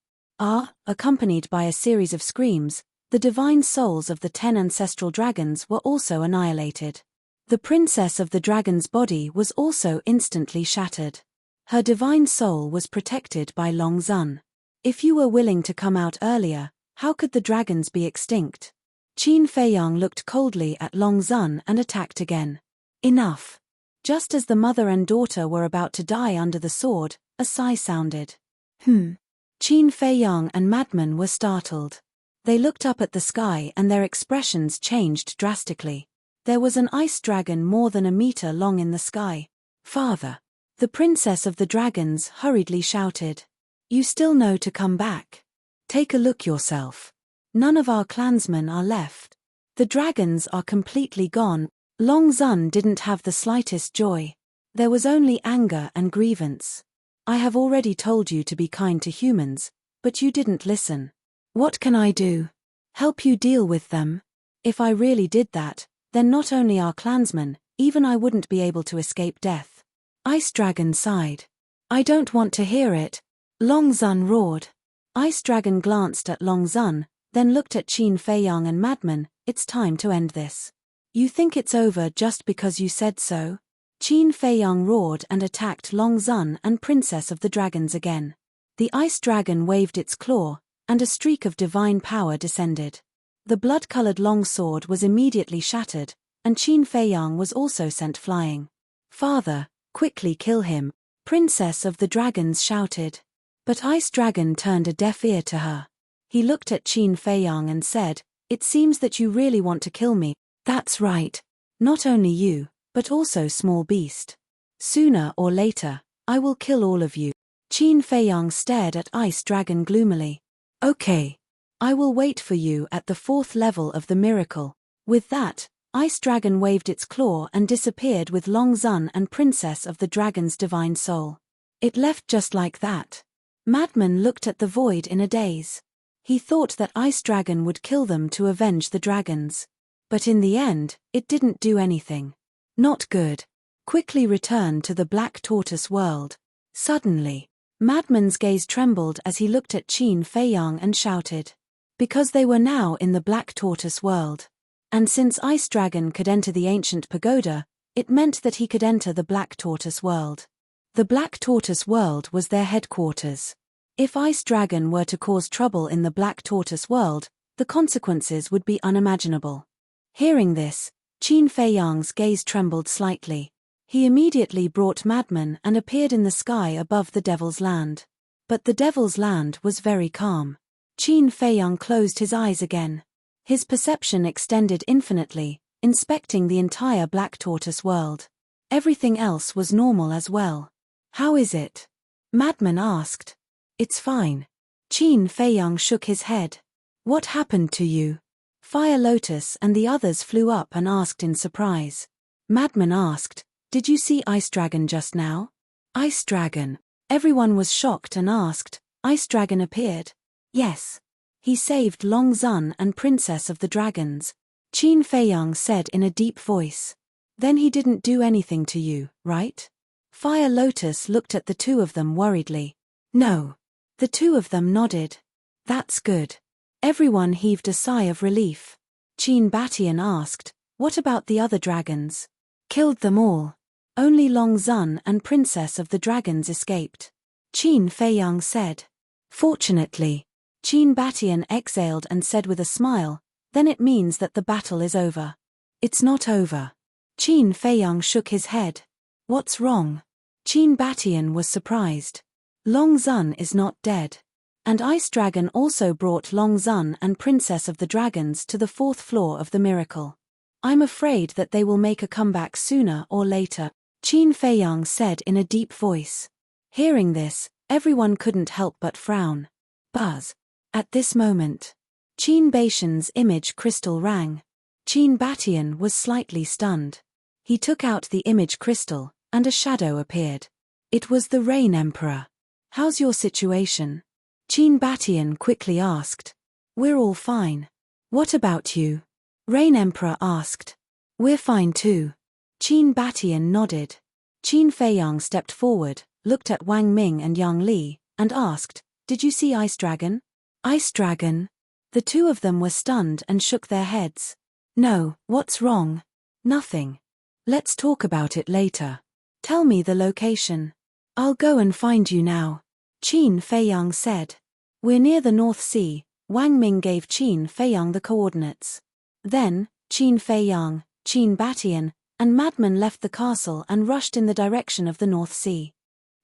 Accompanied by a series of screams, the divine souls of the 10 ancestral dragons were also annihilated. The princess of the dragon's body was also instantly shattered. Her divine soul was protected by Long Zun. If you were willing to come out earlier, how could the dragons be extinct? Qin Feiyang looked coldly at Long Zun and attacked again. Enough. Just as the mother and daughter were about to die under the sword, a sigh sounded. Qin Feiyang and Madman were startled. They looked up at the sky and their expressions changed drastically. There was an ice dragon more than a meter long in the sky. "Father!" The princess of the dragons hurriedly shouted. "You still know to come back. Take a look yourself. None of our clansmen are left. The dragons are completely gone." Long Zun didn't have the slightest joy. There was only anger and grievance. "I have already told you to be kind to humans, but you didn't listen. What can I do? Help you deal with them? If I really did that, then not only our clansmen, even I wouldn't be able to escape death." Ice Dragon sighed. "I don't want to hear it," Long Zun roared. Ice Dragon glanced at Long Zun, then looked at Qin Feiyang and Madman. "It's time to end this. You think it's over just because you said so?" Qin Feiyang roared and attacked Long Zun and Princess of the Dragons again. The ice dragon waved its claw, and a streak of divine power descended. The blood-colored long sword was immediately shattered, and Qin Feiyang was also sent flying. "Father, quickly kill him," Princess of the Dragons shouted. But Ice Dragon turned a deaf ear to her. He looked at Qin Feiyang and said, "It seems that you really want to kill me." "That's right. Not only you, but also small beast. Sooner or later, I will kill all of you." Qin Feiyang stared at Ice Dragon gloomily. "Okay. I will wait for you at the 4th level of the miracle." With that, Ice Dragon waved its claw and disappeared with Long Zun and Princess of the Dragon's divine soul. It left just like that. Madman looked at the void in a daze. He thought that Ice Dragon would kill them to avenge the dragons. But in the end, it didn't do anything. Not good. Quickly return to the Black Tortoise world. Suddenly, Madman's gaze trembled as he looked at Qin Feiyang and shouted. Because they were now in the Black Tortoise world. And since Ice Dragon could enter the ancient pagoda, it meant that he could enter the Black Tortoise world. The Black Tortoise world was their headquarters. If Ice Dragon were to cause trouble in the Black Tortoise world, the consequences would be unimaginable. Hearing this, Qin Feiyang's gaze trembled slightly. He immediately brought Madman and appeared in the sky above the Devil's Land. But the Devil's Land was very calm. Qin Feiyang closed his eyes again. His perception extended infinitely, inspecting the entire Black Tortoise world. Everything else was normal as well. "How is it?" Madman asked. "It's fine." Qin Feiyang shook his head. "What happened to you?" Fire Lotus and the others flew up and asked in surprise. Madman asked, "Did you see Ice Dragon just now?" "Ice Dragon?" Everyone was shocked and asked, "Ice Dragon appeared?" "Yes. He saved Long Zun and Princess of the Dragons," Qin Feiyang said in a deep voice. "Then he didn't do anything to you, right?" Fire Lotus looked at the two of them worriedly. "No." The two of them nodded. "That's good." Everyone heaved a sigh of relief. Qin Batian asked, "What about the other dragons?" "Killed them all. Only Long Zun and Princess of the Dragons escaped," Qin Feiyang said. "Fortunately." Qin Batian exhaled and said with a smile, "Then it means that the battle is over." "It's not over." Qin Feiyang shook his head. "What's wrong?" Qin Batian was surprised. "Long Zun is not dead." And Ice Dragon also brought Long Zun and Princess of the Dragons to the 4th floor of the miracle. "I'm afraid that they will make a comeback sooner or later," Qin Feiyang said in a deep voice. Hearing this, everyone couldn't help but frown. Buzz. At this moment, Qin Baishan's image crystal rang. Qin Batian was slightly stunned. He took out the image crystal, and a shadow appeared. It was the Rain Emperor. "How's your situation?" Qin Batian quickly asked. "We're all fine." "What about you?" Rain Emperor asked. "We're fine too." Qin Batian nodded. Qin Feiyang stepped forward, looked at Wang Ming and Yang Li, and asked, "Did you see Ice Dragon?" "Ice Dragon?" The two of them were stunned and shook their heads. "No, what's wrong?" "Nothing. Let's talk about it later. Tell me the location." "I'll go and find you now," Qin Feiyang said. "We're near the North Sea." Wang Ming gave Qin Feiyang the coordinates. Then, Qin Feiyang, Qin Batian, and Madman left the castle and rushed in the direction of the North Sea.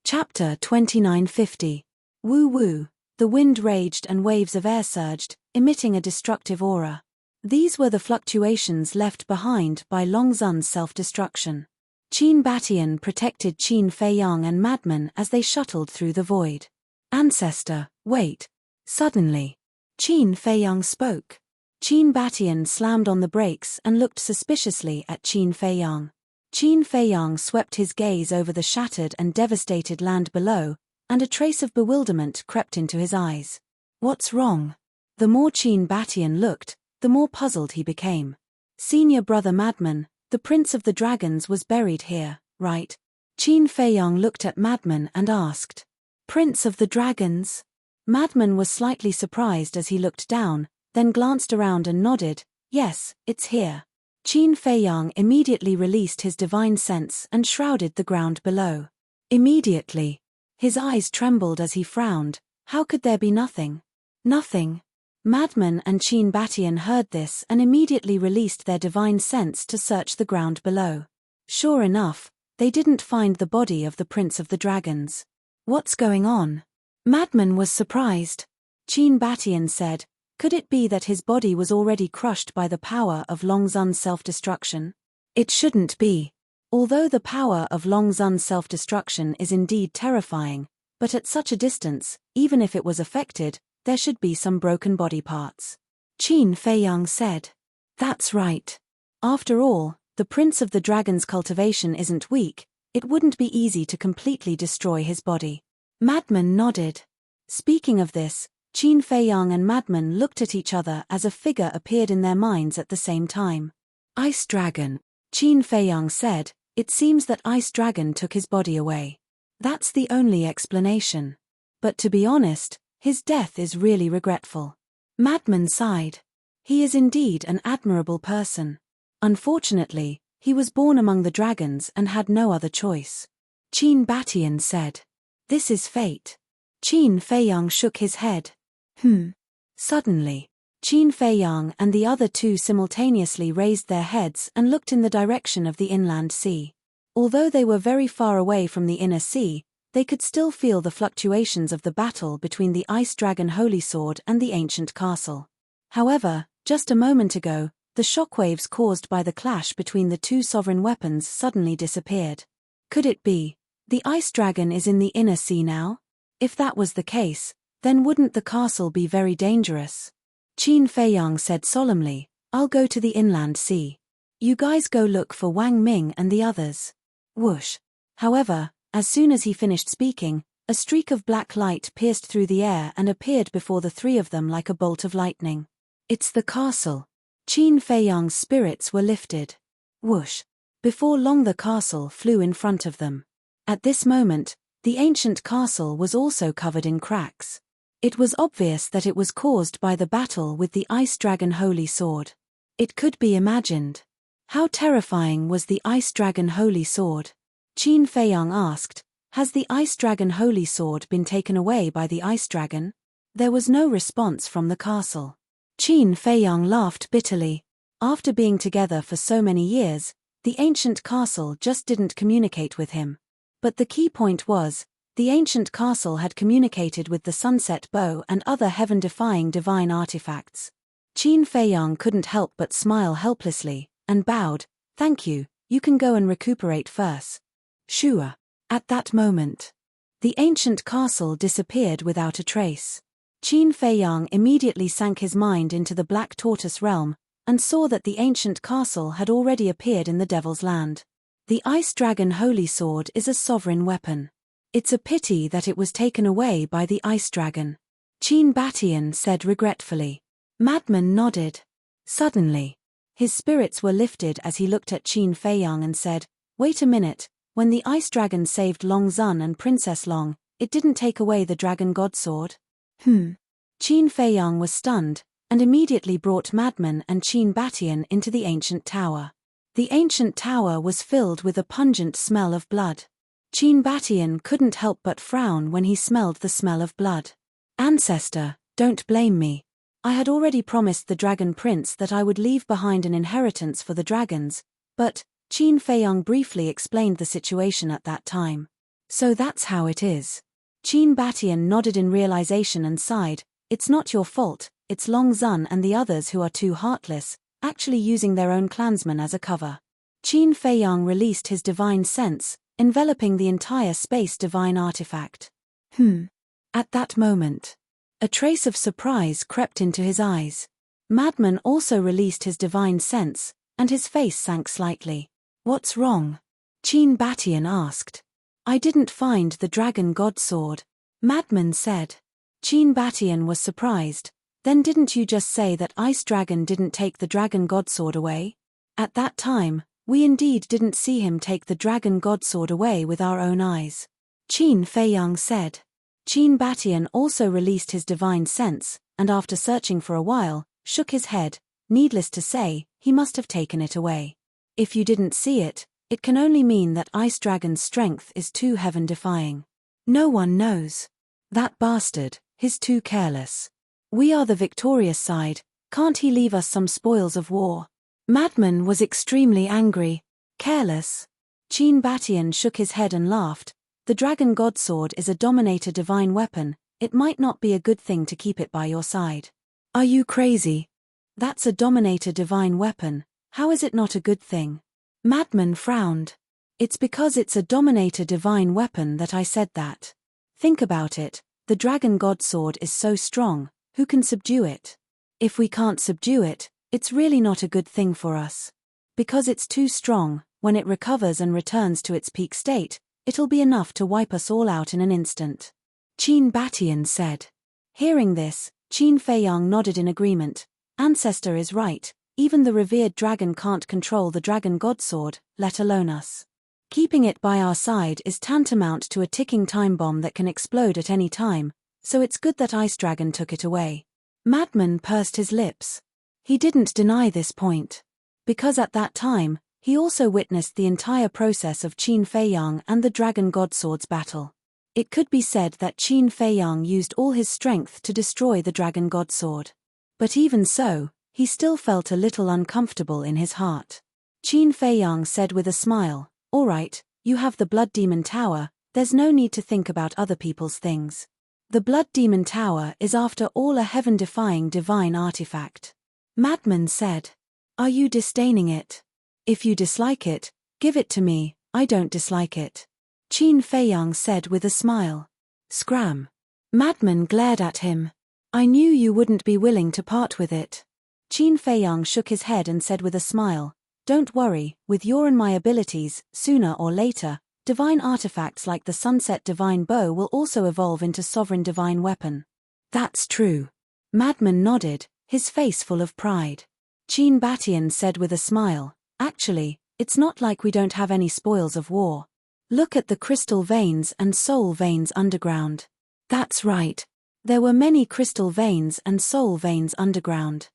Chapter 2950. Woo Woo. The wind raged and waves of air surged, emitting a destructive aura. These were the fluctuations left behind by Long Zun's self-destruction. Qin Batian protected Qin Feiyang and Madman as they shuttled through the void. Ancestor, wait. Suddenly, Qin Feiyang spoke. Qin Batian slammed on the brakes and looked suspiciously at Qin Feiyang. Qin Feiyang swept his gaze over the shattered and devastated land below, and a trace of bewilderment crept into his eyes. What's wrong? The more Qin Batian looked, the more puzzled he became. Senior brother Madman, the Prince of the Dragons, was buried here, right? Qin Feiyang looked at Madman and asked. Prince of the Dragons? Madman was slightly surprised as he looked down, then glanced around and nodded. Yes, it's here. Qin Feiyang immediately released his divine sense and shrouded the ground below. Immediately, his eyes trembled as he frowned. How could there be nothing? Nothing. Madman and Qin Batian heard this and immediately released their divine sense to search the ground below. Sure enough, they didn't find the body of the Prince of the Dragons. What's going on? Madman was surprised. Qin Batian said, could it be that his body was already crushed by the power of Long Zun's self-destruction? It shouldn't be. Although the power of Long Zun's self-destruction is indeed terrifying, but at such a distance, even if it was affected, there should be some broken body parts. Qin Feiyang said. That's right. After all, the Prince of the Dragon's cultivation isn't weak, it wouldn't be easy to completely destroy his body. Madman nodded. Speaking of this, Qin Feiyang and Madman looked at each other as a figure appeared in their minds at the same time. Ice Dragon. Qin Feiyang said, it seems that Ice Dragon took his body away. That's the only explanation. But to be honest, his death is really regretful. Madman sighed. He is indeed an admirable person. Unfortunately, he was born among the dragons and had no other choice. Qin Batian said. This is fate. Qin Feiyang shook his head. Suddenly, Qin Feiyang and the other two simultaneously raised their heads and looked in the direction of the inland sea. Although they were very far away from the inner sea, they could still feel the fluctuations of the battle between the Ice Dragon Holy Sword and the ancient castle. However, just a moment ago, the shockwaves caused by the clash between the two sovereign weapons suddenly disappeared. Could it be? The Ice Dragon is in the inner sea now? If that was the case, then wouldn't the castle be very dangerous? Qin Feiyang said solemnly, I'll go to the inland sea. You guys go look for Wang Ming and the others. Whoosh. However, as soon as he finished speaking, a streak of black light pierced through the air and appeared before the three of them like a bolt of lightning. It's the castle. Qin Feiyang's spirits were lifted. Whoosh. Before long the castle flew in front of them. At this moment, the ancient castle was also covered in cracks. It was obvious that it was caused by the battle with the Ice Dragon Holy Sword. It could be imagined. How terrifying was the Ice Dragon Holy Sword? Qin Feiyang asked, has the Ice Dragon Holy Sword been taken away by the Ice Dragon? There was no response from the castle. Qin Feiyang laughed bitterly. After being together for so many years, the ancient castle just didn't communicate with him. But the key point was, the ancient castle had communicated with the sunset bow and other heaven-defying divine artifacts. Qin Feiyang couldn't help but smile helplessly, and bowed. Thank you, you can go and recuperate first. Sure. At that moment, the ancient castle disappeared without a trace. Qin Feiyang immediately sank his mind into the Black Tortoise realm, and saw that the ancient castle had already appeared in the Devil's Land. The Ice Dragon Holy Sword is a sovereign weapon. It's a pity that it was taken away by the Ice Dragon. Qin Batian said regretfully. Madman nodded. Suddenly, his spirits were lifted as he looked at Qin Feiyang and said, wait a minute, when the Ice Dragon saved Long Zun and Princess Long, it didn't take away the Dragon God Sword? Qin Feiyang was stunned, and immediately brought Madman and Qin Batian into the ancient tower. The ancient tower was filled with a pungent smell of blood. Qin Batian couldn't help but frown when he smelled the smell of blood. Ancestor, don't blame me. I had already promised the Dragon Prince that I would leave behind an inheritance for the dragons, but, Qin Feiyang briefly explained the situation at that time. So that's how it is. Qin Batian nodded in realization and sighed. It's not your fault, it's Long Zun and the others who are too heartless, actually using their own clansmen as a cover. Qin Feiyang released his divine sense, enveloping the entire space divine artifact. At that moment, a trace of surprise crept into his eyes. Madman also released his divine sense, and his face sank slightly. What's wrong? Qin Batian asked. I didn't find the Dragon God Sword. Madman said. Qin Batian was surprised. Then didn't you just say that Ice Dragon didn't take the Dragon God Sword away? At that time, we indeed didn't see him take the Dragon God Sword away with our own eyes. Qin Feiyang said. Qin Batian also released his divine sense, and after searching for a while, shook his head. Needless to say, he must have taken it away. If you didn't see it, it can only mean that Ice Dragon's strength is too heaven-defying. No one knows. That bastard, he's too careless. We are the victorious side, can't he leave us some spoils of war? Madman was extremely angry. Careless? Qin Batian shook his head and laughed. The Dragon God Sword is a Dominator divine weapon, it might not be a good thing to keep it by your side. Are you crazy? That's a Dominator divine weapon, how is it not a good thing? Madman frowned. It's because it's a Dominator divine weapon that I said that. Think about it, the Dragon God Sword is so strong, who can subdue it? If we can't subdue it, it's really not a good thing for us. Because it's too strong, when it recovers and returns to its peak state, it'll be enough to wipe us all out in an instant. Qin Batian said. Hearing this, Qin Feiyang nodded in agreement. Ancestor is right, even the revered dragon can't control the Dragon God Sword, let alone us. Keeping it by our side is tantamount to a ticking time bomb that can explode at any time, so it's good that Ice Dragon took it away. Madman pursed his lips. He didn't deny this point. Because at that time, he also witnessed the entire process of Qin Feiyang and the Dragon God Sword's battle. It could be said that Qin Feiyang used all his strength to destroy the Dragon God Sword. But even so, he still felt a little uncomfortable in his heart. Qin Feiyang said with a smile, all right, you have the Blood Demon Tower, there's no need to think about other people's things. The Blood Demon Tower is after all a heaven-defying divine artifact. Madman said. Are you disdaining it? If you dislike it, give it to me, I don't dislike it. Qin Feiyang said with a smile. Scram. Madman glared at him. I knew you wouldn't be willing to part with it. Qin Feiyang shook his head and said with a smile, don't worry, with your and my abilities, sooner or later, divine artifacts like the Sunset Divine Bow will also evolve into Sovereign Divine Weapon. That's true. Madman nodded, his face full of pride. Qin Batian said with a smile, actually, it's not like we don't have any spoils of war. Look at the crystal veins and soul veins underground. That's right. There were many crystal veins and soul veins underground.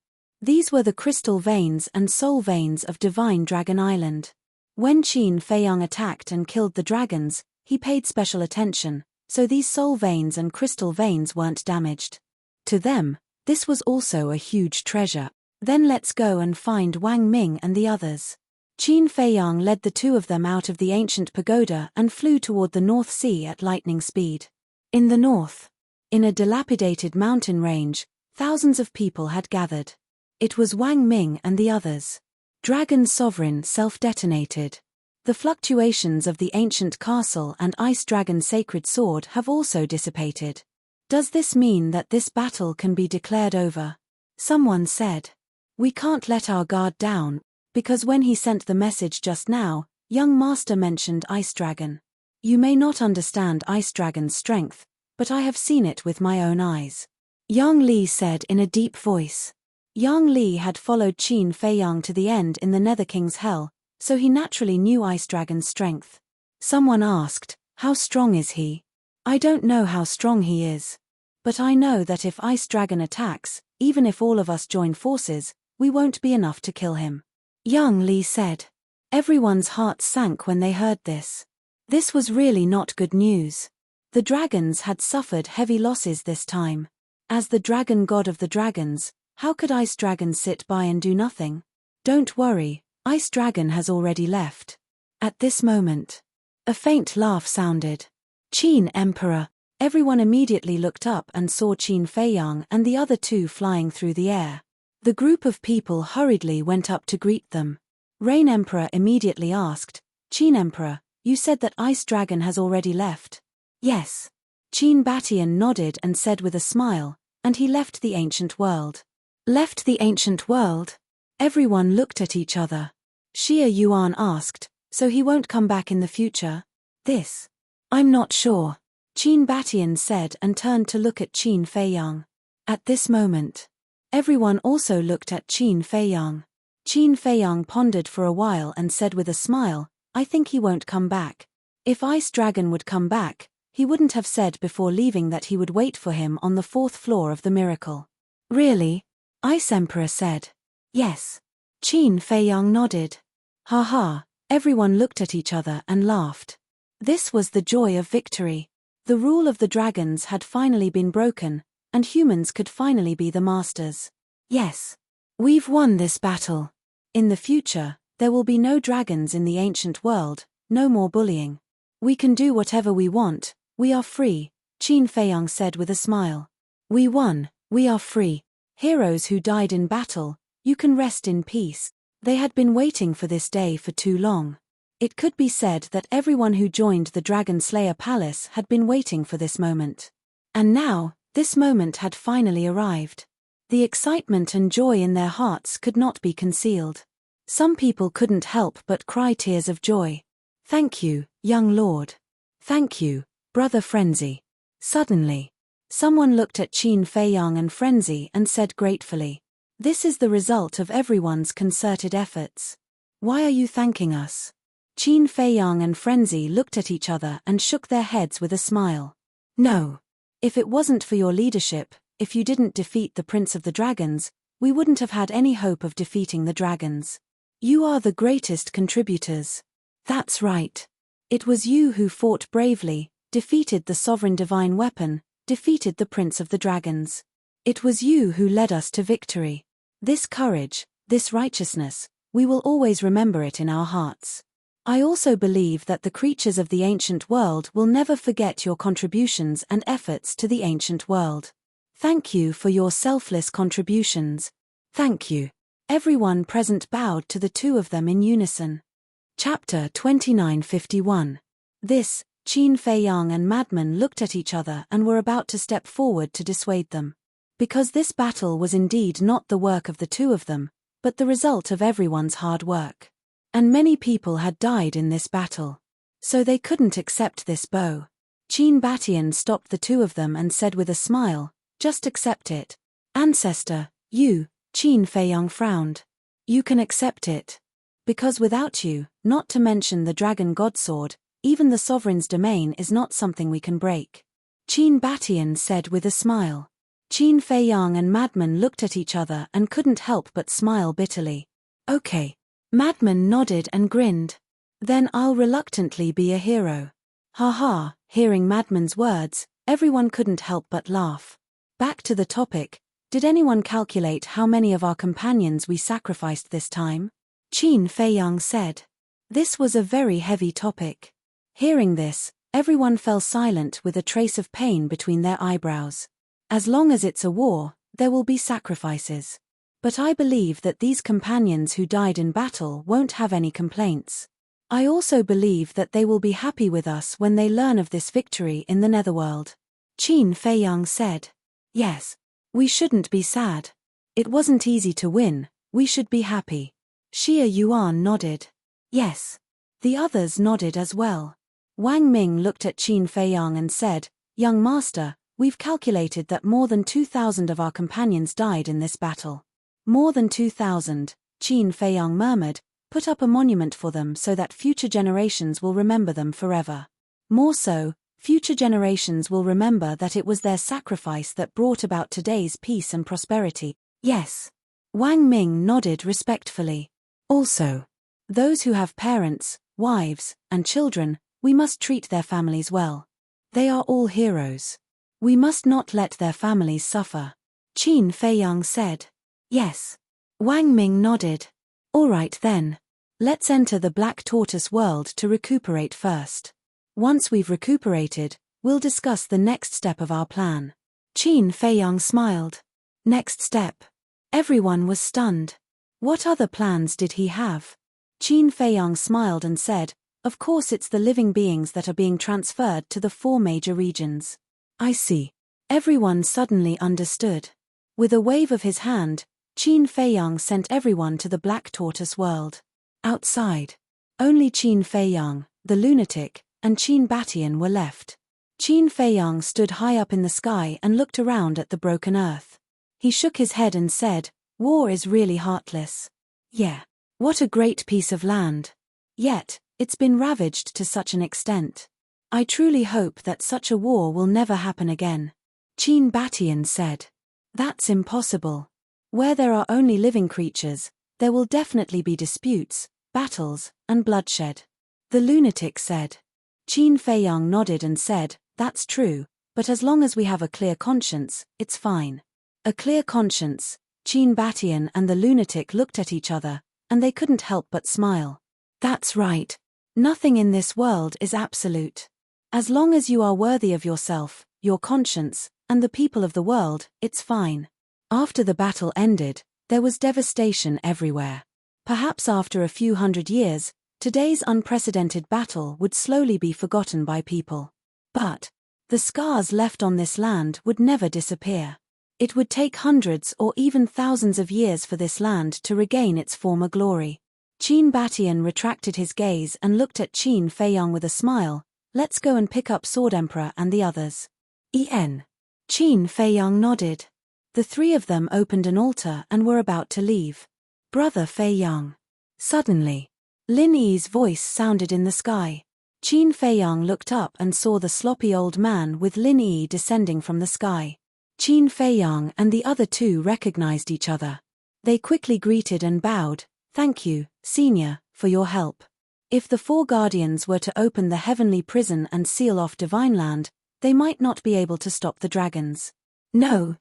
These were the crystal veins and soul veins of Divine Dragon Island. When Qin Feiyang attacked and killed the dragons, he paid special attention, so these soul veins and crystal veins weren't damaged. To them, this was also a huge treasure. Then let's go and find Wang Ming and the others. Qin Feiyang led the two of them out of the ancient pagoda and flew toward the North Sea at lightning speed. In the north, in a dilapidated mountain range, thousands of people had gathered. It was Wang Ming and the others. Dragon Sovereign self-detonated. The fluctuations of the ancient castle and Ice Dragon Sacred Sword have also dissipated. Does this mean that this battle can be declared over? Someone said. We can't let our guard down, because when he sent the message just now, young master mentioned Ice Dragon. You may not understand Ice Dragon's strength, but I have seen it with my own eyes. Yang Li said in a deep voice. Yang Li had followed Qin Feiyang to the end in the Nether King's Hell, so he naturally knew Ice Dragon's strength. Someone asked, how strong is he? I don't know how strong he is. But I know that if Ice Dragon attacks, even if all of us join forces, we won't be enough to kill him. Yang Li said. Everyone's hearts sank when they heard this. This was really not good news. The dragons had suffered heavy losses this time. As the dragon god of the dragons, how could Ice Dragon sit by and do nothing? Don't worry, Ice Dragon has already left. At this moment, a faint laugh sounded. Qin Emperor, Everyone immediately looked up and saw Qin Feiyang and the other two flying through the air. The group of people hurriedly went up to greet them. Rain Emperor immediately asked, Qin Emperor, you said that Ice Dragon has already left? Yes. Qin Batian nodded and said with a smile, and he left the ancient world. Left the ancient world? Everyone looked at each other. Xia Yuan asked, so he won't come back in the future? This? I'm not sure. Qin Batian said and turned to look at Qin Feiyang. At this moment, everyone also looked at Qin Feiyang. Qin Feiyang pondered for a while and said with a smile, I think he won't come back. If Ice Dragon would come back, he wouldn't have said before leaving that he would wait for him on the 4th floor of the miracle. Really? Ice Emperor said. Yes. Qin Feiyang nodded. Ha ha, everyone looked at each other and laughed. This was the joy of victory. The rule of the dragons had finally been broken, and humans could finally be the masters. Yes. We've won this battle. In the future, there will be no dragons in the ancient world, no more bullying. We can do whatever we want, we are free, Qin Feiyang said with a smile. We won, we are free. Heroes who died in battle, you can rest in peace. They had been waiting for this day for too long. It could be said that everyone who joined the Dragon Slayer Palace had been waiting for this moment. And now, this moment had finally arrived. The excitement and joy in their hearts could not be concealed. Some people couldn't help but cry tears of joy. Thank you, young lord. Thank you, brother Frenzy. Suddenly, someone looked at Qin Feiyang and Frenzy and said gratefully, this is the result of everyone's concerted efforts. Why are you thanking us? Qin Feiyang and Frenzy looked at each other and shook their heads with a smile. No. If it wasn't for your leadership, if you didn't defeat the Prince of the Dragons, we wouldn't have had any hope of defeating the dragons. You are the greatest contributors. That's right. It was you who fought bravely, defeated the sovereign divine weapon, defeated the Prince of the Dragons. It was you who led us to victory. This courage, this righteousness, we will always remember it in our hearts. I also believe that the creatures of the ancient world will never forget your contributions and efforts to the ancient world. Thank you for your selfless contributions. Thank you. Everyone present bowed to the two of them in unison. Chapter 2951. This, Qin Feiyang and Madman looked at each other and were about to step forward to dissuade them. Because this battle was indeed not the work of the two of them, but the result of everyone's hard work. And many people had died in this battle. So they couldn't accept this bow. Qin Batian stopped the two of them and said with a smile, just accept it. Ancestor, you, Qin Feiyang frowned. You can accept it. Because without you, not to mention the Dragon Godsword, even the Sovereign's domain is not something we can break. Qin Batian said with a smile. Qin Feiyang and Madman looked at each other and couldn't help but smile bitterly. Okay. Madman nodded and grinned. Then I'll reluctantly be a hero. Ha ha, hearing Madman's words, everyone couldn't help but laugh. Back to the topic, did anyone calculate how many of our companions we sacrificed this time? Qin Feiyang said. This was a very heavy topic. Hearing this, everyone fell silent with a trace of pain between their eyebrows. As long as it's a war, there will be sacrifices. But I believe that these companions who died in battle won't have any complaints. I also believe that they will be happy with us when they learn of this victory in the Netherworld. Qin Feiyang said. Yes. We shouldn't be sad. It wasn't easy to win, we should be happy. Xia Yuan nodded. Yes. The others nodded as well. Wang Ming looked at Qin Feiyang and said, Young master, we've calculated that more than 2,000 of our companions died in this battle. More than 2,000, Qin Feiyang murmured, put up a monument for them so that future generations will remember them forever. More so, future generations will remember that it was their sacrifice that brought about today's peace and prosperity. Yes. Wang Ming nodded respectfully. Also, those who have parents, wives, and children, we must treat their families well. They are all heroes. We must not let their families suffer. Qin Feiyang said. Yes. Wang Ming nodded. All right then. Let's enter the Black Tortoise world to recuperate first. Once we've recuperated, We'll discuss the next step of our plan. Qin Feiyang smiled. Next step. Everyone was stunned. What other plans did he have? Qin Feiyang smiled and said, of course it's the living beings that are being transferred to the 4 major regions. I see. Everyone suddenly understood. With a wave of his hand, Qin Feiyang sent everyone to the Black Tortoise world. Outside, only Qin Feiyang, the lunatic, and Qin Batian were left. Qin Feiyang stood high up in the sky and looked around at the broken earth. He shook his head and said, war is really heartless. Yeah. What a great piece of land. Yet, it's been ravaged to such an extent. I truly hope that such a war will never happen again. Qin Batian said. That's impossible. Where there are only living creatures, there will definitely be disputes, battles, and bloodshed. The lunatic said. Qin Feiyang nodded and said, that's true, but as long as we have a clear conscience, it's fine. A clear conscience. Qin Batian and the lunatic looked at each other, and they couldn't help but smile. That's right. Nothing in this world is absolute. As long as you are worthy of yourself, your conscience, and the people of the world, it's fine. After the battle ended, there was devastation everywhere. Perhaps after a few hundred years, today's unprecedented battle would slowly be forgotten by people. But the scars left on this land would never disappear. It would take hundreds or even thousands of years for this land to regain its former glory. Qin Batian retracted his gaze and looked at Qin Feiyang with a smile. Let's go and pick up Sword Emperor and the others. Qin Feiyang nodded. The 3 of them opened an altar and were about to leave. Brother Feiyang. Suddenly, Lin Yi's voice sounded in the sky. Qin Feiyang looked up and saw the sloppy old man with Lin Yi descending from the sky. Qin Feiyang and the other 2 recognized each other. They quickly greeted and bowed. Thank you, Senior, for your help. If the 4 guardians were to open the heavenly prison and seal off Divine Land, they might not be able to stop the dragons. No.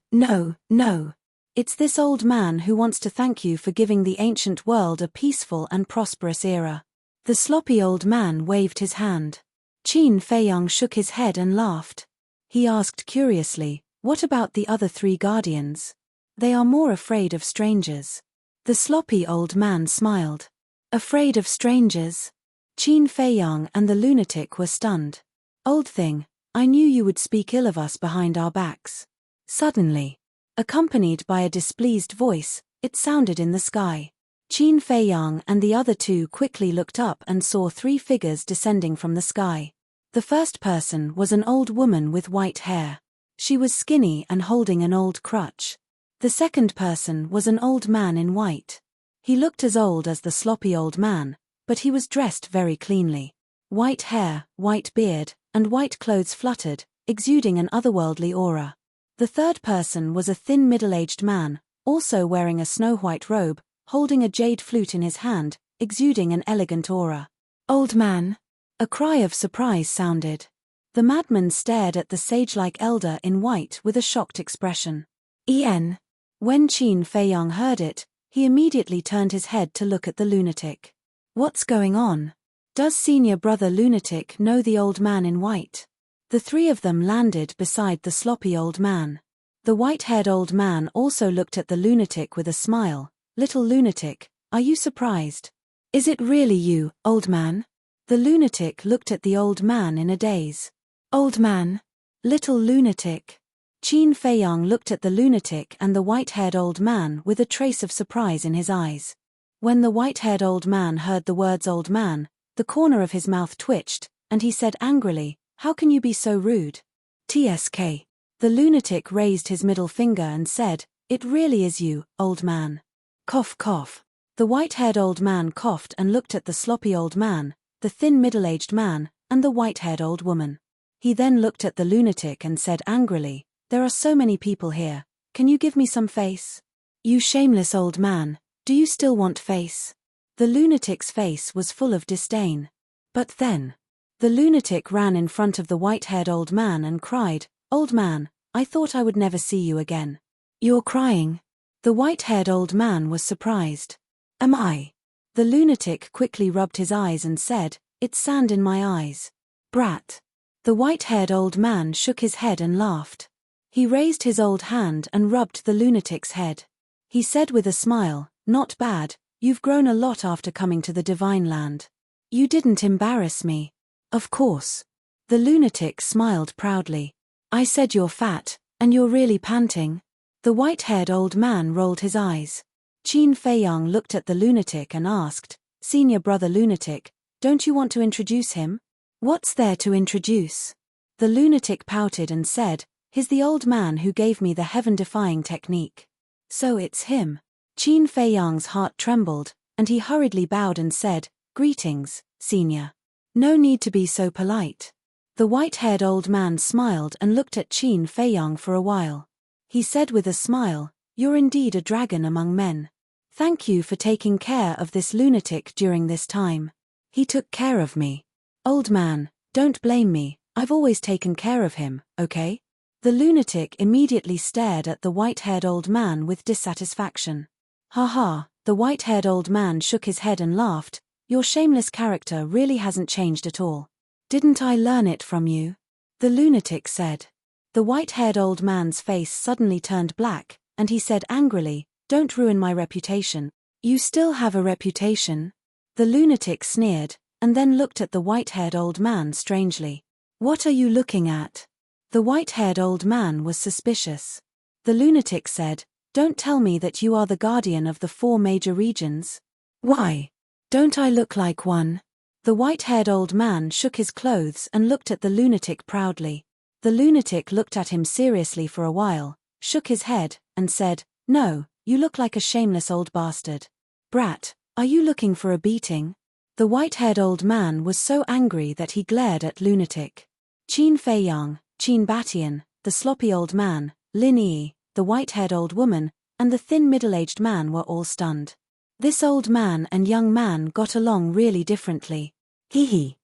It's this old man who wants to thank you for giving the ancient world a peaceful and prosperous era. The sloppy old man waved his hand. Qin Feiyang shook his head and laughed. He asked curiously, what about the other 3 guardians? They are more afraid of strangers. The sloppy old man smiled. Afraid of strangers? Qin Feiyang and the lunatic were stunned. Old thing, I knew you would speak ill of us behind our backs. Suddenly, accompanied by a displeased voice, it sounded in the sky. Qin Feiyang and the other 2 quickly looked up and saw 3 figures descending from the sky. The first person was an old woman with white hair. She was skinny and holding an old crutch. The second person was an old man in white. He looked as old as the sloppy old man, but he was dressed very cleanly. White hair, white beard, and white clothes fluttered, exuding an otherworldly aura. The third person was a thin middle-aged man, also wearing a snow-white robe, holding a jade flute in his hand, exuding an elegant aura. Old man! A cry of surprise sounded. The madman stared at the sage-like elder in white with a shocked expression. When Qin Feiyang heard it, he immediately turned his head to look at the lunatic. What's going on? Does senior brother lunatic know the old man in white? The 3 of them landed beside the sloppy old man. The white-haired old man also looked at the lunatic with a smile. Little lunatic, are you surprised? Is it really you, old man? The lunatic looked at the old man in a daze. Old man? Little lunatic. Qin Feiyang looked at the lunatic and the white-haired old man with a trace of surprise in his eyes. When the white-haired old man heard the words old man, the corner of his mouth twitched, and he said angrily, how can you be so rude? TSK. The lunatic raised his middle finger and said, it really is you, old man. Cough cough. The white-haired old man coughed and looked at the sloppy old man, the thin middle-aged man, and the white-haired old woman. He then looked at the lunatic and said angrily, there are so many people here, can you give me some face? You shameless old man, do you still want face? The lunatic's face was full of disdain. But then, the lunatic ran in front of the white-haired old man and cried, old man, I thought I would never see you again. You're crying? The white-haired old man was surprised. Am I? The lunatic quickly rubbed his eyes and said, it's sand in my eyes. Brat. The white-haired old man shook his head and laughed. He raised his old hand and rubbed the lunatic's head. He said with a smile, "Not bad, you've grown a lot after coming to the Divine Land. You didn't embarrass me." "Of course." The lunatic smiled proudly. "I said you're fat, and you're really panting." The white-haired old man rolled his eyes. Qin Feiyang looked at the lunatic and asked, "Senior brother lunatic, don't you want to introduce him?" "What's there to introduce?" The lunatic pouted and said, "He's the old man who gave me the heaven-defying technique." "So it's him." Qin Feiyang's heart trembled, and he hurriedly bowed and said, "Greetings, senior. No need to be so polite." The white-haired old man smiled and looked at Qin Feiyang for a while. He said with a smile, "You're indeed a dragon among men. Thank you for taking care of this lunatic during this time." "He took care of me." "Old man, don't blame me, I've always taken care of him, okay?" The lunatic immediately stared at the white-haired old man with dissatisfaction. "Ha ha," the white-haired old man shook his head and laughed, "your shameless character really hasn't changed at all. Didn't I learn it from you?" The lunatic said. The white-haired old man's face suddenly turned black, and he said angrily, "Don't ruin my reputation." "You still have a reputation?" The lunatic sneered, and then looked at the white-haired old man strangely. "What are you looking at?" The white-haired old man was suspicious. The lunatic said, "Don't tell me that you are the guardian of the 4 major regions." "Why? Don't I look like one?" The white-haired old man shook his clothes and looked at the lunatic proudly. The lunatic looked at him seriously for a while, shook his head, and said, "No, you look like a shameless old bastard. Brat, are you looking for a beating?" The white-haired old man was so angry that he glared at lunatic. Qin Feiyang, Qin Batian, the sloppy old man, Lin Yi, the white-haired old woman, and the thin middle-aged man were all stunned. This old man and young man got along really differently. "Hee hee."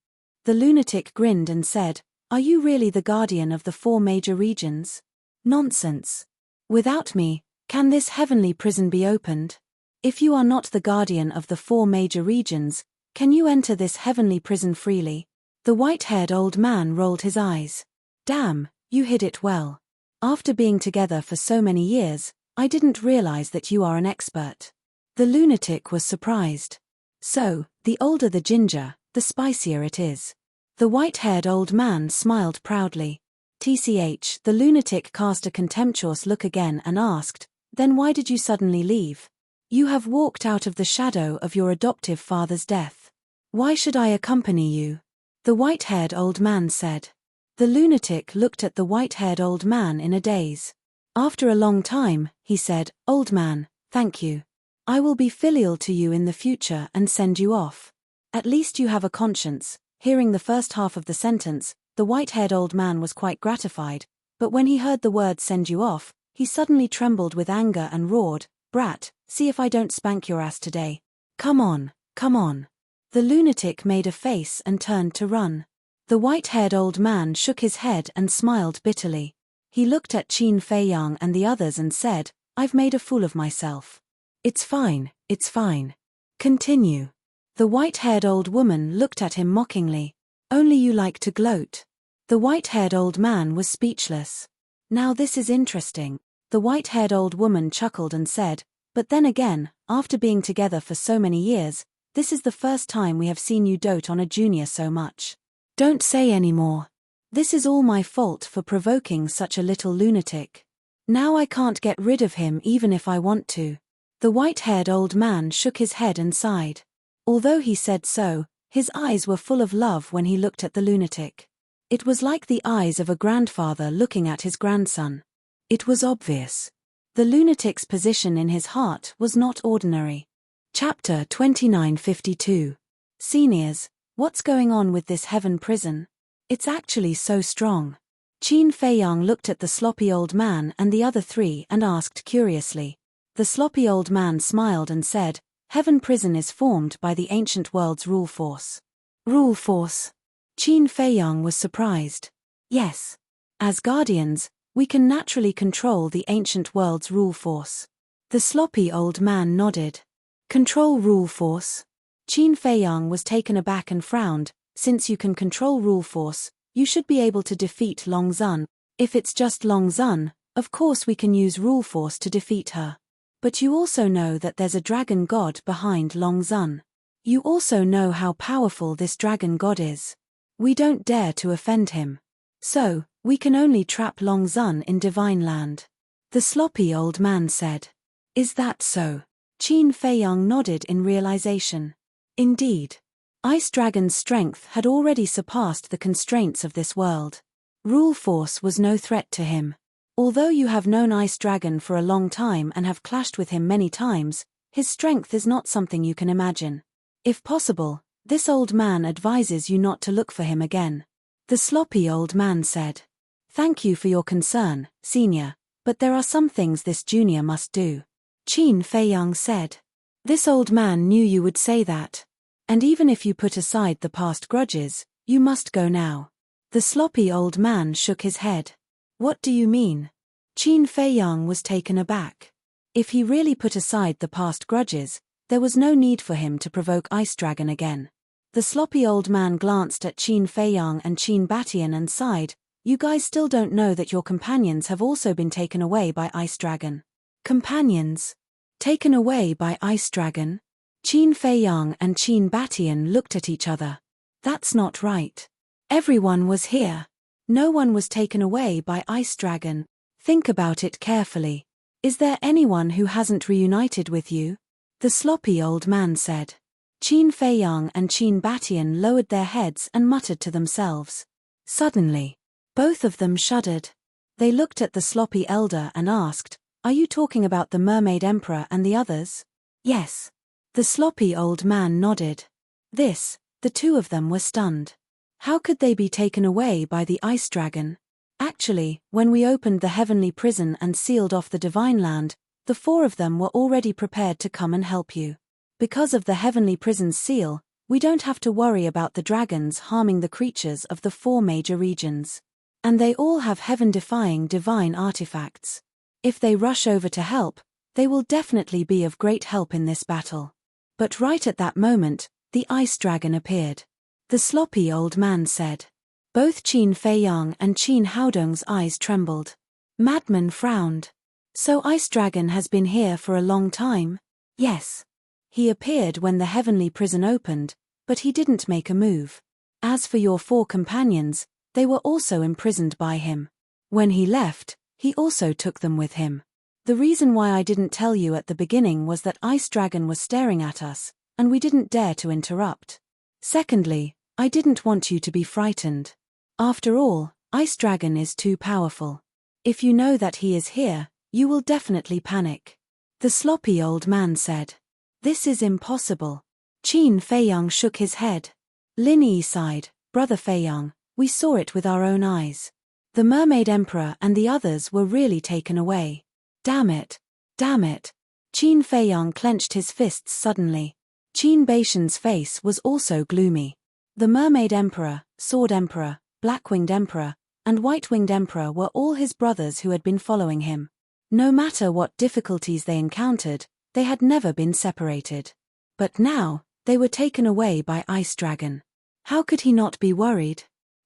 The lunatic grinned and said, "Are you really the guardian of the 4 major regions?" "Nonsense. Without me, can this heavenly prison be opened? If you are not the guardian of the 4 major regions, can you enter this heavenly prison freely?" The white-haired old man rolled his eyes. "Damn, you hid it well. After being together for so many years, I didn't realize that you are an expert." The lunatic was surprised. "So, the older the ginger, the spicier it is." The white-haired old man smiled proudly. "TCH," the lunatic cast a contemptuous look again and asked, "Then why did you suddenly leave? You have walked out of the shadow of your adoptive father's death. Why should I accompany you?" The white-haired old man said. The lunatic looked at the white-haired old man in a daze. After a long time, he said, "Old man, thank you. I will be filial to you in the future and send you off. At least you have a conscience." Hearing the first half of the sentence, the white-haired old man was quite gratified, but when he heard the word "send you off," he suddenly trembled with anger and roared, "Brat, see if I don't spank your ass today. Come on, come on." The lunatic made a face and turned to run. The white-haired old man shook his head and smiled bitterly. He looked at Qin Feiyang and the others and said, "I've made a fool of myself. It's fine, it's fine. Continue." The white-haired old woman looked at him mockingly. "Only you like to gloat." The white-haired old man was speechless. "Now this is interesting." The white-haired old woman chuckled and said, "But then again, after being together for so many years, this is the first time we have seen you dote on a junior so much. Don't say any more. This is all my fault for provoking such a little lunatic. Now I can't get rid of him even if I want to." The white-haired old man shook his head and sighed. Although he said so, his eyes were full of love when he looked at the lunatic. It was like the eyes of a grandfather looking at his grandson. It was obvious. The lunatic's position in his heart was not ordinary. Chapter 2952. Seniors, what's going on with this heaven prison? It's actually so strong. Qin Feiyang looked at the sloppy old man and the other 3 and asked curiously. The sloppy old man smiled and said, "Heaven prison is formed by the ancient world's rule force." Rule force? Qin Feiyang was surprised. Yes. As guardians, we can naturally control the ancient world's rule force. The sloppy old man nodded. Control rule force? Qin Feiyang was taken aback and frowned. Since you can control rule force, You should be able to defeat Long Zun. If it's just Long Zun, of course we can use rule force to defeat her. But you also know that there's a dragon god behind Long Zun. You also know how powerful this dragon god is. We don't dare to offend him. So, we can only trap Long Zun in Divine Land. The sloppy old man said. Is that so? Qin Feiyang nodded in realization. Indeed. Ice Dragon's strength had already surpassed the constraints of this world. Rule force was no threat to him. Although you have known Ice Dragon for a long time and have clashed with him many times, his strength is not something you can imagine. If possible, this old man advises you not to look for him again. The sloppy old man said. Thank you for your concern, senior, but there are some things this junior must do. Qin Feiyang said. This old man knew you would say that. And even if you put aside the past grudges, you must go now. The sloppy old man shook his head. What do you mean? Qin Feiyang was taken aback. If he really put aside the past grudges, there was no need for him to provoke Ice Dragon again. The sloppy old man glanced at Qin Feiyang and Qin Batian and sighed. You guys still don't know that your companions have also been taken away by Ice Dragon. Companions? Taken away by Ice Dragon? Qin Feiyang and Qin Batian looked at each other. That's not right. Everyone was here. No one was taken away by Ice Dragon. Think about it carefully. Is there anyone who hasn't reunited with you? The sloppy old man said. Qin Feiyang and Qin Batian lowered their heads and muttered to themselves. Suddenly, both of them shuddered. They looked at the sloppy elder and asked, Are you talking about the Mermaid Emperor and the others? Yes. The sloppy old man nodded. The two of them were stunned. How could they be taken away by the Ice Dragon? Actually, when we opened the heavenly prison and sealed off the Divine Land, the four of them were already prepared to come and help you. Because of the heavenly prison's seal, we don't have to worry about the dragons harming the creatures of the four major regions. And they all have heaven-defying divine artifacts. If they rush over to help, they will definitely be of great help in this battle. But right at that moment, the Ice Dragon appeared. The sloppy old man said. Both Qin Feiyang and Qin Haodong's eyes trembled. Madman frowned. So Ice Dragon has been here for a long time? Yes. He appeared when the heavenly prison opened, but he didn't make a move. As for your four companions, they were also imprisoned by him. When he left, he also took them with him. The reason why I didn't tell you at the beginning was that Ice Dragon was staring at us, and we didn't dare to interrupt. Secondly, I didn't want you to be frightened. After all, Ice Dragon is too powerful. If you know that he is here, you will definitely panic. The sloppy old man said. This is impossible. Qin Feiyang shook his head. Lin Yi sighed. Brother Feiyang, we saw it with our own eyes. The Mermaid Emperor and the others were really taken away. Damn it. Damn it. Qin Feiyang clenched his fists suddenly. Qin Baishan's face was also gloomy. The Mermaid Emperor, Sword Emperor, Black-Winged Emperor, and White-Winged Emperor were all his brothers who had been following him. No matter what difficulties they encountered, they had never been separated. But now, they were taken away by Ice Dragon. How could he not be worried?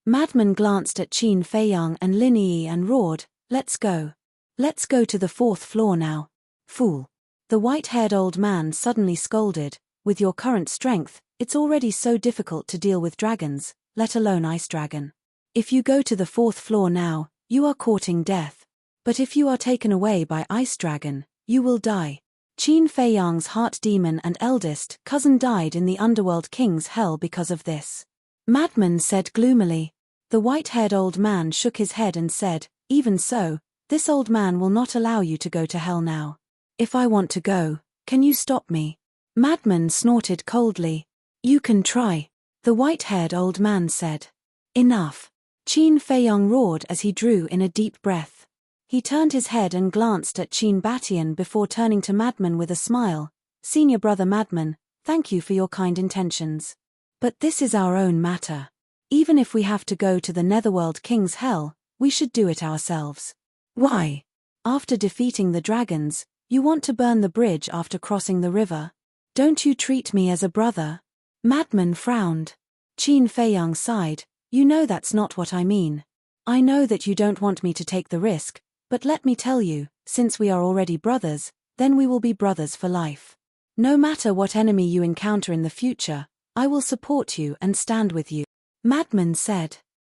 Madman glanced at Qin Feiyang and Lin Yi and roared, Let's go. Let's go to the 4th floor now. Fool. The white-haired old man suddenly scolded, With your current strength, it's already so difficult to deal with dragons, let alone Ice Dragon. If you go to the 4th floor now, you are courting death. But if you are taken away by Ice Dragon, you will die. Qin Feiyang's heart demon and eldest cousin died in the Underworld King's hell because of this. Madman said gloomily. The white-haired old man shook his head and said, Even so, this old man will not allow you to go to hell now. If I want to go, can you stop me? Madman snorted coldly. You can try. The white-haired old man said. Enough. Qin Feiyang roared as he drew in a deep breath. He turned his head and glanced at Qin Batian before turning to Madman with a smile. Senior brother Madman, thank you for your kind intentions. But this is our own matter. Even if we have to go to the Netherworld King's hell, we should do it ourselves. Why? After defeating the dragons, you want to burn the bridge after crossing the river? Don't you treat me as a brother? Madman frowned. Qin Feiyang sighed. You know that's not what I mean. I know that you don't want me to take the risk, but let me tell you, since we are already brothers, then we will be brothers for life. No matter what enemy you encounter in the future, I will support you and stand with you. Madman said.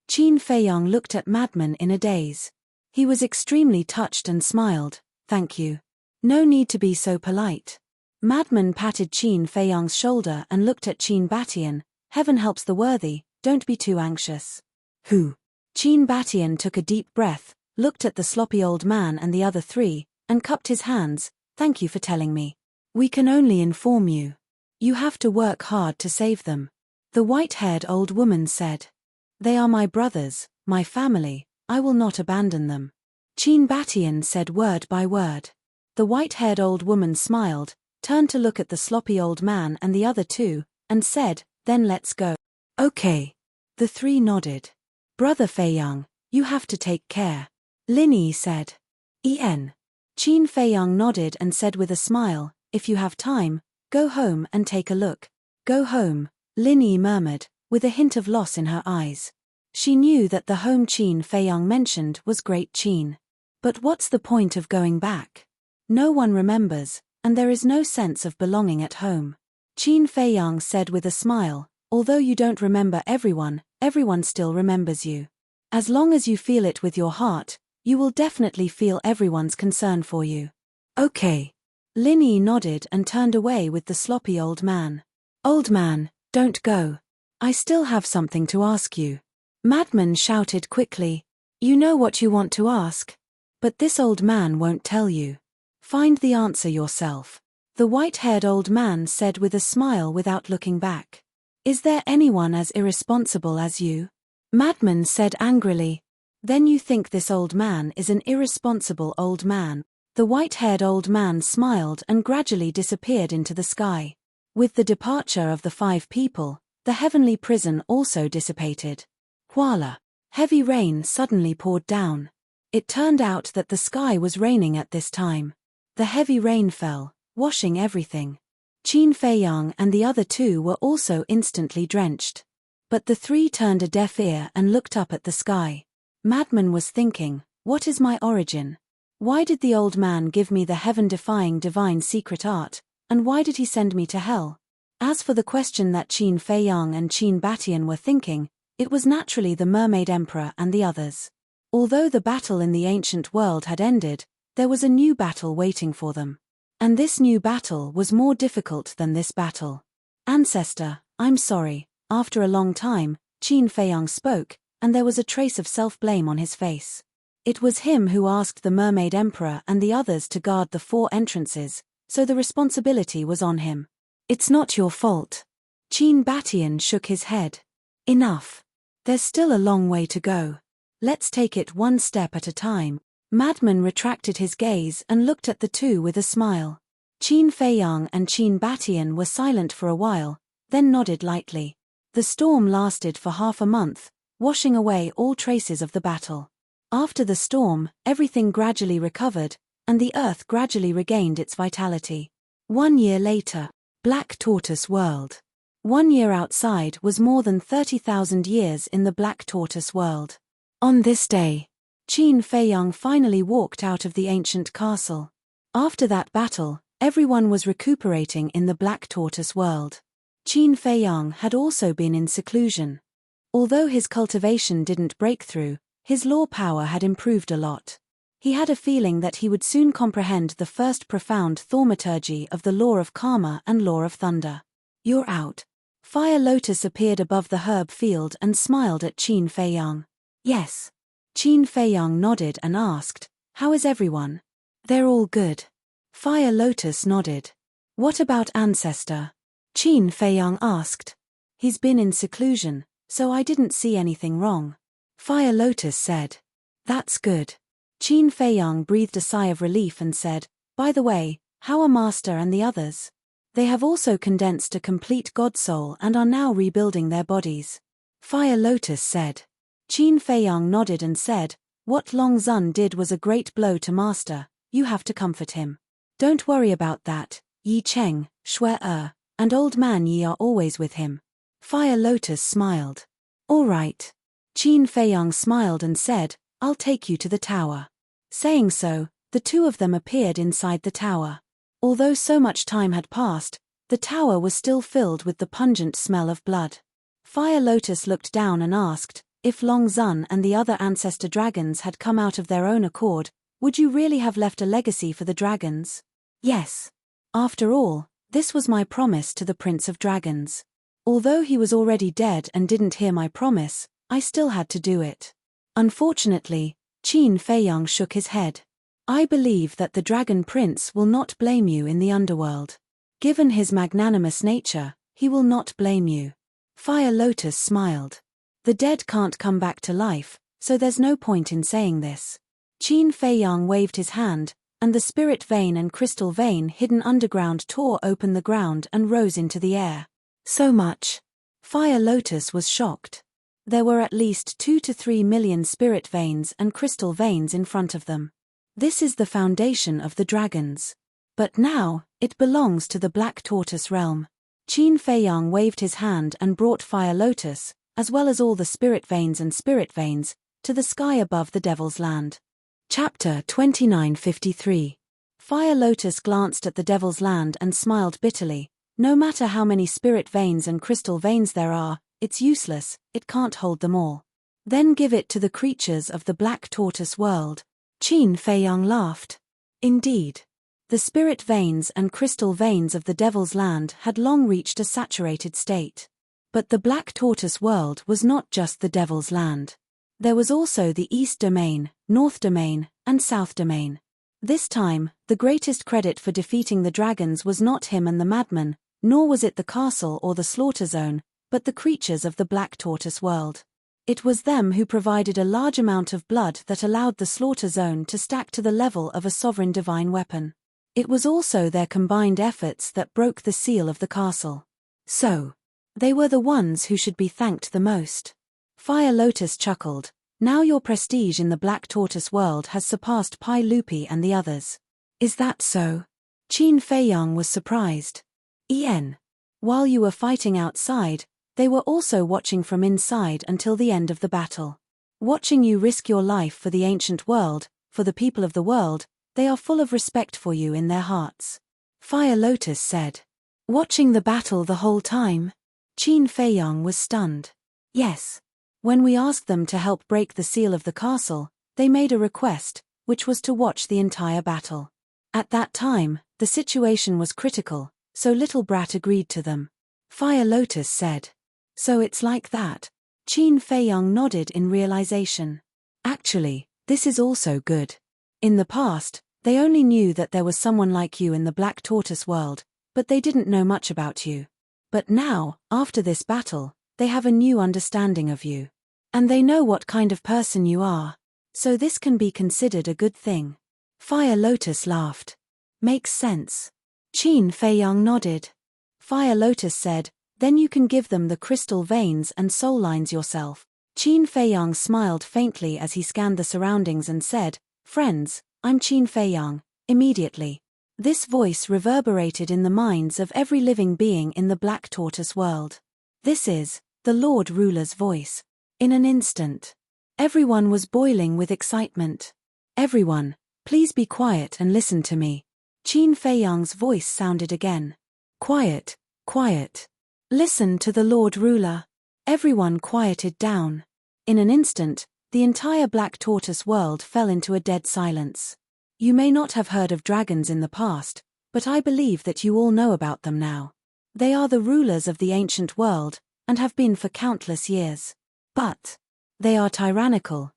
Qin Feiyang looked at Madman in a daze. He was extremely touched and smiled. Thank you. No need to be so polite. Madman patted Qin Feiyang's shoulder and looked at Qin Batian. Heaven helps the worthy, don't be too anxious. Who? Qin Batian took a deep breath, looked at the sloppy old man and the other three, and cupped his hands. Thank you for telling me. We can only inform you. You have to work hard to save them. The white-haired old woman said. They are my brothers, my family, I will not abandon them. Qin Batian said word by word. The white-haired old woman smiled, turned to look at the sloppy old man and the other two, and said, then let's go. Okay. The three nodded. Brother Feiyang, you have to take care. Lin Yi said. En. Qin Feiyang nodded and said with a smile, if you have time, go home and take a look. Go home, Lin Yi murmured, with a hint of loss in her eyes. She knew that the home Qin Feiyang mentioned was Great Qin. But what's the point of going back? No one remembers, and there is no sense of belonging at home. Qin Feiyang said with a smile, although you don't remember everyone still remembers you. As long as you feel it with your heart, you will definitely feel everyone's concern for you. Okay. Lin Yi nodded and turned away with the sloppy old man. Old man, don't go. I still have something to ask you. Madman shouted quickly. You know what you want to ask. But this old man won't tell you. Find the answer yourself. The white-haired old man said with a smile without looking back. Is there anyone as irresponsible as you? Madman said angrily. Then you think this old man is an irresponsible old man. The white-haired old man smiled and gradually disappeared into the sky. With the departure of the 5 people, the heavenly prison also dissipated. Voila! Heavy rain suddenly poured down. It turned out that the sky was raining at this time. The heavy rain fell, washing everything. Qin Feiyang and the other 2 were also instantly drenched. But the 3 turned a deaf ear and looked up at the sky. Madman was thinking, what is my origin? Why did the old man give me the heaven-defying divine secret art, and why did he send me to hell? As for the question that Qin Feiyang and Qin Batian were thinking, it was naturally the Mermaid Emperor and the others. Although the battle in the ancient world had ended, there was a new battle waiting for them. And this new battle was more difficult than this battle. Ancestor, I'm sorry. After a long time, Qin Feiyang spoke, and there was a trace of self-blame on his face. It was him who asked the Mermaid Emperor and the others to guard the 4 entrances, so the responsibility was on him. It's not your fault. Qin Batian shook his head. Enough. There's still a long way to go. Let's take it one step at a time. Madman retracted his gaze and looked at the 2 with a smile. Qin Feiyang and Qin Batian were silent for a while, then nodded lightly. The storm lasted for half a month, washing away all traces of the battle. After the storm, everything gradually recovered, and the earth gradually regained its vitality. 1 year later, Black Tortoise World. 1 year outside was more than 30,000 years in the Black Tortoise World. On this day, Qin Feiyang finally walked out of the ancient castle. After that battle, everyone was recuperating in the Black Tortoise World. Qin Feiyang had also been in seclusion. Although his cultivation didn't break through, his law power had improved a lot. He had a feeling that he would soon comprehend the first profound thaumaturgy of the law of karma and law of thunder. You're out. Fire Lotus appeared above the herb field and smiled at Qin Feiyang. Yes. Qin Feiyang nodded and asked, how is everyone? They're all good. Fire Lotus nodded. What about Ancestor? Qin Feiyang asked. He's been in seclusion, so I didn't see anything wrong. Fire Lotus said. That's good. Qin Feiyang breathed a sigh of relief and said, by the way, how are Master and the others? They have also condensed a complete God soul and are now rebuilding their bodies. Fire Lotus said. Qin Feiyang nodded and said, what Long Zun did was a great blow to Master, you have to comfort him. Don't worry about that, Yi Cheng, Shui and Old Man Yi are always with him. Fire Lotus smiled. All right. Qin Feiyang smiled and said, "I'll take you to the tower." Saying so, the two of them appeared inside the tower. Although so much time had passed, the tower was still filled with the pungent smell of blood. Fire Lotus looked down and asked, "If Long Zun and the other ancestor dragons had come out of their own accord, would you really have left a legacy for the dragons?" "Yes. After all, this was my promise to the Prince of Dragons. Although he was already dead and didn't hear my promise, I still had to do it." Unfortunately, Qin Feiyang shook his head. "I believe that the Dragon Prince will not blame you in the underworld. Given his magnanimous nature, he will not blame you." Fire Lotus smiled. "The dead can't come back to life, so there's no point in saying this." Qin Feiyang waved his hand, and the spirit vein and crystal vein hidden underground tore open the ground and rose into the air. "So much." Fire Lotus was shocked. There were at least 2 to 3 million spirit veins and crystal veins in front of them. This is the foundation of the dragons. But now, it belongs to the Black Tortoise realm. Qin Feiyang waved his hand and brought Fire Lotus, as well as all the spirit veins, to the sky above the Devil's Land. Chapter 2953. Fire Lotus glanced at the Devil's Land and smiled bitterly. "No matter how many spirit veins and crystal veins there are, it's useless, it can't hold them all. Then give it to the creatures of the Black Tortoise world." Qin Feiyang laughed. Indeed. The spirit veins and crystal veins of the Devil's Land had long reached a saturated state. But the Black Tortoise world was not just the Devil's Land. There was also the East Domain, North Domain, and South Domain. This time, the greatest credit for defeating the dragons was not him and the madman, nor was it the castle or the slaughter zone, but the creatures of the Black Tortoise world. It was them who provided a large amount of blood that allowed the slaughter zone to stack to the level of a sovereign divine weapon. It was also their combined efforts that broke the seal of the castle. So, they were the ones who should be thanked the most. Fire Lotus chuckled. "Now your prestige in the Black Tortoise world has surpassed Pai Lupi and the others." "Is that so?" Qin Feiyang was surprised. While you were fighting outside, they were also watching from inside until the end of the battle. Watching you risk your life for the ancient world, for the people of the world, they are full of respect for you in their hearts." Fire Lotus said. "Watching the battle the whole time?" Qin Feiyang was stunned. "Yes. When we asked them to help break the seal of the castle, they made a request, which was to watch the entire battle. At that time, the situation was critical, so Little Brat agreed to them." Fire Lotus said. "So it's like that." Qin Feiyang nodded in realization. "Actually, this is also good. In the past, they only knew that there was someone like you in the Black Tortoise world, but they didn't know much about you. But now, after this battle, they have a new understanding of you. And they know what kind of person you are. So this can be considered a good thing." Fire Lotus laughed. "Makes sense." Qin Feiyang nodded. Fire Lotus said, "Then you can give them the crystal veins and soul lines yourself." Qin Feiyang smiled faintly as he scanned the surroundings and said, "Friends, I'm Qin Feiyang." Immediately, this voice reverberated in the minds of every living being in the Black Tortoise world. This is the Lord Ruler's voice. In an instant, everyone was boiling with excitement. "Everyone, please be quiet and listen to me." Qin Feiyang's voice sounded again. "Quiet, quiet. Listen to the Lord Ruler." Everyone quieted down. In an instant, the entire Black Tortoise world fell into a dead silence. You may not have heard of dragons in the past, but I believe that you all know about them now. They are the rulers of the ancient world, and have been for countless years. But they are tyrannical,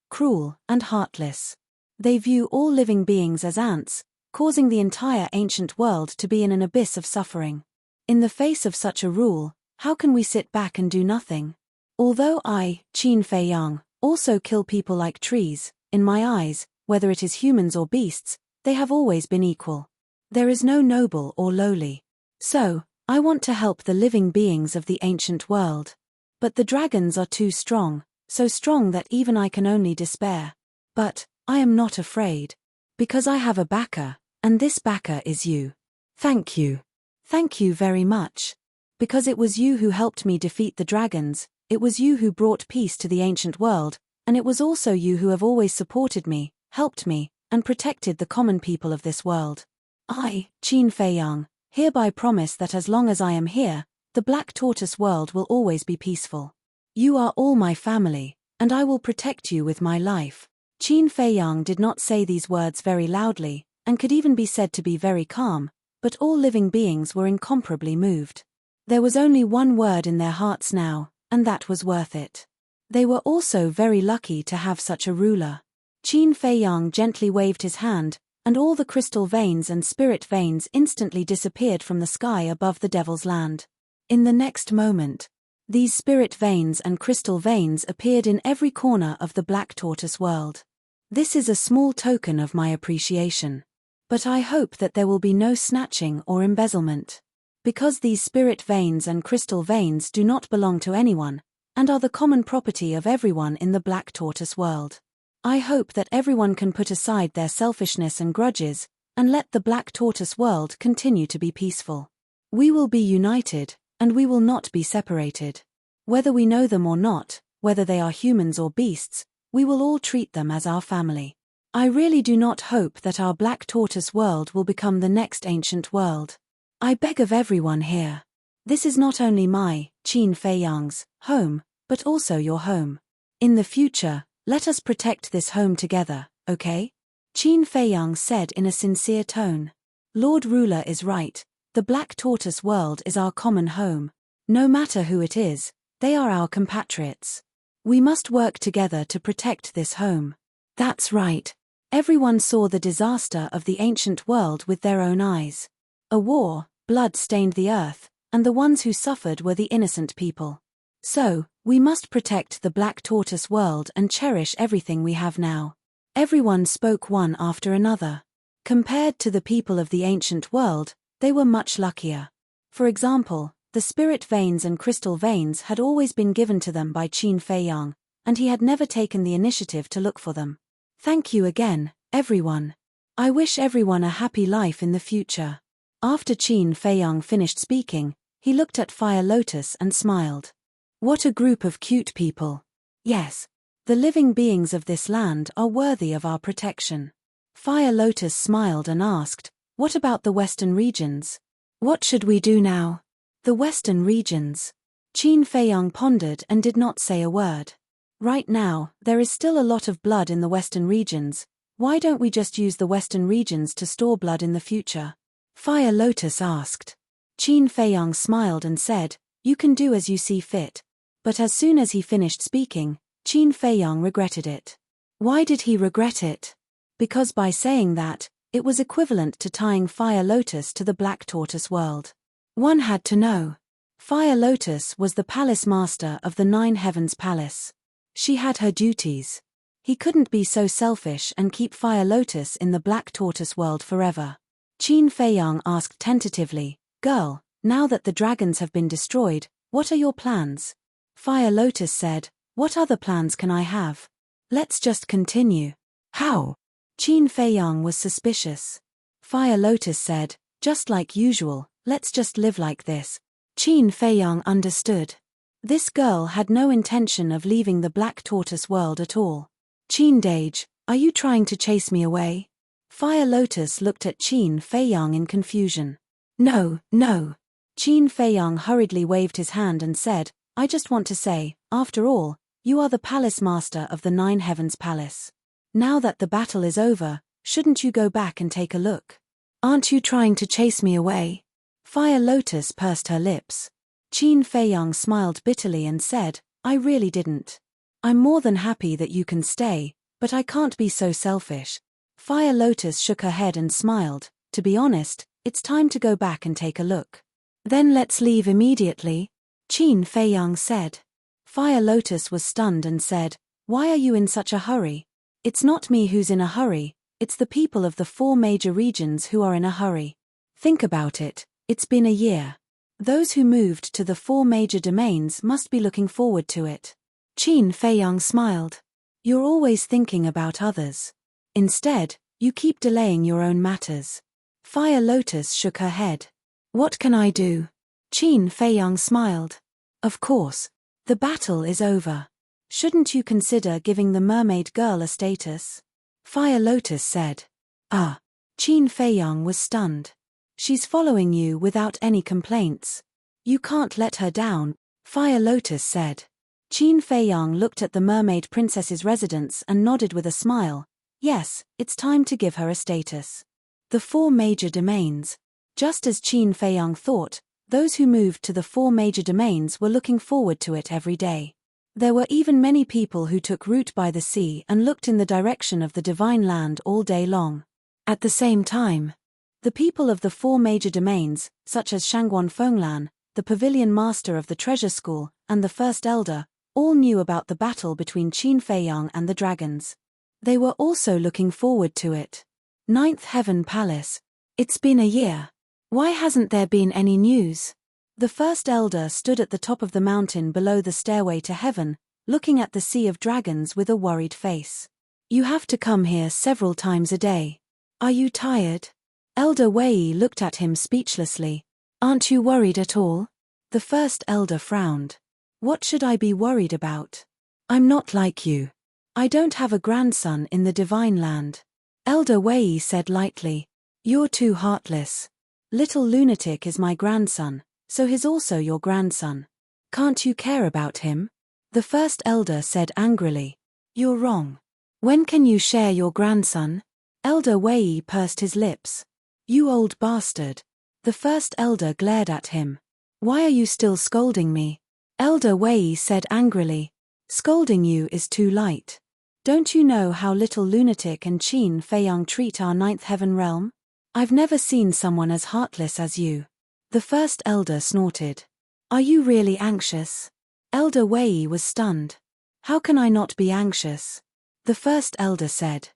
cruel, and heartless. They view all living beings as ants, causing the entire ancient world to be in an abyss of suffering. In the face of such a rule, how can we sit back and do nothing? Although I, Qin Feiyang, also kill people like trees, in my eyes, whether it is humans or beasts, they have always been equal. There is no noble or lowly. So, I want to help the living beings of the ancient world. But the dragons are too strong, so strong that even I can only despair. But I am not afraid. Because I have a backer, and this backer is you. Thank you. Thank you very much. Because it was you who helped me defeat the dragons, It was you who brought peace to the ancient world, and it was also you who have always supported me, helped me, and protected the common people of this world. I, Qin Feiyang, hereby promise that as long as I am here, the Black Tortoise world will always be peaceful. You are all my family, and I will protect you with my life. Qin Feiyang did not say these words very loudly, and could even be said to be very calm, but all living beings were incomparably moved. There was only one word in their hearts now, and that was worth it. They were also very lucky to have such a ruler. Qin Feiyang gently waved his hand, and all the crystal veins and spirit veins instantly disappeared from the sky above the Devil's Land. In the next moment, these spirit veins and crystal veins appeared in every corner of the Black Tortoise world. This is a small token of my appreciation. But I hope that there will be no snatching or embezzlement. Because these spirit veins and crystal veins do not belong to anyone, and are the common property of everyone in the Black Tortoise world. I hope that everyone can put aside their selfishness and grudges, and let the Black Tortoise world continue to be peaceful. We will be united, and we will not be separated. Whether we know them or not, whether they are humans or beasts, we will all treat them as our family. I really do not hope that our Black Tortoise world will become the next ancient world. I beg of everyone here. This is not only my, Qin Feiyang's, home, but also your home. In the future, let us protect this home together, okay? Qin Feiyang said in a sincere tone. Lord Ruler is right, the Black Tortoise world is our common home. No matter who it is, they are our compatriots. We must work together to protect this home. That's right. Everyone saw the disaster of the ancient world with their own eyes. A war, blood stained the earth, and the ones who suffered were the innocent people. So, we must protect the Black Tortoise world and cherish everything we have now. Everyone spoke one after another. Compared to the people of the ancient world, they were much luckier. For example, the spirit veins and crystal veins had always been given to them by Qin Feiyang, and he had never taken the initiative to look for them. Thank you again, everyone. I wish everyone a happy life in the future. After Qin Feiyang finished speaking, he looked at Fire Lotus and smiled. What a group of cute people. Yes. The living beings of this land are worthy of our protection. Fire Lotus smiled and asked, what about the western regions? What should we do now? The western regions. Qin Feiyang pondered and did not say a word. Right now, there is still a lot of blood in the western regions. Why don't we just use the western regions to store blood in the future? Fire Lotus asked. Qin Feiyang smiled and said, you can do as you see fit. But as soon as he finished speaking, Qin Feiyang regretted it. Why did he regret it? Because by saying that, it was equivalent to tying Fire Lotus to the Black Tortoise world. One had to know. Fire Lotus was the palace master of the Nine Heavens Palace. She had her duties. He couldn't be so selfish and keep Fire Lotus in the Black Tortoise world forever. Qin Feiyang asked tentatively, girl, now that the dragons have been destroyed, what are your plans? Fire Lotus said, what other plans can I have? Let's just continue. How? Qin Feiyang was suspicious. Fire Lotus said, just like usual, let's just live like this. Qin Feiyang understood. This girl had no intention of leaving the Black Tortoise world at all. Qin Dage, are you trying to chase me away? Fire Lotus looked at Qin Feiyang in confusion. No. Qin Feiyang hurriedly waved his hand and said, I just want to say, after all, you are the palace master of the Nine Heavens Palace. Now that the battle is over, shouldn't you go back and take a look? Aren't you trying to chase me away? Fire Lotus pursed her lips. Qin Feiyang smiled bitterly and said, I really didn't. I'm more than happy that you can stay, but I can't be so selfish. Fire Lotus shook her head and smiled, to be honest, it's time to go back and take a look. Then let's leave immediately, Qin Feiyang said. Fire Lotus was stunned and said, why are you in such a hurry? It's not me who's in a hurry, it's the people of the 4 major regions who are in a hurry. Think about it, it's been a year. Those who moved to the 4 major domains must be looking forward to it. Qin Feiyang smiled. You're always thinking about others. Instead, you keep delaying your own matters. Fire Lotus shook her head. What can I do? Qin Feiyang smiled. Of course. The battle is over. Shouldn't you consider giving the mermaid girl a status? Fire Lotus said. Ah. Qin Feiyang was stunned. She's following you without any complaints. You can't let her down, Fire Lotus said. Qin Feiyang looked at the mermaid princess's residence and nodded with a smile. Yes, it's time to give her a status. The 4 major domains. Just as Qin Feiyang thought, those who moved to the 4 major domains were looking forward to it every day. There were even many people who took route by the sea and looked in the direction of the divine land all day long. At the same time, the people of the 4 major domains, such as Shangguan Fenglan, the pavilion master of the treasure school, and the first elder, all knew about the battle between Qin Feiyang and the dragons. They were also looking forward to it. 9th Heaven Palace. It's been a year. Why hasn't there been any news? The first elder stood at the top of the mountain below the stairway to heaven, looking at the sea of dragons with a worried face. You have to come here several times a day. Are you tired? Elder Wei looked at him speechlessly. Aren't you worried at all? The first elder frowned. What should I be worried about? I'm not like you. I don't have a grandson in the divine land. Elder Wei said lightly. You're too heartless. Little Lunatic is my grandson, so he's also your grandson. Can't you care about him? The first elder said angrily. You're wrong. When can you share your grandson? Elder Wei pursed his lips. You old bastard. The first elder glared at him. Why are you still scolding me? Elder Wei said angrily. Scolding you is too light. Don't you know how Little Lunatic and Qin Feiyang treat our 9th heaven realm? I've never seen someone as heartless as you. The first elder snorted. Are you really anxious? Elder Wei was stunned. How can I not be anxious? The first elder said.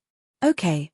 Okay,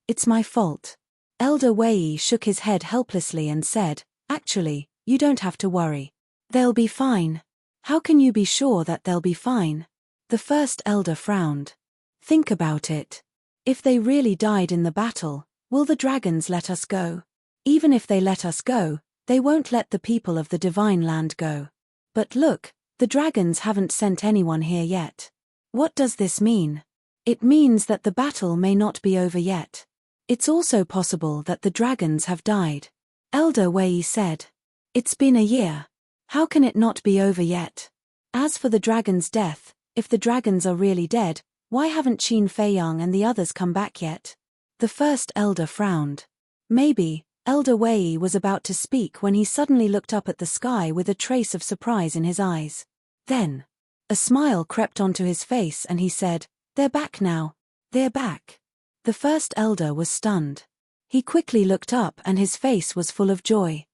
it's my fault. Elder Wei shook his head helplessly and said, actually, you don't have to worry. They'll be fine. How can you be sure that they'll be fine? The first elder frowned. Think about it. If they really died in the battle, will the dragons let us go? Even if they let us go, they won't let the people of the divine land go. But look, the dragons haven't sent anyone here yet. What does this mean? It means that the battle may not be over yet. It's also possible that the dragons have died. Elder Wei said. It's been a year. How can it not be over yet? As for the dragon's death, if the dragons are really dead, why haven't Qin Feiyang and the others come back yet? The first elder frowned. Maybe. Elder Wei was about to speak when he suddenly looked up at the sky with a trace of surprise in his eyes. Then, a smile crept onto his face and he said, They're back now. They're back. The first elder was stunned. He quickly looked up and his face was full of joy.